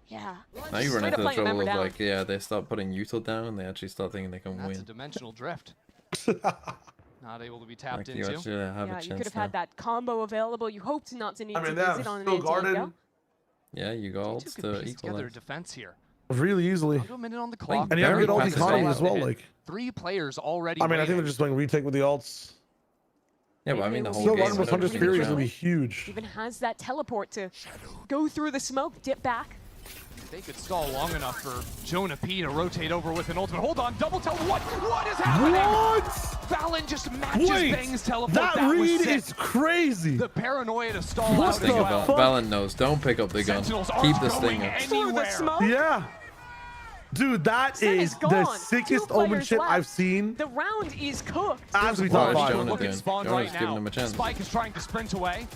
Yeah. Now you run Straight into up the playing trouble of member like, yeah, they start putting util down and they actually start thinking they can That's a win. dimensional drift. Not able to be tapped Like you into. actually have a Yeah, chance you could have now. had that combo available. You hoped not to need I mean, to they have visit on an still guarded anti-eco. Yeah, you got ults Could to piece together a equalize. defense here. Really easily. Under a minute on the clock. And you have very good ulti passive economy AO. as well. Like, 3 players already. I mean, I think waiting. they're just doing retake with the ults. Yeah, but I mean the whole Still game. running with Hunter's Fury is gonna be huge. Even has that teleport to go through the smoke, dip back. They could stall long enough for Jonah P to rotate over with an ultimate. Hold on, double tell. What is happening? What? Fallon just matches Wait, Bang's teleport. that was read sick. is crazy. The paranoia to stall What out the as well. fuck? Valen knows. Don't pick up the gun. Sentinels Keep aren't the going stinger. Through the smoke. Yeah. Dude, that Sen is is the gone. sickest 2 omen players shit left. I've seen. The round is cooked. As we Well, top it's 5. Jonah Look at again. Spawn Jonah's right giving now. him a chance. Spike is trying to sprint away.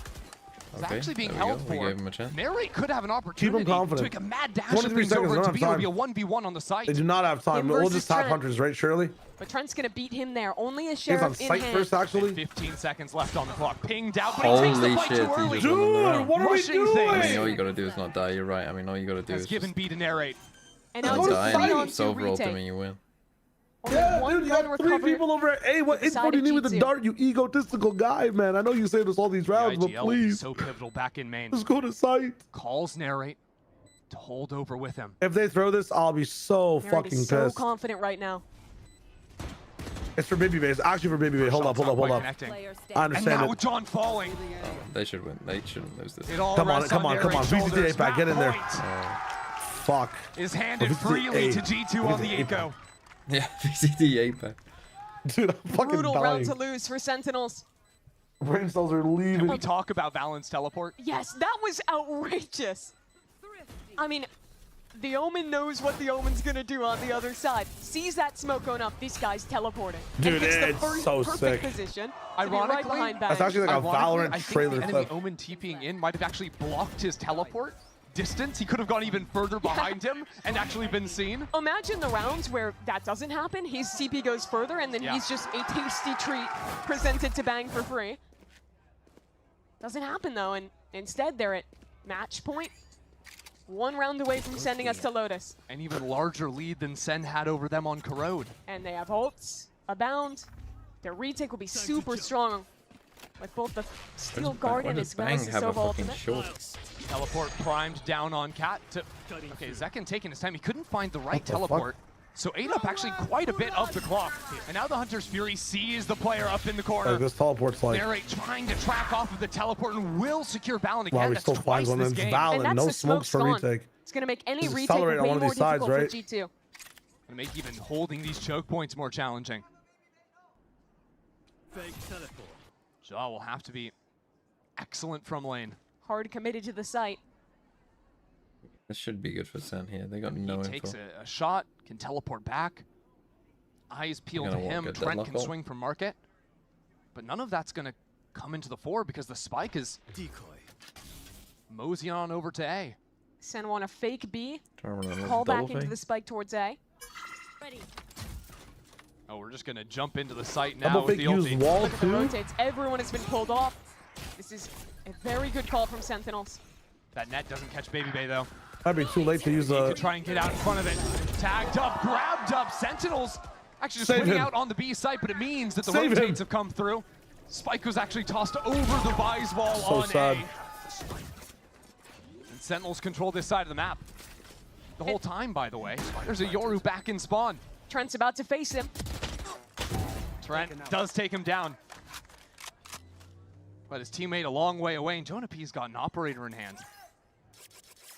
He's Okay, actually being there we held go. for. We gave him a chance. Narrate could have an opportunity to confident. make a mad dash 23 of things seconds, over don't to have be. It'll be a time. 1v1 on the site. They do not have time. Him We'll versus just tap Trent. Hunters, right, Shirley? But Trent's going to beat him there. Only a He's sheriff on in site hand. first, actually. 15 seconds left on the clock. Pinged out, but he takes the Holy fight shit, too he early. just won the Dude, round. what are we Rushing doing? I things. mean, all you gotta do is not die. You're right. I mean, all you gotta do Has is given just B to narrate. And now Go it's to a die fight. three on and two silver retake. ultimate, you win. Only Yeah, one dude, you gun got 3 recovered. people over at A. What the info side do you of need with the G2. dart, you egotistical guy, man? I know you say this all these rounds, but IGL will be please, so pivotal back in main. let's go to site. Calls narrate to hold over with him. If they throw this, I'll be so Narrate fucking is so pissed. confident right now. It's for Baby Bay. It's actually for Baby Bay. Hold up, Shots hold not up, hold quite up. connecting. I And understand now it. John falling. They should win. They shouldn't lose this. It all Come on, rests come on, come on. Narrate's VCT shoulders. 8 back. Get in there. Map Fuck. point is handed VCT freely 8. to G2 on the VCT 8 eco. Yeah, VCT 8 pack. Dude, I'm fucking Brutal round dying. to lose for Sentinels. Brain cells are Can leaving. we talk about Valen's teleport? Yes, that was outrageous. I mean, the Omen knows what the Omen's gonna do on the other side. Sees that smoke going up, this guy's teleporting. Dude, and gets the it's first so perfect sick. position to Ironically, be right behind Bang. That's actually like a Ironically, Valorant I think trailer the enemy clip. Omen TPing in might have actually blocked his teleport distance. He could have gone even further behind him and actually been seen. Imagine the rounds where that doesn't happen. His CP goes further, and then Yeah. he's just a tasty treat presented to Bang for free. Doesn't happen though, and instead they're at match point. 1 round away from sending us to Lotus. An even larger lead than SEN had over them on Corrode. And they have ults, abound. Their retake will be super strong with both the Steel Guardian as well Bang as the have a Sova fucking ultimate. short? Teleport primed down on Cat. Okay, Zekken taking his time. He couldn't find the right What the teleport. So ate up actually quite a bit of the clock. And now the Hunter's Fury sees the player up in the corner. Like this teleport's like. Narrate trying to track off of the teleport and will secure Valen again. Wow, he That's still finds twice one. this It's game. Valen. And No that's the smokes for smoke's gone. retake. It's going to make any Just retake accelerate on way one of more these sides, difficult right? for G2. Gonna make even holding these choke points more challenging. Jaw will have to be excellent from lane. Hard committed to the site. This should be good for SEN here. They got no He info. takes a shot, can teleport back. Eyes peeled to Gonna him. get Trent deadlock can ult. swing from market. But none of that's going to come into the fore because the spike is moseying on over to A. SEN want a fake B. Terminal Call back double into fake. the spike towards A. Oh, we're just going to jump into the site now Double with fake the use ulti. wall Look at the too. rotates. Everyone has been pulled off. This is a very good call from Sentinels. That net doesn't catch Baby Bay though. Might be too late to use He a. could try and get out in front of it. Tagged up, grabbed up. Sentinels actually just Save winning him. out on the B site, but it means that the Save rotates him. have come through. Spike was actually tossed over the Vise wall So on sad. A. And Sentinels control this side of the map. The whole time, by the way. There's a Yoru back in spawn. Trent's about to face him. Trent does take him down. But his teammate a long way away, and Jonah P's got an operator in hand.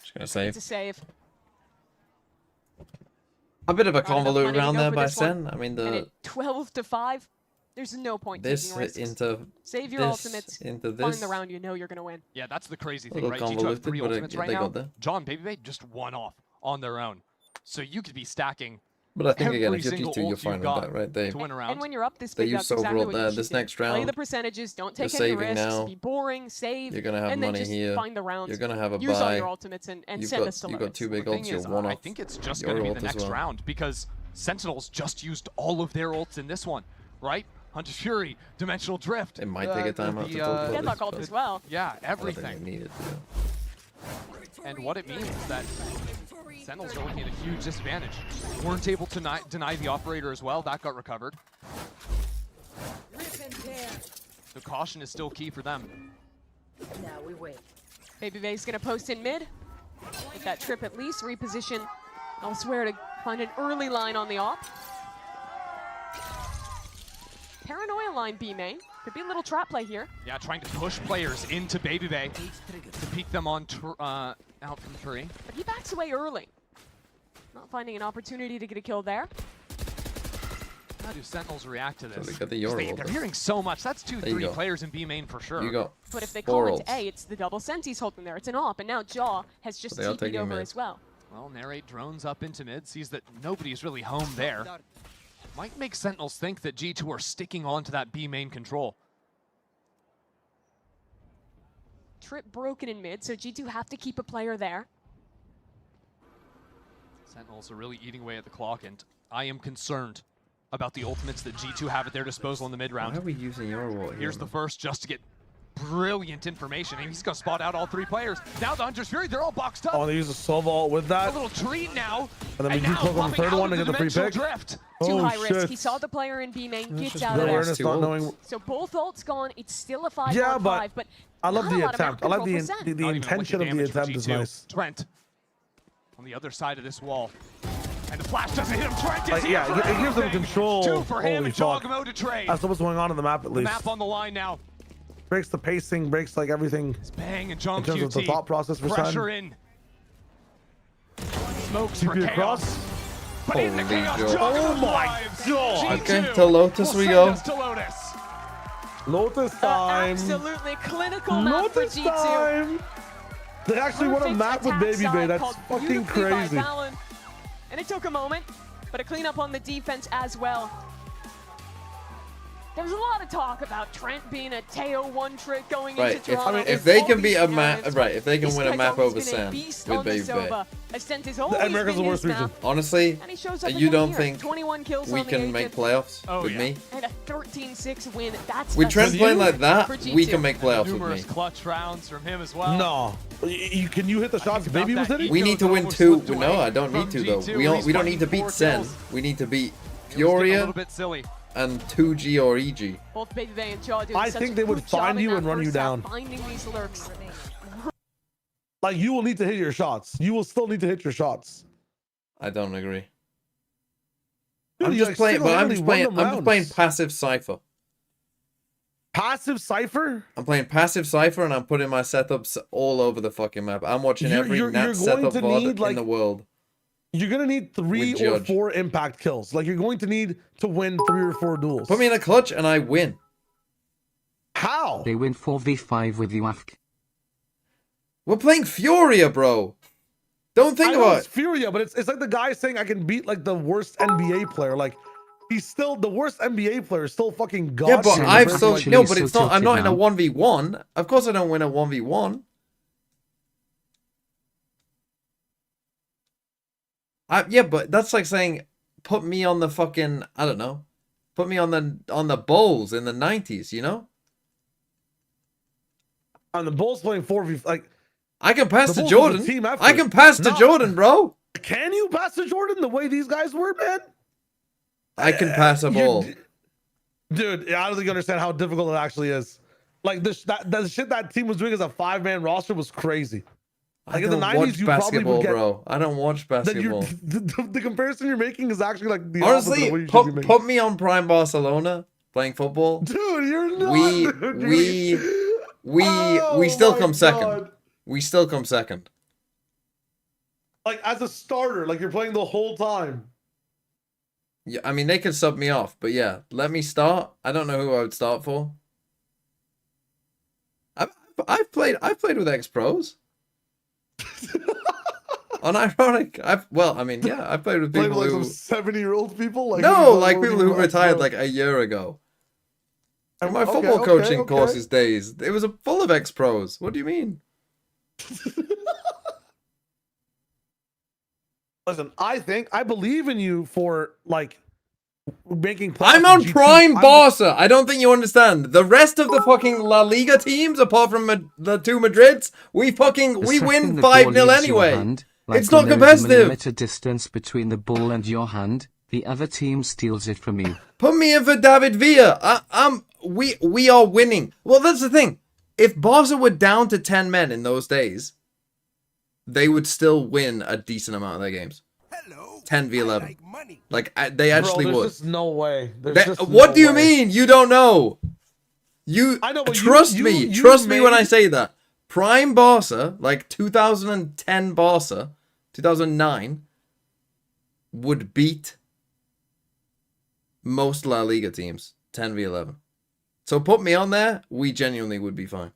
Just gonna save. It's a save. A bit of a Not enough convolute money to round go there for by this one. SEN. I mean, And the at 12-5, there's no point this taking risks. into Save your this ultimates. into Find this. the round you know you're going to win. Yeah, that's the crazy A thing, little right? G2 have convoluted, 3 but ultimates right they now. got there. John Baby Bay just one off on their own. So you could be stacking But I think every again, if you're single G2, you're ult fine you've with got that, right? They to win a round. And when you're up this They big, use that's exactly overall what you there. should This do. next Play round, the percentages, don't you're take any saving risks, now. be boring, save, You're gonna have and then money just here. find the rounds. You're gonna have a Use all buy. your ultimates and You've send got us to you've got limits. 2 big The thing ults. You're is, one I off. think it's just your going to be ult the as next well. round because Sentinels just used all of their ults in this one, right? Hunter's Fury, Dimensional Drift. It might take a time out to talk about Deadlock this, ult but as well. Yeah, I don't think everything. they need it. And what it means is that Sentinels are looking at a huge disadvantage. Weren't able to deny the operator as well. That got recovered. So caution is still key for them. Now we wait. Baby Bay's going to post in mid. With that trip at least, reposition elsewhere to find an early line on the op. Paranoia line B main. Could be a little trap play here. Yeah, trying to push players into Baby Bay to peek them on out from tree. But he backs away early. Not finding an opportunity to get a kill there. How do Sentinels react to this? they got the 'Cause Yoru ult they're there. hearing so much. That's 2, There you 3 go. players in B main for sure. You got But if they 4 call it ults. to A, it's the double sentis holding there. It's an op, and now Jaw has just But they are TP'd taking over mid. as well. Well, Narrate drones up into mid, sees that nobody's really home there. Might make Sentinels think that G2 are sticking on to that B main control. Trip broken in mid, so G2 have to keep a player there. Sentinels are really eating away at the clock, and I am concerned about the ultimates that G2 have at their disposal in the mid Why round. are we using your ult here? Here's the first just to get brilliant information. And he's going to spot out all 3 players. Now the Hunter's Fury, they're all boxed up. Oh, they use a Sova ult with A that. little treat now. And then we do now click on the popping third out one to of get the free dimensional pick. drift. Too Oh, high risk. shit. He saw the player in B main, gets just out the of there. Awareness, not knowing. So both ults gone. It's still a 5-on-5, Yeah, but I love not a the lot of map attempt. I like control for Sen. the Not even a intention wicked of the damage for attempt is G2. nice. Trent on the other side of this wall. And the flash doesn't hit him. Trent is Like, here yeah, for it gives them everything. control. 2 for him Holy and fuck. Jogamo to trade. That's what's going on in the map at The least. map on the line now. Breaks the pacing, breaks like everything. Bang and jump in terms of the thought process for Pressure Sen. in. Smokes for TP Chaos. across. But in the Holy Chaos, joke. Jogamo Oh my lives. God. Okay, G2 to Lotus will we send go. us to Lotus. Lotus time. Absolutely clinical map for Lotus G2. time. They actually won a Perfect map with attack Baby Bay. side That's called fucking beautifully by crazy. Valen. And it took a moment, but a cleanup on the defense as well. There was a lot of talk about Trent being a Teo one-trick going Right, into if, Toronto. if they All can beat these a map, scenarios. right, if they can This win a guy's map always over been a SEN beast with on the Baby Bay. Sova. Ascent is always America's been the his worst region. map. Honestly, And he shows up you again don't here. think 21 kills we on the can make agent. playoffs Oh, with yeah. me? And a 13-6 win. That's With Trent a playing huge like that, for we G2. can make playoffs with Numerous me. clutch rounds from him as well. No. Can you hit the shots about Baby was that hitting? We need to win almost 2. slipped No, away I don't need from to though. G2. We don't need to He's beat finding SEN. 4 kills. We need to beat It was getting a Furia. little bit silly. and 2G or EG. Both Baby Bay and Jaw doing I such think a they would good job find in you that and run you first half, down. finding these lurks. Like, you will need to hit your shots. You will still need to hit your shots. I don't agree. Dude, I'm you, just like, playing, but I'm single-handedly just won playing. them I'm just playing rounds. passive Cypher. Passive Cypher? I'm playing passive Cypher, and I'm putting my setups all over the fucking map. I'm watching every Nat setup VOD in the world. You're gonna need 3 or 4 impact kills. Like, you're going to need to win 3 or 4 duels. Put me in a clutch, and I win. How? They win 4v5 with you, Afk. We're playing Furia, bro. Don't think I know about it's it. Furia, but it's like the guy saying I can beat like the worst NBA player. Like, he's still the worst NBA player. Is still fucking god. Yeah, but tier I've compared to, still like, no, but it's not. I'm not in a 1v1. Of course, I don't win a 1v1. Yeah, but that's like saying, put me on the fucking, I don't know, put me on the Bulls in the 90s, you know? On the Bulls playing 4v, like, I can pass the to Bulls Jordan. was a team effort. I can pass to No. Jordan, bro. Can you pass to Jordan the way these guys were, man? I can pass a ball. Dude, I don't think you understand how difficult it actually is. Like, the shit that team was doing as a 5-man roster was crazy. Like, I in the don't 90s, watch you probably basketball, would get, bro. I don't watch basketball. the comparison you're making is actually like the Honestly, opposite of what you should be making. put me on Prime Barcelona playing football. Dude, you're not. We still come second. We still come second. Like, as a starter, like, you're playing the whole time. Yeah, I mean, they could sub me off, but yeah, let me start. I don't know who I would start for. I've played with ex-pros. Unironic. I've played with people like who some 70-year-old people. Like, no, like people who retired like a year ago. In my football coaching courses days, it was full of ex-pros. What do you mean? Listen, I believe in you for like making. I'm on Prime Barca. I don't think you understand. The rest of the fucking La Liga teams, apart from the 2 Madrids, we win 5-0 anyway. It's not competitive. Millimeter distance between the ball and your hand. The other team steals it from you. Put me in for David Villa. We are winning. Well, that's the thing. If Barca were down to 10 men in those days, they would still win a decent amount of their games. 10v11. Like, they actually would. There's just no way. What do you mean? You don't know. I know, but trust me. Trust me when I say that. Prime Barca, like 2010 Barca, 2009, would beat most La Liga teams 10v11. So put me on there. We genuinely would be fine.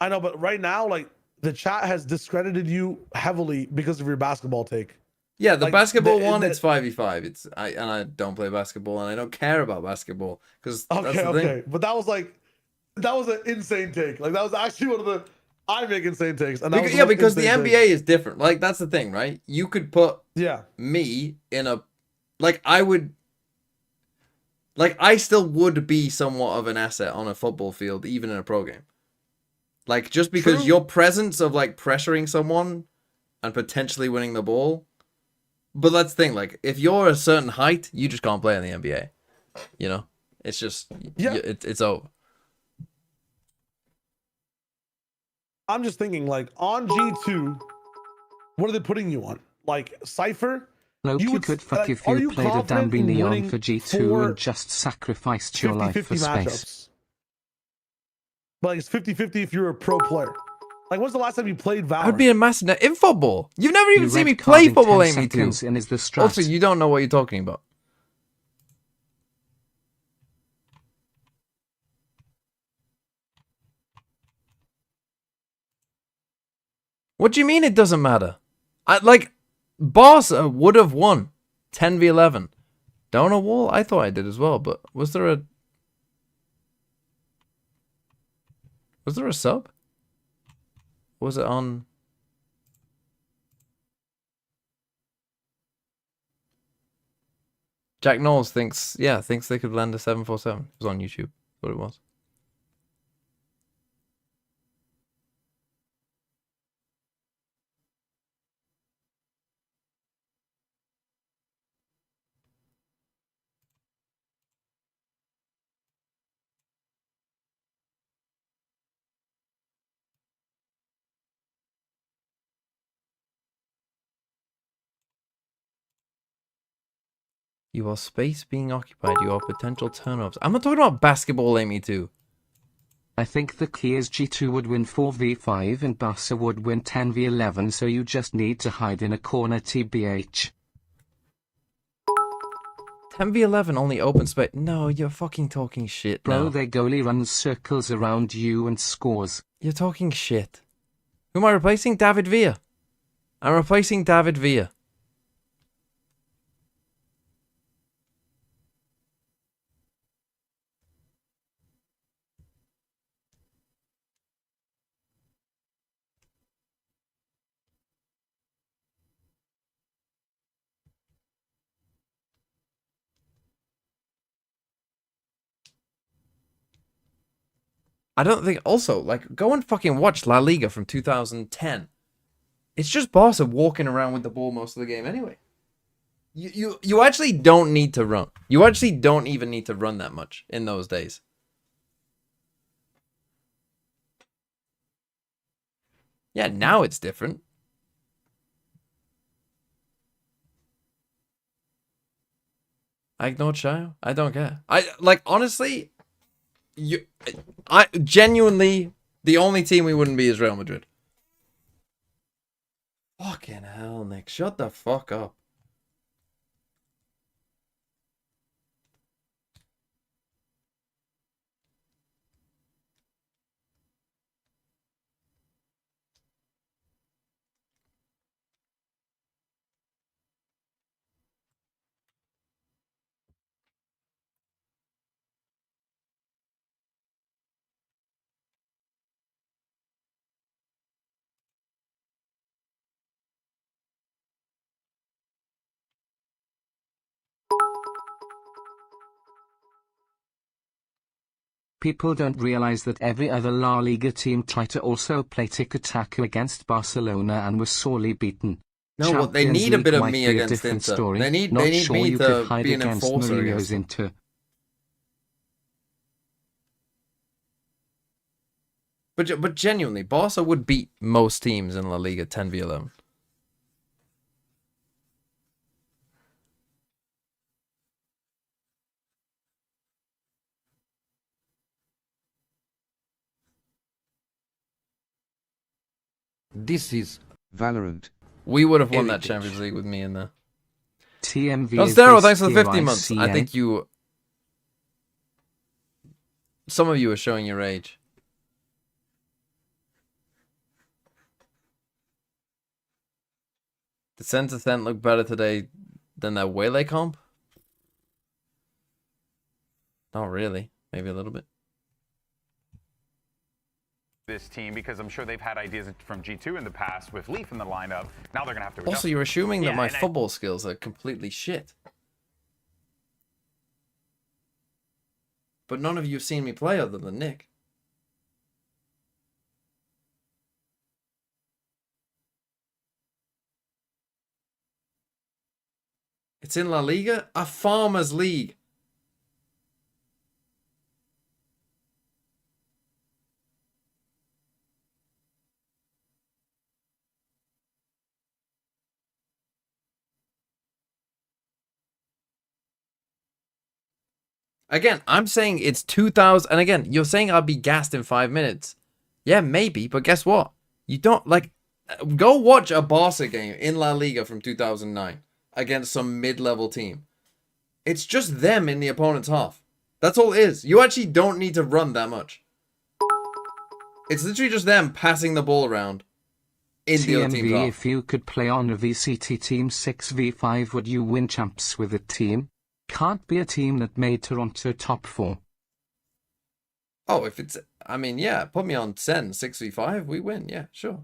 I know, but right now, like, the chat has discredited you heavily because of your basketball take. Yeah, the like, basketball one, it's 5v5. I don't play basketball and I don't care about basketball because that's the thing. But that was an insane take. Like, that was actually one of the I make insane takes. And because the NBA is different. Like, that's the thing, right? You could put me in a I still would be somewhat of an asset on a football field, even in a pro game. Like, just because your presence of like pressuring someone and potentially winning the ball. But that's the thing, like, if you're a certain height, you just can't play in the NBA. You know? It's just, it's over. I'm just thinking, like, on G2, what are they putting you on? Like, Cypher? You could fuck if you played a Dambi Neon for G2 and just sacrificed your life for space. But like, it's 50-50 if you're a pro player. Like, when's the last time you played Valorant? I'd be a massive in football. You've never even seen me play football, Amy, too. Also, you don't know what you're talking about. What do you mean it doesn't matter? Barca would have won 10v11. Down a wall? I thought I did as well, but was there a sub? Was it on? Jack Knowles thinks they could land a 747. It was on YouTube. What it was. You are space being occupied. You are potential turnovers. I'm not talking about basketball, Amy, too. I think the key is G2 would win 4v5 and Barca would win 10v11, so you just need to hide in a corner TBH. 10v11 only open space. No, you're fucking talking shit now. Bro, their goalie runs circles around you and scores. You're talking shit. Who am I replacing? David Villa. I'm replacing David Villa. I don't think, also, like, go and fucking watch La Liga from 2010. It's just Barca walking around with the ball most of the game anyway. You actually don't need to run. You actually don't even need to run that much in those days. Yeah, now it's different. I ignored Shayo. I don't care. Honestly, I genuinely, the only team we wouldn't be is Real Madrid. Fucking hell, Nick. Shut the fuck up. People don't realize that every other La Liga team tried to also play tiki-taka against Barcelona and was sorely beaten. No, well, they Champions need a bit League of might me be a against different Inter. story. They need Not me sure you to could hide be an against enforcer Mourinho's against them. Inter. But genuinely, Barca would beat most teams in La Liga 10v11. This is Valorant. We would have won that Champions League with me in there. TMV Constero, thanks for the 50 months. I think you... Some of you are showing your age. Did SEN look better today than that Waylay comp? Not really. Maybe a little bit. This team, because I'm sure they've had ideas from G2 in the past with Leaf in the lineup. Now they're going to have to adjust. Also, you're assuming that my football skills are completely shit. But none of you have seen me play other than Nick. It's in La Liga? A farmers league. Again, I'm saying it's 2000. And again, you're saying I'll be gassed in 5 minutes. Yeah, maybe. But guess what? You don't, like, go watch a Barca game in La Liga from 2009 against some mid-level team. It's just them in the opponent's half. That's all it is. You actually don't need to run that much. It's literally just them passing the ball around in the other team's half. If you could play on a VCT team 6v5, would you win champs with a team? Can't be a team that made Toronto top 4. Oh, if it's... I mean, yeah, put me on SEN 6v5, we win. Yeah, sure.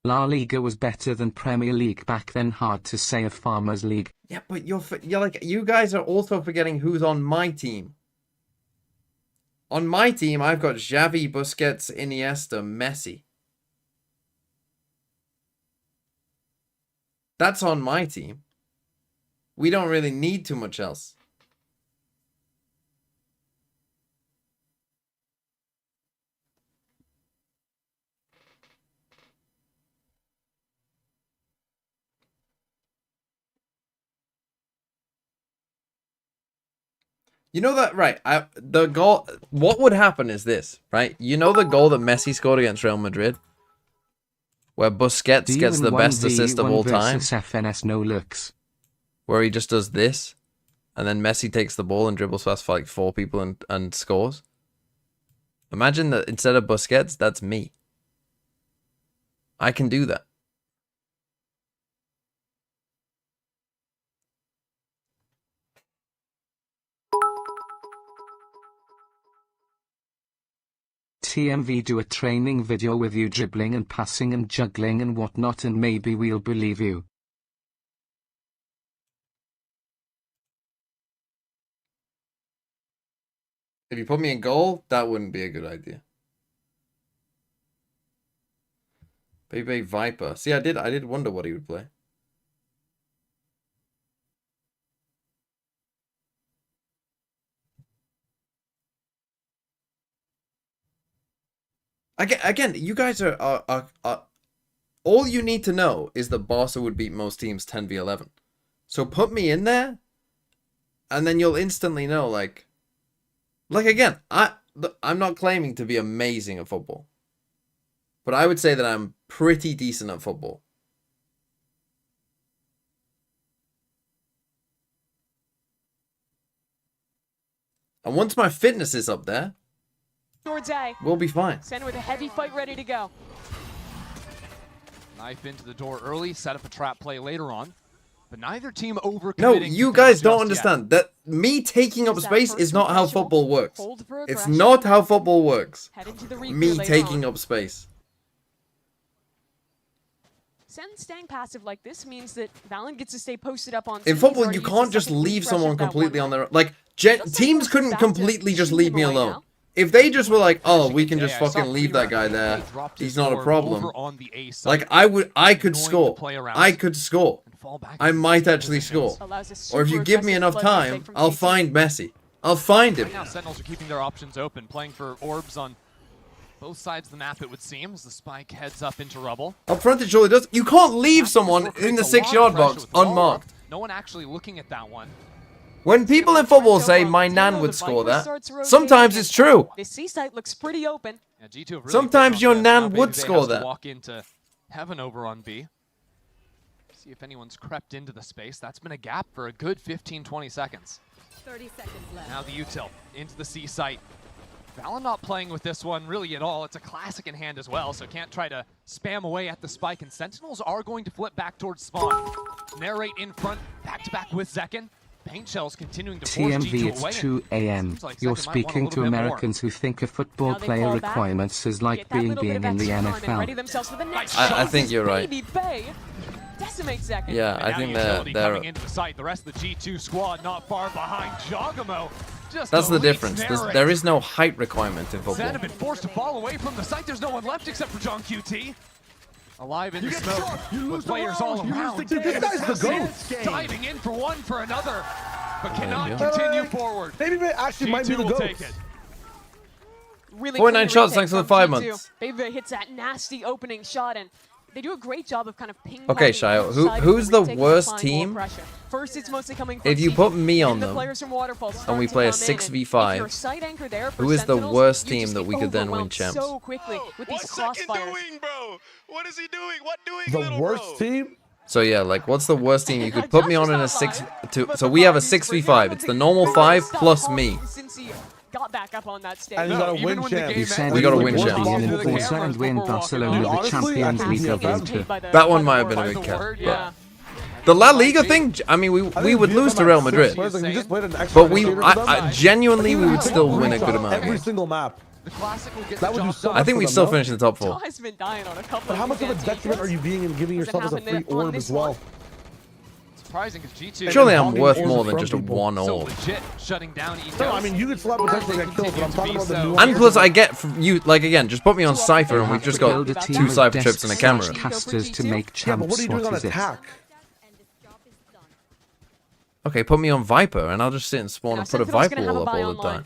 La Liga was better than Premier League back then. Hard to say a Farmers League. Yeah, but you're like, you guys are also forgetting who's on my team. On my team, I've got Xavi, Busquets, Iniesta, Messi. That's on my team. We don't really need too much else. You know that, right? The goal. What would happen is this, right? You know the goal that Messi scored against Real Madrid, where Busquets gets the best assist of all time. FNS no looks. Where he just does this, and then Messi takes the ball and dribbles past for like 4 people and scores. Imagine that instead of Busquets, that's me. I can do that. TMV do a training video with you dribbling and passing and juggling and whatnot, and maybe we'll believe you. If you put me in goal, that wouldn't be a good idea. Baby Viper. See, I did wonder what he would play. Again, you guys are all you need to know is that Barca would beat most teams 10v11. So put me in there, and then you'll instantly know, like again, I'm not claiming to be amazing at football, but I would say that I'm pretty decent at football. And once my fitness is up there, we'll be fine. SEN with a heavy fight ready to go. Knife into the door early, set up a trap play later on. But neither team overcommitting. No, you guys don't understand that me taking up space is not how football works. It's not how football works. Me taking up space. SEN staying passive like this means that Valen gets to stay posted up on. In football, you can't just leave someone completely on their own. Like, teams couldn't completely just leave me alone. If they just were like, oh, we can just fucking leave that guy there, he's not a problem. Like, I could score. I could score. I might actually score. Or if you give me enough time, I'll find Messi. I'll find him. Right now, Sentinels are keeping their options open, playing for orbs on both sides of the map, it would seem, as the spike heads up into rubble. Up front, it surely does. You can't leave someone in the 6-yard box unmarked. No one actually looking at that one. When people in football say my nan would score that, sometimes it's true. The C site looks pretty open. Yeah, G2 have really sometimes your nan would score that. Walk into heaven over on B. See if anyone's crept into the space. That's been a gap for a good 15-20 seconds. 30 seconds left. Now the util into the C site. Valen not playing with this one really at all. It's a classic in hand as well, so can't try to spam away at the spike. And Sentinels are going to flip back towards spawn. Narrate in front, back-to-back with Zekken. Paint shells continuing to force TMV, G2 it's away. 2 a.m. You're speaking to Americans who think a football player requirements is like being in the NFL. I think you're right. Yeah, I think they're into the site. The rest of the G2 squad not far behind. Jogamo. That's the difference. There is no height requirement in football. SEN have been forced to fall away from the site. There's no one left except for John QT. Alive in the smoke with players all around. This guy's the GOAT. Diving in for one for another, but cannot continue forward. Maybe actually might be the GOAT. Really 49 shots, thanks for the 5 months. Beva hits that nasty opening shot, and they do a great job of kind of ping. Okay, Shayo, who's the worst team? First, it's mostly coming if you put me on them and we play a 6v5, who is the worst team that we could then win champs? So quickly with these crossfires. Doing, bro? What is he doing? What doing, the worst team? So yeah, like what's the worst team you could put me on in a 6-2? So we have a 6v5. It's the normal 5 plus me. Got back up on that stage. And you gotta win champs. We gotta win champs. And win Barcelona the Champions League event. That one might have been a big cat. Yeah. The La Liga thing, I mean, we would lose to Real Madrid, but genuinely we would still win a good amount of every games. single map. I think we'd still finish in the top 4. But how much of a detriment are you being in giving yourself as a free orb as well? Surprising because G2. Surely I'm worth more than just a 1 orb. Legit shutting down Ethos. No, I mean you could still have potentially get kills, but I'm talking about the And plus I get from you, like again, just put me on Cypher and we've just got 2 Cypher trips and a camera. Casters to make champs. Yeah, but what are you doing on attack? Okay, put me on Viper and I'll just sit and spawn and put a Viper wall up all the time.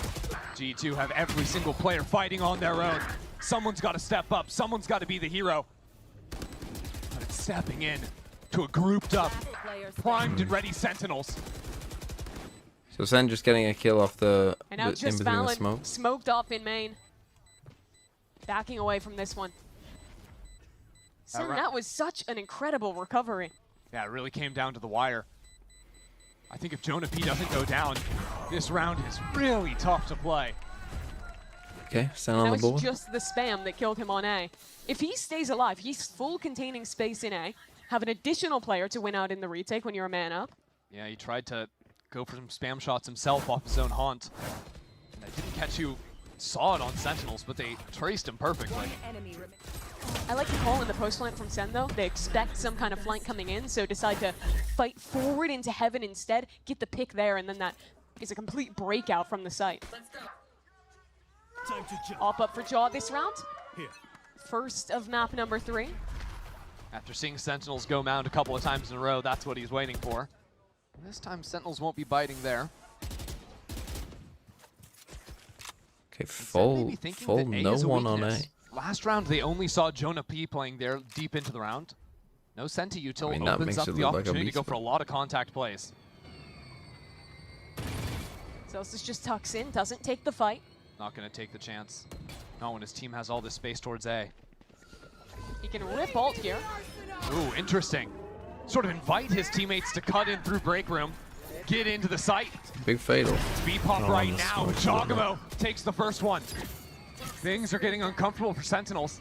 G2 have every single player fighting on their own. Someone's got to step up. Someone's got to be the hero. But it's stepping in to a grouped up, primed and ready Sentinels. So SEN just getting a kill off the And now in just between the Valen smoke. smoked off in main. Backing away from this one. Sen, that was such an incredible recovery. Yeah, it really came down to the wire. I think if Jonah P doesn't go down, this round is really tough to play. Okay, SEN on That the board. was just the spam that killed him on A. If he stays alive, he's full containing space in A, have an additional player to win out in the retake when you're a man up. Yeah, he tried to go for some spam shots himself off his own haunt. And I didn't catch you saw it on Sentinels, but they traced him perfectly. I like the call in the post flank from Sen though. They expect some kind of flank coming in, so decide to fight forward into heaven instead, get the pick there, and then that is a complete breakout from the site. Up for Jaw this round. First of map number 3. After seeing Sentinels go mound a couple of times in a row, that's what he's waiting for. And this time Sentinels won't be biting there. Okay, full no one on A. Last round, they only saw Jonah P playing there deep into the round. No Senti Util opens up the opportunity to go for a lot of contact plays. Celsius just tucks in, doesn't take the fight. Not going to take the chance. Not when his team has all this space towards A. He can rip ult here. Ooh, interesting. Sort of invite his teammates to cut in through break room, get into the site. Big fatal. Speed pop right now. Jogamo takes the first one. Things are getting uncomfortable for Sentinels.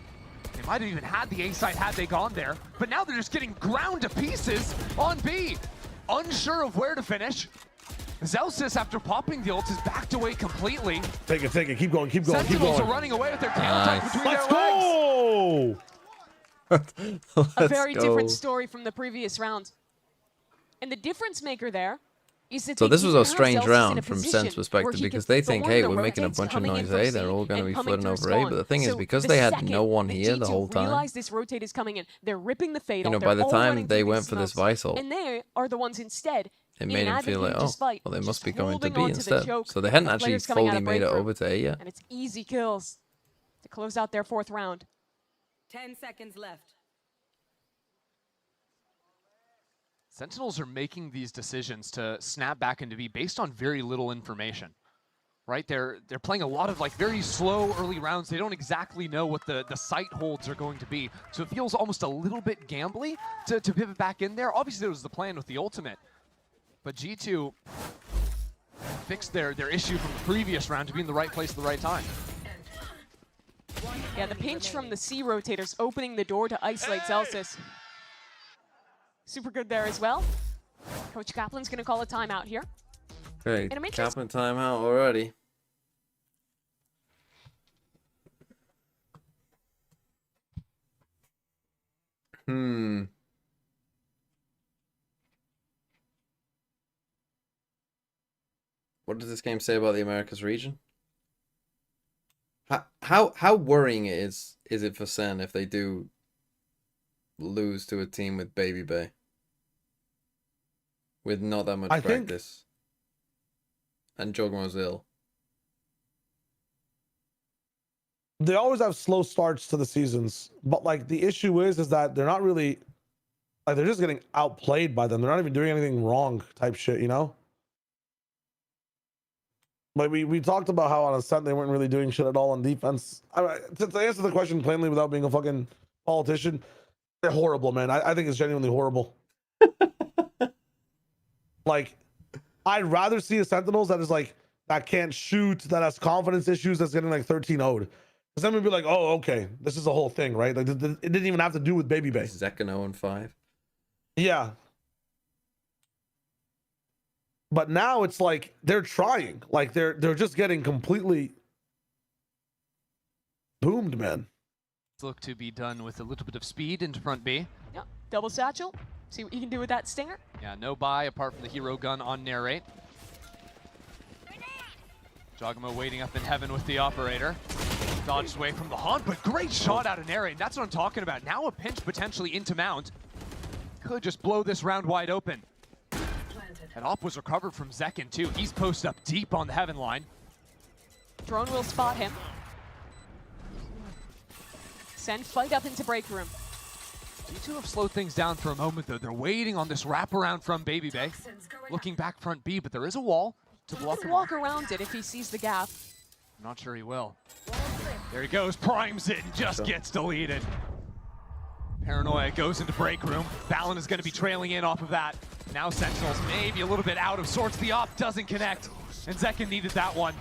They might have even had the A site had they gone there, but now they're just getting ground to pieces on B. Unsure of where to finish. Zelsis, after popping the ult, is backed away completely. Take it, keep going, keep going, Sentinels keep going. are running away with their tail between Let's their go! A very different story from the previous round. And the difference maker there is that so this was a strange round from Sen's perspective because they think, hey, we're making a bunch of noise A, they're all going to be flooding over A, but the thing is, because they had no one here the whole time, realize this rotate is coming in, they're ripping the fade off, by the time they went for this Visal, and they are the ones instead. It made him feel like, oh, well, they must be going to B instead. So they hadn't actually fully made it over to A yet. And it's easy kills to close out their 4th round. 10 seconds left. Sentinels are making these decisions to snap back into B based on very little information, right? They're playing a lot of like very slow early rounds. They don't exactly know what the site holds are going to be. So it feels almost a little bit gambly to pivot back in there. Obviously, that was the plan with the ultimate. But G2 fixed their issue from the previous round to be in the right place at the right time. Yeah, the pinch from the C rotators opening the door to isolate Zelsis. Super good there as well. Coach Kaplan's going to call a timeout here. Great, Kaplan timeout already. What does this game say about the Americas region? How worrying is it for Sen if they do lose to a team with Baby Bay? With not that much practice. And Jogmo's ill. They always have slow starts to the seasons, but like the issue is that they're not really, like they're just getting outplayed by them. They're not even doing anything wrong type shit, you know? Like we talked about how on Ascent they weren't really doing shit at all on defense. I mean, to answer the question plainly without being a fucking politician, they're horrible, man. I think it's genuinely horrible. Like, I'd rather see a Sentinels that is like, that can't shoot, that has confidence issues, that's getting like 13-0'd. Because then we'd be like, oh, okay, this is a whole thing, right? Like, it didn't even have to do with Baby Bay. Zek and 0-5. Yeah. But now it's like they're trying. Like they're just getting completely boomed, man. Look to be done with a little bit of speed into front B. Yeah, double satchel. See what you can do with that stinger. Yeah, no buy apart from the hero gun on narrate. Jogamo waiting up in heaven with the operator. Dodged away from the haunt, but great shot out of narrate. That's what I'm talking about. Now a pinch potentially into mount. Could just blow this round wide open. And op was recovered from Zekin too. He's posted up deep on the heaven line. Drone will spot him. Send fight up into break room. G2 have slowed things down for a moment though. They're waiting on this wraparound from Baby Bay. Looking back front B, but there is a wall to block him. He can walk around it if he sees the gap. I'm not sure he will. There he goes, primes it and just gets deleted. Paranoia goes into break room. Balin is going to be trailing in off of that. Now Sentinels maybe a little bit out of sorts. The op doesn't connect. And Zekin needed that one.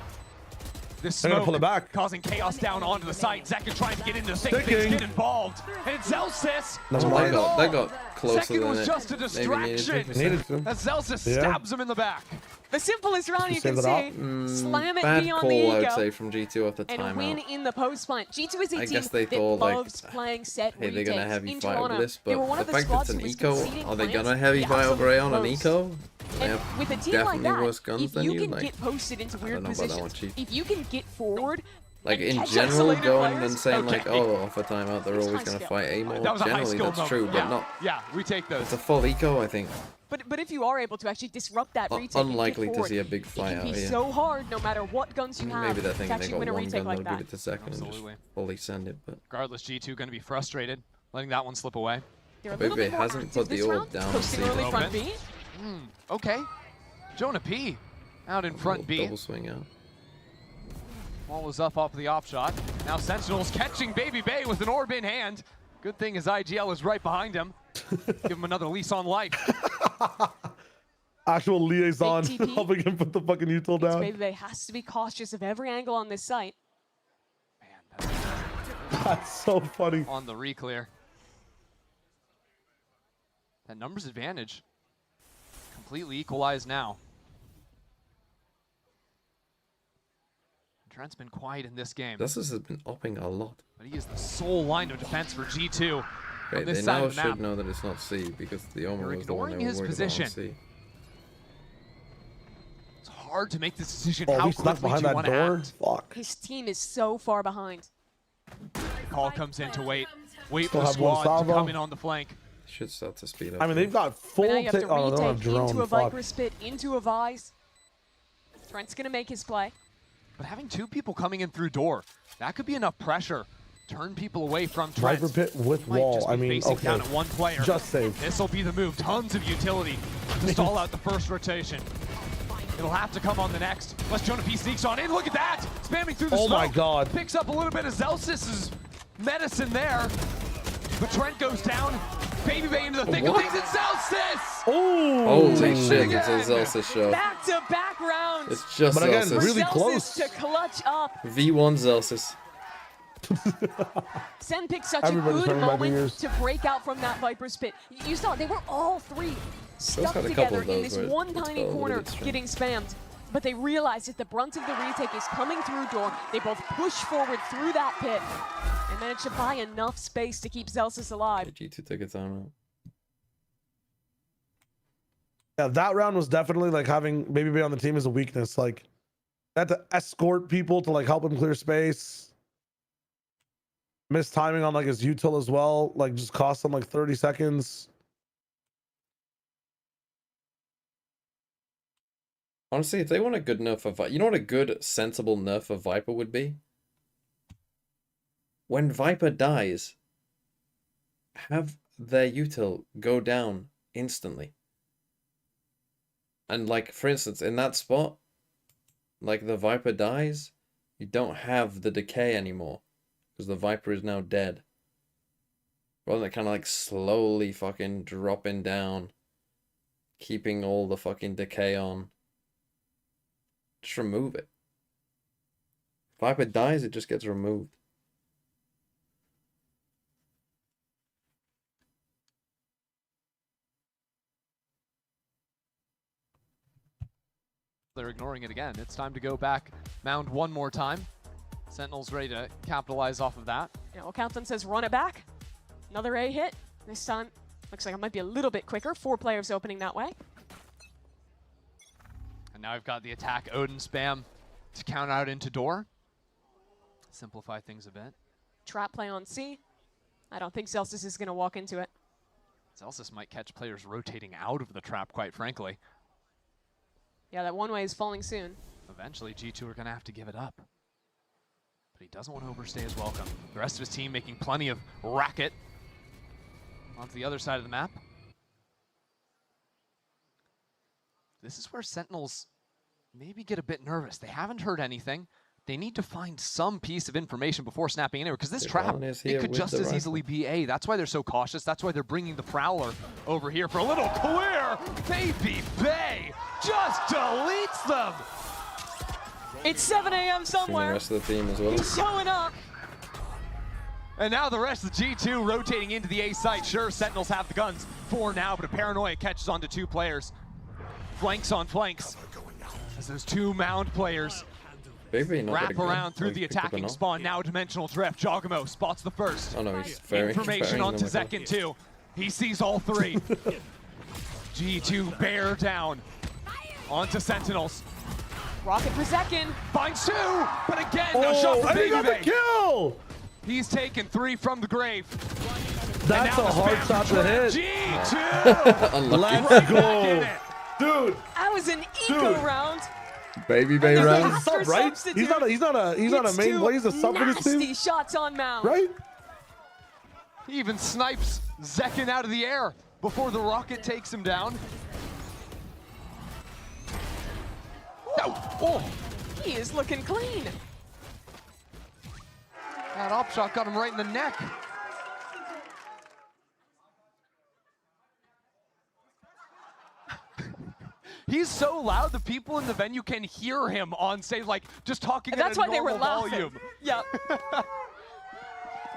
This They're gonna smoke pull it back. causing chaos down onto the site. Zach can try and get into the thing, things get involved. And Zelsis. They got closer Second than was it just a maybe distraction. Needed to. As Zelsis Yeah. stabs him in the back. The simplest round you can Save it see. Slam it Bad beyond call, the I would ego. say, from G2 off the And win timeout. in the post plant. G2 is a I team guess they that thought, like, loves playing set Hey, they're gonna retakes. heavy In fight Toronto, over this, they were but one the of the fact squads it's an that was eco, conceding are they plants. gonna heavy They fight have over A some on an close. eco? They And have with a team like definitely worse that, guns if than you you. can Like, get posted into weird know about that positions, one, Chief. if you can get forward, like and in catch general, isolated going players, and saying like, okay. oh, off a timeout, they're It's always high gonna skill. fight A more. That was a high Generally, skill that's moment. true, Yeah. but not. Yeah, we take those. It's a full eco, I think. But if you are able to actually disrupt that retake, and Unlikely get to forward, see a big fight it can out be here. so hard, no matter what guns you have, Maybe they're to thinking they actually got win a one retake gun, like they'll that. give it to second and just Absolutely. fully send it. But Regardless, G2 going to be frustrated, letting that one slip away. They're a little Bebe bit more hasn't active put the this orb round, down. posting See early that? front B. Okay. Jonah P. out in front B. Double swing out. Ball was up off the off shot. Now Sentinels catching Baby Bay with an orb in hand. Good thing his IGL is right behind him. Give him another lease on life. Actual liaison Big TP. helping him put the fucking util down. Baby has to be cautious of every angle on this site. That's so funny. On the reclear. That numbers advantage completely equalized now. Trent's been quiet in this game, This has been upping a lot. but he is the sole line of defense for G2 on Right, this they side now of the map. should know that it's not C because the Omen They're was the one they ignoring were his worried position. about on C. It's hard to make this decision. Oh, How he's stuck quickly behind do you that want to door. act? Fuck. His team is so far behind. Call comes in to wait for Still the have one squad to salvo. come in on the flank. Should start to speed up. I mean, they've got full. But now you have to Oh, they don't have retake drone. into a Fuck. Viper Spit, into a Vise. Trent's gonna make his play. But having two people coming in through door, that could be enough pressure. Turn people away from Trent. Viper pit with Might wall. just be I mean, facing okay. down at one player. Just saved. This will be the move. Tons of utility to stall out the first rotation. It'll have to come on the next. Unless Jonah P sneaks on in. Look at that! Spamming through the Oh smoke. my God. Picks up a little bit of Zelsis's medicine there. But Trent goes down. Baby Bay into the thick of What? things. It's Zelsis! Oh! Holy shit, again. it's a Zelsis show. Back-to-back rounds. It's just But again, Zelsis. really Zelsis close. to clutch up. V1 Zelsis. Sen picked such Everybody's a good turning back moment ears. to break out from that Viper Spit. You saw they were all three stuck had a together couple of in those this where one it's tiny a little corner bit strange. getting spammed. But they realized that the brunt of the retake is coming through door. They both push forward through that pit and managed to buy enough space to keep Zelsis alive. G2 took a timeout. Yeah, that round was definitely like having Baby Bay on the team is a weakness. Like, they had to escort people to like help him clear space. Missed timing on like his util as well. Like, just cost him like 30 seconds. Honestly, if they want a good nerf of Viper, you know what a good, sensible nerf of Viper would be? When Viper dies, have their util go down instantly. And like, for instance, in that spot, like the Viper dies, you don't have the decay anymore. Because the Viper is now dead. Rather than kind of like slowly fucking dropping down. Keeping all the fucking decay on. Just remove it. If Viper dies, it just gets removed. They're ignoring it again. It's time to go back, mound one more time. Sentinel's ready to capitalize off of that. You know, Captain says run it back. Another A hit. This time, looks like it might be a little bit quicker. 4 players opening that way. And now I've got the attack Odin spam to count out into door. Simplify things a bit. Trap play on C. I don't think Zelsis is going to walk into it. Zelsis might catch players rotating out of the trap, quite frankly. Yeah, that one way is falling soon. Eventually, G2 are going to have to give it up. But he doesn't want to overstay his welcome. The rest of his team making plenty of racket onto the other side of the map. This is where Sentinels maybe get a bit nervous. They haven't heard anything. They need to find some piece of information before snapping anywhere, because this trap, it could just as easily be A. That's why they're so cautious. That's why they're bringing the Prowler over here for a little clear. Baby Bay just deletes them. It's 7 a.m. Seeing the somewhere. rest of the team as well. He's showing up. And now the rest of the G2 rotating into the A site. Sure, Sentinels have the guns. 4 now, but a Paranoia catches onto 2 players. Flanks on flanks. As those 2 mound players wrap around through the attacking spawn. Now Dimensional Drift. Jogamo spots the first. Oh no, he's very Information onto Zekin 2. He sees all 3. G2 bear down onto Sentinels. Rocket for Zekin. Finds 2, but again, no shot for and he got the kill! He's taken 3 from the grave. That's a hard shot to hit. G2! Let's go. Dude. That was an eco round. Baby Bay round. He's a sub, right? He's not a main player. He's a sub for this team. Nasty shots on mound. Right? He even snipes Zekin out of the air before the rocket takes him down. No. Oh. He is looking clean. That op shot got him right in the neck. He's so loud, the people in the venue can hear him on stage, like just talking at a That's why they were normal laughing. volume. Yep.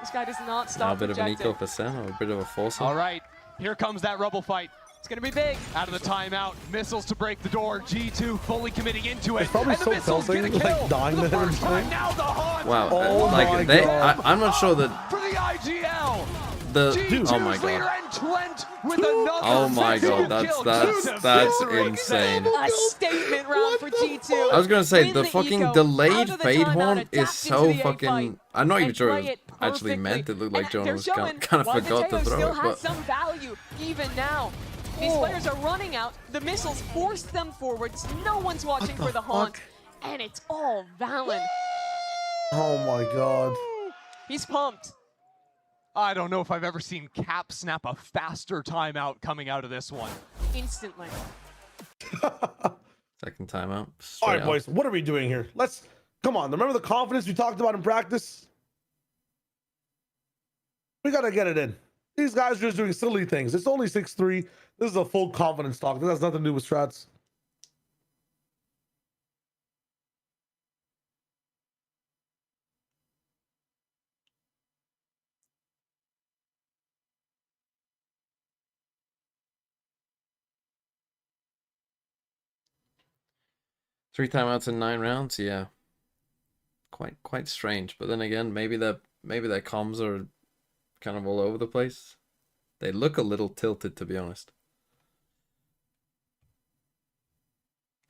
This guy does not Now stop a bit of an projecting. eco for Sen, or a bit of a foursome. All right, here comes that Rebel fight. It's gonna be big. Out of the timeout, missiles to break the door. G2 fully committing into it. It's probably and the so missiles get a tilting, like kill. dying The to first time, everything. now the Hunt. Wow, Oh like my they, God. I'm not sure that For the IGL. the. Oh my leader god. and Twent with another Oh my physical god, kill. that's insane. A statement round for G2. I was gonna say Win the fucking eco, delayed out of the fade timeout, horn adapt is into so the A fucking. fight, I'm not even and sure play it was it actually perfectly. meant. It looked like And Jonah they're was showing kind of why the forgot to Teo throw still it, has but some value even now. These players are running out. The missiles forced them forwards. No one's watching for the haunt, and it's all Valen. Oh my god. He's pumped. I don't know if I've ever seen Cap snap a faster timeout coming out of this one. Instantly. second timeout. All straight right, up. boys. What are we doing here? Let's come on. Remember the confidence we talked about in practice? We gotta get it in. These guys are just doing silly things. It's only 6-3. This is a full confidence talk. This has nothing to do with strats. Three timeouts in 9 rounds, yeah. Quite strange. But then again, maybe their comms are kind of all over the place. They look a little tilted, to be honest.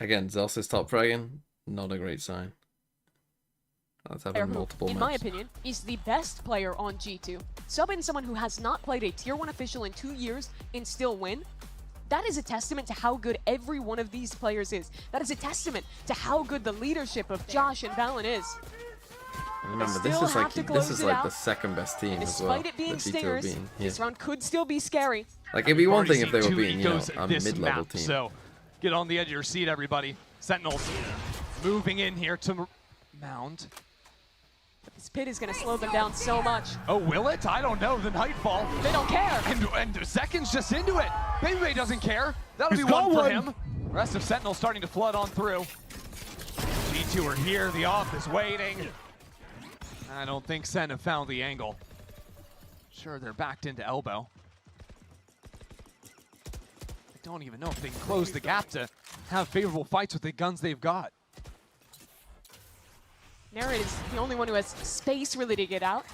Again, Zelsis top fragging, not a great sign. That's having Who, multiple in maps. my opinion, is the best player on G2. Sub in someone who has not played a Tier 1 official in 2 years and still win. That is a testament to how good every one of these players is. That is a testament to how good the leadership of Josh and Valen is. Remember, Still have to close it like out. the second best team as well. Despite it being that G2 have stingers, been. this round could still be scary. Like it'd be one Already thing if they seen were 2 being, you know, ecos a this mid-level map, team. So get on the edge of your seat, everybody. Sentinels moving in here to Mound. This pit is going to slow them down so much. Oh, will it? I don't know. The Nightfall. They don't care. And Zekin's just into it. Baby Bay doesn't care. That'll He's be one got for one. him. Rest of Sentinel starting to flood on through. G2 are here. The off is waiting. I don't think Sen have found the angle. Sure, they're backed into elbow. I don't even know if they can close the gap to have favorable fights with the guns they've got. Narrate is the only one who has space really to get out.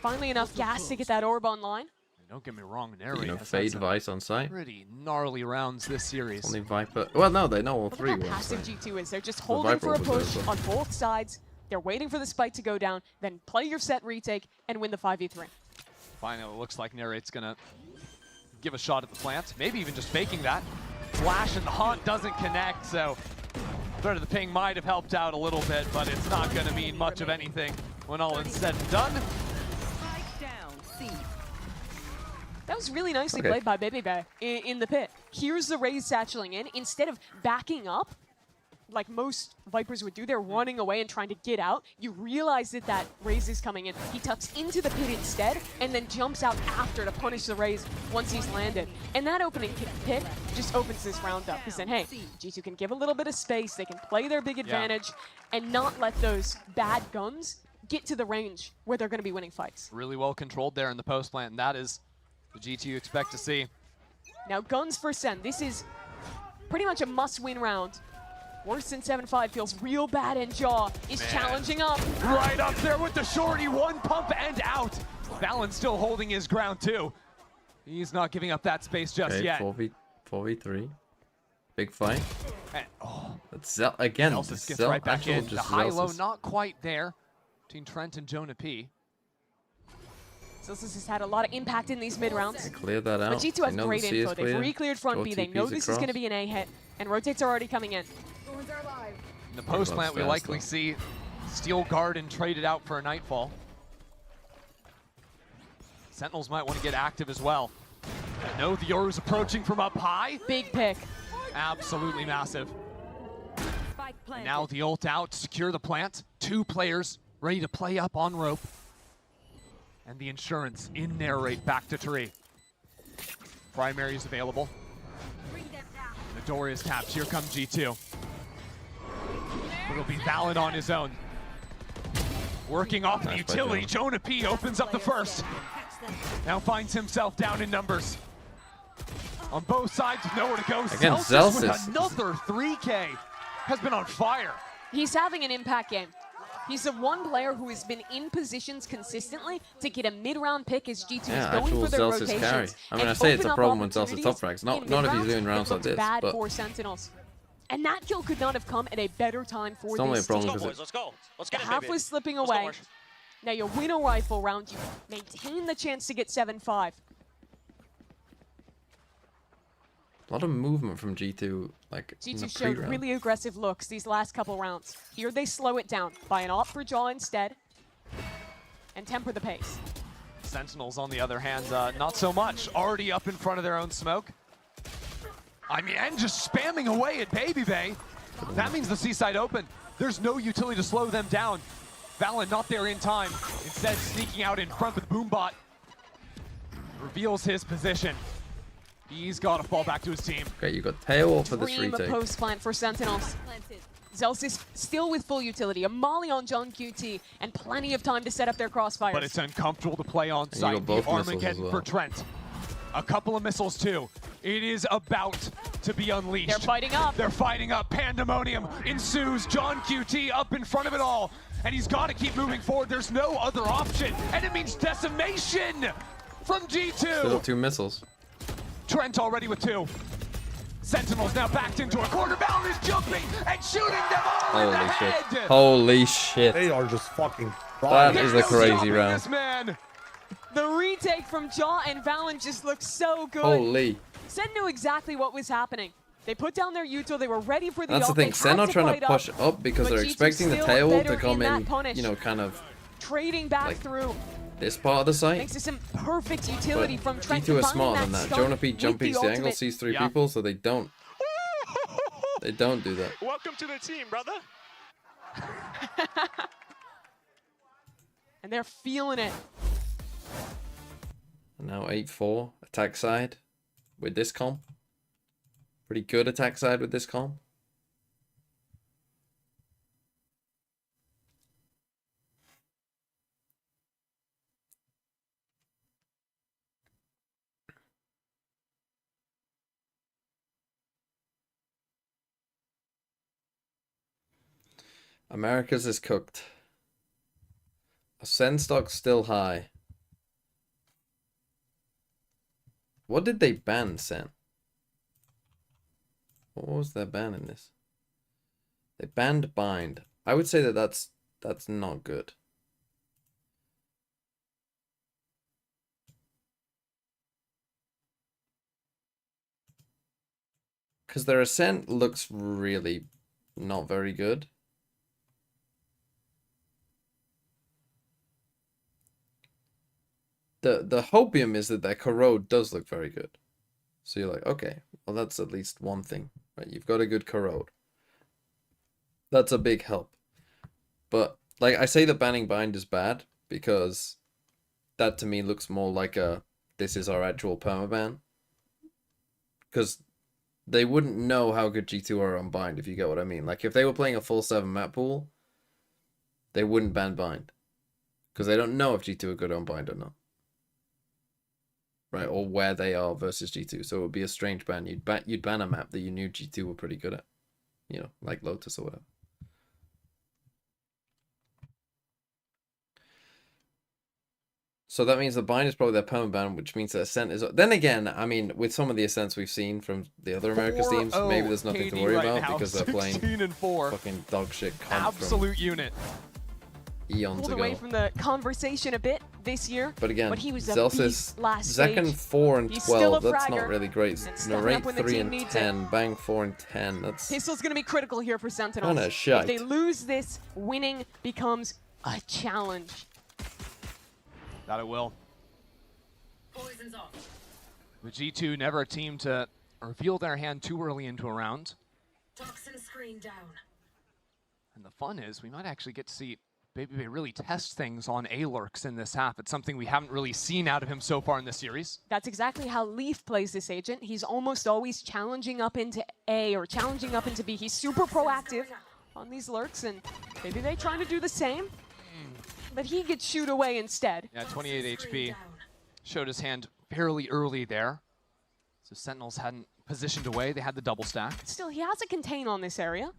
Finally enough gas to get that orb online. Don't get me wrong, You Narrate know, has fade had some Vice on site. pretty gnarly rounds this series. Only Viper. Well, no, they know all Look three. at how were on passive site. G2 is. They're just Well, holding Viper for a was push there, on both sides. They're waiting for the spike to go down, then play your set retake and win the 5v3. Finally, it looks like Narrate's gonna give a shot at the plant. Maybe even just faking that. Flash and the haunt doesn't connect, so threat of the ping might have helped out a little bit, but it's not gonna mean much of anything when all is said and done. That was really nicely Okay. played by Baby Bay in the pit. Here's the raise satcheling in. Instead of backing up, like most Vipers would do, they're running away and trying to get out. You realize that that Raze is coming in. He tucks into the pit instead and then jumps out after to punish the Raze once he's landed. And that opening pit just opens this round up, because then, hey, G2 can give a little bit of space, they can play their big advantage and not let those bad guns get to the range where they're going to be winning fights. Really well controlled there in the post plant, and that is the G2 you expect to see. Now, guns for SEN. This is pretty much a must-win round. Worse than 7-5 feels real bad, and Jaw is challenging up. Right up there with the shorty, one pump and out. Valen still holding his ground too. He's not giving up that space just yet. 4v3. Big fight. And, That's again. Celsius gets right back in. The high-low not quite there between Trent and Jonah P. Celsius has had a lot of impact in these mid-rounds. Clear that out. But G2 has great info. They've re-cleared front B. They know this is going to be an A hit, and rotates are already coming in. In the post plant, we likely see Steel Garden traded out for a Nightfall. Sentinels might want to get active as well. No, the Yoru's approaching from up high. Big pick. Absolutely massive. And now the ult out to secure the plant. 2 players ready to play up on rope. And the insurance in narrate back to tree. Primary is available. The door is tapped. Here comes G2. It'll be Valen on his own. Working off the utility. Jonah P opens up the first. Now finds himself down in numbers. On both sides, nowhere to go. Again, Celsius with another 3K. Has been on fire. He's having an impact game. He's the one player who has been in positions consistently to get a mid-round pick as G2 is going for their rotations. Carry. I mean, I say it's a problem when Celsius top frags. Not if he's doing rounds like this, bad but for Sentinels. And that kill could not have come at a better time for it's only a this problem team. because Let's go. Let's get The it, half baby. was slipping Let's go, away. Marsh. Now you win a rifle round, you maintain the chance to get 7-5. a lot of movement from G2, like in the G2 showed pre-round. really aggressive looks these last couple rounds. Here they slow it down by an opt for Jaw instead and temper the pace. Sentinels, on the other hand, not so much. Already up in front of their own smoke. I mean, and just spamming away at Baby Bay. That means the seaside open. There's no utility to slow them down. Valen not there in time. Instead, sneaking out in front with Boombot. Reveals his position. He's got to fall back to his team. Okay, you got Tail for this Dream retake. post plant for Sentinels. Zelsis still with full utility. A molly on John QT and plenty of time to set up their crossfires. But it's uncomfortable to play on And you site. got both The missiles Armageddon as for well. Trent. A couple of missiles too. It is about to be unleashed. They're fighting up. They're fighting up. Pandemonium ensues. John QT up in front of it all. And he's got to keep moving forward. There's no other option. And it means decimation from G2. Still 2 missiles. Trent already with 2. Sentinels now backed into a corner. Valen is jumping and shooting them all in the Holy shit. head. Holy shit. They are just fucking That is a There's no crazy stopping round. This man. The retake from Jaw and Valen just looks so good. Holy. Sen knew exactly what was happening. They put down their util, they were ready for the That's the ult, thing. they Sen had are trying to fight push up because but they're G2 expecting the still tail better to come that in, punish. you know, kind of Trading back like through. this part of the site. Thanks to some perfect utility from Trent. G2 are combining smarter than that. stun Jonah P with jump the peeks the angle, ultimate. sees 3 Yeah. people, so they don't. They don't do that. Welcome to the team, brother. And they're feeling it. And now 8-4 attack side with this comp. Pretty good attack side with this comp. Americas is cooked. Ascend stock's still high. What did they ban, Sen? What was their ban in this? They banned bind. I would say that that's not good. Because their ascent looks really not very good. The hopium is that their corrode does look very good. So you're like, okay, well that's at least one thing, right? You've got a good corrode. That's a big help. But like I say, the banning bind is bad because that to me looks more like a this is our actual permaban. Because they wouldn't know how good G2 are on bind, if you get what I mean. Like if they were playing a full 7 map pool, they wouldn't ban bind. Because they don't know if G2 are good on bind or not. Right, or where they are versus G2. So it would be a strange ban. You'd ban a map that you knew G2 were pretty good at. You know, like Lotus or whatever. So that means the bind is probably their permaban, which means that Ascent is... Then again, I mean, with some of the Ascents we've seen from the other Americas teams, maybe there's nothing to worry about because they're playing fucking dog shit comp Absolute unit. Eons Pulled ago. away from the conversation a bit this year, but again, he was Zelsis, last Zekken stage. 4 and He's 12, still a that's not fragger. really great. Narrate 3 and 10, Bang 4 and 10, that's... Pistol's going to be critical here for Sentinels. Kinda shite. If they lose this, winning becomes a challenge. That it will. Poison's off. With G2, never a team to reveal their hand too early into a round. Toxin screen down. And the fun is, we might actually get to see Baby really test things on A-Lurks in this half. It's something we haven't really seen out of him so far in this series. That's exactly how Leaf plays this agent. He's almost always challenging up into A or challenging up into B. He's super proactive on these lurks, and maybe they trying to do the same, but he gets shooed away instead. Yeah, 28 HP. Showed his hand fairly early there. So Sentinels hadn't positioned away. They had the double stack. Still, he has a contain on this area.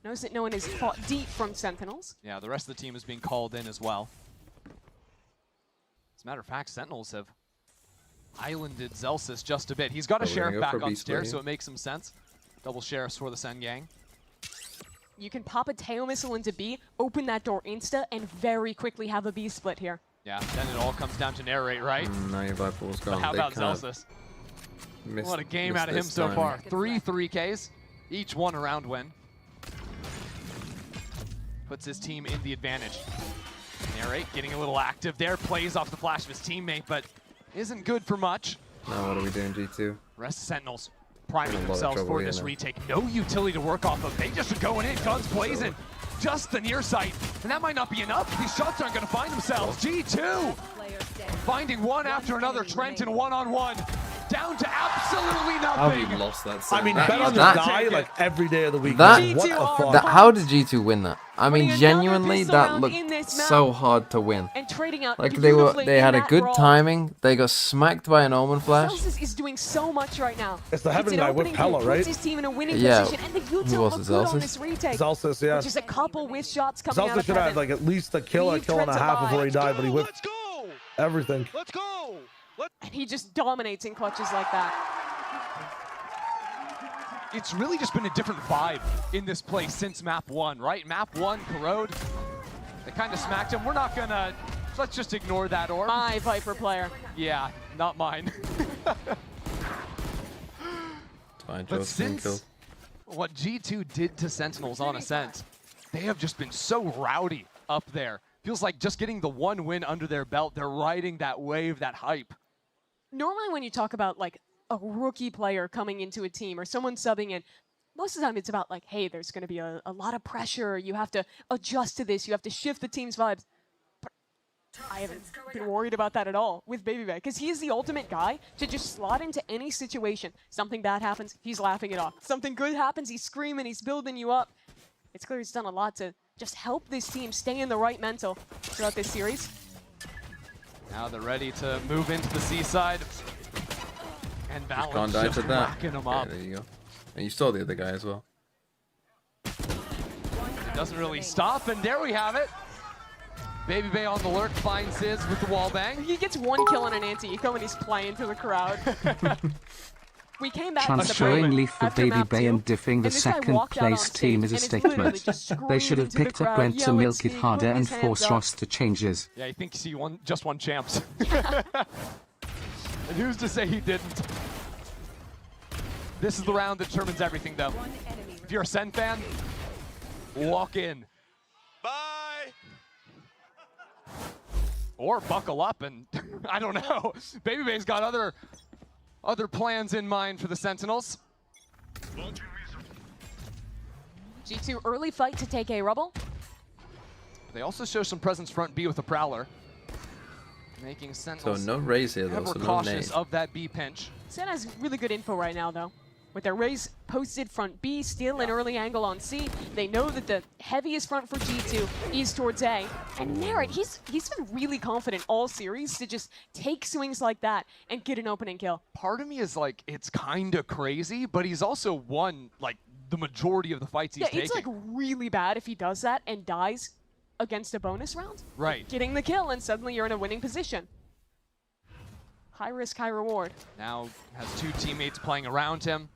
Knows that no one is fought deep from Sentinels. Yeah, the rest of the team is being called in as well. As a matter of fact, Sentinels have islanded Zelsis just a bit. He's got a sheriff back on stairs, so it makes some sense. Double sheriffs for the Sen gang. You can pop a tail missile into B, open that door insta, and very quickly have a B split here. Yeah, then it all comes down to narrate, right? Now your Viper's gone. But how about Zelsis? What a game out of him so far. 3 3Ks, each one a round win. Puts his team in the advantage. Narrate getting a little active there, plays off the flash of his teammate, but isn't good for much. Now what are we doing, G2? Rest of Sentinels priming themselves for this retake. No utility to work off of. They just are going in, guns blazing. Just the near sight, and that might not be enough. These shots aren't going to find themselves. G2 finding one after another. Trenton one-on-one. Down to absolutely How nothing. have you lost that? I mean, that, bet on the guy like every day of the week. That, what the fuck? how did G2 win that? I mean, genuinely, that looked so hard to win. And trading out Like they had a good timing. They got smacked by an Omen flash. Zelsis is doing so much right now. It's the Heaven guy with Pella, right? Puts his team in a winning Yeah. position, and the Who Utah was look it, good on Zelsis? this retake. Zelsis, yeah. Just a couple with shots coming out Zelsis of should have Heaven. had like at least a kill and a half before he died, but he whipped everything. Let's go. And he just dominates in clutches like that. It's really just been a different vibe in this place since map 1, right? Map 1, Corrode, they kind of smacked him. We're not gonna, let's just ignore that orb. My Viper player. Yeah, not mine. But since what G2 did to Sentinels on Ascent, they have just been so rowdy up there. Feels like just getting the one win under their belt, they're riding that wave, that hype. Normally when you talk about like a rookie player coming into a team or someone subbing in, most of the time it's about like, hey, there's going to be a lot of pressure. You have to adjust to this. You have to shift the team's vibes. But I haven't been worried about that at all with Baby because he's the ultimate guy to just slot into any situation. Something bad happens, he's laughing it off. Something good happens, he's screaming, he's building you up. It's clear he's done a lot to just help this team stay in the right mental throughout this series. Now they're ready to move into the seaside. And Balance just racking them up. Yeah, there you go. And you saw the other guy as well. It doesn't really stop, and there we have it. Baby Bay on the lurk finds his with the wall bang. He gets one kill on an anti-eco and he's playing to the crowd. We came back Transferring Leaf for Baby Bay and diffing the second place team is a statement. They should have picked up Brent to milk it harder and force roster changes. Yeah, he thinks he just won champs. And who's to say he didn't? This is the round that determines everything, though. If you're a Sen fan, walk in. Bye. Or buckle up and, I don't know. Baby Bay's got other plans in mind for the Sentinels. G2 early fight to take A rubble. They also show some presence front B with a Prowler. Making Sentinels So no raise here though, ever so no cautious nade. of that B pinch. Sen has really good info right now, though. With their raise posted front B, still an early angle on C. They know that the heaviest front for G2 is towards A. And Merit, he's been really confident all series to just take swings like that and get an opening kill. Part of me is like, it's kind of crazy, but he's also won like the majority of the fights he's taking. It's like really bad if he does that and dies against a bonus round. Right. Getting the kill and suddenly you're in a winning position. High risk, high reward. Now has two teammates playing around him.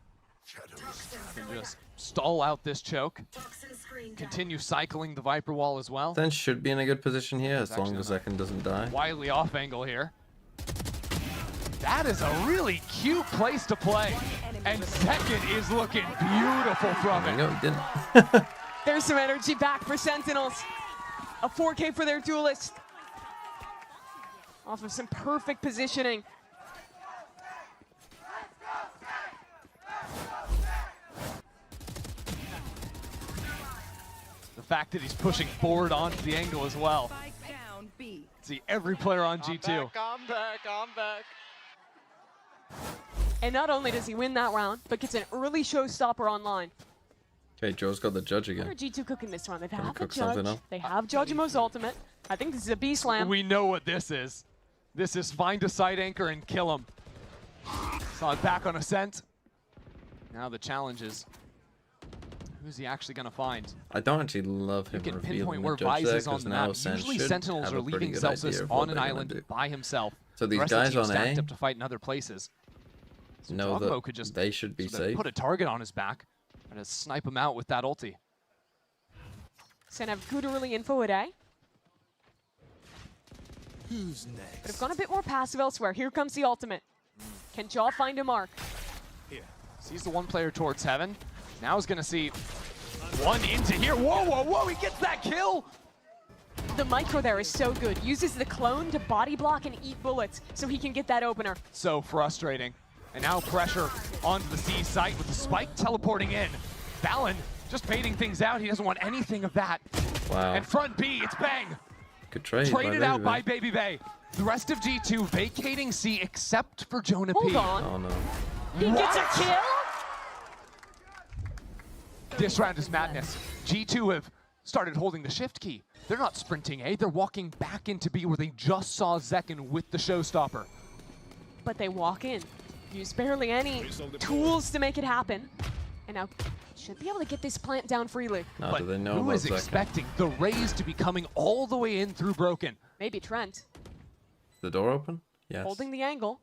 Can just stall out this choke. Continue cycling the Viper wall as well. Then should be in a good position here as long as Zekken doesn't die. Wildly off angle here. That is a really cute place to play. And Zekken is looking beautiful from it. No, he didn't. There's some energy back for Sentinels. A 4K for their duelist. Off of some perfect positioning. The fact that he's pushing forward onto the angle as well. See every player on G2. I'm back. And not only does he win that round, but gets an early showstopper online. Okay, Joe's got the judge What again. are G2 cooking this round? They've Gonna had the cook something judge. up. They have Judgmo's ultimate. I think this is a B slam. We know what this is. This is find a side anchor and kill him. Saw it back on Ascent. Now the challenge is, who's he actually going to find? I don't actually love him You can revealing pinpoint the where judge Vice there, is on 'cause the now map. Sen Usually should Sentinels have are a pretty leaving good Celsius idea of what on an they're gonna island do. by himself. So The these rest of the guys team on stacked A up to fight in other places. So know Jogmo that could just they should be sort of safe. put a target on his back and just snipe him out with that ulti. Sen have good early info at A. Who's next? But have gone a bit more passive elsewhere. Here comes the ultimate. Can Jaw find a mark? Here. Sees the one player towards heaven. Now he's going to see one into here. Whoa, he gets that kill! The micro there is so good. Uses the clone to body block and eat bullets so he can get that opener. So frustrating. And now pressure onto the C site with the spike teleporting in. Valen just baiting things out. He doesn't want anything of that. Wow. And front B, it's Bang. Good trade. Traded out by Baby Baby Bay. The rest of G2 vacating C except for Jonah Hold P. on. Oh no. He gets a kill? This round is madness. G2 have started holding the shift key. They're not sprinting A, they're walking back into B where they just saw Zekken with the showstopper. But they walk in. Use barely any tools to make it happen. And now should be able to get this plant down freely. Now, But do they know who about is Zekken? expecting the raise to be coming all the way in through Broken? Maybe Trent. The door open? Yes. Holding the angle.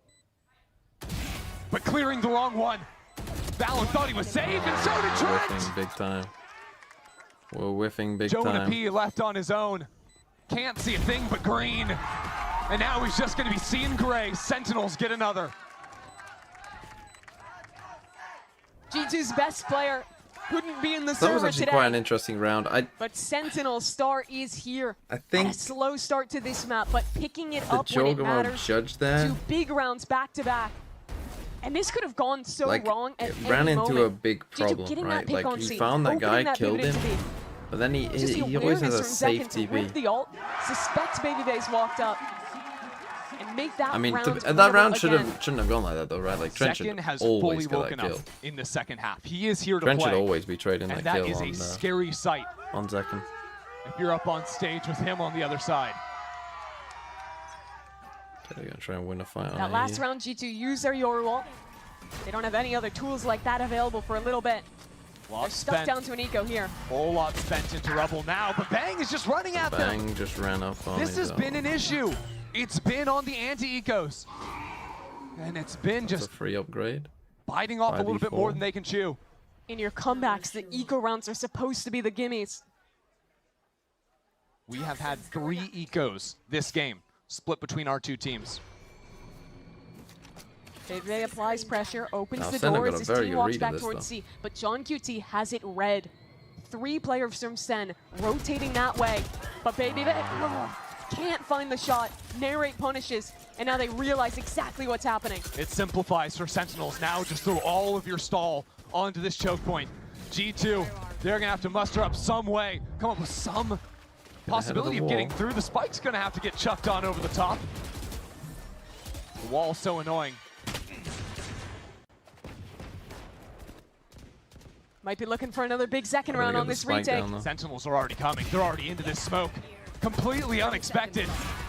But clearing the wrong one. Valen thought he was safe, and so did Trent! Whiffing big time. We're whiffing big Jonah time. P left on his own. Can't see a thing but green. And now he's just going to be seeing gray. Sentinels get another. G2's best player couldn't be in the That was server actually today. quite an interesting round. But Sentinel Star is here. I think a slow start to this map, but picking it the up when it Jogamo matters. judge there, 2 big rounds back to back. And this could have gone so like, wrong at it any ran into moment. a big G2 problem, getting that right? pick Like, on he C, found that opening guy, that killed pivot him, into B. but then Just the he always has awareness a from safe Zekken to whip TP. the ult, suspect Baby Bay's walked up, and make that I mean, round that winnable round again. shouldn't have gone like that though, right? Like Trent should Zekken has always fully get woken that kill. up in the second half. He is here to Trent play. should always be trading and that that kill is on a scary sight on Zekken. if you're up on stage with him on the other side. Okay, they're gonna try and win a fight on That A. last round, G2 used their Yoru ult. They don't have any other tools like that available for a little bit. They're stuck down to an eco here. Whole lot spent into Rebel now, but Bang is just running at them. Bang just ran up on This his has been an issue. It's been on the anti-ecos. And it's been It's a just free upgrade. biting off a little bit more 5v4. than they can chew. In your comebacks, the eco rounds are supposed to be the gimmies. We have had 3 ecos this game, split between our two teams. They applies pressure, opens Now, the Sen have doors, got a his very team good walks read of back this, towards though. C. But John QT has it red. 3 players from Sen rotating that way. But Baby Bay can't find the shot. Narrate punishes, and now they realize exactly what's happening. It simplifies for Sentinels. Now just throw all of your stall onto this choke point. G2 They're gonna have to muster up some way, come up with some possibility of getting through. The spike's gonna have to get chucked on over the top. The wall's so annoying. Might be looking for another big second round on this retake. Sentinels are already coming. They're already into this smoke. Completely unexpected.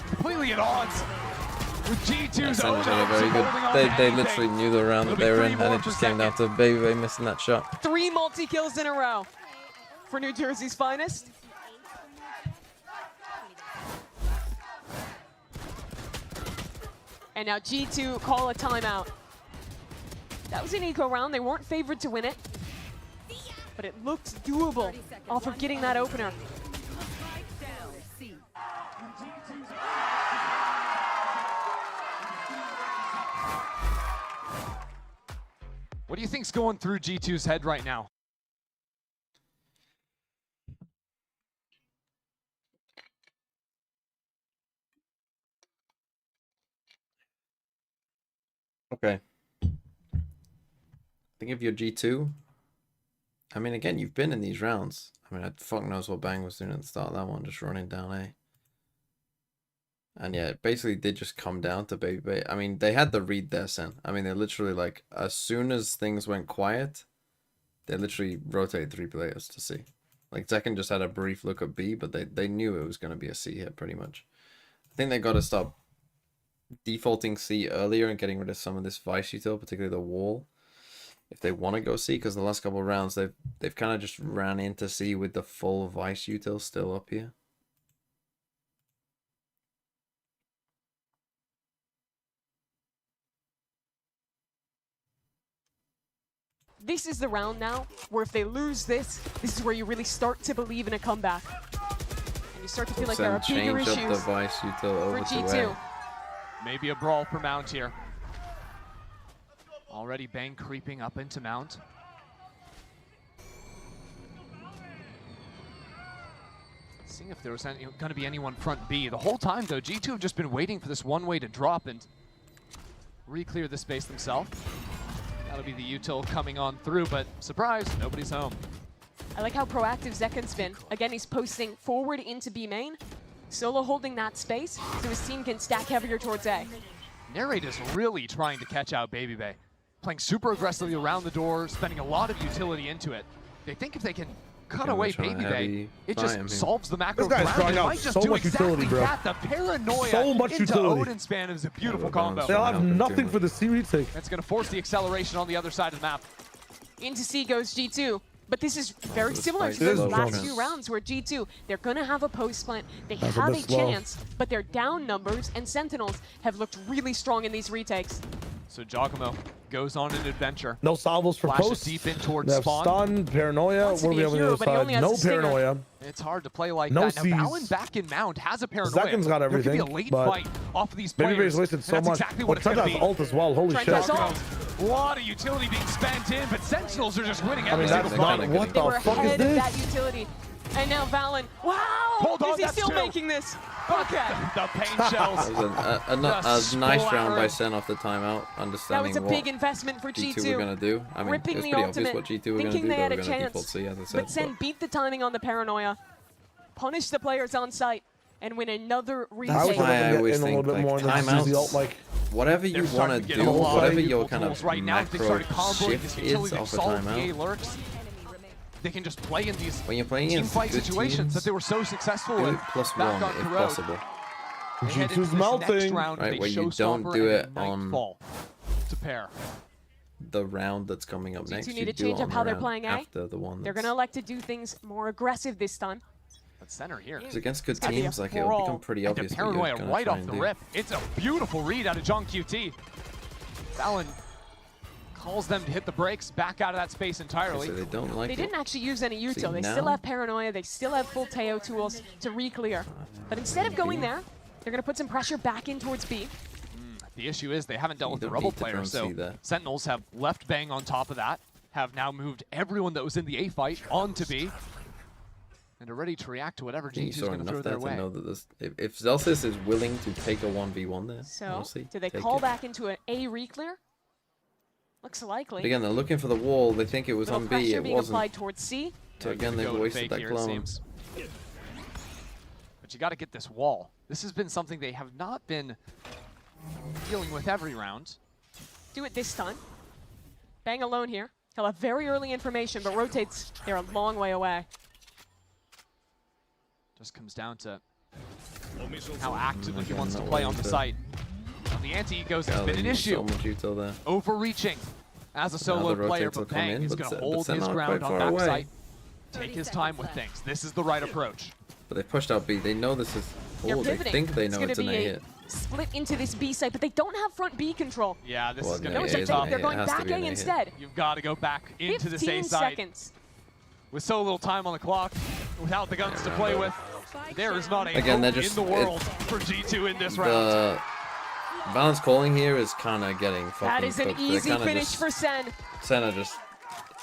Completely at odds. With G2's Sentinels are very good. They literally knew the round that they were in, and it just came down to Baby missing that shot. 3 multi-kills in a row for New Jersey's finest. And now G2 call a timeout. That was an eco round. They weren't favored to win it, but it looked doable off of getting that opener. What do you think's going through G2's head right now? Okay. I think if you're G2, I mean, again, you've been in these rounds. I mean, fuck knows what Bang was doing at the start of that one, just running down A. And yeah, it basically did just come down to Baby. I mean, they had the read there, Sen. I mean, they literally, like, as soon as things went quiet, they literally rotated 3 players to C. Like, Tekken just had a brief look at B, but they knew it was going to be a C hit, pretty much. I think they got to stop defaulting C earlier and getting rid of some of this Vice util, particularly the wall, if they want to go C, because the last couple of rounds, they've kind of just ran into C with the full Vice util still up here. This is the round now where if they lose this, this is where you really start to believe in a comeback. And you start to feel like there are bigger issues change up the Vice util over for G2. Maybe a brawl for Mount here. Already Bang creeping up into Mount. Seeing if there was going to be anyone front B. The whole time, though, G2 have just been waiting for this one way to drop and re-clear the space themselves. That'll be the util coming on through, but surprise, nobody's home. I like how proactive Zekken's been. Again, he's posting forward into B main, solo holding that space so his team can stack heavier towards A. Narrate is really trying to catch out Baby Bay. Playing super aggressively around the door, spending a lot of utility into it. They think if they can cut away Baby Bay, it just solves the macro. This guy's throwing out so much utility, bro. The paranoia so much into utility. Odin span is a beautiful combo. They'll have nothing for the C retake. That's going to force the acceleration on the other side of the map. Into C goes G2. But this is very similar to those last 2 rounds where G2, they're going to have a post plant. They have a chance, but their down numbers and Sentinels have looked really strong in these retakes. So Giacomo goes on an adventure. No salvos for Flashes posts. deep in towards They have spawn. stun, paranoia. What do we have on the other side? No paranoia. It's hard to play like no that. C's. Now Valen back in Mount has a paranoia. Zekken's got everything. There could be a late but fight off of these players. Baby Bay's wasted so much. Exactly what Trent has ult as well. Holy shit. A lot of utility being spent in, but Sentinels are just winning every that's single not fight. what the fuck is this? That utility. And now Valen, wow! Hold on, is he that's still 2. making this? Okay. The pain shells. That was a nice round by Sen off the timeout, That understanding was a big investment for G2 G2. were going to do. I mean, Ripping it's the pretty ultimate, obvious what G2 were going to thinking do. they They had were a going to default chance. C, as I said. But Sen beat the timing on the paranoia, punish the players on site, and win another retake. That's why I always think, like, timeouts, like, whatever you want to do, whatever your kind of right now, they macro started comboing shift this is utility to off a solve the A timeout. lurks. They can just play in these When you're playing team against fight good situations teams, that they were so successful do with. it plus back 1 on if Corrode. possible. They head into G2's this next melting. round, Right, they where you don't Showstopper do and it a on Nightfall to pair. the round that's coming up next. G2 You need to do change it up on how the they're round playing A. after the one They're that's... going to elect to do things more aggressive this time. But center here. Because against good It's gonna be a teams, like, it'll become pretty And obvious the what you're paranoia gonna right try off and the do. rip. It's a beautiful read out of John QT. Valen calls them to hit the brakes, back out of that space entirely. So they don't like They didn't actually use any util. See, They now- still have paranoia. They still have full Teo tools to re-clear. But instead of going there, they're going to put some pressure back in towards B. The issue is they haven't dealt with the don't Rebel need to players, front so C there. Sentinels have left Bang on top of that, have now moved everyone that was in the A fight onto B, and are ready to react to whatever You G2 is saw going to throw enough their there to way. know that this, if Zelsis is willing to take a 1v1 there, So, honestly, do they take call it. back into an A re-clear? Looks likely. But again, they're looking for the wall. They think it was Little on pressure B. It being wasn't. applied towards C. So again, they've wasted that clone. But you got to get this wall. This has been something they have not been dealing with every round. Do it this time. Bang alone here. He'll have very early information, but rotates. They're a long way away. Just comes down to how actively he wants to play on the site. Now, the anti-egos has been an issue. Overreaching as a solo player, but Bang is going to hold his ground on that site. Take his time with things. This is the right approach. But they pushed out B. They know this is. Oh, they think they know it's an A hit. Split into this B site, but they don't have front B control. Yeah, this is going to be tough. They're going back A instead. You've got to go back into this A 15 site. seconds. With so little time on the clock, without the guns to play with, there is not a Again, hope they're just, in the world for G2 in this round. The balance calling here is kind of getting fucking That is an easy finish for Sen. Sen are just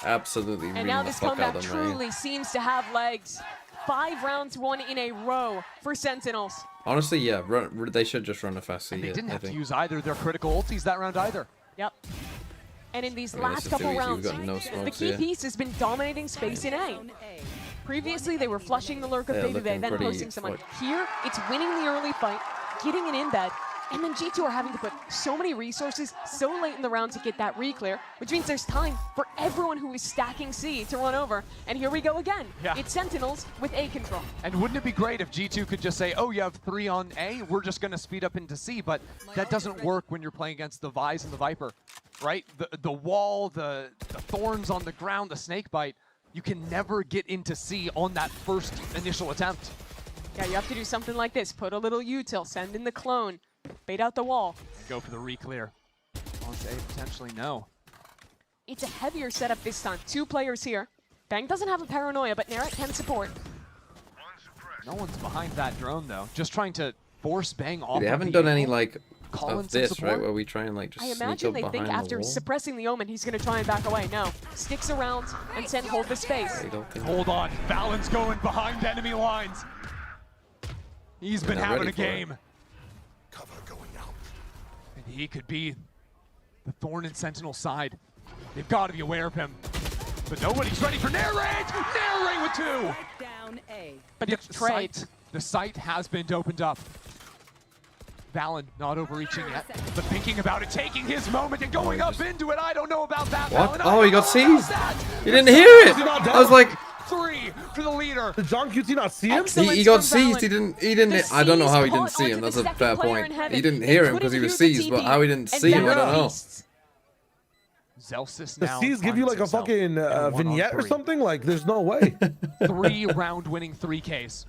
absolutely And now this comeback truly seems to have legs. 5 rounds won in a row for Sentinels. Honestly, yeah, they should just run a fast C. They didn't have to use either their critical ultis that round either. Yep. And in these last couple rounds, the key piece has been dominating space in A. Previously, they were flushing the lurk of Baby Bay, then posting someone. Here, it's winning the early fight, getting an embed, and then G2 are having to put so many resources so late in the round to get that re-clear, which means there's time for everyone who is stacking C to run over. And here we go again. Yeah. It's Sentinels with A control. And wouldn't it be great if G2 could just say, oh, you have 3 on A, we're just going to speed up into C, but that doesn't work when you're playing against the Vise and the Viper, right? The wall, the thorns on the ground, the snake bite, you can never get into C on that first initial attempt. Yeah, you have to do something like this. Put a little util, send in the clone, bait out the wall. Go for the re-clear. Onto A, potentially no. It's a heavier setup this time. 2 players here. Bang doesn't have a paranoia, but Nerit can support. No one's behind that drone, though. Just trying to force Bang off. They haven't done any, like, of this, right? Where we try and, like, just I imagine they think after suppressing the Omen, he's going to try and back away. No. Sticks around and Sen hold the space. Hold on. Valen's going behind enemy lines. He's been having a game. Cover going out. And he could be the thorn in Sentinel side. They've got to be aware of him. But nobody's ready for Nair Range! Nair Range with 2! Down A. But the site has been opened up. Valen not overreaching yet, but thinking about it, taking his moment and going up into it. I don't know about that, What? Valen. Oh, he got seized. He didn't hear it. I was like, 3 for the leader. Did John QT not see him? He got seized. He didn't. I don't know how he didn't see him. That's a fair point. He didn't hear him because he was seized, but how he didn't see him, I don't know. Zelsis the now. C's give you like a fucking vignette or something? Like, there's no way. 3 round winning 3Ks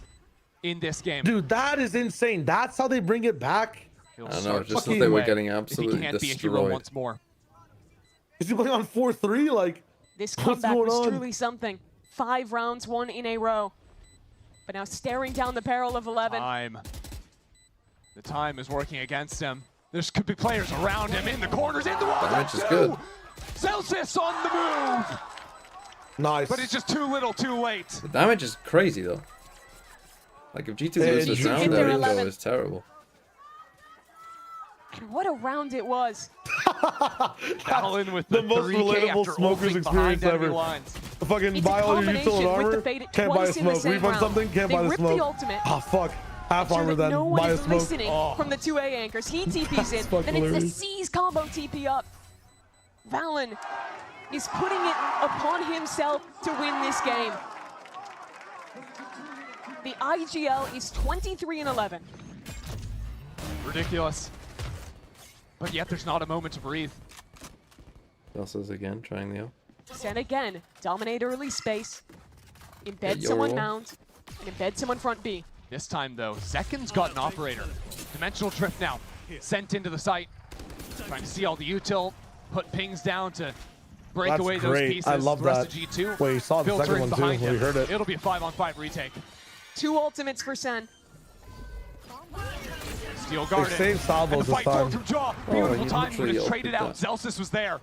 in this game. Dude, that is insane. That's how they bring it back. I don't know, just that they were getting absolutely if he can't destroyed. be a hero once more. Is he playing on 4-3? Like, this what's comeback going was on? truly something. 5 rounds won in a row. But now staring down the barrel of 11. The time is working against him. There could be players around him, in the corners, in the wall. Damage is good. Zelsis on the move. Nice. But it's just too little, too late. The damage is crazy though. Like if G2 loses this round, their eco is terrible. And what a round it was. Valen with the most 3K relatable smokers experience ever. The fucking buy all your util and armor, can't buy a smoke. Refund something, can't buy the smoke. Oh fuck. Half armor then, no one buy a is smoke. listening from the 2A anchors. He TPs in, then it's a C's combo TP up. Valen is putting it upon himself to win this game. The IGL is 23-11. Ridiculous. But yet there's not a moment to breathe. Zelsis again, trying the up. Sen again, dominate early space, embed someone mount, and embed someone front B. This time though, Zekin's got an operator. Dimensional drift now, sent into the site. Trying to see all the util, put pings down to break That's away great. those pieces. I love the rest that. Of G2 Wait, you saw the second one too when we heard it. It'll be a 5-on-5 retake. 2 ultimates for Sen. Steel guarded. They saved salvos and the this fight time. from Jaw. Beautiful time when it's traded out. Zelsis was there.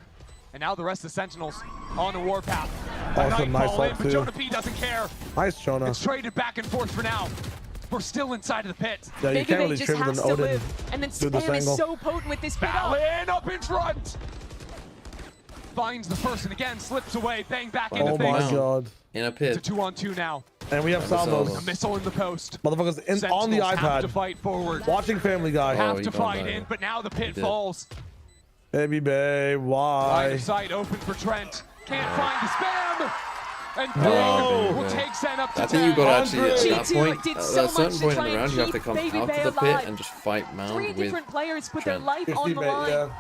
And now the rest of the Sentinels on a warpath. Also nice Nightfall in, ult but too. Jonah P doesn't care. Nice Jonah. It's traded back and forth for now. We're still inside of the pit. Yeah, you can't really just trade with has an to Odin. live. And then Do this Spam is angle. so potent with this bit Valen up in front. finds the person again, slips away, bang back in Oh the face. my god. In a pit. It's a 2-on-2 now. And we have salvos. A missile in the post. Motherfuckers on the Sentinels have to iPad. fight forward. Watching Family Guy. Have to fight in, but now the pit falls. Baby Bay, why? Line of sight open for Trent. Can't find the spam. And No. Bang will take Sen up to I think you've got to actually, at that G2 point, did at so a certain much to point in try the and round, you have to keep come Baby out Bay of the pit alive. and just fight Mound 3 with different players put their Trent. life on the line. Yeah.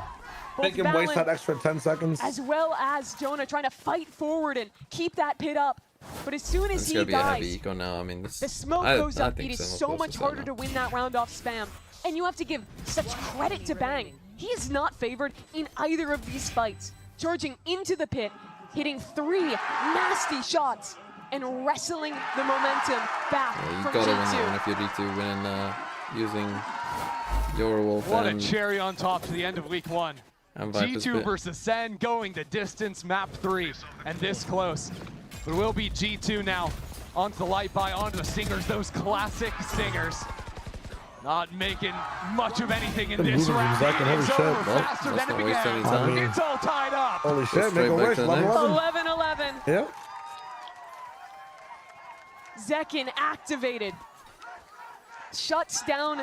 Make him waste that extra 10 seconds. As well as Jonah trying to fight forward and keep that pit up. But as soon as It's he going to be a heavy dies, eco now. I mean, this, the smoke I goes up. think It is Sen so will much close harder this to out win that round off spam. And you have to give such credit to Bang. He is not favored in either of these fights. Charging into the pit, hitting 3 nasty shots, and wrestling the momentum back Yeah, from you got to win G2. that one if you're G2 winning using Eurowolf What a and cherry on top to the end of week 1. Viper's G2 pit. versus Sen going the distance, map 3, and this close. But it will be G2 now. Onto the light by, onto the singers, those classic singers. Not making much of anything in this round. It's over faster than it began. It's all tied up. Holy shit, make a wish. 11-11. Yep. Zekin activated. Shuts down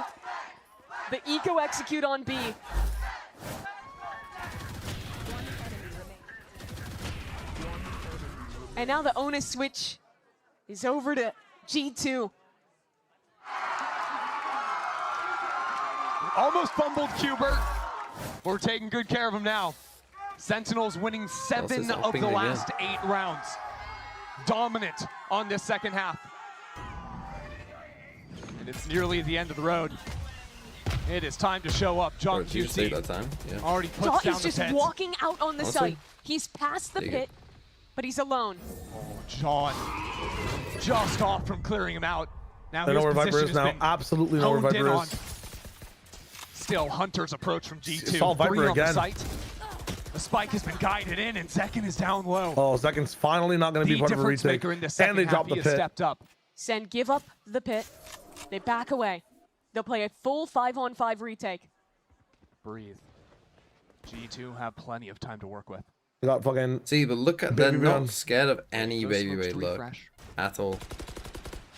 the eco execute on B. And now the onus switch is over to G2. Almost fumbled Qbert. We're taking good care of him now. Sentinels winning 7 of the last 8 rounds. Dominant on this second half. And it's nearly the end of the road. It is time to show up. John QC that time. Yeah. already puts down He's the just pits. walking out on the Honestly, site. He's past the dig pit, it. but he's alone. John just off from clearing him out. Now I know his where Viper position is has now. been Absolutely know where honed in Viper on. is. Still Hunter's approach from G2. Saw Viper 3 on the again. site. The spike has been guided in, and Zekin is down low. Oh, Zekin's finally not going to be part of a difference retake. maker in the second And they half, dropped the he has pit. stepped up. Sen give up the pit. They back away. They'll play a full 5-on-5 retake. Breathe. G2 have plenty of time to work with. They got fucking. See, but look at they're Baby not Bay. scared of any Those Baby smokes Bay to look refresh. at all.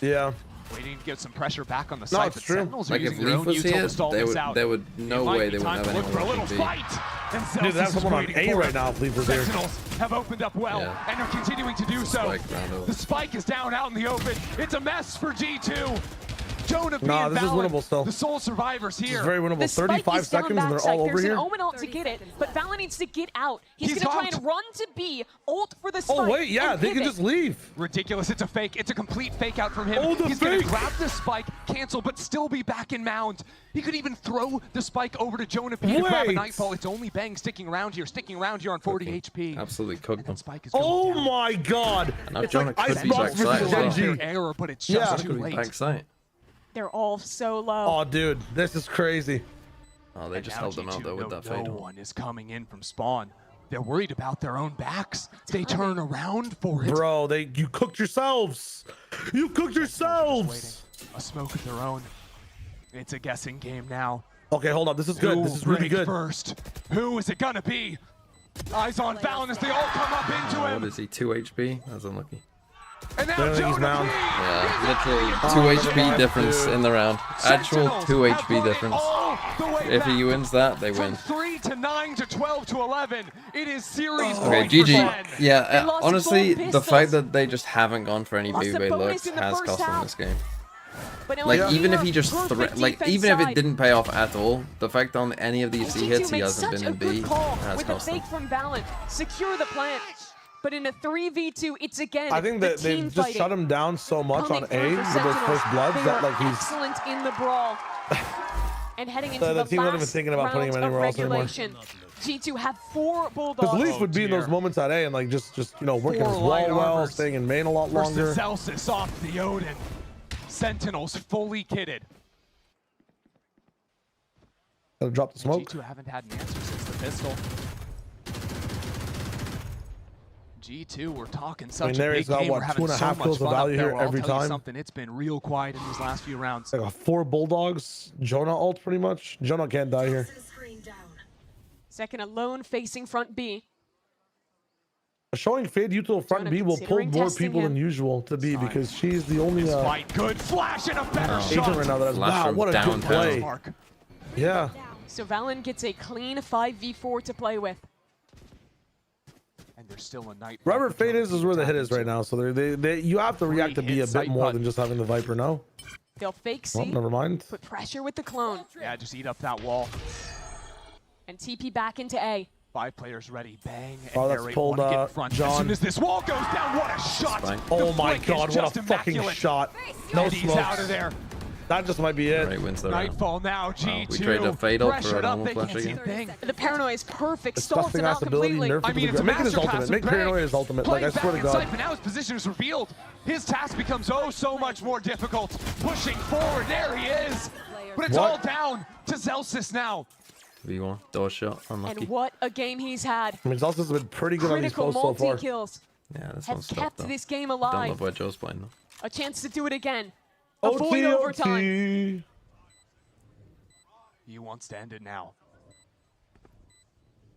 Yeah. Waiting to get some pressure back on the No, site. it's but true. Sentinels are Like if using their Leaf own was util here, to stall this out. there would no It might way be they would time have to look for a anyone little watching B. fight. And Dude, they have Celsius is someone on waiting A for right it. now if Leaf was here. Sentinels have opened up well Yeah. and are continuing to do so. Spike round over. The spike is down out in the open. It's a mess for G2. Jonah B Nah, and this is Valen, winnable still. the sole survivors This here. is very winnable. The spike 35 is down seconds and they're backside. all over There's here. an Omen ult to get it, but Valen needs to get out. He's He's going to try out. and run to B, ult for the spike. Oh, wait, yeah, and they can pivot. just leave. Ridiculous. It's a fake. It's a complete fake out from him. Oh, the He's going to fake. grab the spike, cancel, but still be back in mound. He could even throw the spike over to Jonah P to grab a Wait. nightfall. It's only Bang sticking around here on 40 HP. Absolutely cooked them. Spike is going Oh down. my god. now It's Jonah like could Ice be Box backside versus as well. Genji. Their error, but it's Yeah. just Could too be late. back sight. They're all so low. Oh, dude, this is crazy. Oh, they And just now held them out G2 though with know that fade. No one is coming in from spawn. They're worried about their own backs. They turn around for it. Bro, you cooked yourselves. You cooked yourselves. A smoke of their own. It's a guessing game now. Okay, hold up. This is good. Who This is will really break good. First, who is it gonna be? Eyes on Valen as they all come up into What him. is he? 2 HP? That's unlucky. And now Don't think he's Jonah down. P. Yeah, literally Oh, 2 HP never mind, difference dude. in the round. Actual Sentinels 2 have HP brought it difference. all the way If back. he wins that, they From win. 3 to 9 to 12 to 11. It is series Okay, point for GG. Sen. Yeah, They lost honestly, both the fact pistols. that they just haven't gone for any Lost Baby the Bay bonus looks in the has first cost them half. this game. But now Like, it's even if near he just perfect like, defense even if it side. didn't pay off at all, the fact on any of these C G2 hits he made hasn't such been a in good B call has with the cost them. fake from Valen. Secure the plant. But in a 3v2, it's again I think the that they've team just fighting. shut him down so much Coming on through A for with those Sentinels. first bloods They that are like he's excellent in the brawl. And heading into the team's not even last thinking about putting him round of anywhere else anymore. regulation. G2 have 4 Because Bulldogs. Leaf would be in those moments at A and like just working his Four light wall well, armors staying in main a lot longer. Versus Celsius off the Odin. Sentinels fully kitted. Gotta drop the smoke. G2 haven't had an answer since the pistol. G2, we're talking such there a he's big got, game. what, We're having 2.5 so much kills of fun up value there. here Well, every I'll tell you time. something, it's been real quiet in these last few rounds. Like a 4 Bulldogs, Jonah ult pretty much. Jonah can't die here. Second alone facing front B. Showing Fade Util front B will pull more people than usual to B because she's the only good flash and a better agent right now that has. Wow, what a good play. Yeah. So Valen gets a clean 5v4 to play with. And there's still a night. Wherever Fade is where the hit is right now. So they you have to react to B a bit more than just having the Viper. No. They'll fake C. Well, never mind. Put pressure with the clone. Yeah, just eat up that wall. And TP back into A. 5 players ready. Bang. Oh, that's pulled John. As soon as this wall goes down, what a shot! Oh my god, what a fucking shot. No smoke. Out of there. That just might be it. Right, wins the Nightfall now, G2. We traded a Fade up for a normal flash again. The paranoia is perfect. Stalls him out completely. I mean, it's make it his ultimate. Make paranoia his ultimate. Like, I swear to God. But now his position is revealed. His task becomes oh so much more difficult. Pushing forward, there he is. But it's all down to Zelsis now. V1, door shot, unlucky. And what a game he's had. I mean, Zelsis has been pretty good on these posts so far. Kills. Yeah, this have one's kept though. this game Don't alive. love where Joe's playing though. A chance to do it again. Avoid overtime. He wants to end it now.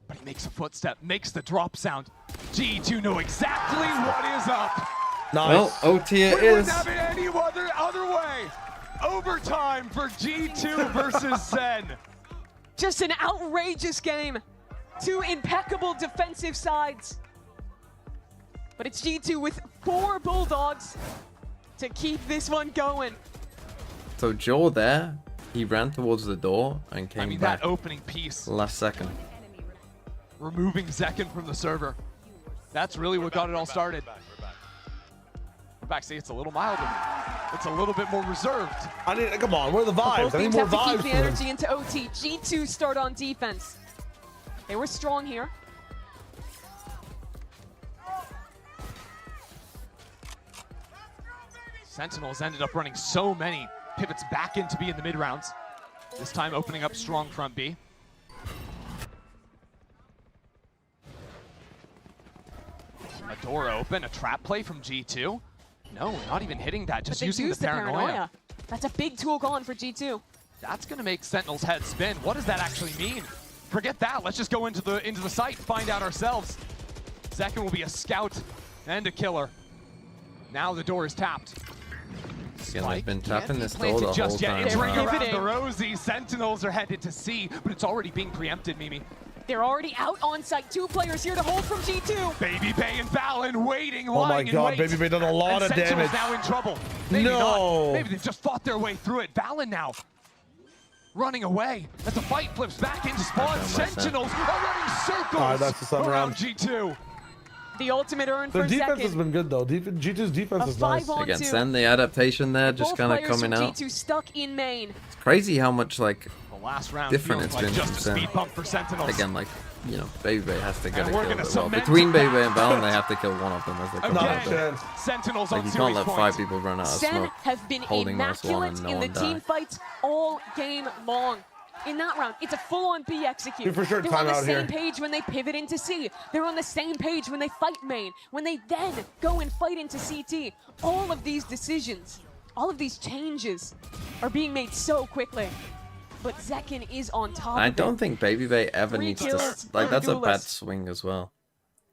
But he makes a footstep, makes the drop sound. G2 know exactly what is up. Nice. Well, OT it we is. Wouldn't have it any other way. Overtime for G2 versus SEN. Just an outrageous game. 2 impeccable defensive sides. But it's G2 with 4 Bulldogs to keep this one going. So Joe there, he ran towards the door and came back. That opening piece. Last second. Removing Zekin from the server. That's really what got it all started. We're back. See, it's a little milder. It's a little bit more reserved. I need, come on, where are the vibes? I need more vibes. Keep the energy into OT. G2 start on defense. They were strong here. Sentinels ended up running so many pivots back into B in the mid rounds. This time opening up strong front B. A door open, a trap play from G2. No, not even hitting that, just using the paranoia. That's a big tool gone for G2. That's gonna make Sentinel's head spin. What does that actually mean? Forget that, let's just go into the site, find out ourselves. Zekin will be a scout and a killer. Now the door is tapped. Yeah, they've been tapping this door the whole time. It's ring around the rosy. Sentinels are headed to C, but it's already being preempted, Mimi. They're already out on site. 2 players here to hold from G2. Baby Bay and Valen waiting, oh my god, Baby Bay done a lot of damage. Now in trouble. Maybe no. Not. Maybe they just fought their way through it. Valen now running away as the fight flips back into spawn. Sentinels are running circles that's the sun around G2. The ultimate earn for Their defense Zekin. has been good though. G2's defense is nice. Again, SEN, the adaptation there, just kind of coming out. G2 stuck in main. It's crazy how much like last round different it's been just from a speed bump for Sentinels. Again, like, you know, Baby Bay has to get a we're kill. Well, between Baby Bay and Valen, they have to kill one of them as they come out. Sentinels like, you can't let 5 people run out of SEN smoke. have been immaculate in the team fights all game long. In that round, it's a full-on B execute. For sure, they're on the same here. page when they pivot into C. They're on the same page when they fight main. When they then go and fight into CT. All of these decisions, all of these changes are being made so quickly. But Zekin is on top I of don't it. think Baby Bay ever 3 needs kills to... Like, that's a bad duelist. swing as well.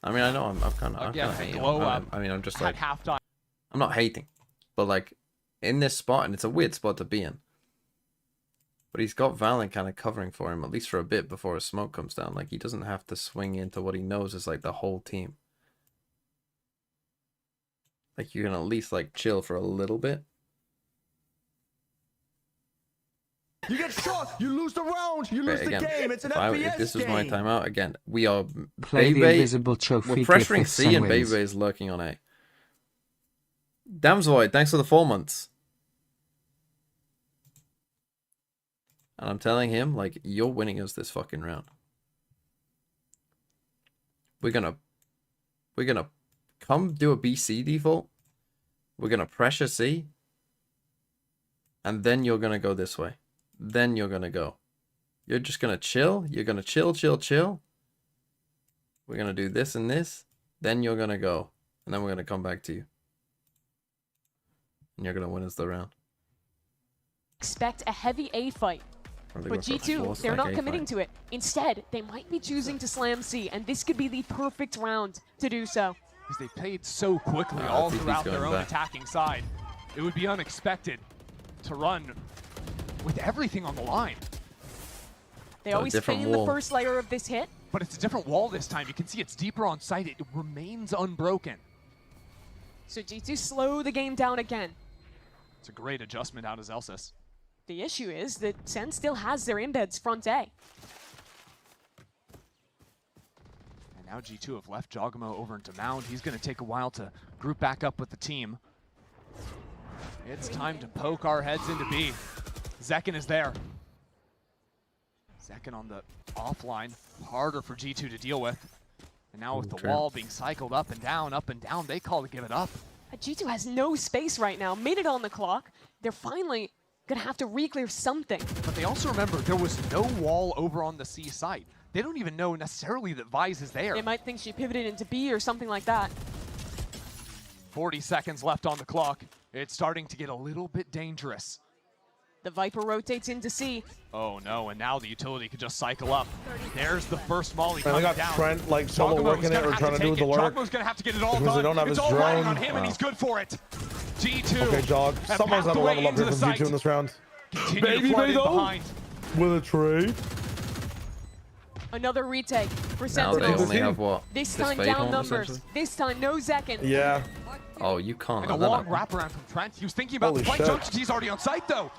I mean, I know I'm kind of hating. I mean, I'm just like... halftime. I'm not hating. But, like, in this spot, and it's a weird spot to be in. But he's got Valen kind of covering for him, at least for a bit, before his smoke comes down. Like, he doesn't have to swing into what he knows is, like, the whole team. Like, you can at least, like, chill for a little bit. You get shot, you lose the round, you lose Again, the game. It's an if FPS this was game. my timeout, again, we are... Play the invisible trophy. We're pressuring C and Baby Bay is lurking on A. Damsvoid, thanks for the 4 months. And I'm telling him, like, you're winning us this fucking round. We're gonna come do a BC default. We're gonna pressure C. And then you're gonna go this way. Then you're gonna go. You're just gonna chill. You're gonna chill. We're gonna do this and this. Then you're gonna go. And then we're gonna come back to you. And you're gonna win us the round. Expect a heavy A fight. But G2, they're not committing to it. Instead, they might be choosing to slam C, and this could be the perfect round to do so. Because they played so quickly all throughout their own attacking side. It would be unexpected to run with everything on the line. They always feign the first layer of this hit. But it's a different wall this time. You can see it's deeper on site. It remains unbroken. So G2 slow the game down again. It's a great adjustment out of Zelsis. The issue is that SEN still has their embeds front A. And now G2 have left Jogamo over into Mound. He's going to take a while to group back up with the team. It's time to poke our heads into B. Zekken is there. Zekken on the offline. Harder for G2 to deal with. And now with the wall being cycled up and down, they call to give it up. G2 has no space right now. Minute on the clock. They're finally going to have to re-clear something. But they also remember there was no wall over on the C site. They don't even know necessarily that Vise is there. They might think she pivoted into B or something like that. 40 seconds left on the clock. It's starting to get a little bit dangerous. The Viper rotates into C. Oh no, and now the utility could just cycle up. There's the first molly coming down. I got Trent like solo working it or trying to do the work. Jogmo's gonna have to get it all because done. They don't have it's his all drone. riding on him and he's good for it. G2. Okay, Jog. Someone's got to level up here from G2 in this round. Baby, with a trade. Another retake for Now they only have what? This time down numbers. This time no Zekken. Yeah. Oh, you can't. And a long wraparound from Trent. He was thinking about the fight. Junction T's already on site though.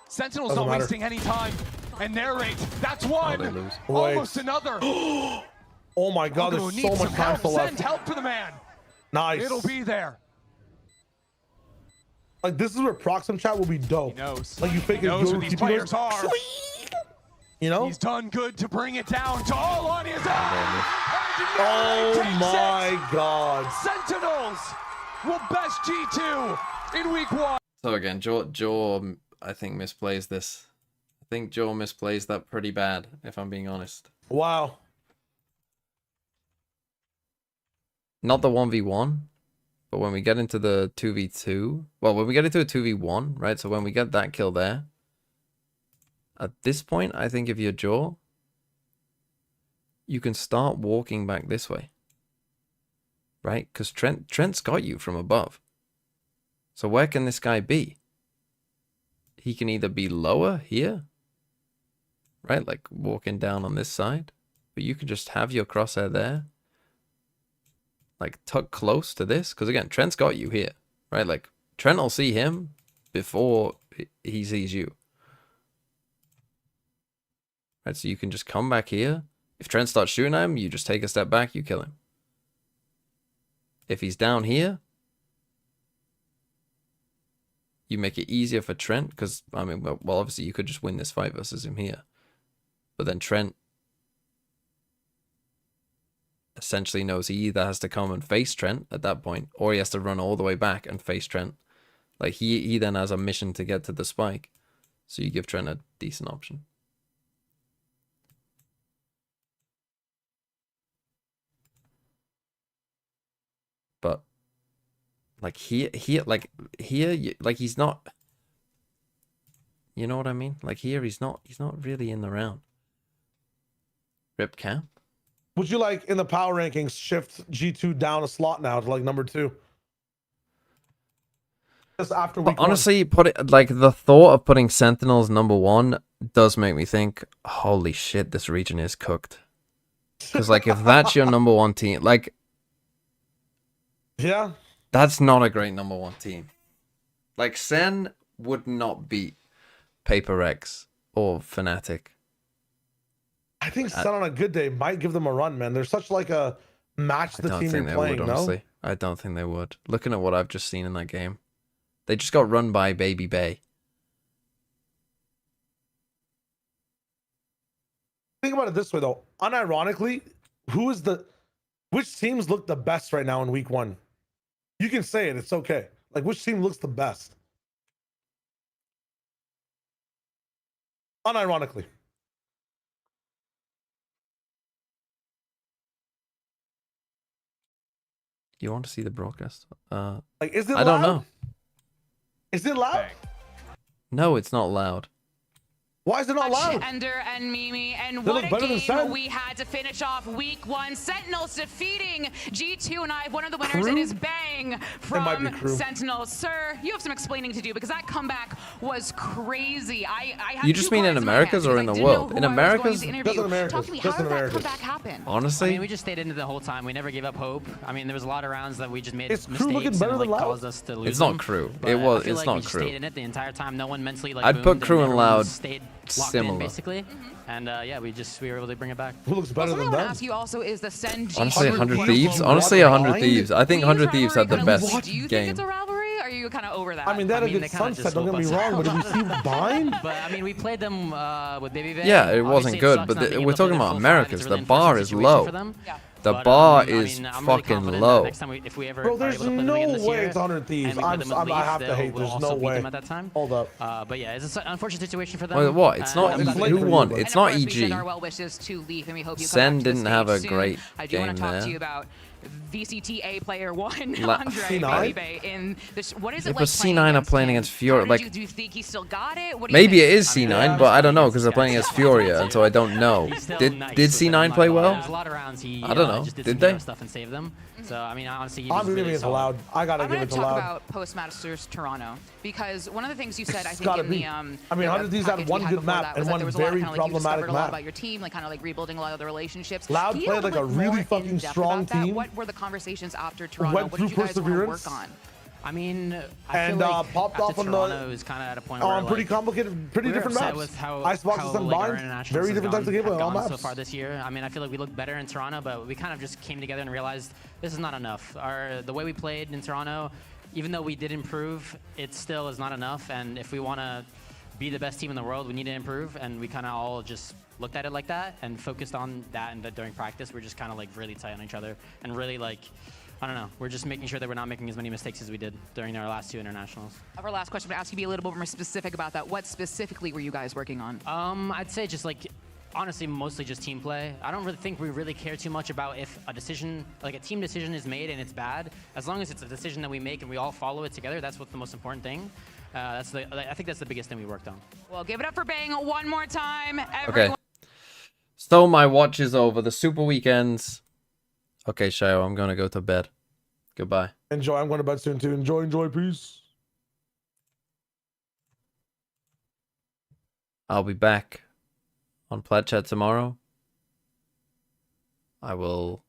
Sentinel's not wasting any time. And narrate. That's one. Almost another. Oh my God, there's so much time still left. Send help for the man. Nice. It'll be there. Like this is where Proxim chat will be dope. He knows. Like you fake he knows who these players are. You know? He's done good to bring it down to all on his own. Oh my God. Sentinels will best G2 in week 1. So again, Joe, I think misplays this. I think Joe misplays that pretty bad, if I'm being honest. Wow. Not the 1v1, but when we get into the 2v2, well, when we get into a 2v1, right? So when we get that kill there, at this point, I think if you're Joe, you can start walking back this way, right? Because Trent's got you from above. So where can this guy be? He can either be lower here, right? Like walking down on this side, but you can just have your crosshair there. Like tuck close to this, because again, Trent's got you here, right? Like Trent will see him before he sees you. Right, so you can just come back here. If Trent starts shooting at him, you just take a step back, you kill him. If he's down here, you make it easier for Trent, because, I mean, well, obviously you could just win this fight versus him here. But then Trent essentially knows he either has to come and face Trent at that point, or he has to run all the way back and face Trent. Like, he then has a mission to get to the spike. So you give Trent a decent option. But like here, like he's not. You know what I mean? Like here, he's not really in the round. Rip Cam. Would you like in the power rankings shift G2 down a slot now to like number 2? Just after week one. Honestly, put it like the thought of putting Sentinels number 1 does make me think, holy shit, this region is cooked. Because like if that's your number 1 team, like. Yeah. That's not a great number 1 team. Like, SEN would not beat Paper X or Fnatic. I think SEN on a good day might give them a run, man. They're such like a match the team you're playing, would, no? Honestly. I don't think they would. Looking at what I've just seen in that game. They just got run by Baby Bay. Think about it this way, though. Unironically, which teams look the best right now in week 1? You can say it. It's okay. Like, which team looks the best? Unironically. You want to see the broadcast? Like, is it I loud? don't know. Is it loud? No, it's not loud. Why is it not loud? Ender and Mimi, and They what look a better than game Sen. we had to finish off week 1. Sentinels defeating G2, and I have one of the winners in his bang from Sentinels. Sir, you have some explaining to do because that comeback was crazy. I had You just mean in Americas or in the world? In Americas? Just in Americas. Talk to me, how did that comeback happen? Honestly? I mean, we just stayed in it the whole time. We never gave up hope. I mean, there was a lot of rounds that we just made Is Crew mistakes looking and better it, than like, Loud? caused us to lose It's not them. Crew. But It was. I feel It's like not we just Crew. stayed in it the entire time. No one mentally like I'd boomed put and Crew and everyone Loud stayed locked similar. in basically. And yeah, we were able to bring it back. Who looks better Something than I want to them? ask you also is the Sen G2. Honestly, 100 Thieves Thieves. on Honestly, 100 Waterline? Thieves. I think 100 Thieves had the best Do you think game. it's a rivalry? Or are you kind of over that? I mean, they had a good they kinda sunset, just don't get me swoop us wrong, but if you see Bind, But I mean, we played them with Baby Bay. Yeah, it Obviously, wasn't good, sucks but not being we're able to play talking their about full Americas. five. It's a The really bar unfortunate is situation low. for them. The But, bar I is mean, I'm really fucking confident low. that next time if we ever bro, are there's able to play no them again this way year, it's 100 Thieves. and we put them in I Leaf, have to hate. we'll There's also no beat way. them at that time. Hold up. But yeah, it's an unfortunate situation for them. Wait, what? It's not. I'm Who won? It's And not of course, we EG. send our well wishes to Leaf, and we hope you come Sen back to the didn't have a stage soon. great I do want game to talk there. to you about VCTA player 1, La- Andre C9? Baby in this. What is Yeah, it but like playing C9 are against playing him? against Fury. How did Like, do you think he still got it? What do you maybe think? it is C9, but I don't know because they're playing against Furia, and so I don't know. Did C9 play well? There's a lot of rounds he I don't know. just did Did some they? hero stuff and save them. So I mean, honestly, he I'm was giving really it to solid. Loud. I gotta I'm give going it to to talk Loud. about Postmasters Toronto because one of the things you said, I It's think, gotta in be. the I mean, the 100 Thieves had package one we had good before map that and was that one there was a lot of very kinda, like, you discovered problematic a lot map. about your team, like kind of like rebuilding a lot of the relationships. Loud Can you played go, like a more really fucking in-depth strong about that? team. What were the conversations after Toronto? Went What did you through guys want to work perseverance. on? I mean, I And feel like popped after off on Toronto the is kind of at a point where pretty like, complicated, pretty we were different upset maps. with how Iceboxes and like, our Bind, internationals very have different types of have gameplay on all gone so maps. far this year. I mean, I feel like we looked better in Toronto, but we kind of just came together and realized this is not enough. The way we played in Toronto, even though we did improve, it still is not enough. And if we want to be the best team in the world, we need to improve. And we kind of all just looked at it like that and focused on that. And during practice, we're just kind of like really tight on each other and really like, I don't know, we're just making sure that we're not making as many mistakes as we did during our last 2 internationals. Our last question, I'm going to ask you to be a little bit more specific about that. What specifically were you guys working on? I'd say just like, honestly, mostly just team play. I don't really think we really care too much about if a decision, like a team decision is made and it's bad. As long as it's a decision that we make and we all follow it together, that's what's the most important thing. I think that's the biggest thing we worked on. Well, give it up for Bang one more time. Okay. So my watch is over. The Super Weekends. Okay, Shayo, I'm gonna go to bed. Goodbye. Enjoy. I'm going to bed soon too. Enjoy. Peace. I'll be back on Plat Chat tomorrow. I will